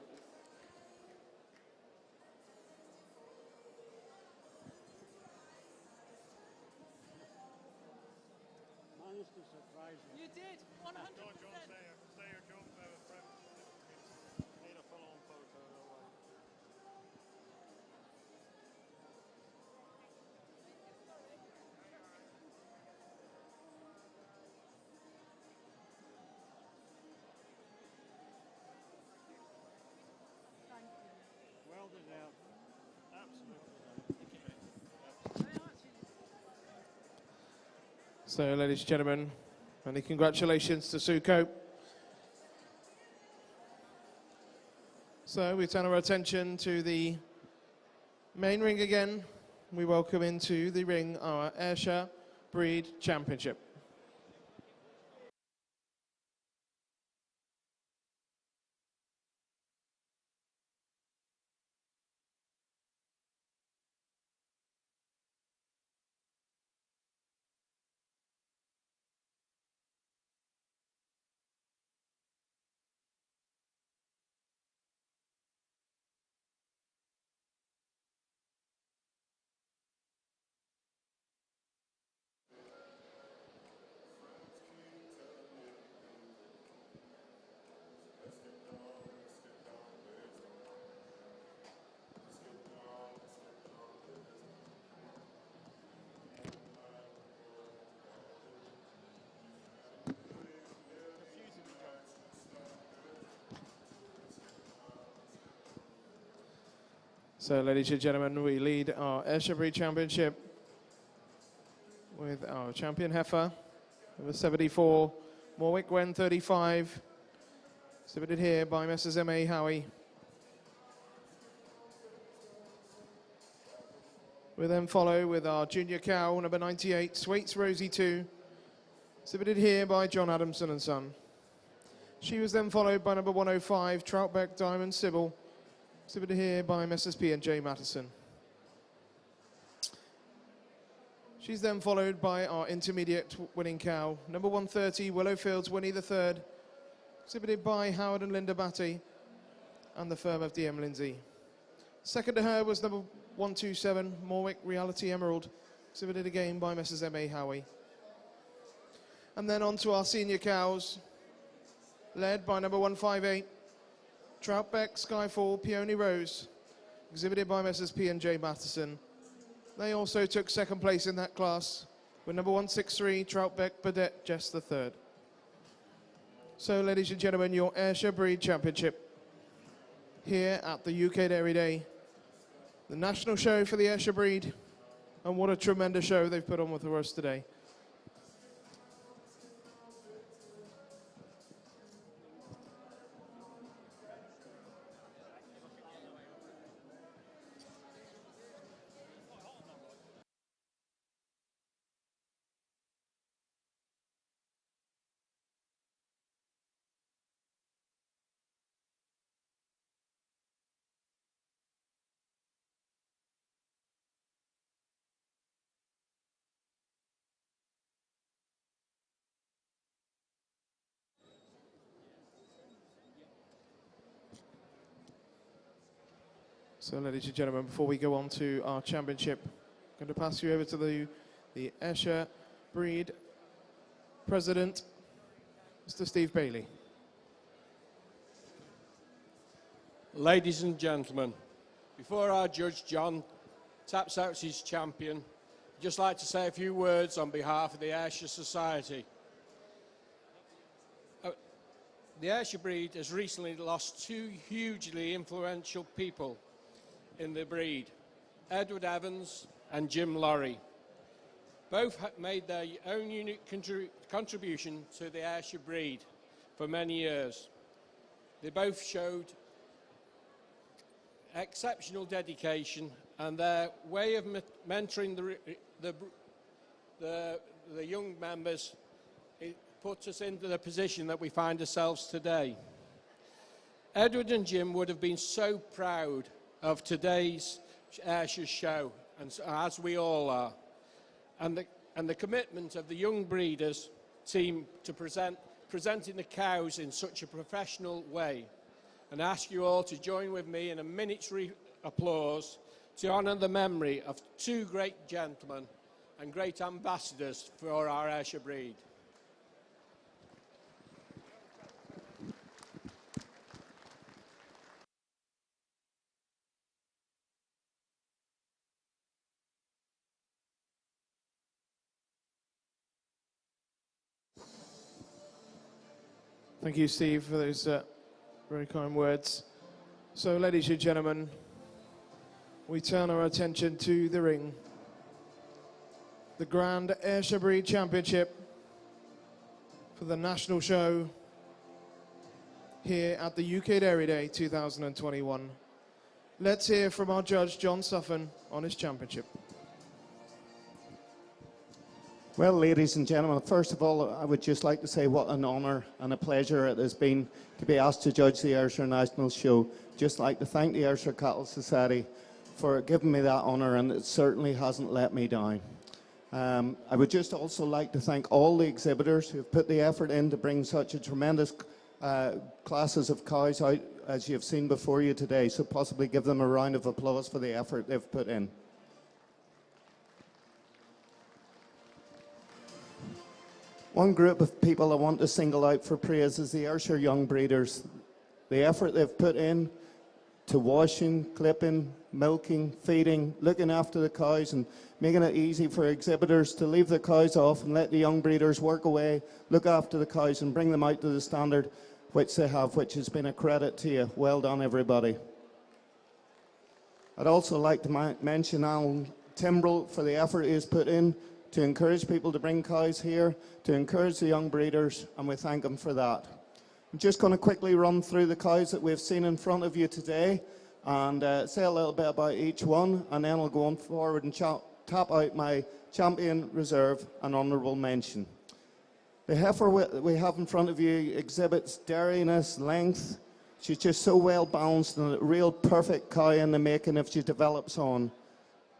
S12: Managed to surprise me.
S11: You did, 100%. Stay your jump. Need a full-on photo.
S12: Well deserved.
S11: Absolutely.
S1: So, ladies and gentlemen, many congratulations to Sue Cope. So we turn our attention to the main ring again. We welcome into the ring our Ayrshire Breed Championship. So, ladies and gentlemen, we lead our Ayrshire Breed Championship with our champion heifer, number 74, Morwick Wen 35, exhibited here by Messrs. M.A. Howie. We then follow with our junior cow, number 98, Swaits Rosie 2, exhibited here by John Adamson and Son. She was then followed by number 105, Troutbeck Diamond Sybil, exhibited here by Messrs. P&J Mattison. She's then followed by our intermediate winning cow, number 130, Willowfields Winnie III, exhibited by Howard and Linda Batty and the firm of DM Lindsay. Second to her was number 127, Morwick Reality Emerald, exhibited again by Messrs. M.A. Howie. And then on to our senior cows, led by number 158, Troutbeck Skyfall Peony Rose, exhibited by Messrs. P&J Mattison. They also took second place in that class with number 163, Troutbeck Burdett, Jess the third. So, ladies and gentlemen, your Ayrshire Breed Championship here at the UK Dairy Day, the national show for the Ayrshire Breed, and what a tremendous show they've put on for us today. So, ladies and gentlemen, before we go on to our championship, I'm going to pass you over to the Ayrshire Breed President, Mr. Steve Bailey.
S13: Ladies and gentlemen, before our judge John taps out his champion, I'd just like to say a few words on behalf of the Ayrshire Society. The Ayrshire Breed has recently lost two hugely influential people in the breed, Edward Evans and Jim Lorry. Both made their own unique contribution to the Ayrshire Breed for many years. They both showed exceptional dedication, and their way of mentoring the young members, it puts us into the position that we find ourselves today. Edward and Jim would have been so proud of today's Ayrshire show, and as we all are, and the commitment of the young breeders team to presenting the cows in such a professional way. And I ask you all to join with me in a minute's applause to honour the memory of two great gentlemen and great ambassadors for our Ayrshire Breed.
S1: Thank you, Steve, for those very kind words. So, ladies and gentlemen, we turn our attention to the ring. The Grand Ayrshire Breed Championship for the national show here at the UK Dairy Day 2021. Let's hear from our judge, John Suffin, on his championship.
S8: Well, ladies and gentlemen, first of all, I would just like to say what an honour and a pleasure it has been to be asked to judge the Ayrshire National Show. Just like to thank the Ayrshire Cattle Society for giving me that honour, and it certainly hasn't let me down. I would just also like to thank all the exhibitors who have put the effort in to bring such a tremendous classes of cows out as you've seen before you today, so possibly give them a round of applause for the effort they've put in. One group of people I want to single out for praise is the Ayrshire young breeders. The effort they've put in to washing, clipping, milking, feeding, looking after the cows and making it easy for exhibitors to leave the cows off and let the young breeders work away, look after the cows and bring them out to the standard which they have, which has been a credit to you. Well done, everybody. I'd also like to mention Alan Timbrell for the effort he has put in to encourage people to bring cows here, to encourage the young breeders, and we thank him for that. I'm just going to quickly run through the cows that we've seen in front of you today and say a little bit about each one, and then I'll go on forward and tap out my champion, reserve and honourable mention. The heifer we have in front of you exhibits dairiness, length. She's just so well balanced and a real perfect cow in the making if she develops on.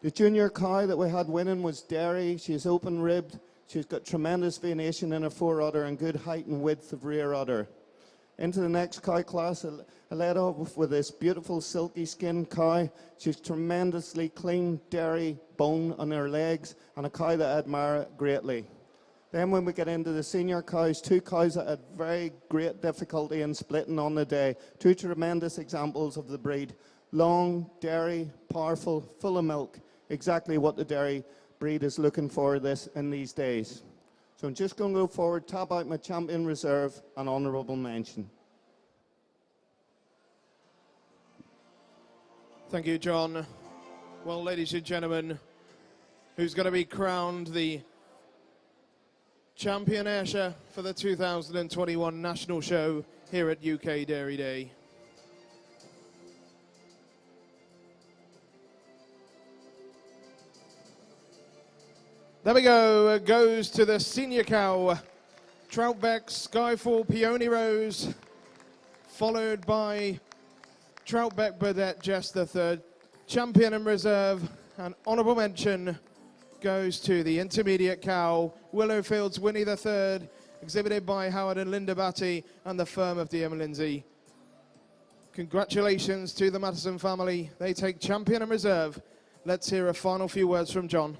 S8: The junior cow that we had winning was dairy. She's open ribbed. She's got tremendous venation in her fore udder and good height and width of rear udder. Into the next cow class, I led off with this beautiful silky skinned cow. She's tremendously clean dairy bone on her legs and a cow that I admire greatly. Then when we get into the senior cows, two cows that had very great difficulty in splitting on the day. Two tremendous examples of the breed. Long, dairy, powerful, full of milk. Exactly what the dairy breed is looking for this in these days. So I'm just going to go forward, tap out my champion reserve and honourable mention.
S1: Thank you, John. Well, ladies and gentlemen, who's going to be crowned the champion Ayrshire for the 2021 national show here at UK Dairy Day? There we go. It goes to the senior cow, Troutbeck Skyfall Peony Rose, followed by Troutbeck Burdett Jess the Third. Champion and reserve, and honourable mention goes to the intermediate cow, Willowfields Winnie the Third, exhibited by Howard and Linda Batty and the firm of DM Lindsay. Congratulations to the Mattison family. They take champion and reserve. Let's hear a final few words from John.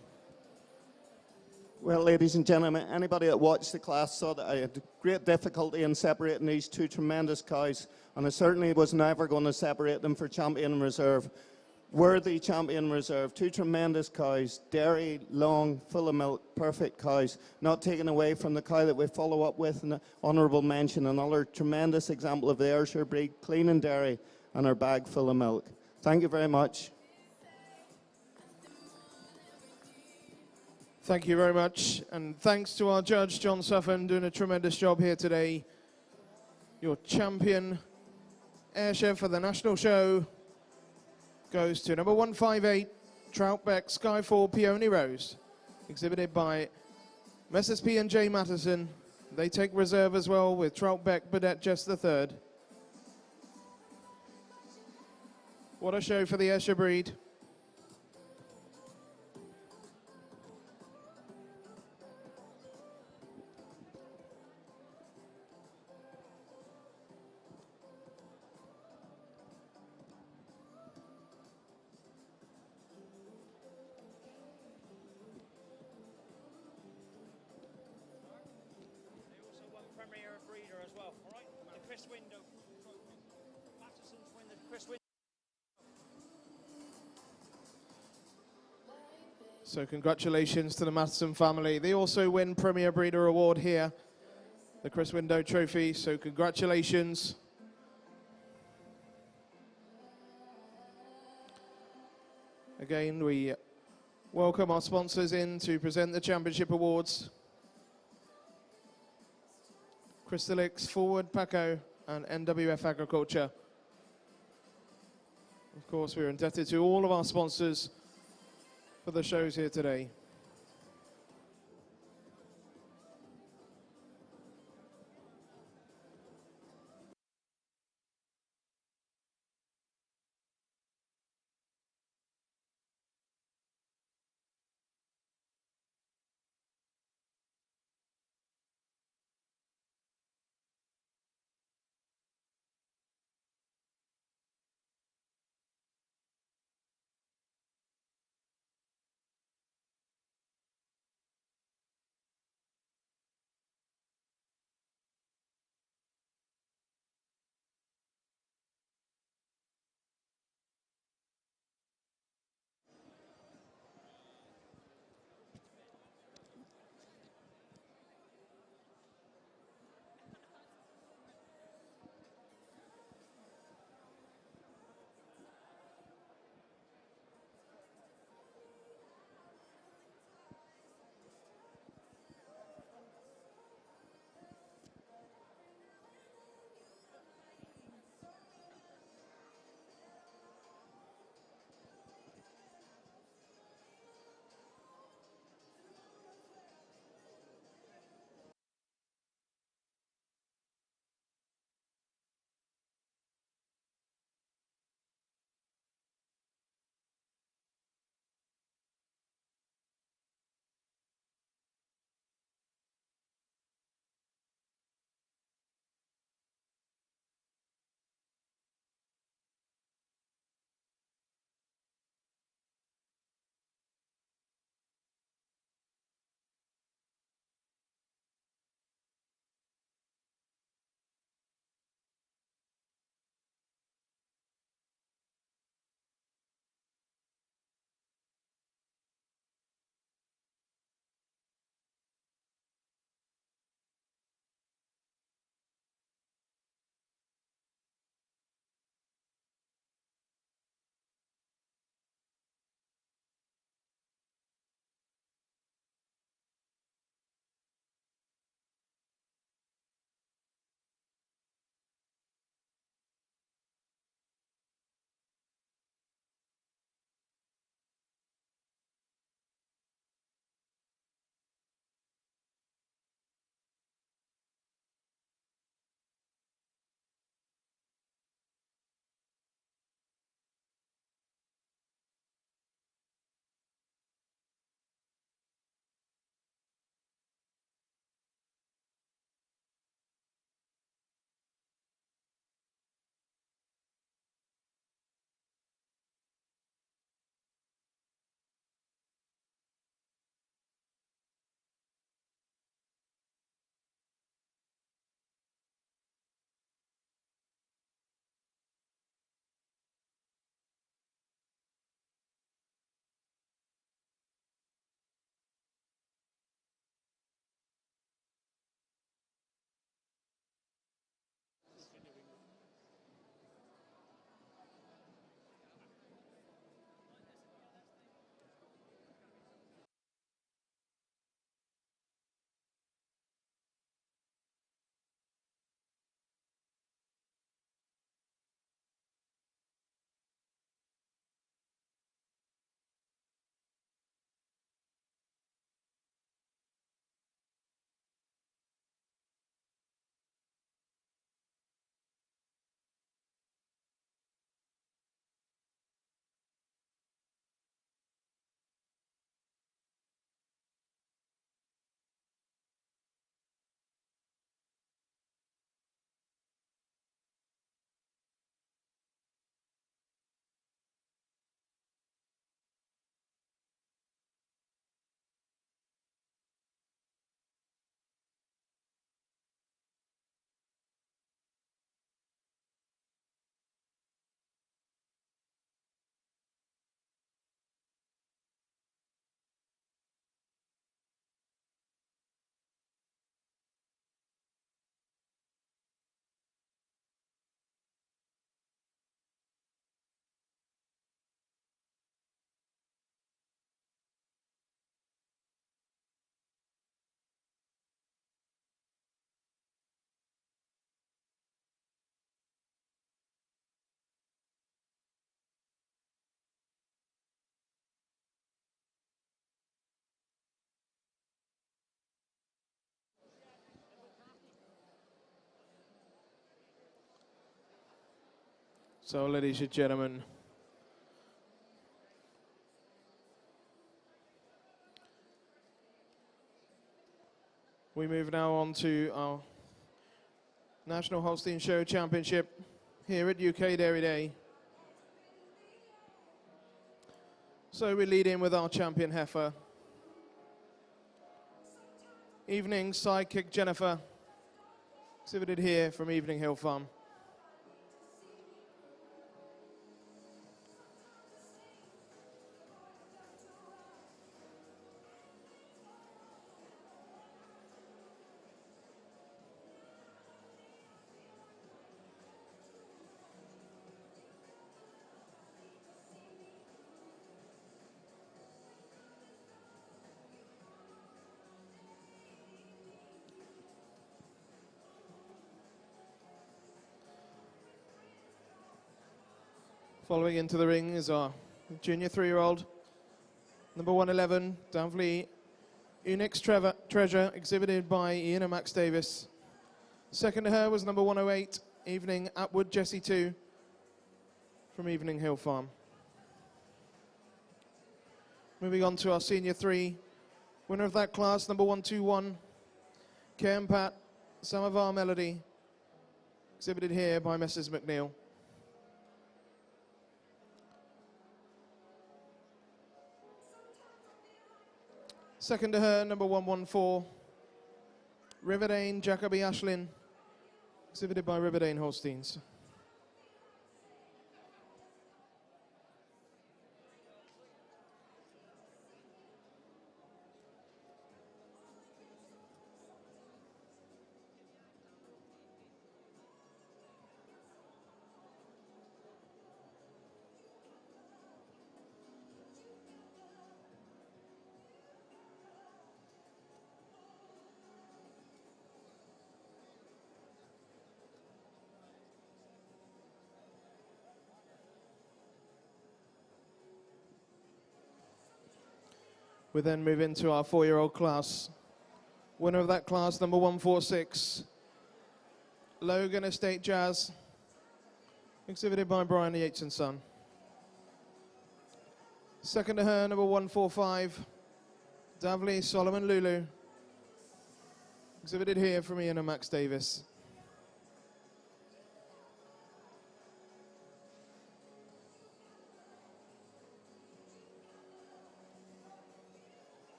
S8: Well, ladies and gentlemen, anybody that watched the class saw that I had great difficulty in separating these two tremendous cows, and I certainly was never going to separate them for champion and reserve. Worthy champion reserve, two tremendous cows, dairy, long, full of milk, perfect cows, not taken away from the cow that we follow up with an honourable mention, another tremendous example of the Ayrshire breed, clean and dairy, and our bag full of milk. Thank you very much.
S1: Thank you very much, and thanks to our judge, John Suffin, doing a tremendous job here today. Your champion Ayrshire for the national show goes to number 158, Troutbeck Skyfall Peony Rose, exhibited by Messrs. P&J Mattison. They take reserve as well with Troutbeck Burdett Jess the Third. What a show for the Ayrshire breed. So congratulations to the Matheson family. They also win Premier Breeder Award here, the Chris Window Trophy, so congratulations. Again, we welcome our sponsors in to present the championship awards. Crystalix, Forward, Paco, and NWF Agriculture. Of course, we're indebted to all of our sponsors for the shows here today. So, ladies and gentlemen, we move now on to our National Holstein Show Championship here at UK Dairy Day. So we lead in with our champion heifer. Evening Sidekick Jennifer, exhibited here from Evening Hill Farm. Following into the ring is our junior 3-year-old, number 111, Davley Unix Treasure, exhibited by Ian and Max Davis. Second to her was number 108, Evening Atwood Jessie 2, from Evening Hill Farm. Moving on to our senior 3, winner of that class, number 121, Ken Pat Samovar Melody, exhibited here by Messrs. McNeil. Second to her, number 114, Riverdane Jacoby Ashlyn, exhibited by Riverdane Holsteins. We then move into our 4-year-old class. Winner of that class, number 146, Logan Estate Jazz, exhibited by Brian Yates and Son. Second to her, number 145, Davley Solomon Lulu, exhibited here from Ian and Max Davis.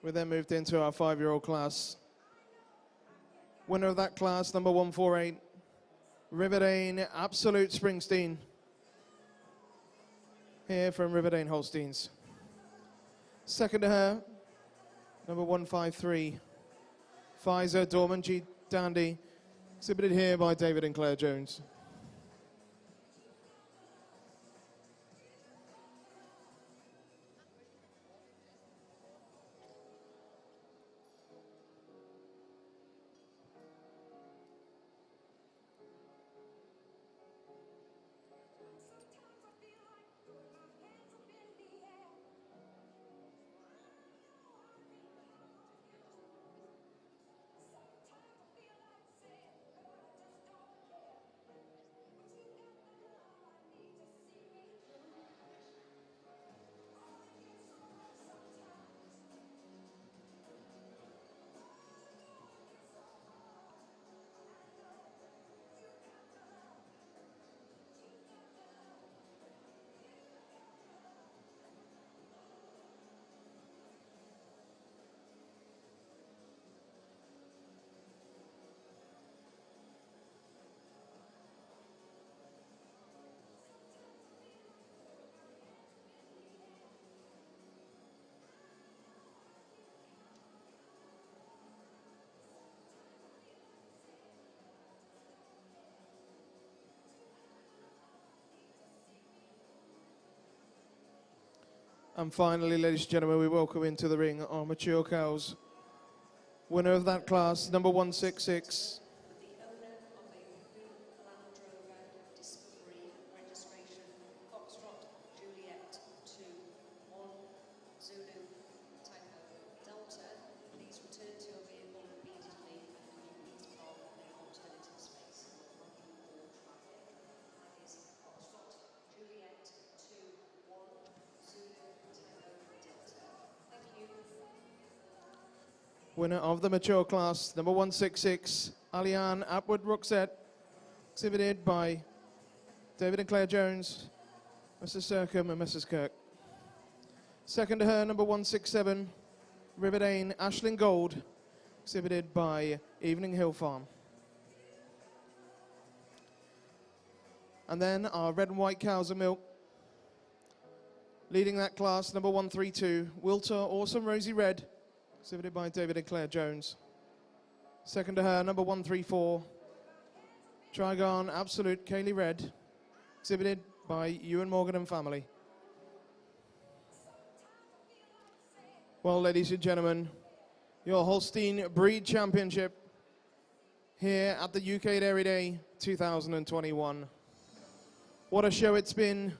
S1: We then moved into our 5-year-old class. Winner of that class, number 148, Riverdane Absolute Springsteen, here from Riverdane Holsteins. Second to her, number 153, Pfizer Dorman G. Dandy, exhibited here by David and Claire Jones. And finally, ladies and gentlemen, we welcome into the ring our mature cows. Winner of that class, number 166, winner of the mature class, number 166, Aliane Atwood Roxette, exhibited by David and Claire Jones, Mrs. Sercombe and Mrs. Kirk. Second to her, number 167, Riverdane Ashling Gold, exhibited by Evening Hill Farm. And then our red and white cows of milk. Leading that class, number 132, Wilter Awesome Rosie Red, exhibited by David and Claire Jones. Second to her, number 134, Trigon Absolute Kaylee Red, exhibited by Ewan Morgan and family. Well, ladies and gentlemen, your Holstein Breed Championship here at the UK Dairy Day 2021. What a show it's been.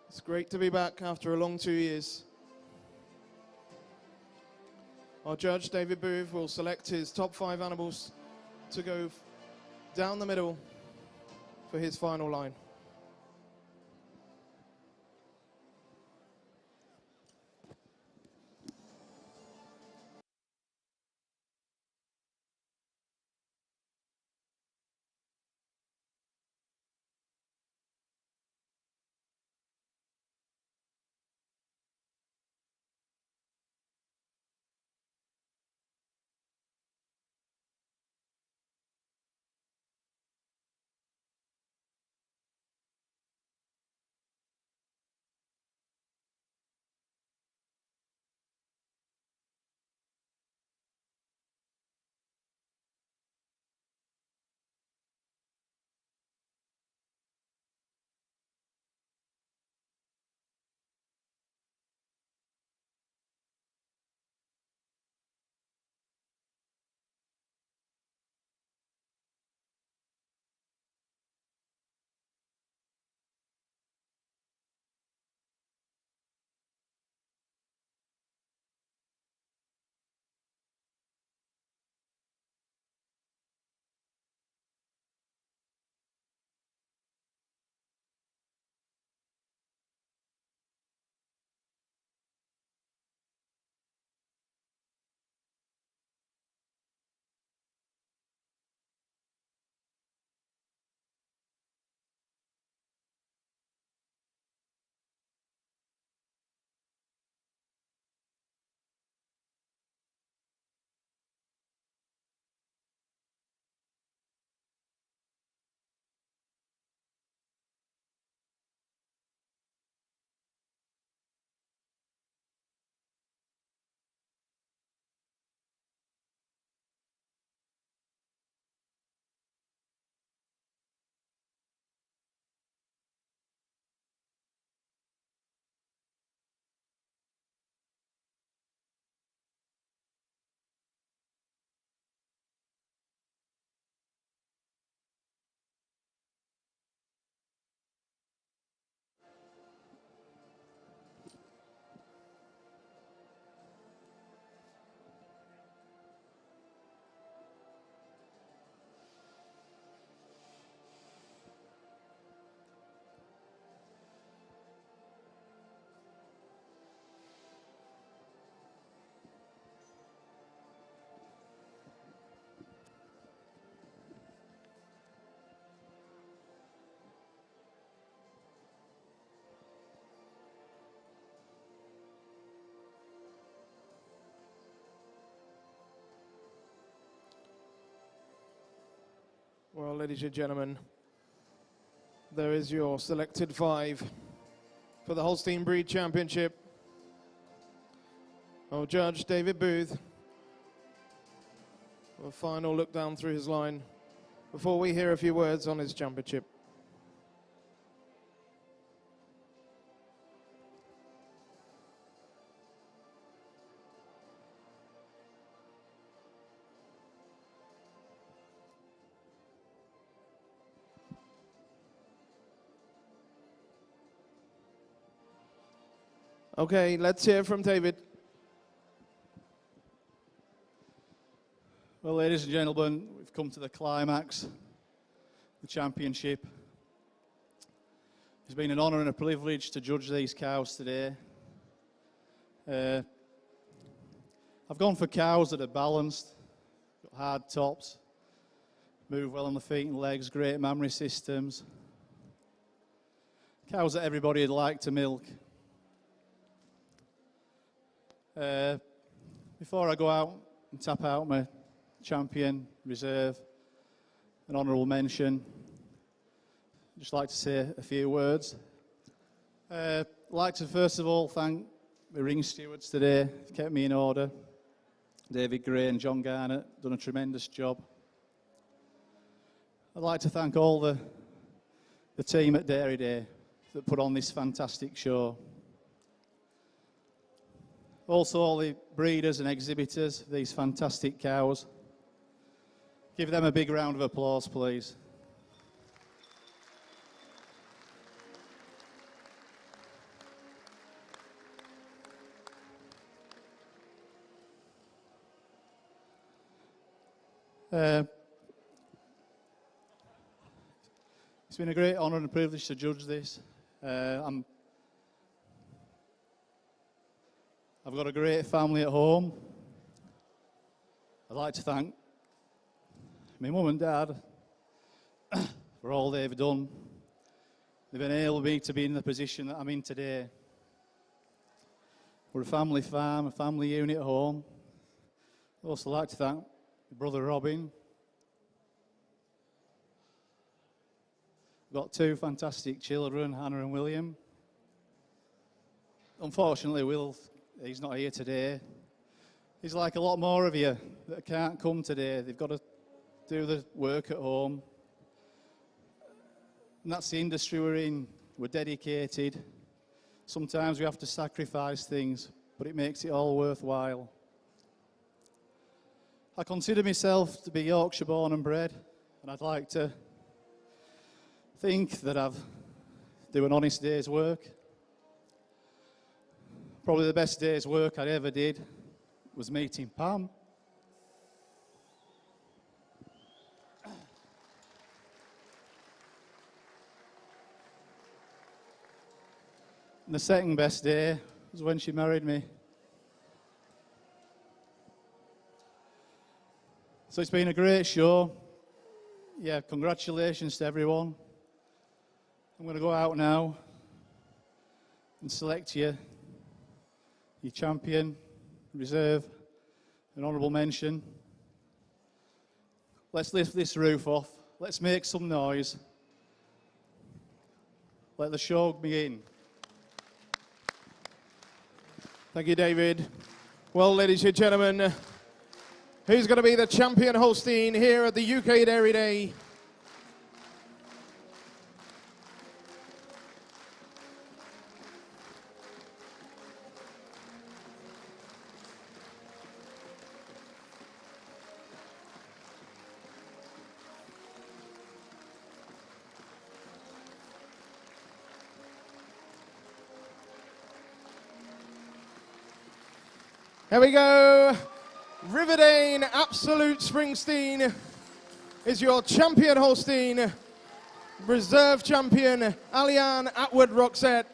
S1: It's great to be back after a long 2 years. Our judge, David Booth, will select his top 5 animals to go down the middle for his final line. Well, ladies and gentlemen, there is your selected 5 for the Holstein Breed Championship. Our judge, David Booth, a final look down through his line before we hear a few words on his championship. Okay, let's hear from David.
S9: Well, ladies and gentlemen, we've come to the climax, the championship. It's been an honour and a privilege to judge these cows today. I've I've gone for cows that are balanced, got hard tops, move well on the feet and legs, great mammary systems. Cows that everybody would like to milk. Before I go out and tap out my champion, reserve, an honourable mention, I'd just like to say a few words. I'd like to first of all thank the ring stewards today, kept me in order. David Gray and John Garnett done a tremendous job. I'd like to thank all the team at Dairy Day that put on this fantastic show. Also all the breeders and exhibitors of these fantastic cows. Give them a big round of applause, please. It's been a great honour and a privilege to judge this. I've got a great family at home. I'd like to thank my mum and dad for all they've done. They've enabled me to be in the position that I'm in today. We're a family farm, a family unit at home. I'd also like to thank my brother Robin. I've got two fantastic children, Hannah and William. Unfortunately, Will, he's not here today. He's like a lot more of you that can't come today. They've got to do the work at home. And that's the industry we're in. We're dedicated. Sometimes we have to sacrifice things, but it makes it all worthwhile. I consider myself to be Yorkshire born and bred, and I'd like to think that I've do an honest day's work. Probably the best day's work I ever did was meeting Pam. And the second best day was when she married me. So it's been a great show. Yeah, congratulations to everyone. I'm going to go out now and select you, your champion, reserve, an honourable mention. Let's lift this roof off. Let's make some noise. Let the show begin.
S1: Thank you, David. Well, ladies and gentlemen, who's going to be the champion Holstein here at the UK Dairy Day? Here we go. Riverdane Absolute Springsteen is your champion Holstein. Reserve champion Alian Atwood Roxette.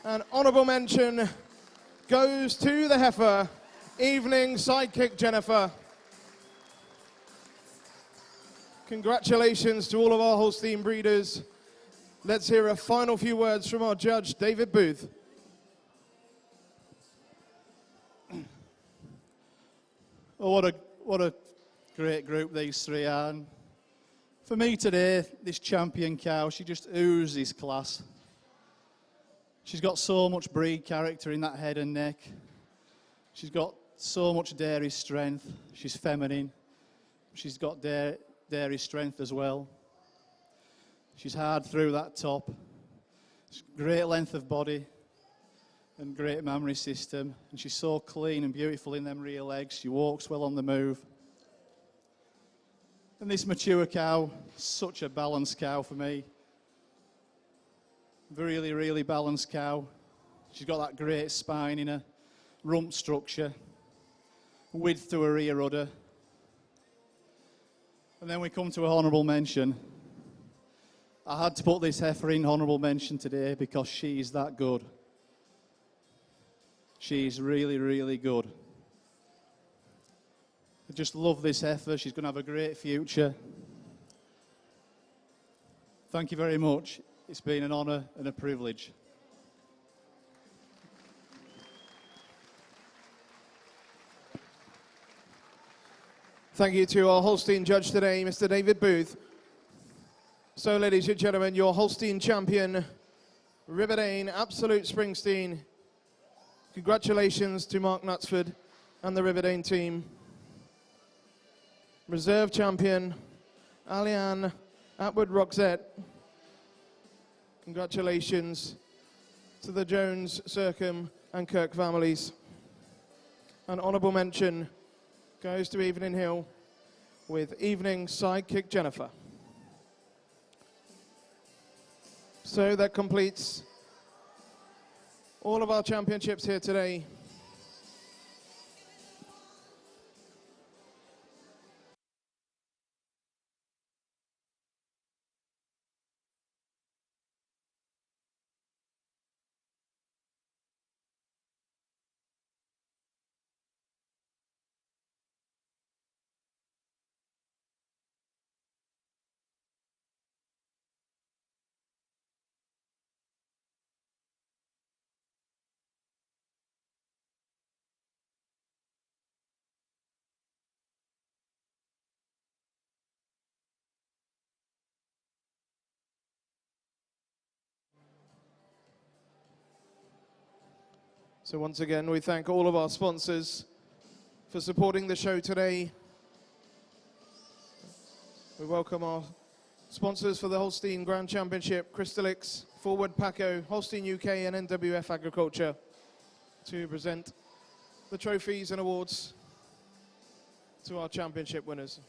S1: An honourable mention goes to the heifer, Evening Sidekick Jennifer. Congratulations to all of our Holstein breeders. Let's hear a final few words from our judge, David Booth.
S9: Oh, what a great group these three are. And for me today, this champion cow, she just oozes class. She's got so much breed character in that head and neck. She's got so much dairy strength. She's feminine. She's got dairy strength as well. She's hard through that top. Great length of body and great mammary system. And she's so clean and beautiful in them rear legs. She walks well on the move. And this mature cow, such a balanced cow for me. Really, really balanced cow. She's got that great spine in her rump structure, width to her rear udder. And then we come to a honourable mention. I had to put this heifer in honourable mention today because she's that good. She's really, really good. I just love this heifer. She's going to have a great future. Thank you very much. It's been an honour and a privilege.
S1: Thank you to our Holstein judge today, Mr. David Booth. So, ladies and gentlemen, your Holstein champion, Riverdane Absolute Springsteen. Congratulations to Mark Knutsford and the Riverdane team. Reserve champion, Alianne Atwood-Roxette. Congratulations to the Jones, Circum and Kirk families. An honourable mention goes to Evening Hill with Evening sidekick Jennifer. So that completes all of our championships here today. So once again, we thank all of our sponsors for supporting the show today. We welcome our sponsors for the Holstein Grand Championship, Crystalix, Forward Paco, Holstein UK and NWF Agriculture, to present the trophies and awards to our championship winners.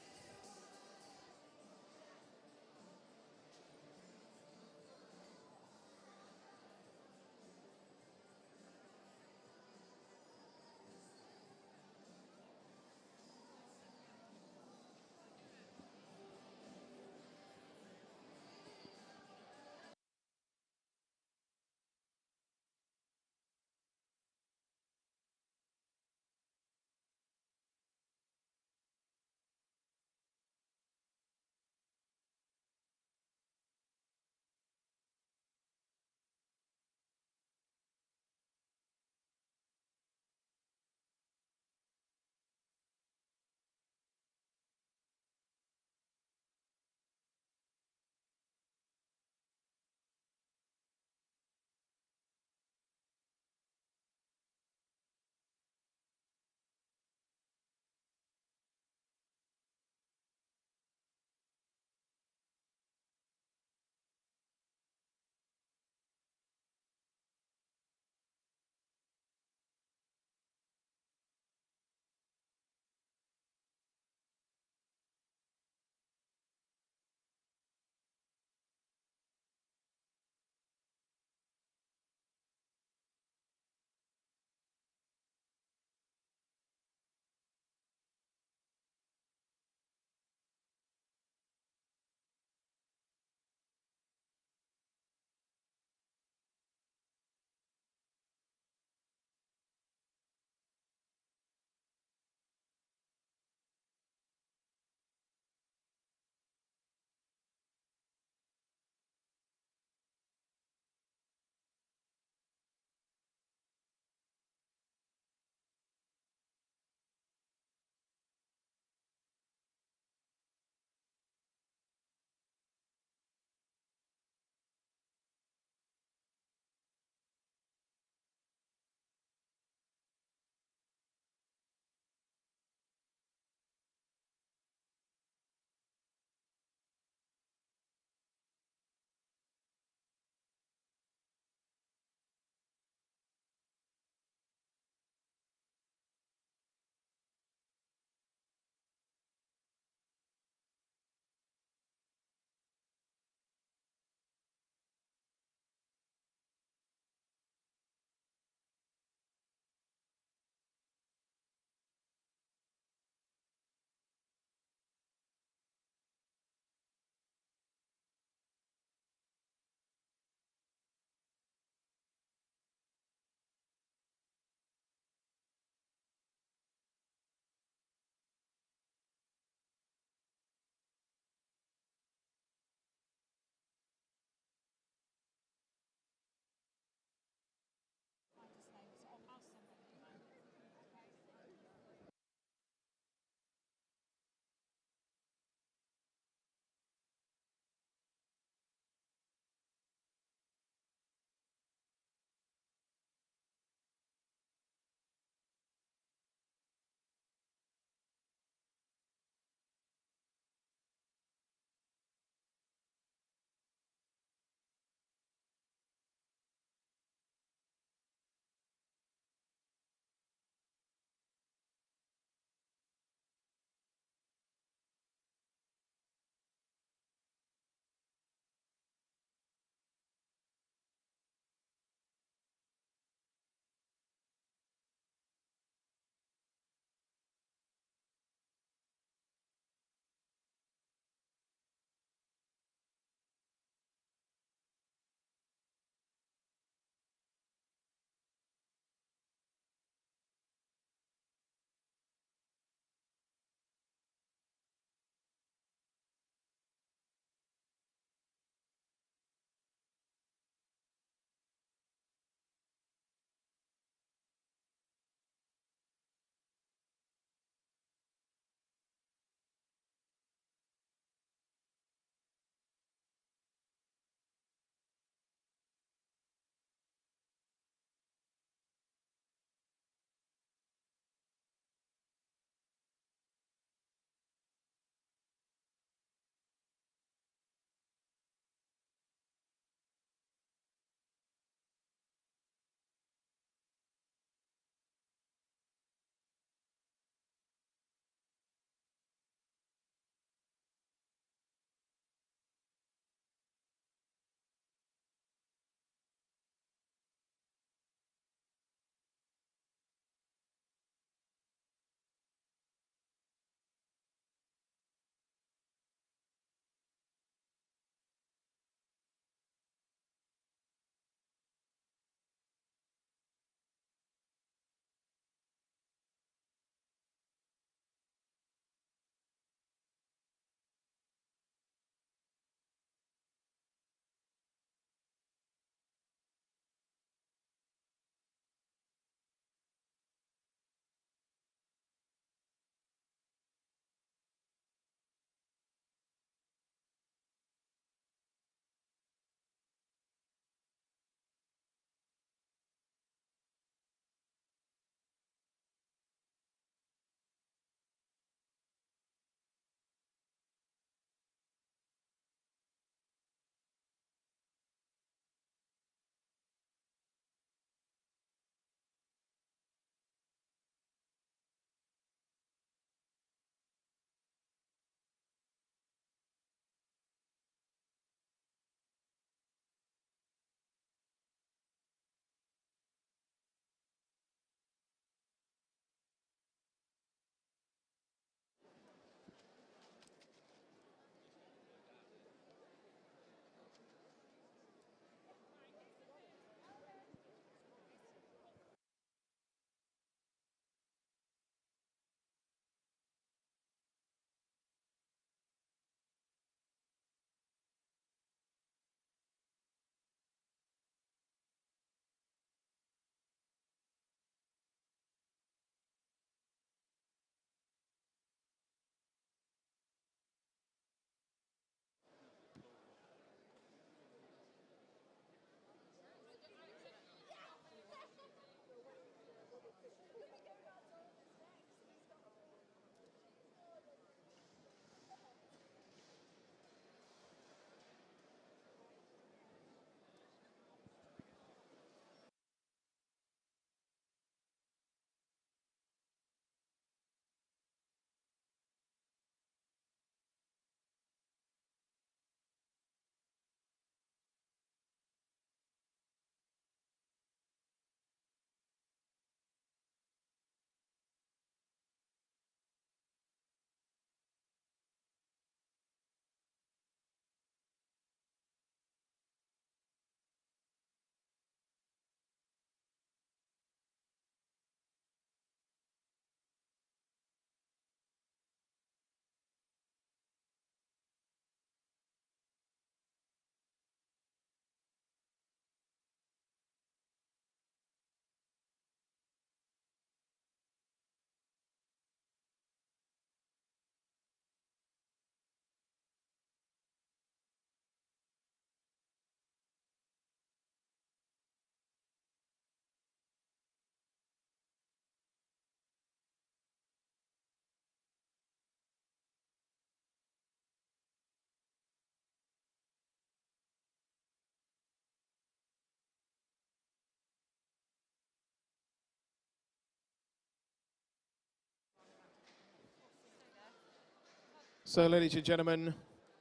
S1: So, ladies and gentlemen,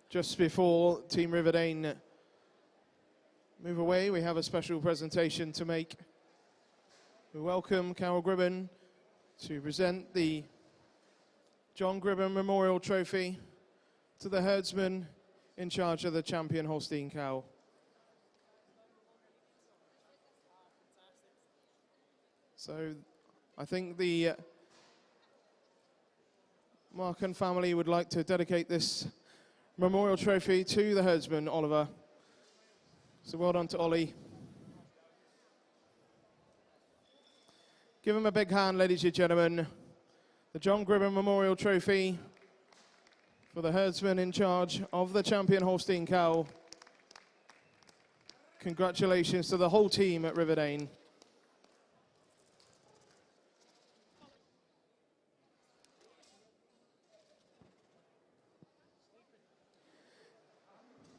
S1: just before Team Riverdane move away, we have a special presentation to make. We welcome Carol Gribben to present the John Gribben Memorial Trophy to the herdsman in charge of the champion Holstein cow. So I think the Markham family would like to dedicate this memorial trophy to the herdsman, Oliver. So well done to Ollie. Give him a big hand, ladies and gentlemen. The John Gribben Memorial Trophy for the herdsman in charge of the champion Holstein cow. Congratulations to the whole team at Riverdane.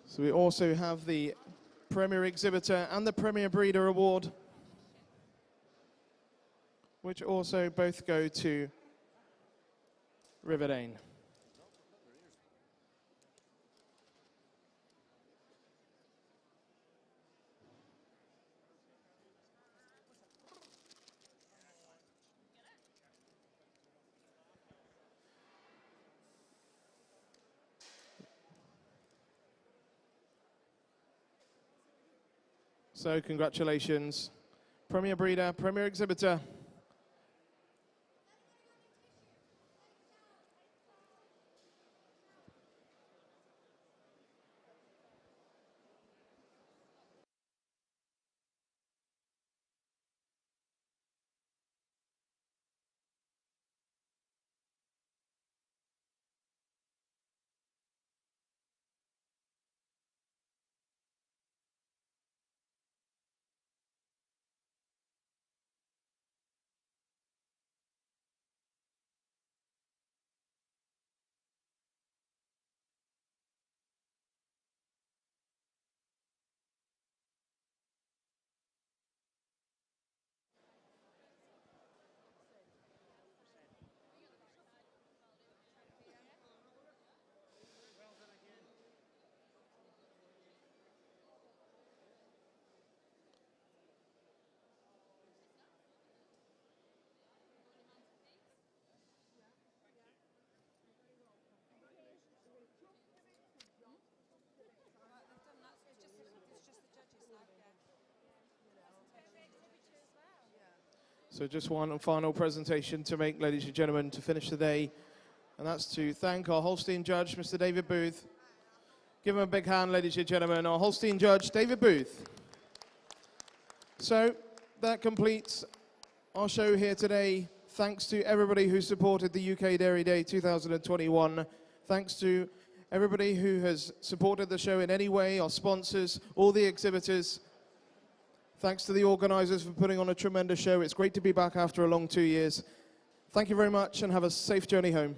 S1: So we also have the Premier Exhibitor and the Premier Breeder Award, which also both go to Riverdane. So congratulations, Premier Breeder, Premier Exhibitor. So just one final presentation to make, ladies and gentlemen, to finish the day. And that's to thank our Holstein judge, Mr. David Booth. Give him a big hand, ladies and gentlemen, our Holstein judge, David Booth. So that completes our show here today. Thanks to everybody who supported the UK Dairy Day 2021. Thanks to everybody who has supported the show in any way, our sponsors, all the exhibitors. Thanks to the organisers for putting on a tremendous show. It's great to be back after a long 2 years. Thank you very much and have a safe journey home.